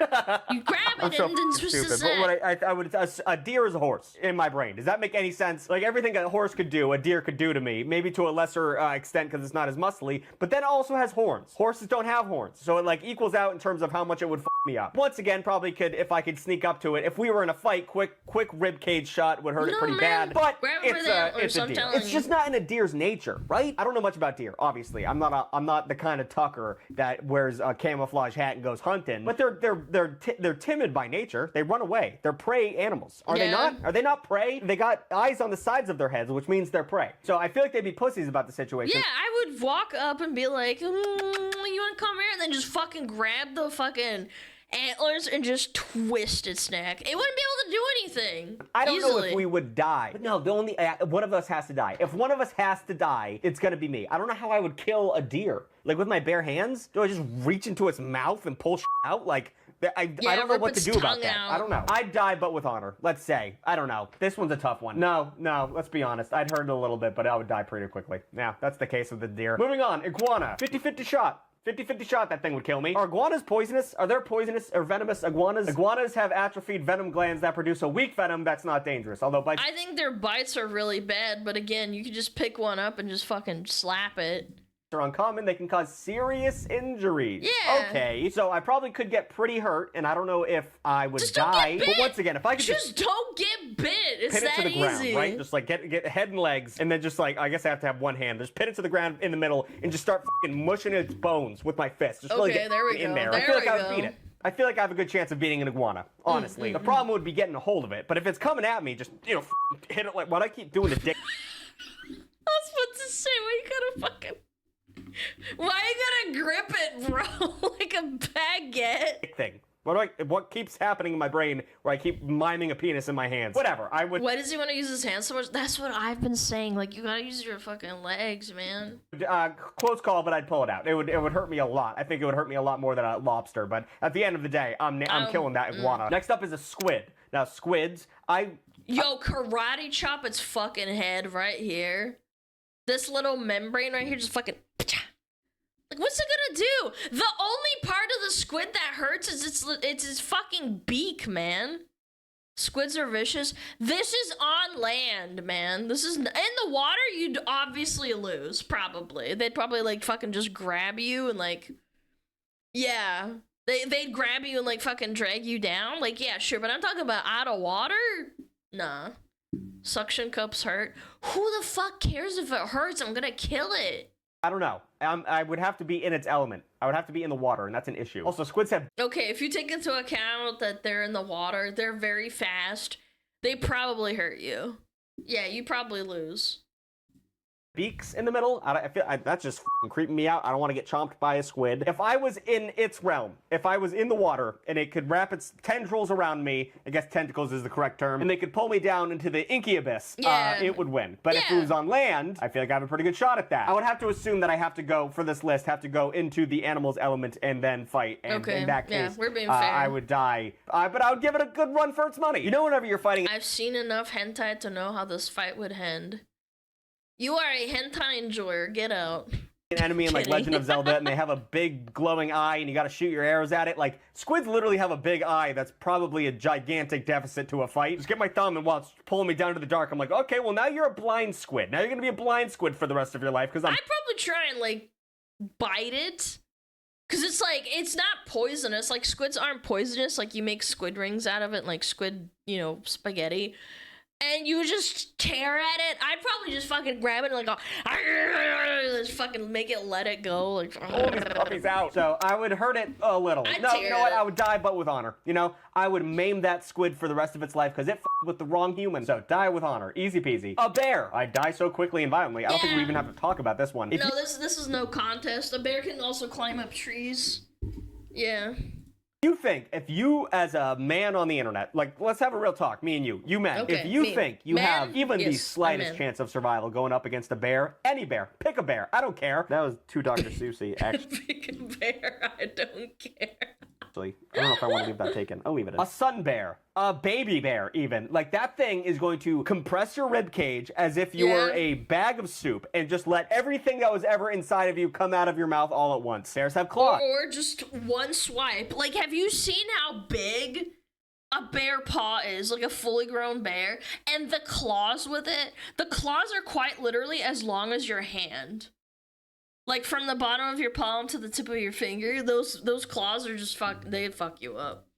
You grab it and then twist his But neck. what I would a deer is a horse in my brain. Does that make any sense? Like everything a horse could do, a deer could do to me. Maybe to a lesser extent because it's not as muscly. But then it also has horns. Horses don't have horns, so it like equals out in terms of how much it would f me up. Once again, probably could if I could sneak up to it. If we were in a fight, quick rib cage shot would hurt it pretty bad. But it's a deer. It's just not in a deer's nature, right? I don't know much about deer. Obviously, I'm not the kind of Tucker that wears a camouflage hat and goes hunting. But they're timid by nature. They run away. They're prey animals. Are they not? Are they not prey? They got eyes on the sides of their heads, which means they're prey. So I feel like they'd be pussies about the situation. Yeah, I would walk up and be like, you want to come here? And then just fucking grab the fucking antlers and just twist its neck. It wouldn't be able to do anything. I don't know if we would die. But no, the only one of us has to die. If one of us has to die, it's gonna be me. I don't know how I would kill a deer. Like with my bare hands? Do I just reach into its mouth and pull out? Like, I don't know what to do about that. I don't know. I'd die, but with honor. Let's say. I don't know. This one's a tough one. No, let's be honest. I'd hurt it a little bit, but I would die pretty quickly. Yeah, that's the case with the deer. Moving on, iguana. 50-50 shot. 50-50 shot, that thing would kill me. Are iguanas poisonous? Are there poisonous or venomous iguanas? Iguanas have atrophied venom glands that produce a weak venom that's not dangerous, although bites— I think their bites are really bad, but again, you could just pick one up and just fucking slap it. are uncommon. They can cause serious injuries. Yeah. Okay, so I probably could get pretty hurt, and I don't know if I would die. But once again, if I could just don't get bit. It's pin it that to the ground, easy. right? Just like get head and legs, and then just like, I guess I have to have one hand. Just pin it to the ground in the middle, and just start fucking mushing its bones with my fist. Just really get there we in go. there. I feel like I would beat it. I feel like I have a good chance of beating an iguana, honestly. The problem would be getting a hold of it, but if it's coming at me, just, you know, hit it like what I keep doing to dick. I was about to say, why you gotta fucking... Why you gotta grip it, bro? Like a baguette. Thing. What keeps happening in my brain where I keep miming a penis in my hands? Whatever, I would... Why does he want to use his hands so much? That's what I've been saying. Like, you gotta use your fucking legs, man. Close call, but I'd pull it out. It would hurt me a lot. I think it would hurt me a lot more than a lobster, but at the end of the day, I'm killing that iguana. Next up is a squid. Now, squids, Yo, karate chop its fucking head right here. This little membrane right here just fucking... Like, what's it gonna do? The only part of the squid that hurts is its fucking beak, man. Squids are vicious. This is on land, man. This is in the water. You'd obviously lose, probably. They'd probably like fucking just grab you and like, yeah, they'd grab you and like fucking drag you down. Like, yeah, sure, but I'm talking about out of water. Nah, suction cups hurt. Who the fuck cares if it hurts? I'm gonna kill it. I don't know. I would have to be in its element. I would have to be in the water, and that's an issue. Also, squids have... Okay, if you take into account that they're in the water, they're very fast, they probably hurt you. Yeah, you probably lose. Beaks in the middle. I feel that's just creeping me out. I don't want to get chomped by a squid. If I was in its realm, if I was in the water and it could wrap its tendrils around me, I guess tentacles is the correct term, and they could pull me down into the inky abyss, it would win. But if it was on land, I feel like I have a pretty good shot at that. I would have to assume that I have to go, for this list, have to go into the animal's element and then fight. And in that case, we're being fair. I would die. But I would give it a good run for its money. You know, whenever you're fighting... I've seen enough hentai to know how this fight would end. You are a hentai enjoyer. Get out. An enemy in like Legend of Zelda, and they have a big glowing eye, and you gotta shoot your arrows at it. Like, squids literally have a big eye that's probably a gigantic deficit to a fight. Just get my thumb, and while it's pulling me down to the dark, I'm like, okay, well, now you're a blind squid. Now you're gonna be a blind squid for the rest of your life, because I'd probably try and, like, bite it. Because it's, like, it's not poisonous. Like, squids aren't poisonous. Like, you make squid rings out of it, like squid, you know, spaghetti. And you would just tear at it. I'd probably just fucking grab it and like go, just fucking make it let it go. Like, pull these puppies out. So I would hurt it a little. No, you know what? I would die, but with honor. You know, I would maim that squid for the rest of its life because it f***ed with the wrong human. So die with honor, easy peasy. A bear. I die so quickly and violently. I don't think we even have to talk about this one. No, this is no contest. A bear can also climb up trees. Yeah. You think, if you, as a man on the internet, like, let's have a real talk, me and you men, okay, if you think you have even the slightest chance of survival going up against a bear, any bear, pick a bear, I don't care. That was too Dr. Seussy, actually. Pick a bear, I don't care. I don't know if I want to leave that taken. I'll leave it in. A sun bear. A baby bear, even. Like, that thing is going to compress your rib cage as if you were a bag of soup and just let everything that was ever inside of you come out of your mouth all at once. Bears have claws. Or just one swipe. Like, have you seen how big a bear paw is? Like a fully grown bear? And the claws with it? The claws are quite literally as long as your hand. Like, from the bottom of your palm to the tip of your finger, those claws are just they'd fuck you up.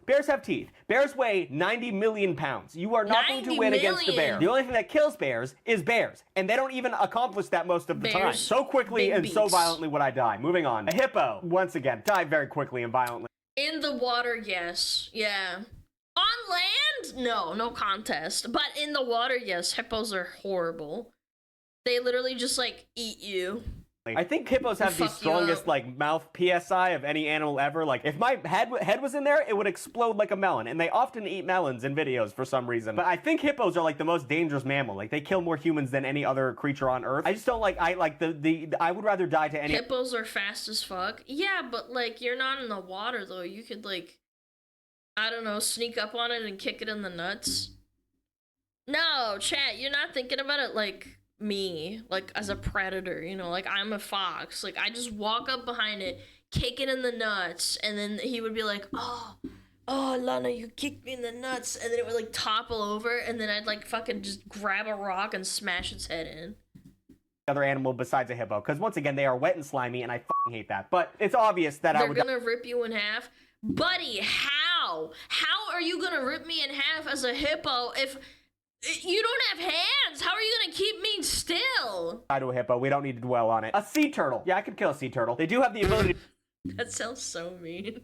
Bears have teeth. Bears weigh 90 million pounds. You are not going to win against a bear. The only thing that kills bears is bears, and they don't even accomplish that most of the time. So quickly and so violently would I die. Moving on. A hippo, once again, died very quickly and violently. In the water, yes. Yeah. On land, no contest. But in the water, yes, hippos are horrible. They literally just, like, eat you. I think hippos have the strongest, like, mouth PSI of any animal ever. Like, if my head was in there, it would explode like a melon. And they often eat melons in videos for some reason. But I think hippos are, like, the most dangerous mammal. Like, they kill more humans than any other creature on Earth. I just don't like, I would rather die to any... Hippos are fast as fuck. Yeah, but, like, you're not in the water, though. You could, like, I don't know, sneak up on it and kick it in the nuts. No, chat, you're not thinking about it, like... me, like, as a predator, you know, like, I'm a fox. Like, I just walk up behind it, kick it in the nuts, and then he would be like, oh, Alana, you kicked me in the nuts, and then it would, like, topple over, and then I'd, like, fucking just grab a rock and smash its head in. Other animal besides a hippo, because once again, they are wet and slimy, and I fucking hate that. But it's obvious that they're gonna rip you in half. Buddy, how? How are you gonna rip me in half as a hippo if... you don't have hands? How are you gonna keep me still? To a hippo, we don't need to dwell on it. A sea turtle. Yeah, I could kill a sea turtle. They do have the ability That sounds so mean.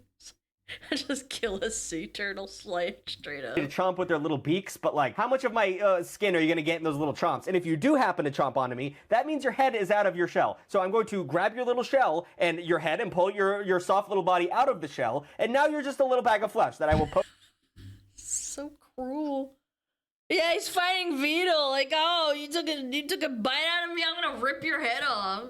Just kill a sea turtle straight up. to chomp with their little beaks, but like, how much of my skin are you gonna get in those little chomps? And if you do happen to chomp onto me, that means your head is out of your shell. So I'm going to grab your little shell and your head and pull your soft little body out of the shell, and now you're just a little bag of flesh that I will poke. So cruel. Yeah, he's fighting Vito. Like, oh, you took a bite out of me. I'm gonna rip your head off.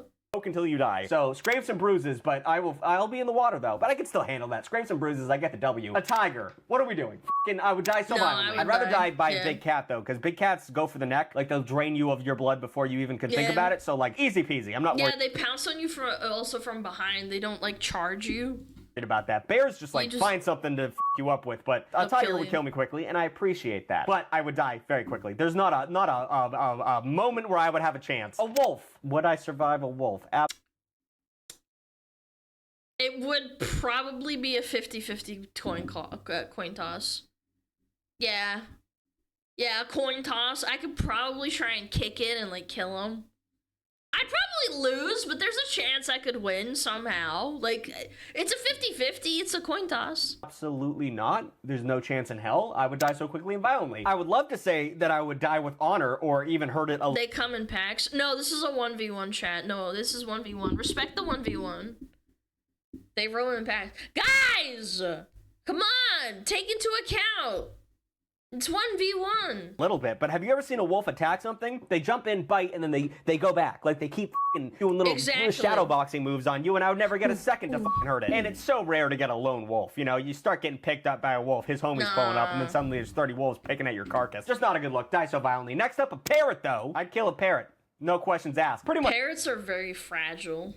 Until you die. So scrapes and bruises, but I'll be in the water though. But I can still handle that. Scrapes and bruises, I get the W. A tiger. What are we doing? I would die so violently. I'd rather die by a big cat though, because big cats go for the neck. Like, they'll drain you of your blood before you even could think about it. So like, easy peasy. I'm not worried. Yeah, they pounce on you also from behind. They don't like charge you. About that. Bears just like find something to f you up with, but a tiger would kill me quickly, and I appreciate that. But I would die very quickly. There's not a moment where I would have a chance. A wolf. Would I survive a wolf? It would probably be a 50-50 coin toss. Yeah. Yeah, a coin toss. I could probably try and kick it and like kill him. I'd probably lose, but there's a chance I could win somehow. Like, it's a 50-50, it's a coin toss. Absolutely not. There's no chance in hell I would die so quickly and violently. I would love to say that I would die with honor or even hurt it a... They come in packs. No, this is a 1v1 chat. No, this is 1v1. Respect the 1v1. They roll in packs. Guys! Come on! Take into account! It's 1v1. Little bit, but have you ever seen a wolf attack something? They jump in, bite, and then they go back. Like, they keep doing little shadow boxing moves on you, and I would never get a second to hurt it. And it's so rare to get a lone wolf. You know, you start getting picked up by a wolf, his homie's pulling up, and then suddenly there's 30 wolves picking at your carcass. Just not a good look. Die so violently. Next up, a parrot, though. I'd kill a parrot. No questions asked. Pretty much. Parrots are very fragile.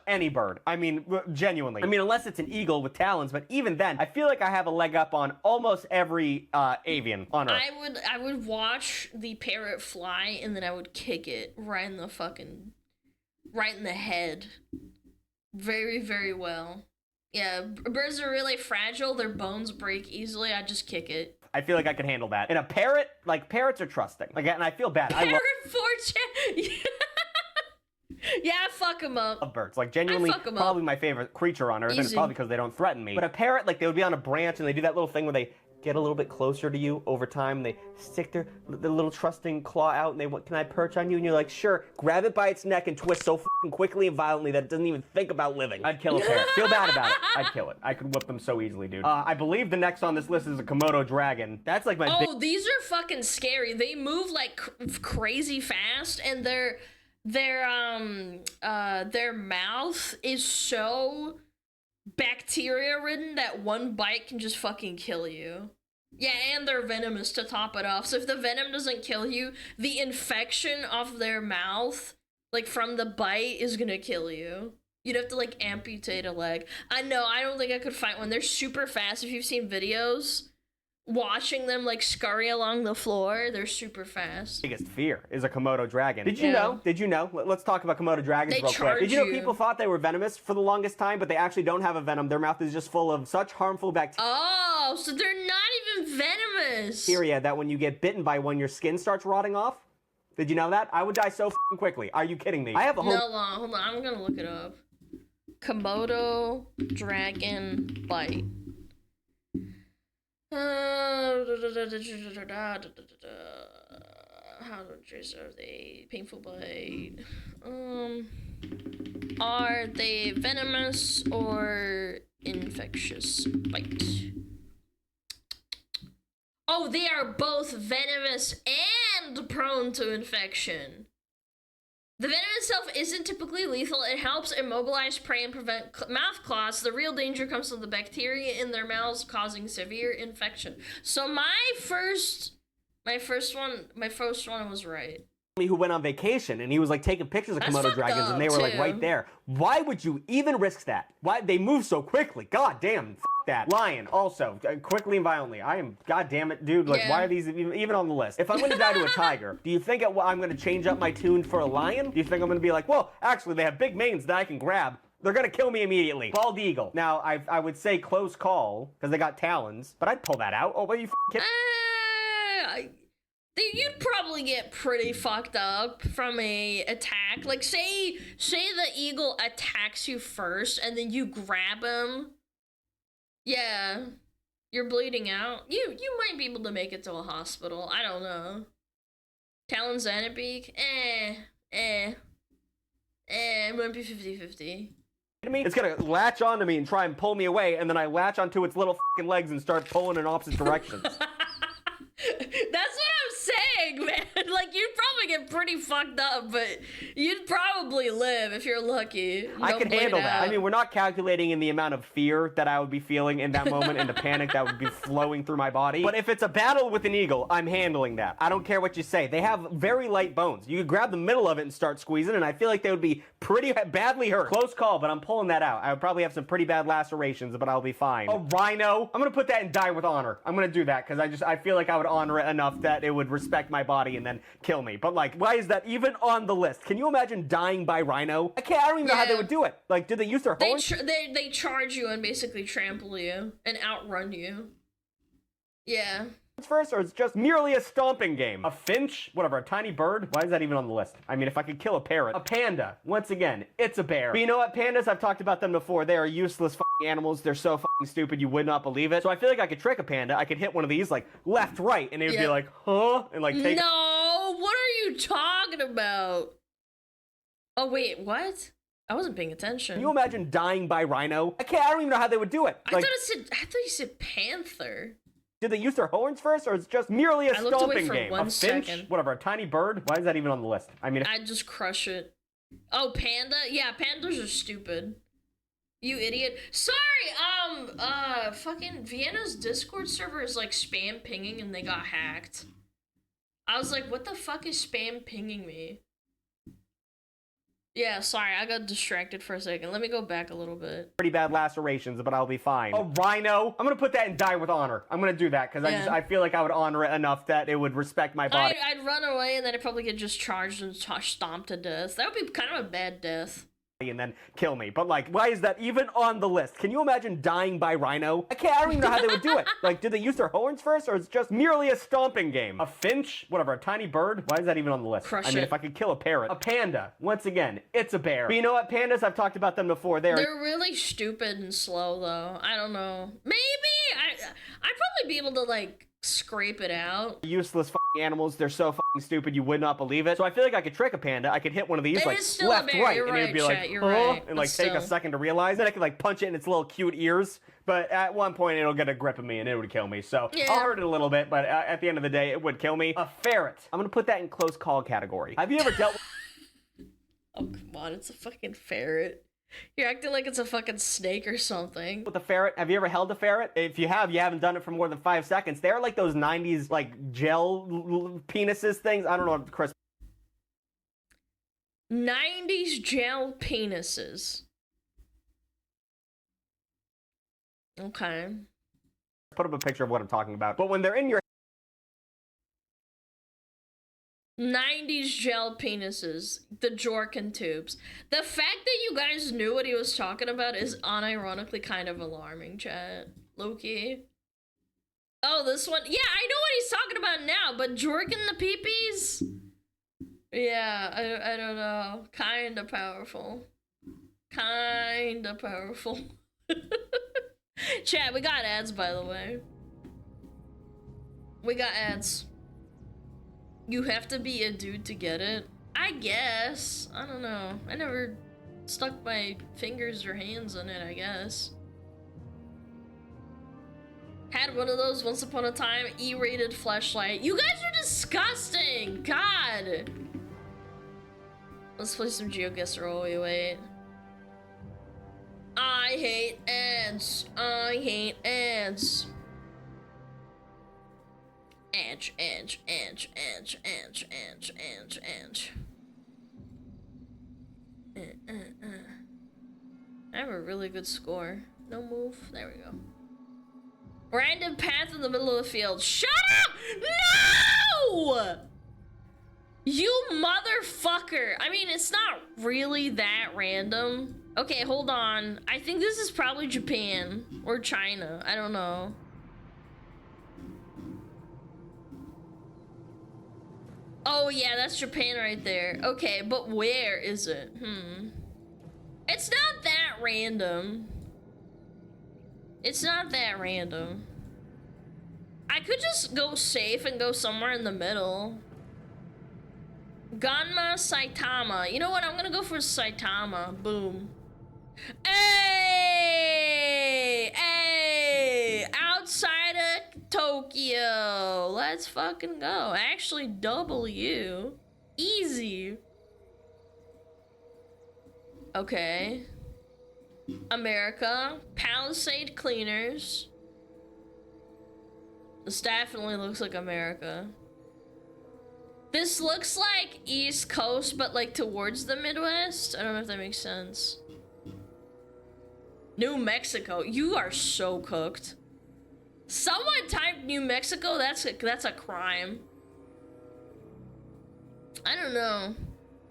Any bird. I mean, genuinely. I mean, unless it's an eagle with talons, but even then, I feel like I have a leg up on almost every avian on Earth. I would watch the parrot fly, and then I would kick it right in the head. Very, very well. Yeah, birds are really fragile. Their bones break easily. I just kick it. I feel like I could handle that. And a parrot, like, parrots are trusting. Like, and I feel bad. Parrot fortune. Yeah, fuck them up. Love birds. Like, genuinely, probably my favorite creature on Earth, and it's probably because they don't threaten me. But a parrot, like, they would be on a branch, and they do that little thing where they get a little bit closer to you over time, and they stick their little trusting claw out, and they want, can I perch on you? And you're like, sure. Grab it by its neck and twist so fucking quickly and violently that it doesn't even think about living. I'd kill a parrot. Feel bad about it. I'd kill it. I could whip them so easily, dude. I believe the next on this list is a Komodo dragon. That's like my these are fucking scary. They move like crazy fast, and their mouth is so bacteria ridden that one bite can just fucking kill you. Yeah, and they're venomous to top it off. So if the venom doesn't kill you, the infection off their mouth, like from the bite, is gonna kill you. You'd have to like amputate a leg. I know, I don't think I could fight one. They're super fast. If you've seen videos, watching them like scurry along the floor, they're super fast. Biggest fear is a Komodo dragon. Did you know? Did you know? Let's talk about Komodo dragons real quick. Did you know people thought they were venomous for the longest time, but they actually don't have a venom. Their mouth is just full of such harmful bacteria. Oh, so they're not even venomous. Bacteria that when you get bitten by one, your skin starts rotting off. Did you know that? I would die so f***ing quickly. Are you kidding me? I have a whole— hold on. I'm gonna look it up. Komodo dragon bite. How dangerous are they? Painful bite. Are they venomous or infectious bite? Oh, they are both venomous and prone to infection. The venom itself isn't typically lethal. It helps immobilize prey and prevent mouth clots. The real danger comes from the bacteria in their mouths causing severe infection. So my first one was right. Who went on vacation and he was like taking pictures of Komodo dragons and they were like right there. Why would you even risk that? Why? They move so quickly. God damn, f that. Lion also, quickly and violently. I am, god damn it, dude, like why are these even on the list? If I'm gonna die to a tiger, do you think I'm gonna change up my tune for a lion? Do you think I'm gonna be like, well, actually they have big manes that I can grab. They're gonna kill me immediately. Bald eagle. Now, I would say close call, because they got talons, but I'd pull that out. Oh, what are you kidding? You'd probably get pretty fucked up from a attack. Like, say the eagle attacks you first, and then you grab him. Yeah, you're bleeding out. You might be able to make it to a hospital. I don't know. Talons and a beak? It might be 50-50. It's gonna latch onto me and try and pull me away, and then I latch onto its little fucking legs and start pulling in opposite directions. That's what I'm saying, man. Like, you'd probably get pretty fucked up, but you'd probably live if you're lucky. I could handle that. I mean, we're not calculating in the amount of fear that I would be feeling in that moment and the panic that would be flowing through my body. But if it's a battle with an eagle, I'm handling that. I don't care what you say. They have very light bones. You could grab the middle of it and start squeezing, and I feel like they would be pretty badly hurt. Close call, but I'm pulling that out. I would probably have some pretty bad lacerations, but I'll be fine. A rhino. I'm gonna put that in die with honor. I'm gonna do that, because I feel like I would honor it enough that it would respect my body and then kill me. But like, why is that even on the list? Can you imagine dying by rhino? I don't even know how they would do it. Like, did they use their horns? They charge you and basically trample you and outrun you. Yeah. First, or it's just merely a stomping game? A finch? Whatever, a tiny bird? Why is that even on the list? I mean, if I could kill a parrot. A panda. Once again, it's a bear. But you know what? Pandas, I've talked about them before. They are useless animals. They're so stupid, you would not believe it. So I feel like I could trick a panda. I could hit one of these, like, left, right, and it would be like, huh? And like, take— No, what are you talking about? Oh, wait, what? I wasn't paying attention. Can you imagine dying by rhino? I don't even know how they would do it. I thought you said panther. Did they use their horns first, or it's just merely a stomping game? A finch? Whatever, a tiny bird? Why is that even on the list? I mean, I'd just crush it. Oh, panda? Yeah, pandas are stupid. You idiot. Sorry, fucking Vienna's Discord server is like spam pinging and they got hacked. I was like, what the fuck is spam pinging me? Yeah, sorry, I got distracted for a second. Let me go back a little bit. Pretty bad lacerations, but I'll be fine. A rhino? I'm gonna put that in die with honor. I'm gonna do that, because I feel like I would honor it enough that it would respect my body. I'd run away and then I'd probably get just charged and stomped to death. That would be kind of a bad death. And then kill me. But like, why is that even on the list? Can you imagine dying by rhino? I don't even know how they would do it. Like, did they use their horns first, or it's just merely a stomping game? A finch? Whatever, a tiny bird? Why is that even on the list? I mean, if I could kill a parrot. A panda. Once again, it's a bear. But you know what? Pandas, I've talked about them before. They're really stupid and slow, though. I don't know. Maybe I'd probably be able to like scrape it out. Useless animals. They're so stupid, you would not believe it. So I feel like I could trick a panda. I could hit one of these, like, left, right, and it'd be like, huh? And like take a second to realize. Then I could like punch it in its little cute ears. But at one point, it'll get a grip of me and it would kill me. So I'll hurt it a little bit, but at the end of the day, it would kill me. A ferret. I'm gonna put that in close call category. Have you ever dealt with— Oh, come on, it's a fucking ferret. You're acting like it's a fucking snake or something. With a ferret, have you ever held a ferret? If you have, you haven't done it for more than 5 seconds. They're like those 90s like gel penises things. I don't know what Chris. 90s gel penises. Okay. Put up a picture of what I'm talking about. But when they're in your 90s gel penises, the Jorkin tubes. The fact that you guys knew what he was talking about is unironically kind of alarming, chat. Loki. Oh, this one? Yeah, I know what he's talking about now, but Jorkin the peepees? Yeah, I don't know. Kinda powerful. Kinda powerful. Chat, we got ads, by the way. We got ads. You have to be a dude to get it? I guess. I don't know. I never stuck my fingers or hands on it, I guess. Had one of those once upon a time. E-rated fleshlight. You guys are disgusting! God! Let's play some GeoGuessr while we wait. I hate ants. I hate ants. Edge, edge, edge, edge, edge, edge, edge, edge. I have a really good score. No move. There we go. Random path in the middle of the field. Shut up! No! You motherfucker. I mean, it's not really that random. Okay, hold on. I think this is probably Japan or China. I don't know. Oh yeah, that's Japan right there. Okay, but where is it? It's not that random. It's not that random. I could just go safe and go somewhere in the middle. Ganma, Saitama. You know what? I'm gonna go for Saitama. Boom. Hey! Hey! Outside of Tokyo. Let's fucking go. Actually, W. Easy. Okay. America. Palisade Cleaners. This definitely looks like America. This looks like East Coast, but like towards the Midwest. I don't know if that makes sense. New Mexico. You are so cooked. Someone typed New Mexico. That's a crime. I don't know.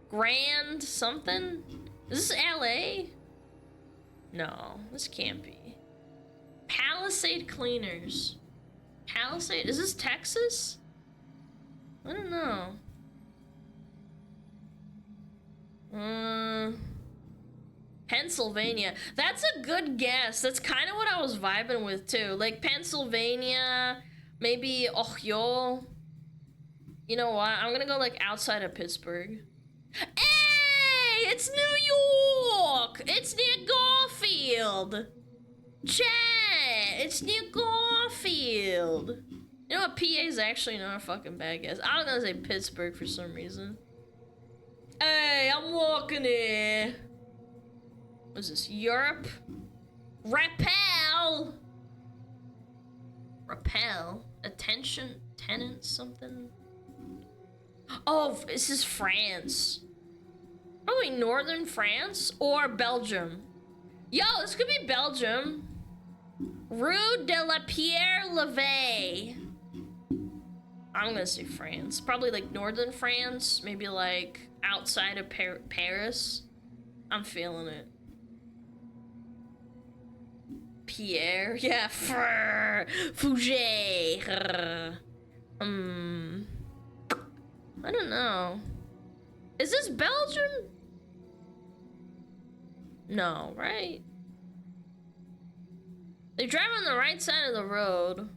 Grand something? Is this LA? No, this can't be. Palisade Cleaners. Palisade? Is this Texas? I don't know. Pennsylvania. That's a good guess. That's kind of what I was vibing with too. Like Pennsylvania, maybe Ohio. You know what? I'm gonna go like outside of Pittsburgh. Hey! It's New York! It's near Garfield! Chat! It's near Garfield! You know what? PA is actually not a fucking bad guess. I was gonna say Pittsburgh for some reason. Hey, I'm walking here. What is this? Europe? Rappel! Rappel? Attention? Tenant? Something? Oh, this is France. Probably northern France or Belgium. Yo, this could be Belgium. Rue de la Pierre Levée. I'm gonna say France. Probably like northern France. Maybe like outside of Paris. I'm feeling it. Pierre. Yeah. Fougère. I don't know. Is this Belgium? No, right? They drive on the right side of the road.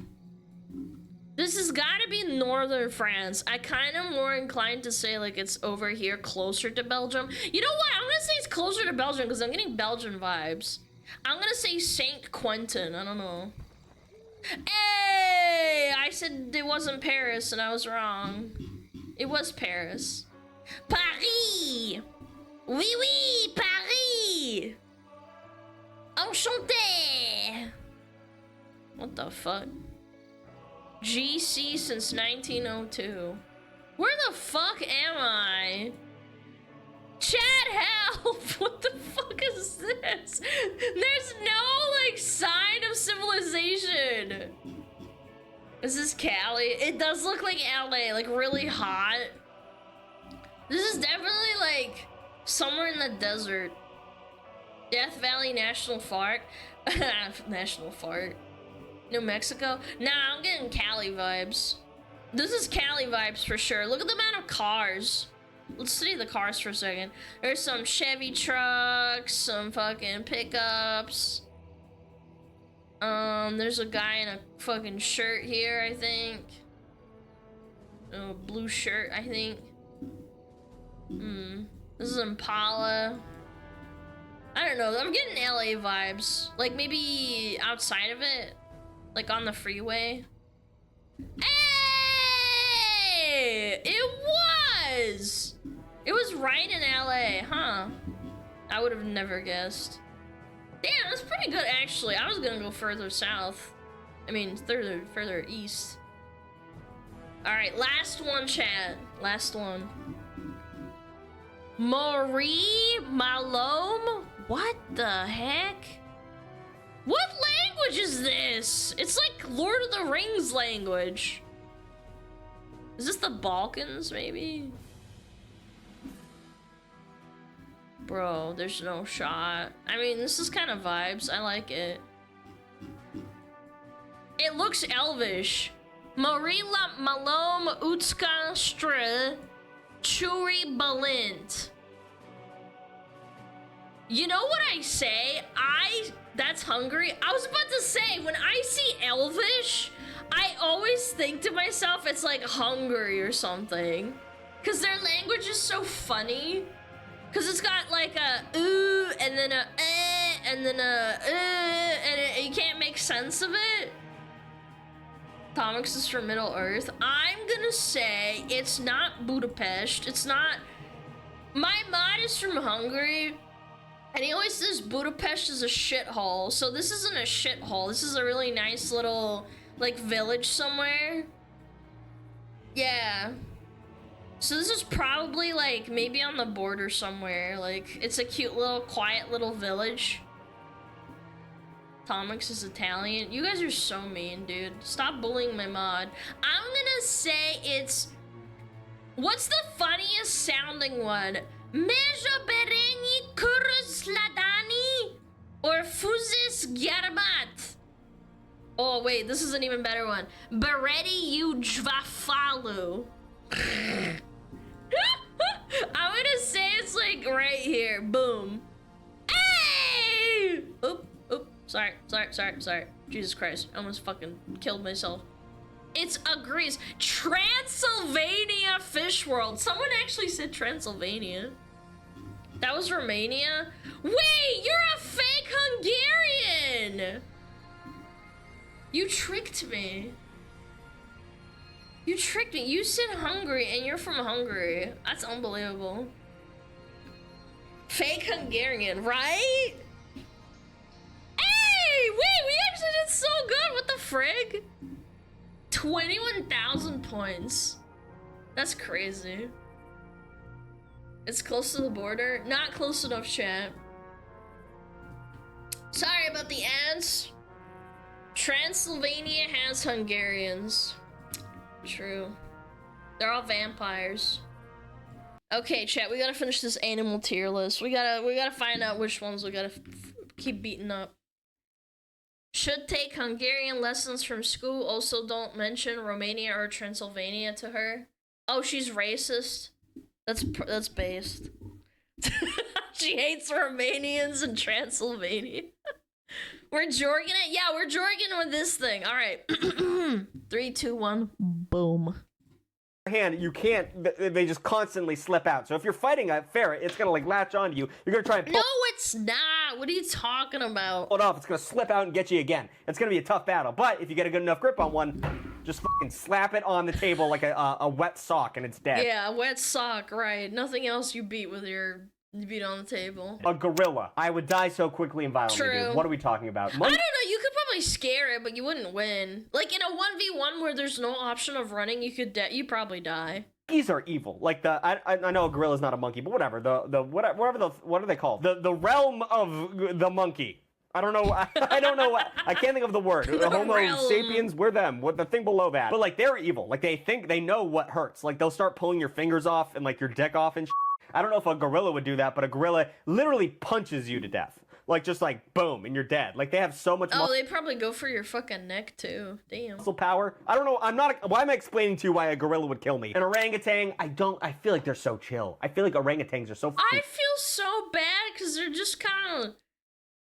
This has gotta be northern France. I kind of more inclined to say like it's over here closer to Belgium. You know what? I'm gonna say it's closer to Belgium because I'm getting Belgian vibes. I'm gonna say Saint Quentin. I don't know. Hey! I said it wasn't Paris and I was wrong. It was Paris. Paris! Oui, oui, Paris! Enchanté! What the fuck? GC since 1902. Where the fuck am I? Chat, help! What the fuck is this? There's no, like, sign of civilization. Is this Cali? It does look like LA, like, really hot. This is definitely, like, somewhere in the desert. Death Valley National Park. National Park. New Mexico? Nah, I'm getting Cali vibes. This is Cali vibes for sure. Look at the amount of cars. Let's study the cars for a second. There's some Chevy trucks, some fucking pickups. There's a guy in a fucking shirt here, I think. A blue shirt, I think. This is Impala. I don't know, I'm getting LA vibes. Like maybe outside of it. Like on the freeway. Hey! It was! It was right in LA, huh? I would have never guessed. Damn, that's pretty good actually. I was gonna go further south. I mean, further east. Alright, last one, chat. Last one. Marie Malome? What the heck? What language is this? It's like Lord of the Rings language. Is this the Balkans, maybe? Bro, there's no shot. I mean, this is kind of vibes. I like it. It looks elvish. Marila Malom Utska Stre Churi Balint. You know what I say? That's hungry. I was about to say, when I see elvish, I always think to myself it's like hungry or something. Cause their language is so funny. Cause it's got like a ooh and then a eh and then a and you can't make sense of it. Comics is from Middle Earth. I'm gonna say it's not Budapest. It's not. My mod is from Hungary. And he always says Budapest is a shithole. So this isn't a shithole. This is a really nice little, like, village somewhere. Yeah. So this is probably, like, maybe on the border somewhere. Like, it's a cute little, quiet little village. Tomix is Italian. You guys are so mean, dude. Stop bullying my mod. I'm gonna say it's... What's the funniest sounding one? Mejo Bereni Kurusladani or Fuzis Gyarmat. Oh wait, this is an even better one. Bereti Ujvafalu. I'm gonna say it's like right here. Boom. Hey! Oop, oop. Sorry. Jesus Christ, I almost fucking killed myself. It's a Greece. Transylvania Fish World. Someone actually said Transylvania. That was Romania? Wait, you're a fake Hungarian! You tricked me. You tricked me. You said Hungary and you're from Hungary. That's unbelievable. Fake Hungarian, right? Hey, wait, we actually did so good. What the frig? 21,000 points. That's crazy. It's close to the border. Not close enough, chat. Sorry about the ads. Transylvania has Hungarians. True. They're all vampires. Okay, chat, we gotta finish this animal tier list. We gotta find out which ones we gotta keep beating up. Should take Hungarian lessons from school. Also, don't mention Romania or Transylvania to her. Oh, she's racist. That's based. She hates Romanians and Transylvania. We're jorging it? Yeah, we're jorging with this thing. All right. 3, 2, 1. Boom. Hand, you can't, they just constantly slip out. So if you're fighting a ferret, it's gonna like latch onto you. You're gonna try and pull. No, it's not. What are you talking about? It off. It's gonna slip out and get you again. It's gonna be a tough battle. But if you get a good enough grip on one, just fucking slap it on the table like a wet sock and it's dead. Yeah, a wet sock, right. Nothing else you beat with your You beat on the table. A gorilla. I would die so quickly and violently, True. dude. What are we talking about? I don't know, you could probably scare it, but you wouldn't win. Like, in a 1v1 where there's no option of running, you probably die. Monkeys are evil. Like I know a gorilla's not a monkey, but whatever. What are they called? The realm of the monkey. I don't know. I don't know what. I can't think of the word. Homo sapiens. We're them. What the thing below that? But like they're evil. Like they know what hurts. Like they'll start pulling your fingers off and like your dick off and. I don't know if a gorilla would do that, but a gorilla literally punches you to death. Like just like boom, and you're dead. Like they have so much. Oh, they probably go for your fucking neck too. Damn. Muscle power. I don't know. Why am I explaining to you why a gorilla would kill me? An orangutan. I feel like they're so chill. I feel like orangutans are so. I feel so bad because they're just kind of.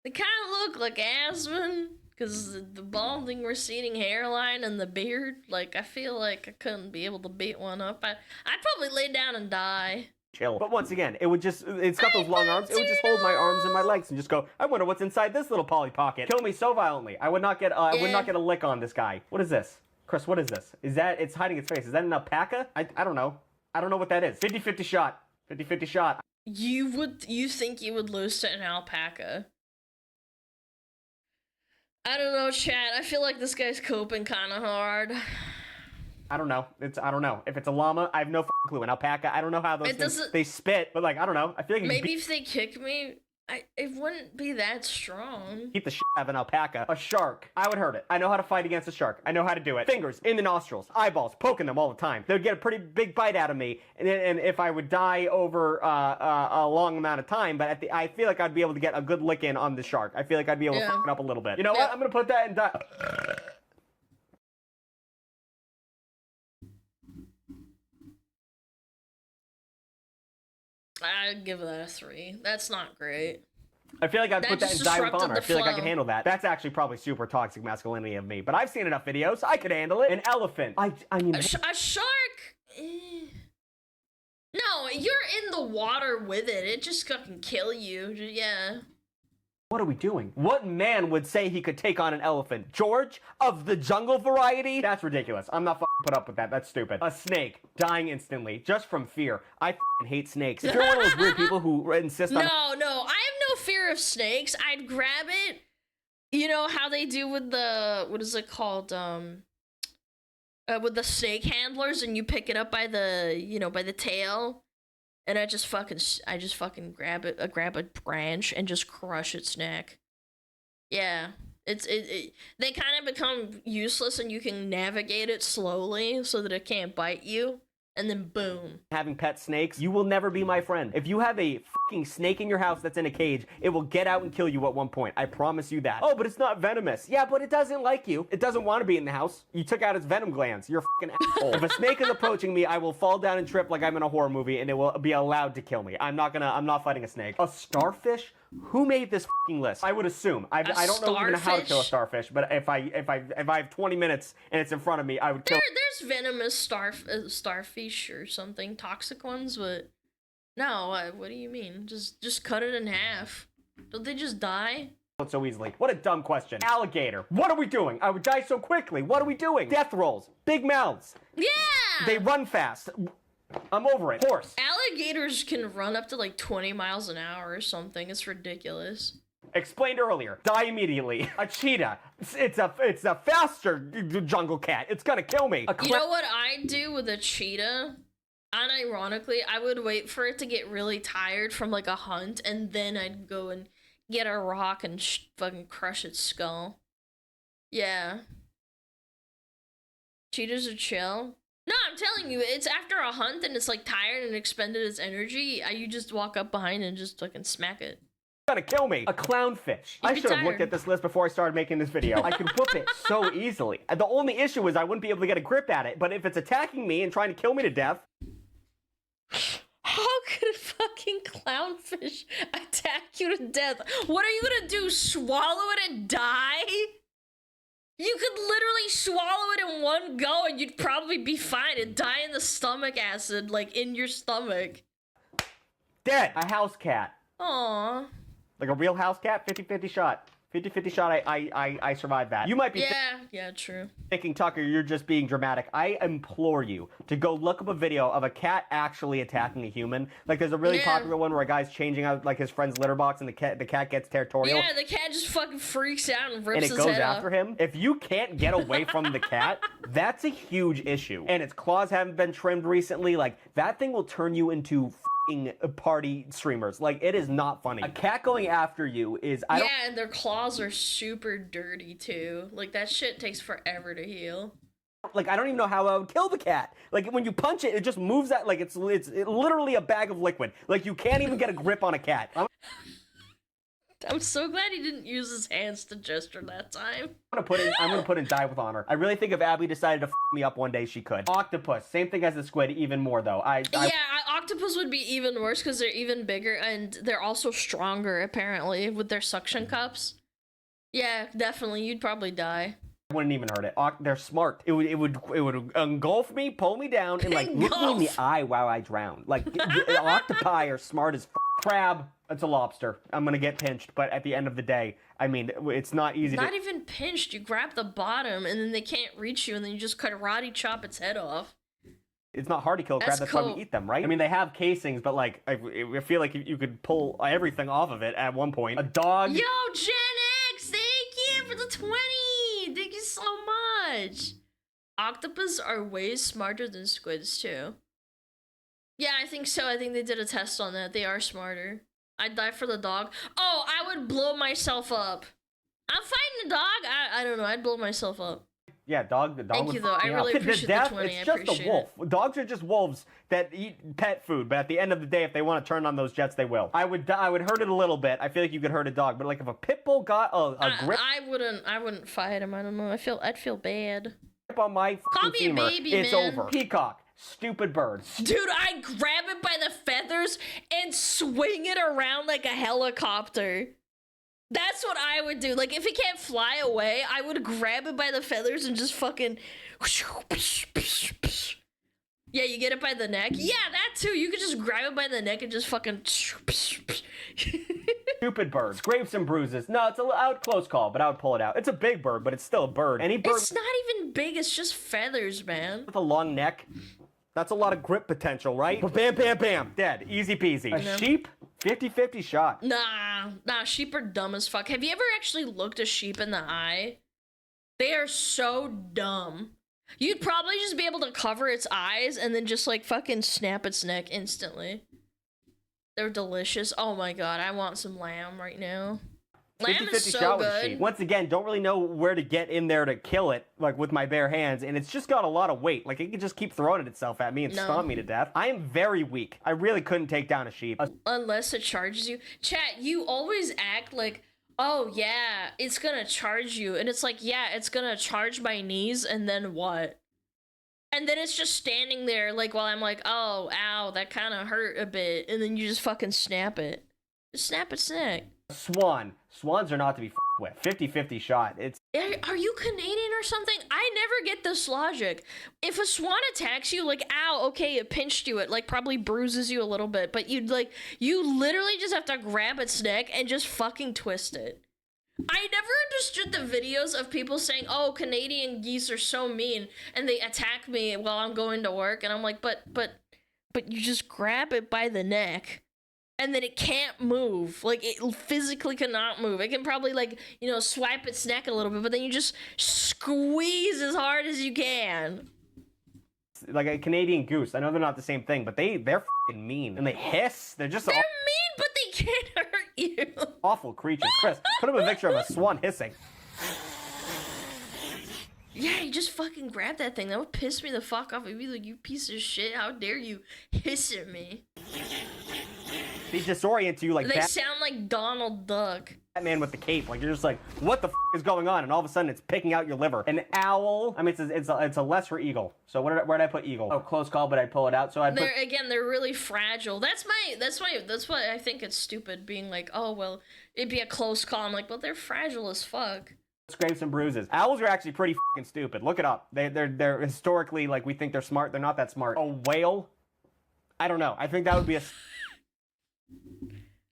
They kind of look like Aspen because the balding, receding hairline and the beard. Like I feel like I couldn't be able to beat one up. I'd probably lay down and die. Chill. But once again, it's got those long arms. It would just hold my arms and my legs and just go, I wonder what's inside this little Polly Pocket. Kill me so violently. I would not get I would not get a lick on this guy. What is this? Chris, what is this? It's hiding its face. Is that an alpaca? I don't know. I don't know what that is. 50-50 shot. 50-50 shot. You think you would lose to an alpaca? I don't know, chat. I feel like this guy's coping kind of hard. I don't know. I don't know. If it's a llama, I have no clue. An alpaca, I don't know how those things, they spit, but like, I don't know. I feel like maybe if they kick me, it wouldn't be that strong. Keep the shit out of an alpaca. A shark, I would hurt it. I know how to fight against a shark. I know how to do it. Fingers in the nostrils, eyeballs, poking them all the time. They would get a pretty big bite out of me, and if I would die over a long amount of time, but I feel like I'd be able to get a good lick in on the shark. I feel like I'd be able to fuck it up a little bit. You know what? I'm gonna put that in die. I'd give that a 3. That's not great. I feel like I'd put that in die with honor. I feel like I can handle that. That's actually probably super toxic masculinity of me, but I've seen enough videos. I could handle it. An elephant. I mean... A shark? No, you're in the water with it. It just fucking kill you. Yeah. What are we doing? What man would say he could take on an elephant? George? Of the jungle variety? That's ridiculous. I'm not fucking put up with that. That's stupid. A snake. Dying instantly. Just from fear. I fucking hate snakes. If you're one of those weird people who insist on... No, I have no fear of snakes. I'd grab it. You know how they do with the... What is it called? With the snake handlers, and you pick it up by the, by the tail. And I just fucking grab a branch and just crush its neck. Yeah, they kind of become useless, and you can navigate it slowly so that it can't bite you. And then boom. Having pet snakes, you will never be my friend. If you have a fucking snake in your house that's in a cage, it will get out and kill you at one point. I promise you that. Oh, but it's not venomous. Yeah, but it doesn't like you. It doesn't want to be in the house. You took out its venom glands. You're a fucking asshole. If a snake is approaching me, I will fall down and trip like I'm in a horror movie, and it will be allowed to kill me. I'm not fighting a snake. A starfish? Who made this fucking list? I would assume. I don't know even how to kill a starfish, but if I have 20 minutes and it's in front of me, I would kill. There's venomous starfish or something, toxic ones, but no. What do you mean? Just cut it in half. Don't they just die? So easily. What a dumb question. Alligator. What are we doing? I would die so quickly. What are we doing? Death rolls. Big mouths. Yeah. They run fast. I'm over it. Horse. Alligators can run up to like 20 miles an hour or something. It's ridiculous. Explained earlier. Die immediately. A cheetah. It's a faster jungle cat. It's gonna kill me. You know what I'd do with a cheetah? Unironically, I would wait for it to get really tired from like a hunt, and then I'd go and get a rock and fucking crush its skull. Yeah. Cheetahs are chill. No, I'm telling you, it's after a hunt and it's like tired and expended its energy. You just walk up behind and just fucking smack it. Gonna kill me. A clownfish. I should have looked at this list before I started making this video. I can whoop it so easily. The only issue is I wouldn't be able to get a grip at it, but if it's attacking me and trying to kill me to death... How could a fucking clownfish attack you to death? What are you gonna do, swallow it and die? You could literally swallow it in one go and you'd probably be fine and die in the stomach acid, like in your stomach. Dead. A house cat. Aww. Like a real house cat, 50-50 shot. 50-50 shot, I survived that. You might be true. thinking, Tucker, you're just being dramatic. I implore you to go look up a video of a cat actually attacking a human. Like, there's a really popular one where a guy's changing out, like, his friend's litter box, and the cat gets territorial. Yeah, the cat just fucking freaks out and rips his and it goes head after him. If you can't get away from the cat, that's a huge issue. And its claws haven't been trimmed recently. Like, that thing will turn you into party streamers. Like, it is not funny. A cat going after you is and their claws are super dirty too. Like, that shit takes forever to heal. Like, I don't even know how I would kill the cat. Like, when you punch it, it just moves out like it's literally a bag of liquid. Like, you can't even get a grip on a cat. I'm so glad he didn't use his hands to gesture that time. I'm gonna put in Die with Honor. I really think if Abby decided to f me up one day, she could. Octopus, same thing as the squid, even more though. Octopus would be even worse because they're even bigger and they're also stronger apparently with their suction cups. Yeah, definitely, you'd probably die. I wouldn't even hurt it. They're smart. It would engulf me, pull me down, and like look me in the eye while I drown. Like the octopi are smart as f. Crab. It's a lobster. I'm gonna get pinched, but at the end of the day, I mean, it's not easy. Not even pinched. You grab the bottom, and then they can't reach you, and then you just karate chop its head off. It's not hard to kill a crab. That's why we eat them, right? I mean, they have casings, but like, I feel like you could pull everything off of it at one point. A dog. Yo, Gen X, thank you for the 20. Thank you so much. Octopus are way smarter than squids too. Yeah, I think so. I think they did a test on that. They are smarter. I'd die for the dog. Oh, I would blow myself up. I'm fighting a dog. I don't know. I'd blow myself up. Yeah, the dog. Thank you, though. I really appreciate the 20. It's just a wolf. Dogs are just wolves that eat pet food. But at the end of the day, if they want to turn on those jets, they will. I would hurt it a little bit. I feel like you could hurt a dog, but like if a pit bull got a grip, I wouldn't fight him. I don't know. I'd feel bad. Grip on my Call me femur, a baby, it's man. over. Peacock. Stupid birds. Dude, I grab it by the feathers and swing it around like a helicopter. That's what I would do. Like, if it can't fly away, I would grab it by the feathers and just fucking... Yeah, you get it by the neck? Yeah, that too. You could just grab it by the neck and just fucking... Stupid bird. Scrapes and bruises. No, it's a close call, but I would pull it out. It's a big bird, but it's still a bird. Any bird... It's not even big. It's just feathers, man. With a long neck... That's a lot of grip potential, right? Bam, bam, bam. Dead. Easy peasy. A sheep? 50-50 shot. Nah, sheep are dumb as fuck. Have you ever actually looked a sheep in the eye? They are so dumb. You'd probably just be able to cover its eyes and then just like fucking snap its neck instantly. They're delicious. Oh my god, I want some lamb right now. Lamb is so good. Once again, don't really know where to get in there to kill it, like with my bare hands, and it's just got a lot of weight. Like, it can just keep throwing at itself at me and stomp me to death. I am very weak. I really couldn't take down a sheep. Unless it charges you. Chat, you always act like, oh yeah, it's gonna charge you. And it's like, yeah, it's gonna charge my knees, and then what? And then it's just standing there, like, while I'm like, oh, ow, that kind of hurt a bit. And then you just fucking snap it. Just snap its neck. Swan. Swans are not to be f***ed with. 50-50 shot. Are you Canadian or something? I never get this logic. If a swan attacks you, like, ow, okay, it pinched you. It, like, probably bruises you a little bit. But you literally just have to grab its neck and just fucking twist it. I never understood the videos of people saying, oh, Canadian geese are so mean. And they attack me while I'm going to work. And I'm like, but you just grab it by the neck. And then it can't move. Like, it physically cannot move. It can probably, like, you know, swipe its neck a little bit, but then you just squeeze as hard as you can. Like a Canadian goose. I know they're not the same thing, but they're f***ing mean. And they hiss. They're just... They're mean, but they can't hurt you. Awful creatures. Chris, put up a picture of a swan hissing. Yeah, you just fucking grab that thing. That would piss me the fuck off. I'd be like, you piece of shit. How dare you hiss at me? They disorient you like that. They sound like Donald Duck. Batman with the cape. Like, you're just like, what the f is going on? And all of a sudden, it's picking out your liver. An owl. I mean, it's a lesser eagle. So where did I put eagle? Oh, close call, but I'd pull it out. So they're really fragile. That's why I think it's stupid being like, oh, well, it'd be a close call. I'm like, well, they're fragile as fuck. Scrapes and bruises. Owls are actually pretty fucking stupid. Look it up. They're historically, like, we think they're smart. They're not that smart. A whale? I don't know. I think that would be a...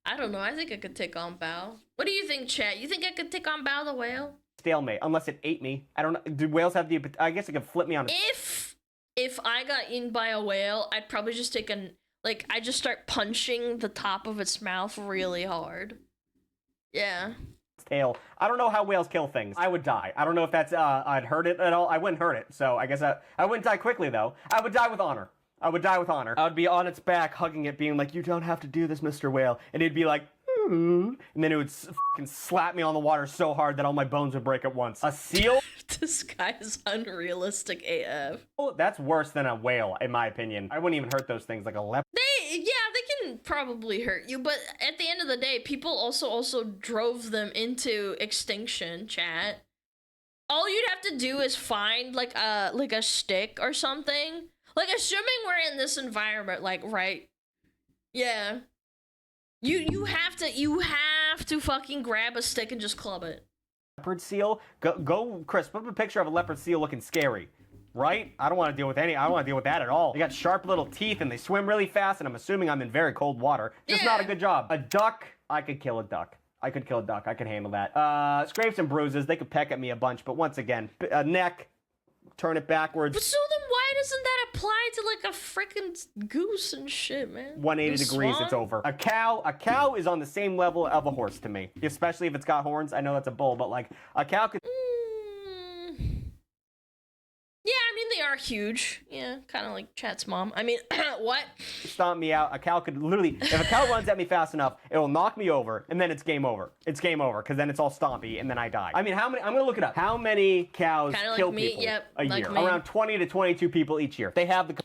I don't know. I think I could take on Bao. What do you think, chat? You think I could take on Bao the whale? Stalemate, unless it ate me. I don't know. Do whales have the? I guess it could flip me on. If I got eaten by a whale, I'd probably just take I just start punching the top of its mouth really hard. Yeah. Tail. I don't know how whales kill things. I would die. I don't know if that's I'd hurt it at all. I wouldn't hurt it, so I guess I wouldn't die quickly though. I would die with honor. I would die with honor. I would be on its back, hugging it, being like, "You don't have to do this, Mr. Whale," and it'd be like, and then it would fucking slap me on the water so hard that all my bones would break at once. A seal? This guy is unrealistic AF. Oh, that's worse than a whale, in my opinion. I wouldn't even hurt those things like a leopard. They can probably hurt you, but at the end of the day, people also drove them into extinction, chat. All you'd have to do is find like a stick or something. Like, assuming we're in this environment, like, right? Yeah. You have to fucking grab a stick and just club it. Leopard seal? Go, Chris, put up a picture of a leopard seal looking scary. Right? I don't want to deal with I don't want to deal with that at all. They got sharp little teeth and they swim really fast, and I'm assuming I'm in very cold water. Just not a good job. A duck? I could kill a duck. I could kill a duck. I could handle that. Scrapes and bruises, they could peck at me a bunch, but once again, a neck, turn it backwards. But so then why doesn't that apply to like a freaking goose and shit, man? 180 degrees, it's over. A cow is on the same level of a horse to me, especially if it's got horns. I know that's a bull, but like a cow could. Yeah, I mean, they are huge. Yeah, kind of like Chat's mom. I mean, what? Stomp me out. A cow could literally, if a cow runs at me fast enough, it will knock me over, and then it's game over. It's game over, because then it's all stompy, and then I die. I mean, how many, I'm going to look it up. How many cows kill people a year? Around 20 to 22 people each year. They have the...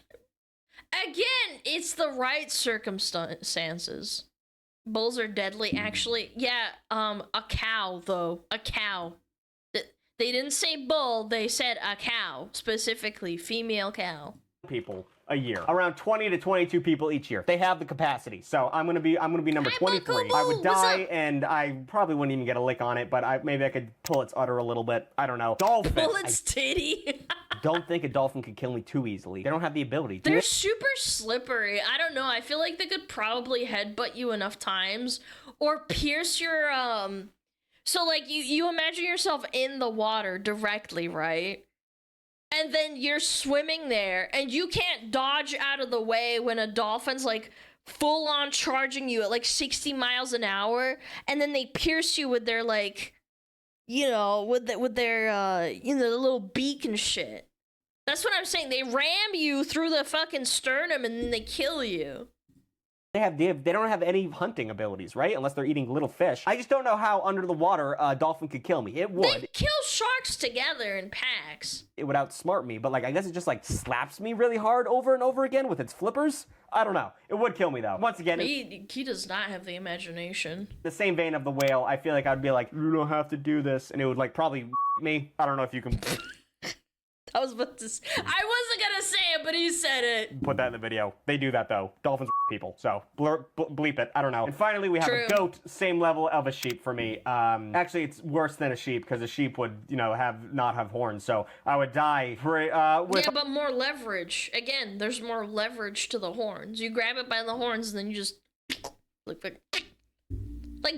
Again, it's the right circumstances. Bulls are deadly, actually. Yeah, a cow, though. A cow. They didn't say bull, they said a cow, specifically female cow. People a year. Around 20 to 22 people each year. They have the capacity. So I'm gonna be number 23. I would die and I probably wouldn't even get a lick on it, but maybe I could pull its udder a little bit. I don't know. Dolphin. Pull its titty. Don't think a dolphin could kill me too easily. They don't have the ability. They're super slippery. I don't know. I feel like they could probably headbutt you enough times or pierce your So, like, you imagine yourself in the water directly, right? And then you're swimming there, and you can't dodge out of the way when a dolphin's, like, full-on charging you at, like, 60 miles an hour, and then they pierce you with their, like, you know, with their, you know, the little beak and shit. That's what I'm saying. They ram you through the fucking sternum, and then they kill you. They don't have any hunting abilities, right? Unless they're eating little fish. I just don't know how under the water a dolphin could kill me. It would. They kill sharks together in packs. It would outsmart me, but like I guess it just like slaps me really hard over and over again with its flippers. I don't know. It would kill me though. Once again, he does not have the imagination. The same vein of the whale, I feel like I'd be like, you don't have to do this, and it would like probably me. I don't know if you can. I was about to say, I wasn't gonna say it, but he said it. Put that in the video. They do that though. Dolphins people. So bleep it. I don't know. And finally, we have a goat, same level of a sheep for me. Actually, it's worse than a sheep because a sheep would, you know, not have horns. So I would die with. Yeah, but more leverage. Again, there's more leverage to the horns. You grab it by the horns, and then you just like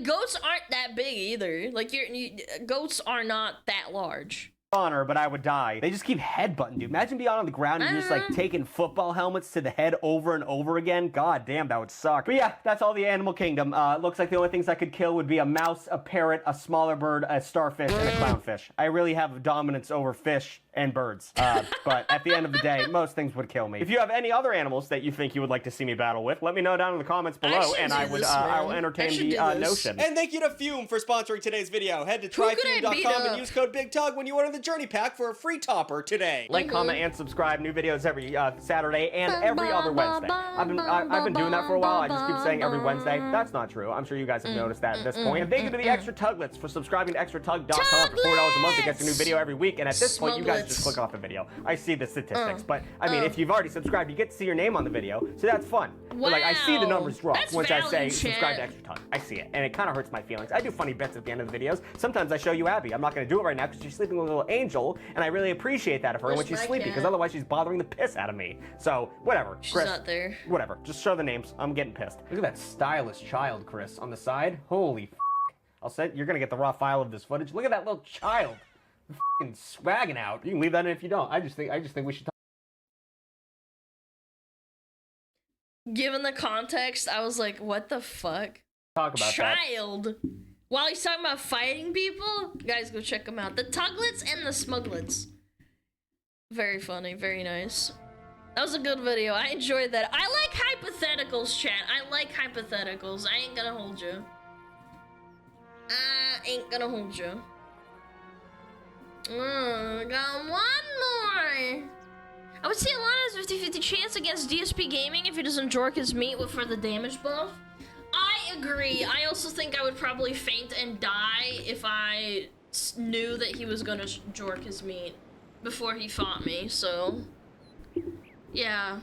goats aren't that big either. Like goats are not that large. Honor, but I would die. They just keep headbutting, dude. Imagine being on the ground and just like taking football helmets to the head over and over again. God damn, that would suck. But yeah, that's all the animal kingdom. Looks like the only things I could kill would be a mouse, a parrot, a smaller bird, a starfish, and a clownfish. I really have dominance over fish and birds. But at the end of the day, most things would kill me. If you have any other animals that you think you would like to see me battle with, let me know down in the comments below, and I will entertain the notion. And thank you to Fume for sponsoring today's video. Head to tryfume.com and use code BIGTUG when you order the Journey Pack for a free topper today. Like, comment, and subscribe. New videos every Saturday and every other Wednesday. I've been doing that for a while. I just keep saying every Wednesday. That's not true. I'm sure you guys have noticed that at this point. And thank you to the Extra Tuglets for subscribing to extratug.com for $4 a month to get a new video every week. And at this point, you guys just click off the video. I see the statistics, but I mean, if you've already subscribed, you get to see your name on the video, so that's fun. Wow. But, like, I see the numbers drop once I say chat. subscribe to Extra Ton. I see it, and it kind of hurts my feelings. I do funny bits at the end of the videos. Sometimes I show you Abby. I'm not going to do it right now because she's sleeping with a little angel, and I really appreciate that of her when she's sleeping, because otherwise she's bothering the piss out of me. So, whatever. She's Chris, not there. Whatever. Just show the names. I'm getting pissed. Look at that stylish child, Chris, on the side. Holy f***. I'll say you're going to get the raw file of this footage. Look at that little child. F***ing swagging out. You can leave that in if you don't. I just think we should talk. Given the context, I was like, what the fuck? Talk about child. That. While he's talking about fighting people, guys, go check them out. The Tuglets and the Smuglets. Very funny, very nice. That was a good video. I enjoyed that. I like hypotheticals, chat. I like hypotheticals. I ain't gonna hold you. I ain't gonna hold you. Got one more. I would say Alana has 50-50 chance against DSP Gaming if he doesn't jork his meat for the damage buff. I agree. I also think I would probably faint and die if I knew that he was gonna jork his meat before he fought me, so... Yeah.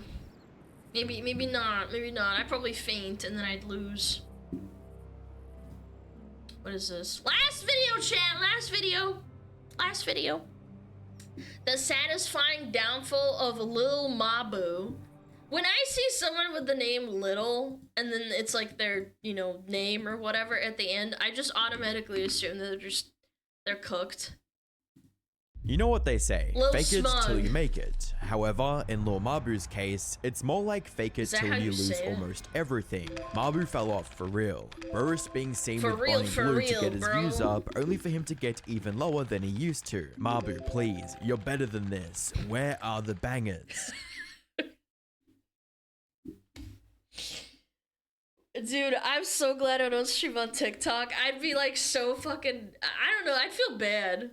Maybe not. Maybe not. I'd probably faint and then I'd lose. What is this? Last video, chat! Last video! Last video. The satisfying downfall of Lil Mabu. When I see someone with the name Little, and then it's like their, you know, name or whatever at the end, I just automatically assume that they're cooked. You know what they say, Lil fake Smug. it till you make it. However, in Lil Mabu's case, it's more like fake it till you lose almost everything. Mabu fell off for real. Bro is being seen with Bonnie Blue to get his views up, only for him to get even lower than he used to. Mabu, please, you're better than this. Where are the bangers? Dude, I'm so glad I don't stream on TikTok. I'd be like so fucking, I don't know, I'd feel bad.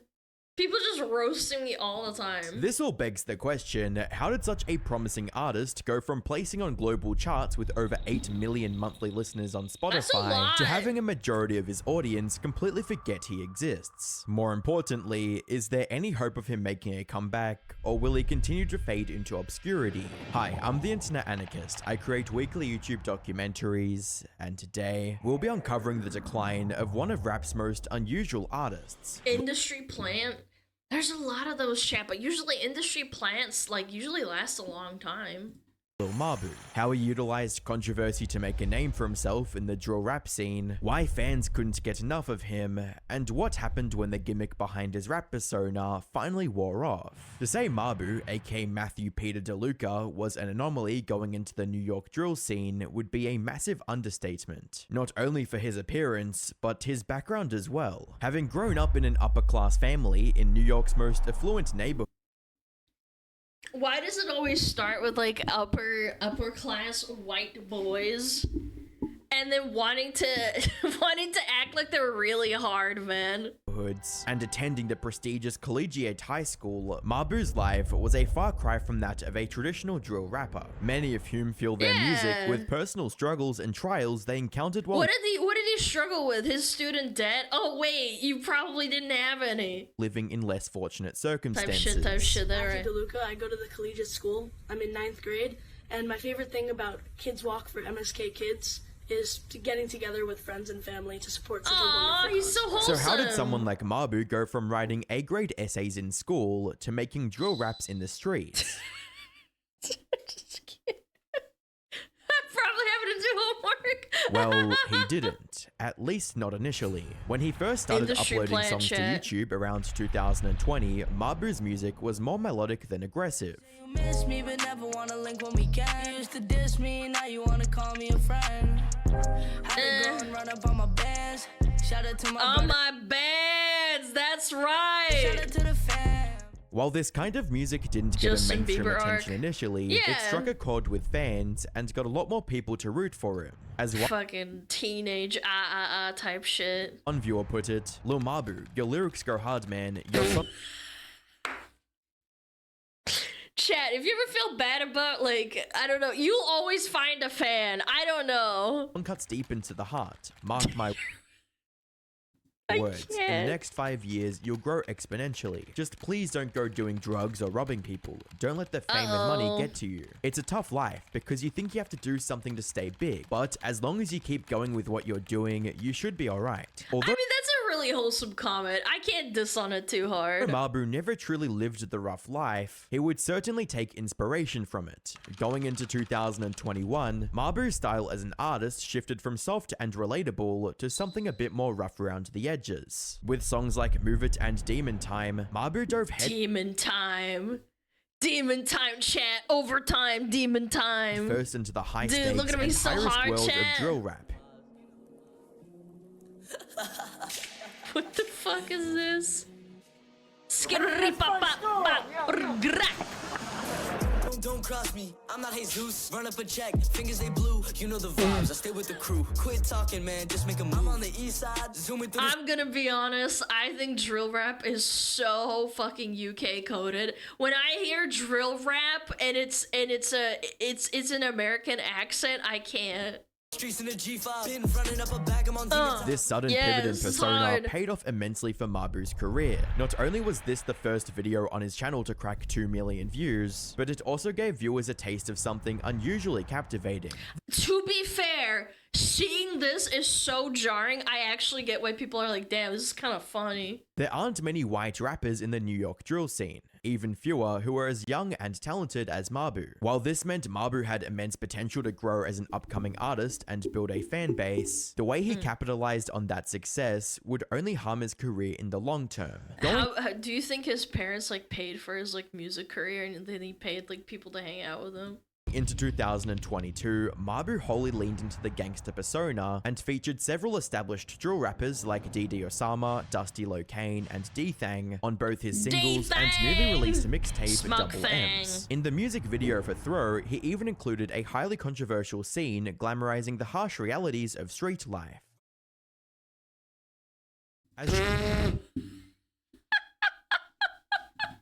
People just roasting me all the time. This all begs the question, how did such a promising artist go from placing on global charts with over 8 million monthly listeners on Spotify to having a majority of his audience completely forget he exists? More importantly, is there any hope of him making a comeback, or will he continue to fade into obscurity? Hi, I'm the Internet Anarchist. I create weekly YouTube documentaries, and today we'll be uncovering the decline of one of rap's most unusual artists. Industry plant. There's a lot of those, chat, but usually industry plants, like, usually last a long time. Lil Mabu, how he utilized controversy to make a name for himself in the drill rap scene, why fans couldn't get enough of him, and what happened when the gimmick behind his rap persona finally wore off. To say Mabu, aka Matthew Peter DeLuca, was an anomaly going into the New York drill scene would be a massive understatement, not only for his appearance, but his background as well. Having grown up in an upper-class family in New York's most affluent neighborhood, why does it always start with like upper class white boys and then wanting to act like they're really hard, man? And attending the prestigious collegiate high school, Mabu's life was a far cry from that of a traditional drill rapper, many of whom fuel their music with personal struggles and trials they encountered while what did he struggle with? His student debt? Oh wait, you probably didn't have any. Living in less fortunate circumstances. Type shit, that right. DeLuca, I go to the collegiate school. I'm in 9th grade, and my favorite thing about Kids Walk for MSK Kids is getting together with friends and family to support such a wonderful he's so wholesome. So how did someone like Mabu go from writing A-grade essays in school to making drill raps in the streets? Probably having to do homework. Well, he didn't. At least not initially. When he first started uploading songs to YouTube around 2020, Mabu's music was more melodic than aggressive. You miss me but never wanna link when we can. You used to diss me, now you wanna call me a friend. Had to go and run up on my bands. Shout out to my my bands, that's right. Shout out to the fam. While this kind of music didn't get a mainstream attention initially, it struck a chord with fans and got a lot more people to root for him. As fucking teenage type shit. One viewer put it, Lil Mabu, your lyrics go hard, man. Your song Chat, if you ever feel bad about, like, I don't know, you'll always find a fan. I don't know. cuts deep into the heart. Mark my words. In the next 5 years, you'll grow exponentially. Just please don't go doing drugs or robbing people. Don't let the fame and money get to you. It's a tough life because you think you have to do something to stay big, but as long as you keep going with what you're doing, you should be alright. I mean, that's a really wholesome comment. I can't diss on it too hard. Mabu never truly lived the rough life, he would certainly take inspiration from it. Going into 2021, Mabu's style as an artist shifted from soft and relatable to something a bit more rough around the edges. With songs like Move It and Demon Time, Mabu dove Demon Time, chat, overtime, Demon Time. First into the high stakes look at me and so high-risk hard, world chat. of drill rap. What the fuck is this? Don't cross me, I'm not Jesus. Run up a check, fingers they blue. You know the vibes, I stay with the crew. Quit talking, man, just make a move. I'm on the east side, zooming through. I'm gonna be honest, I think drill rap is so fucking UK coded. When I hear drill rap and it's an American accent, I can't. Streets in the G5, been running up a bag, I'm on This sudden pivot in persona paid off immensely for Mabu's career. Not only was this the first video on his channel to crack 2 million views, but it also gave viewers a taste of something unusually captivating. To be fair, seeing this is so jarring. I actually get why people are like, damn, this is kind of funny. There aren't many white rappers in the New York drill scene, even fewer who are as young and talented as Mabu. While this meant Mabu had immense potential to grow as an upcoming artist and build a fan base, the way he capitalized on that success would only harm his career in the long term. How do you think his parents like paid for his like music career and then he paid like people to hang out with him? Into 2022, Mabu wholly leaned into the gangster persona and featured several established drill rappers like DD Osama, Dusty Locane, and D-Thang on both his singles and newly released mixtape Double M's. In the music video for Throw, he even included a highly controversial scene glamorizing the harsh realities of street life.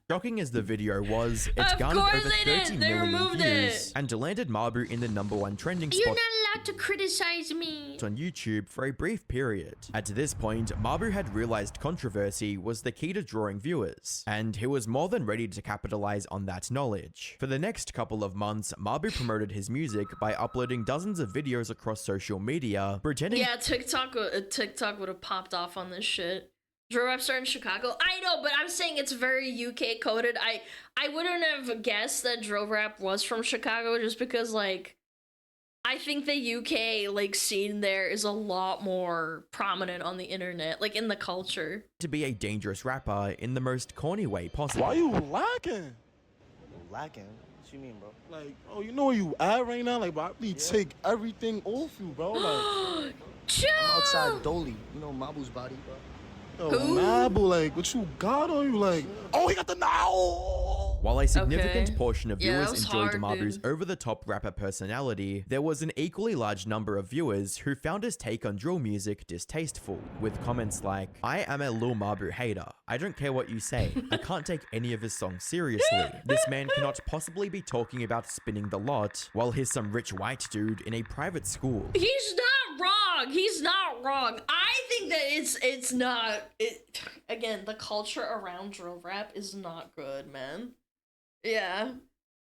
Shocking as the video was, it garnered over 30 million views and landed Mabu in the #1 trending spot. You're not allowed to criticize me on YouTube for a brief period. At this point, Mabu had realized controversy was the key to drawing viewers, and he was more than ready to capitalize on that knowledge. For the next couple of months, Mabu promoted his music by uploading dozens of videos across social media, pretending— Yeah, TikTok would have popped off on this shit. Drill rap star in Chicago. I know, but I'm saying it's very UK coded. I wouldn't have guessed that drill rap was from Chicago just because like I think the UK like scene there is a lot more prominent on the internet, like in the culture. To be a dangerous rapper in the most corny way possible. Why you lacking? Lacking? What you mean, bro? Like, oh, you know where you at right now? Like, bro, I need to take everything off you, bro. Like, I'm outside Dolly. You know Mabu's body, bro. Yo, Mabu, like, what you got on you? Like, oh, he got the now. While a significant portion of viewers enjoyed Mabu's over-the-top rapper personality, there was an equally large number of viewers who found his take on drill music distasteful, with comments like, "I am a Lil Mabu hater. I don't care what you say. I can't take any of his songs seriously. This man cannot possibly be talking about spinning the lot while he's some rich white dude in a private school." He's not wrong. He's not wrong. I think that it's not. Again, the culture around drill rap is not good, man. Yeah,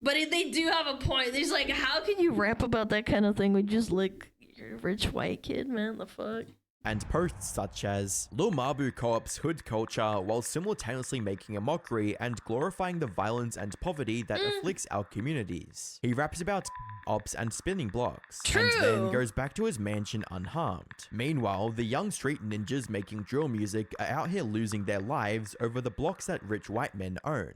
but they do have a point. He's like, how can you rap about that kind of thing when you just like you're a rich white kid, man? The fuck. And posts such as, Lil Mabu co-ops hood culture while simultaneously making a mockery and glorifying the violence and poverty that afflicts our communities. He raps about ops and spinning blocks, and then goes back to his mansion unharmed. Meanwhile, the young street ninjas making drill music are out here losing their lives over the blocks that rich white men own.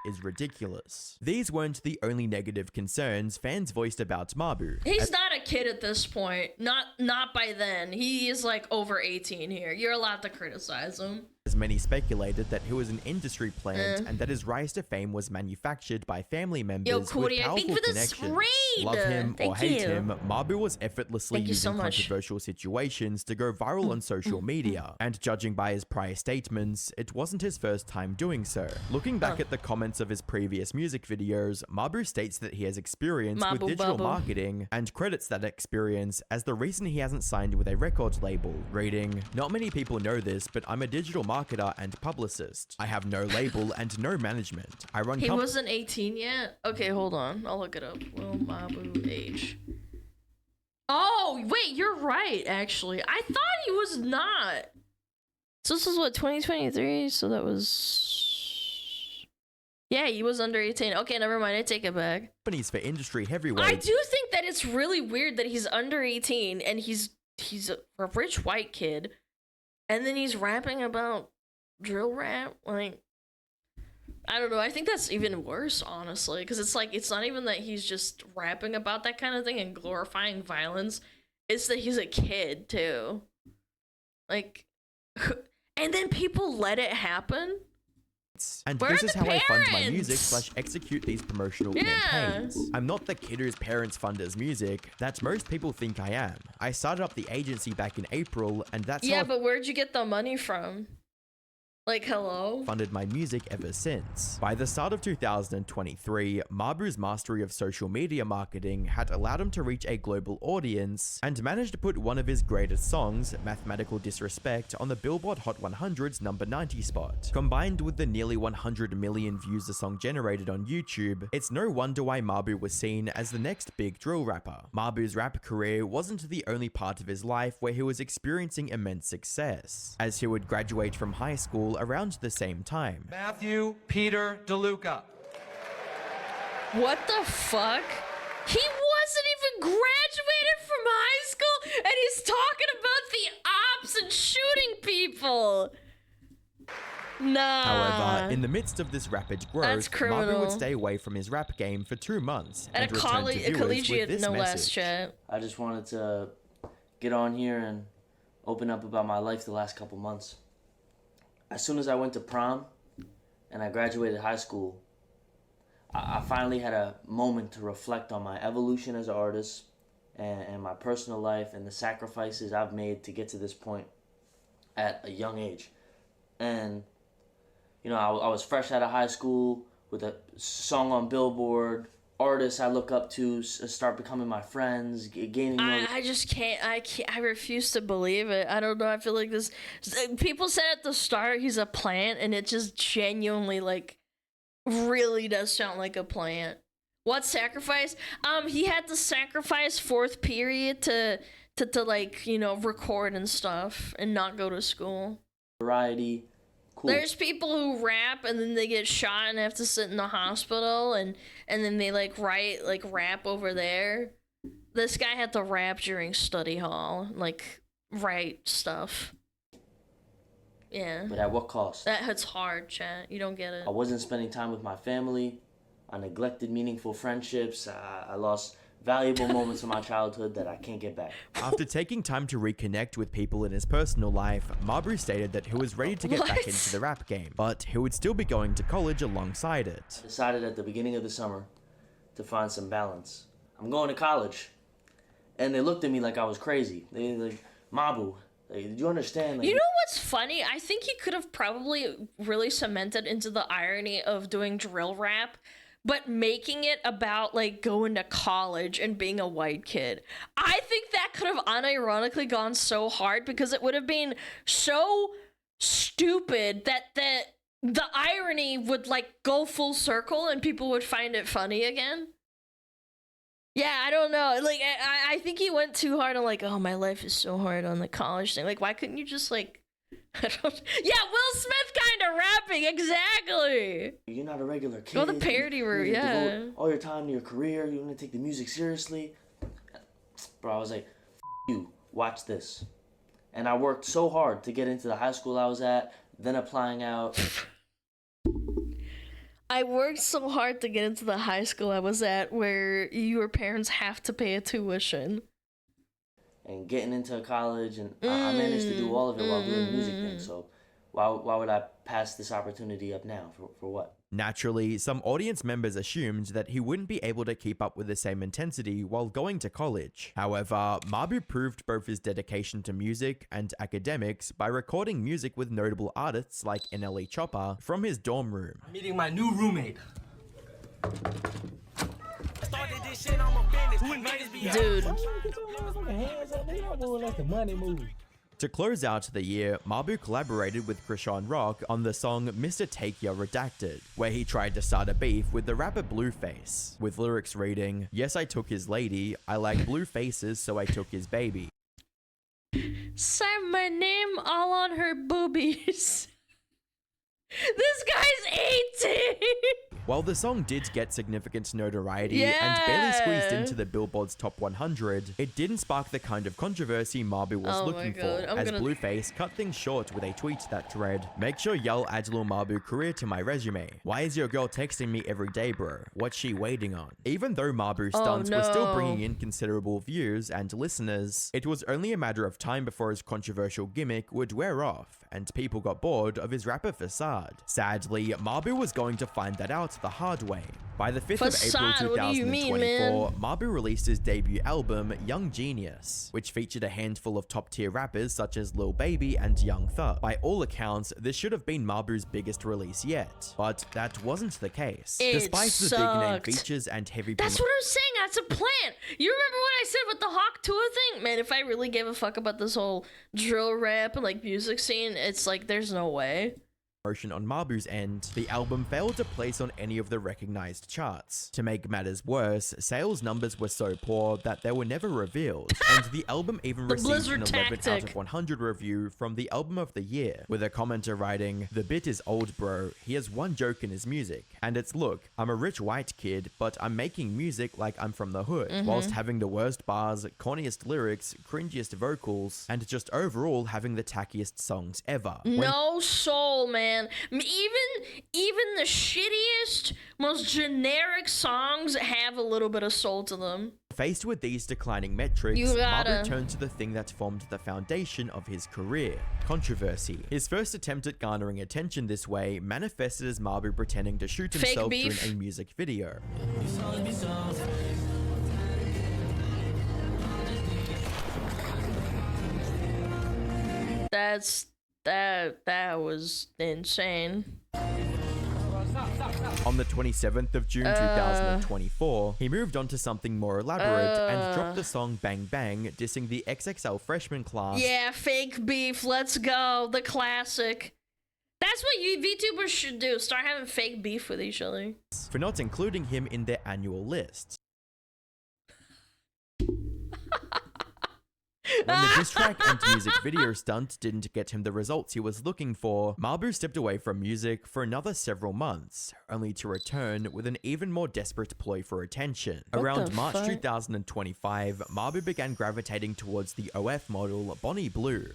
Is ridiculous. These weren't the only negative concerns fans voiced about Mabu. He's not a kid at this point. Not by then. He is like over 18 here. You're allowed to criticize him. as many speculated that he was an industry plant and that his rise to fame was manufactured by family members with powerful connections. Love him or hate him, Mabu was effortlessly using controversial situations to go viral on social media, and judging by his prior statements, it wasn't his first time doing so. Looking back at the comments of his previous music videos, Mabu states that he has experience with digital marketing and credits that experience as the reason he hasn't signed with a record label, reading, "Not many people know this, but I'm a digital marketer and publicist. I have no label and no management. I run." He wasn't 18 yet? Okay, hold on. I'll look it up. Lil Mabu age. Oh, wait, you're right, actually. I thought he was not. So this was what, 2023? So that was... Yeah, he was under 18. Okay, never mind. I take it back. Companies for industry heavyweights. I do think that it's really weird that he's under 18 and he's a rich white kid. And then he's rapping about drill rap. Like, I don't know. I think that's even worse, honestly. Because it's like, it's not even that he's just rapping about that kind of thing and glorifying violence. It's that he's a kid, too. Like, and then people let it happen. And this is how I fund my music / execute these promotional campaigns. I'm not the kid whose parents fund his music that most people think I am. I started up the agency back in April, and that's how but where'd you get the money from? Like, hello? Funded my music ever since. By the start of 2023, Mabu's mastery of social media marketing had allowed him to reach a global audience and managed to put one of his greatest songs, Mathematical Disrespect, on the Billboard Hot 100's number 90 spot. Combined with the nearly 100 million views the song generated on YouTube, it's no wonder why Mabu was seen as the next big drill rapper. Mabu's rap career wasn't the only part of his life where he was experiencing immense success, as he would graduate from high school around the same time. Matthew Peter DeLuca. What the fuck? He wasn't even graduated from high school and he's talking about the ops and shooting people. Nah. However, in the midst of this rapid growth, Mabu would stay away from his rap game for 2 months and return to viewers with this message. I just wanted to get on here and open up about my life the last couple months. As soon as I went to prom and I graduated high school, I finally had a moment to reflect on my evolution as an artist and my personal life and the sacrifices I've made to get to this point at a young age. And, you know, I was fresh out of high school with a song on Billboard. Artists I look up to start becoming my friends, gaining. I just can't. I refuse to believe it. I don't know. I feel like this. People said at the start he's a plant, and it just genuinely, like, really does sound like a plant. What sacrifice? He had to sacrifice 4th period to like, you know, record and stuff and not go to school. Variety. Cool. There's people who rap and then they get shot and have to sit in the hospital and then they like rap over there. This guy had to rap during study hall, like write stuff. Yeah. But at what cost? That hits hard, chat. You don't get it. I wasn't spending time with my family. I neglected meaningful friendships. I lost valuable moments of my childhood that I can't get back. After taking time to reconnect with people in his personal life, Mabu stated that he was ready to get back into the rap game, but he would still be going to college alongside it. I decided at the beginning of the summer to find some balance. I'm going to college. And they looked at me like I was crazy. They like, Mabu, did you understand? Like, you know what's funny? I think he could have probably really cemented into the irony of doing drill rap, but making it about, like, going to college and being a white kid. I think that could have unironically gone so hard because it would have been so stupid that the irony would, like, go full circle and people would find it funny again. Yeah, I don't know. Like, I think he went too hard on, like, oh, my life is so hard on the college thing. Like, why couldn't you just, like... Yeah, Will Smith kind of rapping, exactly. You're not a regular kid. Well, the parody route, yeah. Devote all your time to your career. You're gonna take the music seriously. Bro, I was like, you, watch this. And I worked so hard to get into the high school I was at, then applying out. I worked so hard to get into the high school I was at where your parents have to pay a tuition. And getting into college, and I managed to do all of it while doing the music thing. So Why would I pass this opportunity up now? For what? Naturally, some audience members assumed that he wouldn't be able to keep up with the same intensity while going to college. However, Mabu proved both his dedication to music and academics by recording music with notable artists like NLE Chopper from his dorm room. I'm meeting my new roommate. Dude. To close out the year, Mabu collaborated with Krishan Rock on the song Mr. Take Ya Redacted, where he tried to start a beef with the rapper Blueface, with lyrics reading, "Yes, I took his lady, I like blue faces, so I took his baby." Sign my name all on her boobies. This guy's 18! While the song did get significant notoriety and barely squeezed into the Billboard's top 100, it didn't spark the kind of controversy Mabu was looking for, as Blueface cut things short with a tweet that read, "Make sure y'all add Lil Mabu career to my resume. Why is your girl texting me every day, bro? What's she waiting on?" Even though Mabu's stunts were still bringing in considerable views and listeners, it was only a matter of time before his controversial gimmick would wear off, and people got bored of his rapper facade. Sadly, Mabu was going to find that out the hard way. By the 5th of April 2024, Mabu released his debut album, Young Genius, which featured a handful of top-tier rappers such as Lil Baby and Young Thug. By all accounts, this should have been Mabu's biggest release yet, but that wasn't the case. Despite the big-name features and heavy... That's what I'm saying, that's a plan! You remember what I said with the Hawk Tour thing? Man, if I really gave a fuck about this whole drill rap and like music scene, it's like, there's no way. On Mabu's end, the album failed to place on any of the recognized charts. To make matters worse, sales numbers were so poor that they were never revealed, and the album even received an 11 out of 100 review from the Album of the Year, with a commenter writing, "The bit is old, bro. He has one joke in his music, and it's, look, I'm a rich white kid, but I'm making music like I'm from the hood, whilst having the worst bars, corniest lyrics, cringiest vocals, and just overall having the tackiest songs ever." No soul, man. Even the shittiest, most generic songs have a little bit of soul to them. Faced with these declining metrics, Mabu turned to the thing that formed the foundation of his career, controversy. His first attempt at garnering attention this way manifested as Mabu pretending to shoot himself during a music video. That was insane. On the 27th of June 2024, he moved on to something more elaborate and dropped the song Bang Bang, dissing the XXL freshman class. Yeah, fake beef, let's go, the classic. That's what you VTubers should do, start having fake beef with each other. For not including him in their annual list. When the diss track and music video stunt didn't get him the results he was looking for, Mabu stepped away from music for another several months, only to return with an even more desperate ploy for attention. Around March 2025, Mabu began gravitating towards the OF model Bonnie Blue.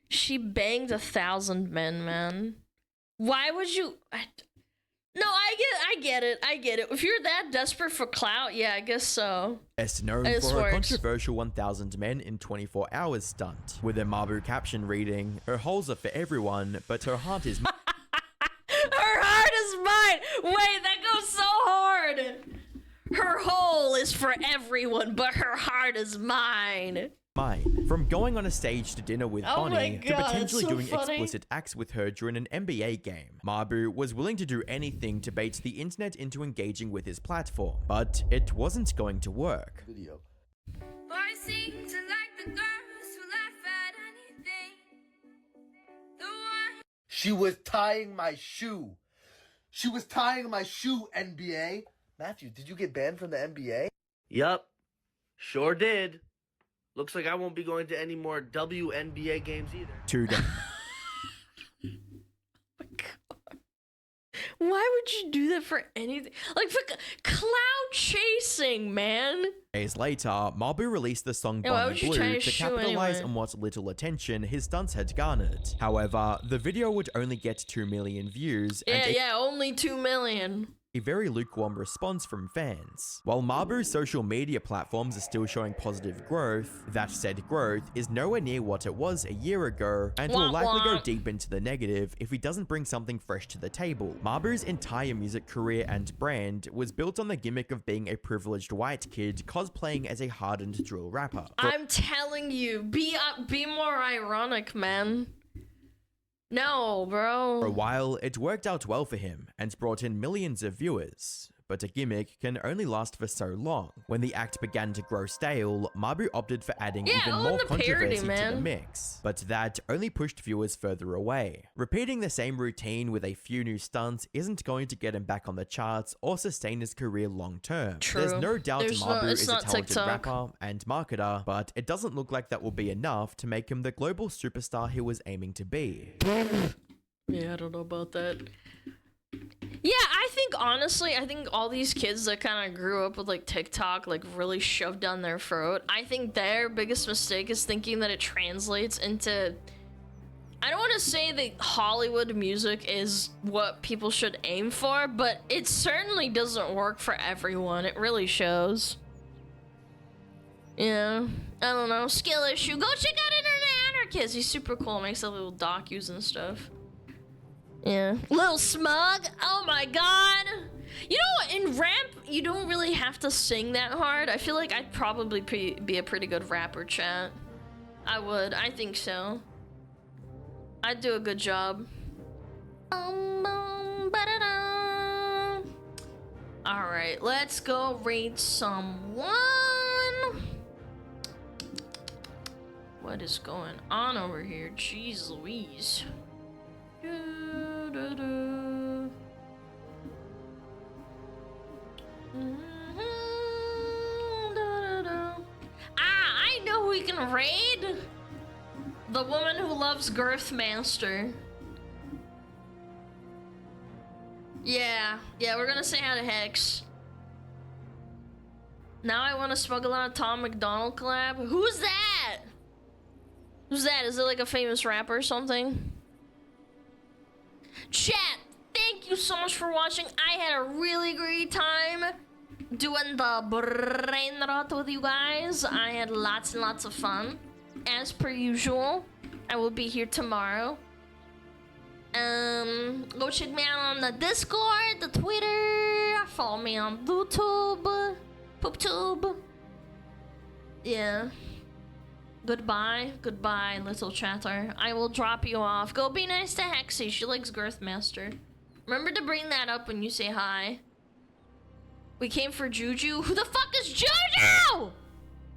She banged 1,000 men, man. Why would you... No, I get it. If you're that desperate for clout, yeah, I guess so. Best known for a controversial 1,000 men in 24 hours stunt, with a Mabu caption reading, "Her holes are for everyone, but her heart is mine." Her heart is mine! Wait, that goes so hard! Her hole is for everyone, but her heart is mine. From going on a stage to dinner with Bonnie to potentially doing explicit acts with her during an NBA game, Mabu was willing to do anything to bait the internet into engaging with his platform, but it wasn't going to work. She was tying my shoe. She was tying my shoe, NBA. Matthew, did you get banned from the NBA? Yup, sure did. Looks like I won't be going to any more WNBA games either. 2 days. Oh my God. Why would you do that for anything? Like, for cloud chasing, man. Days later, Mabu released the song Bonnie Blue to capitalize on what little attention his stunts had garnered. However, the video would only get 2 million views. Yeah, only 2 million. a very lukewarm response from fans. While Mabu's social media platforms are still showing positive growth, that said growth is nowhere near what it was a year ago, and will likely go deep into the negative if he doesn't bring something fresh to the table. Mabu's entire music career and brand was built on the gimmick of being a privileged white kid cosplaying as a hardened drill rapper. I'm telling you, be more ironic, man. No, bro. For a while, it worked out well for him and brought in millions of viewers. But a gimmick can only last for so long. When the act began to grow stale, Mabu opted for adding even more controversy to the mix. But that only pushed viewers further away. Repeating the same routine with a few new stunts isn't going to get him back on the charts or sustain his career long term. There's no doubt Mabu is a talented rapper and marketer, but it doesn't look like that will be enough to make him the global superstar he was aiming to be. Yeah, I don't know about that. Yeah, honestly, I think all these kids that kind of grew up with like TikTok like really shoved down their throat, I think their biggest mistake is thinking that it translates into, I don't want to say that Hollywood music is what people should aim for, but it certainly doesn't work for everyone. It really shows. Yeah, I don't know, skill issue. Go check out Internet Anarchist. He's super cool, makes a little docus and stuff. Yeah. Lil Smug? Oh my god! You know what, in rap, you don't really have to sing that hard. I feel like I'd probably be a pretty good rapper, chat. I would, I think so. I'd do a good job. Alright, let's go rate someone. What is going on over here? Jeez Louise. I know who we can raid. The woman who loves Girthmaster. Yeah, we're gonna say hi to Hex. Now I want to SmugAlana Tom McDonald collab. Who's that? Who's that? Is it like a famous rapper or something? Chat, thank you so much for watching. I had a really great time doing the brain rot with you guys. I had lots and lots of fun. As per usual, I will be here tomorrow. Go check me out on the Discord, the Twitter. Follow me on YouTube, PoopTube. Yeah. Goodbye, little chatter. I will drop you off. Go be nice to Hexy. She likes Girthmaster. Remember to bring that up when you say hi. We came for Juju. Who the fuck is Juju?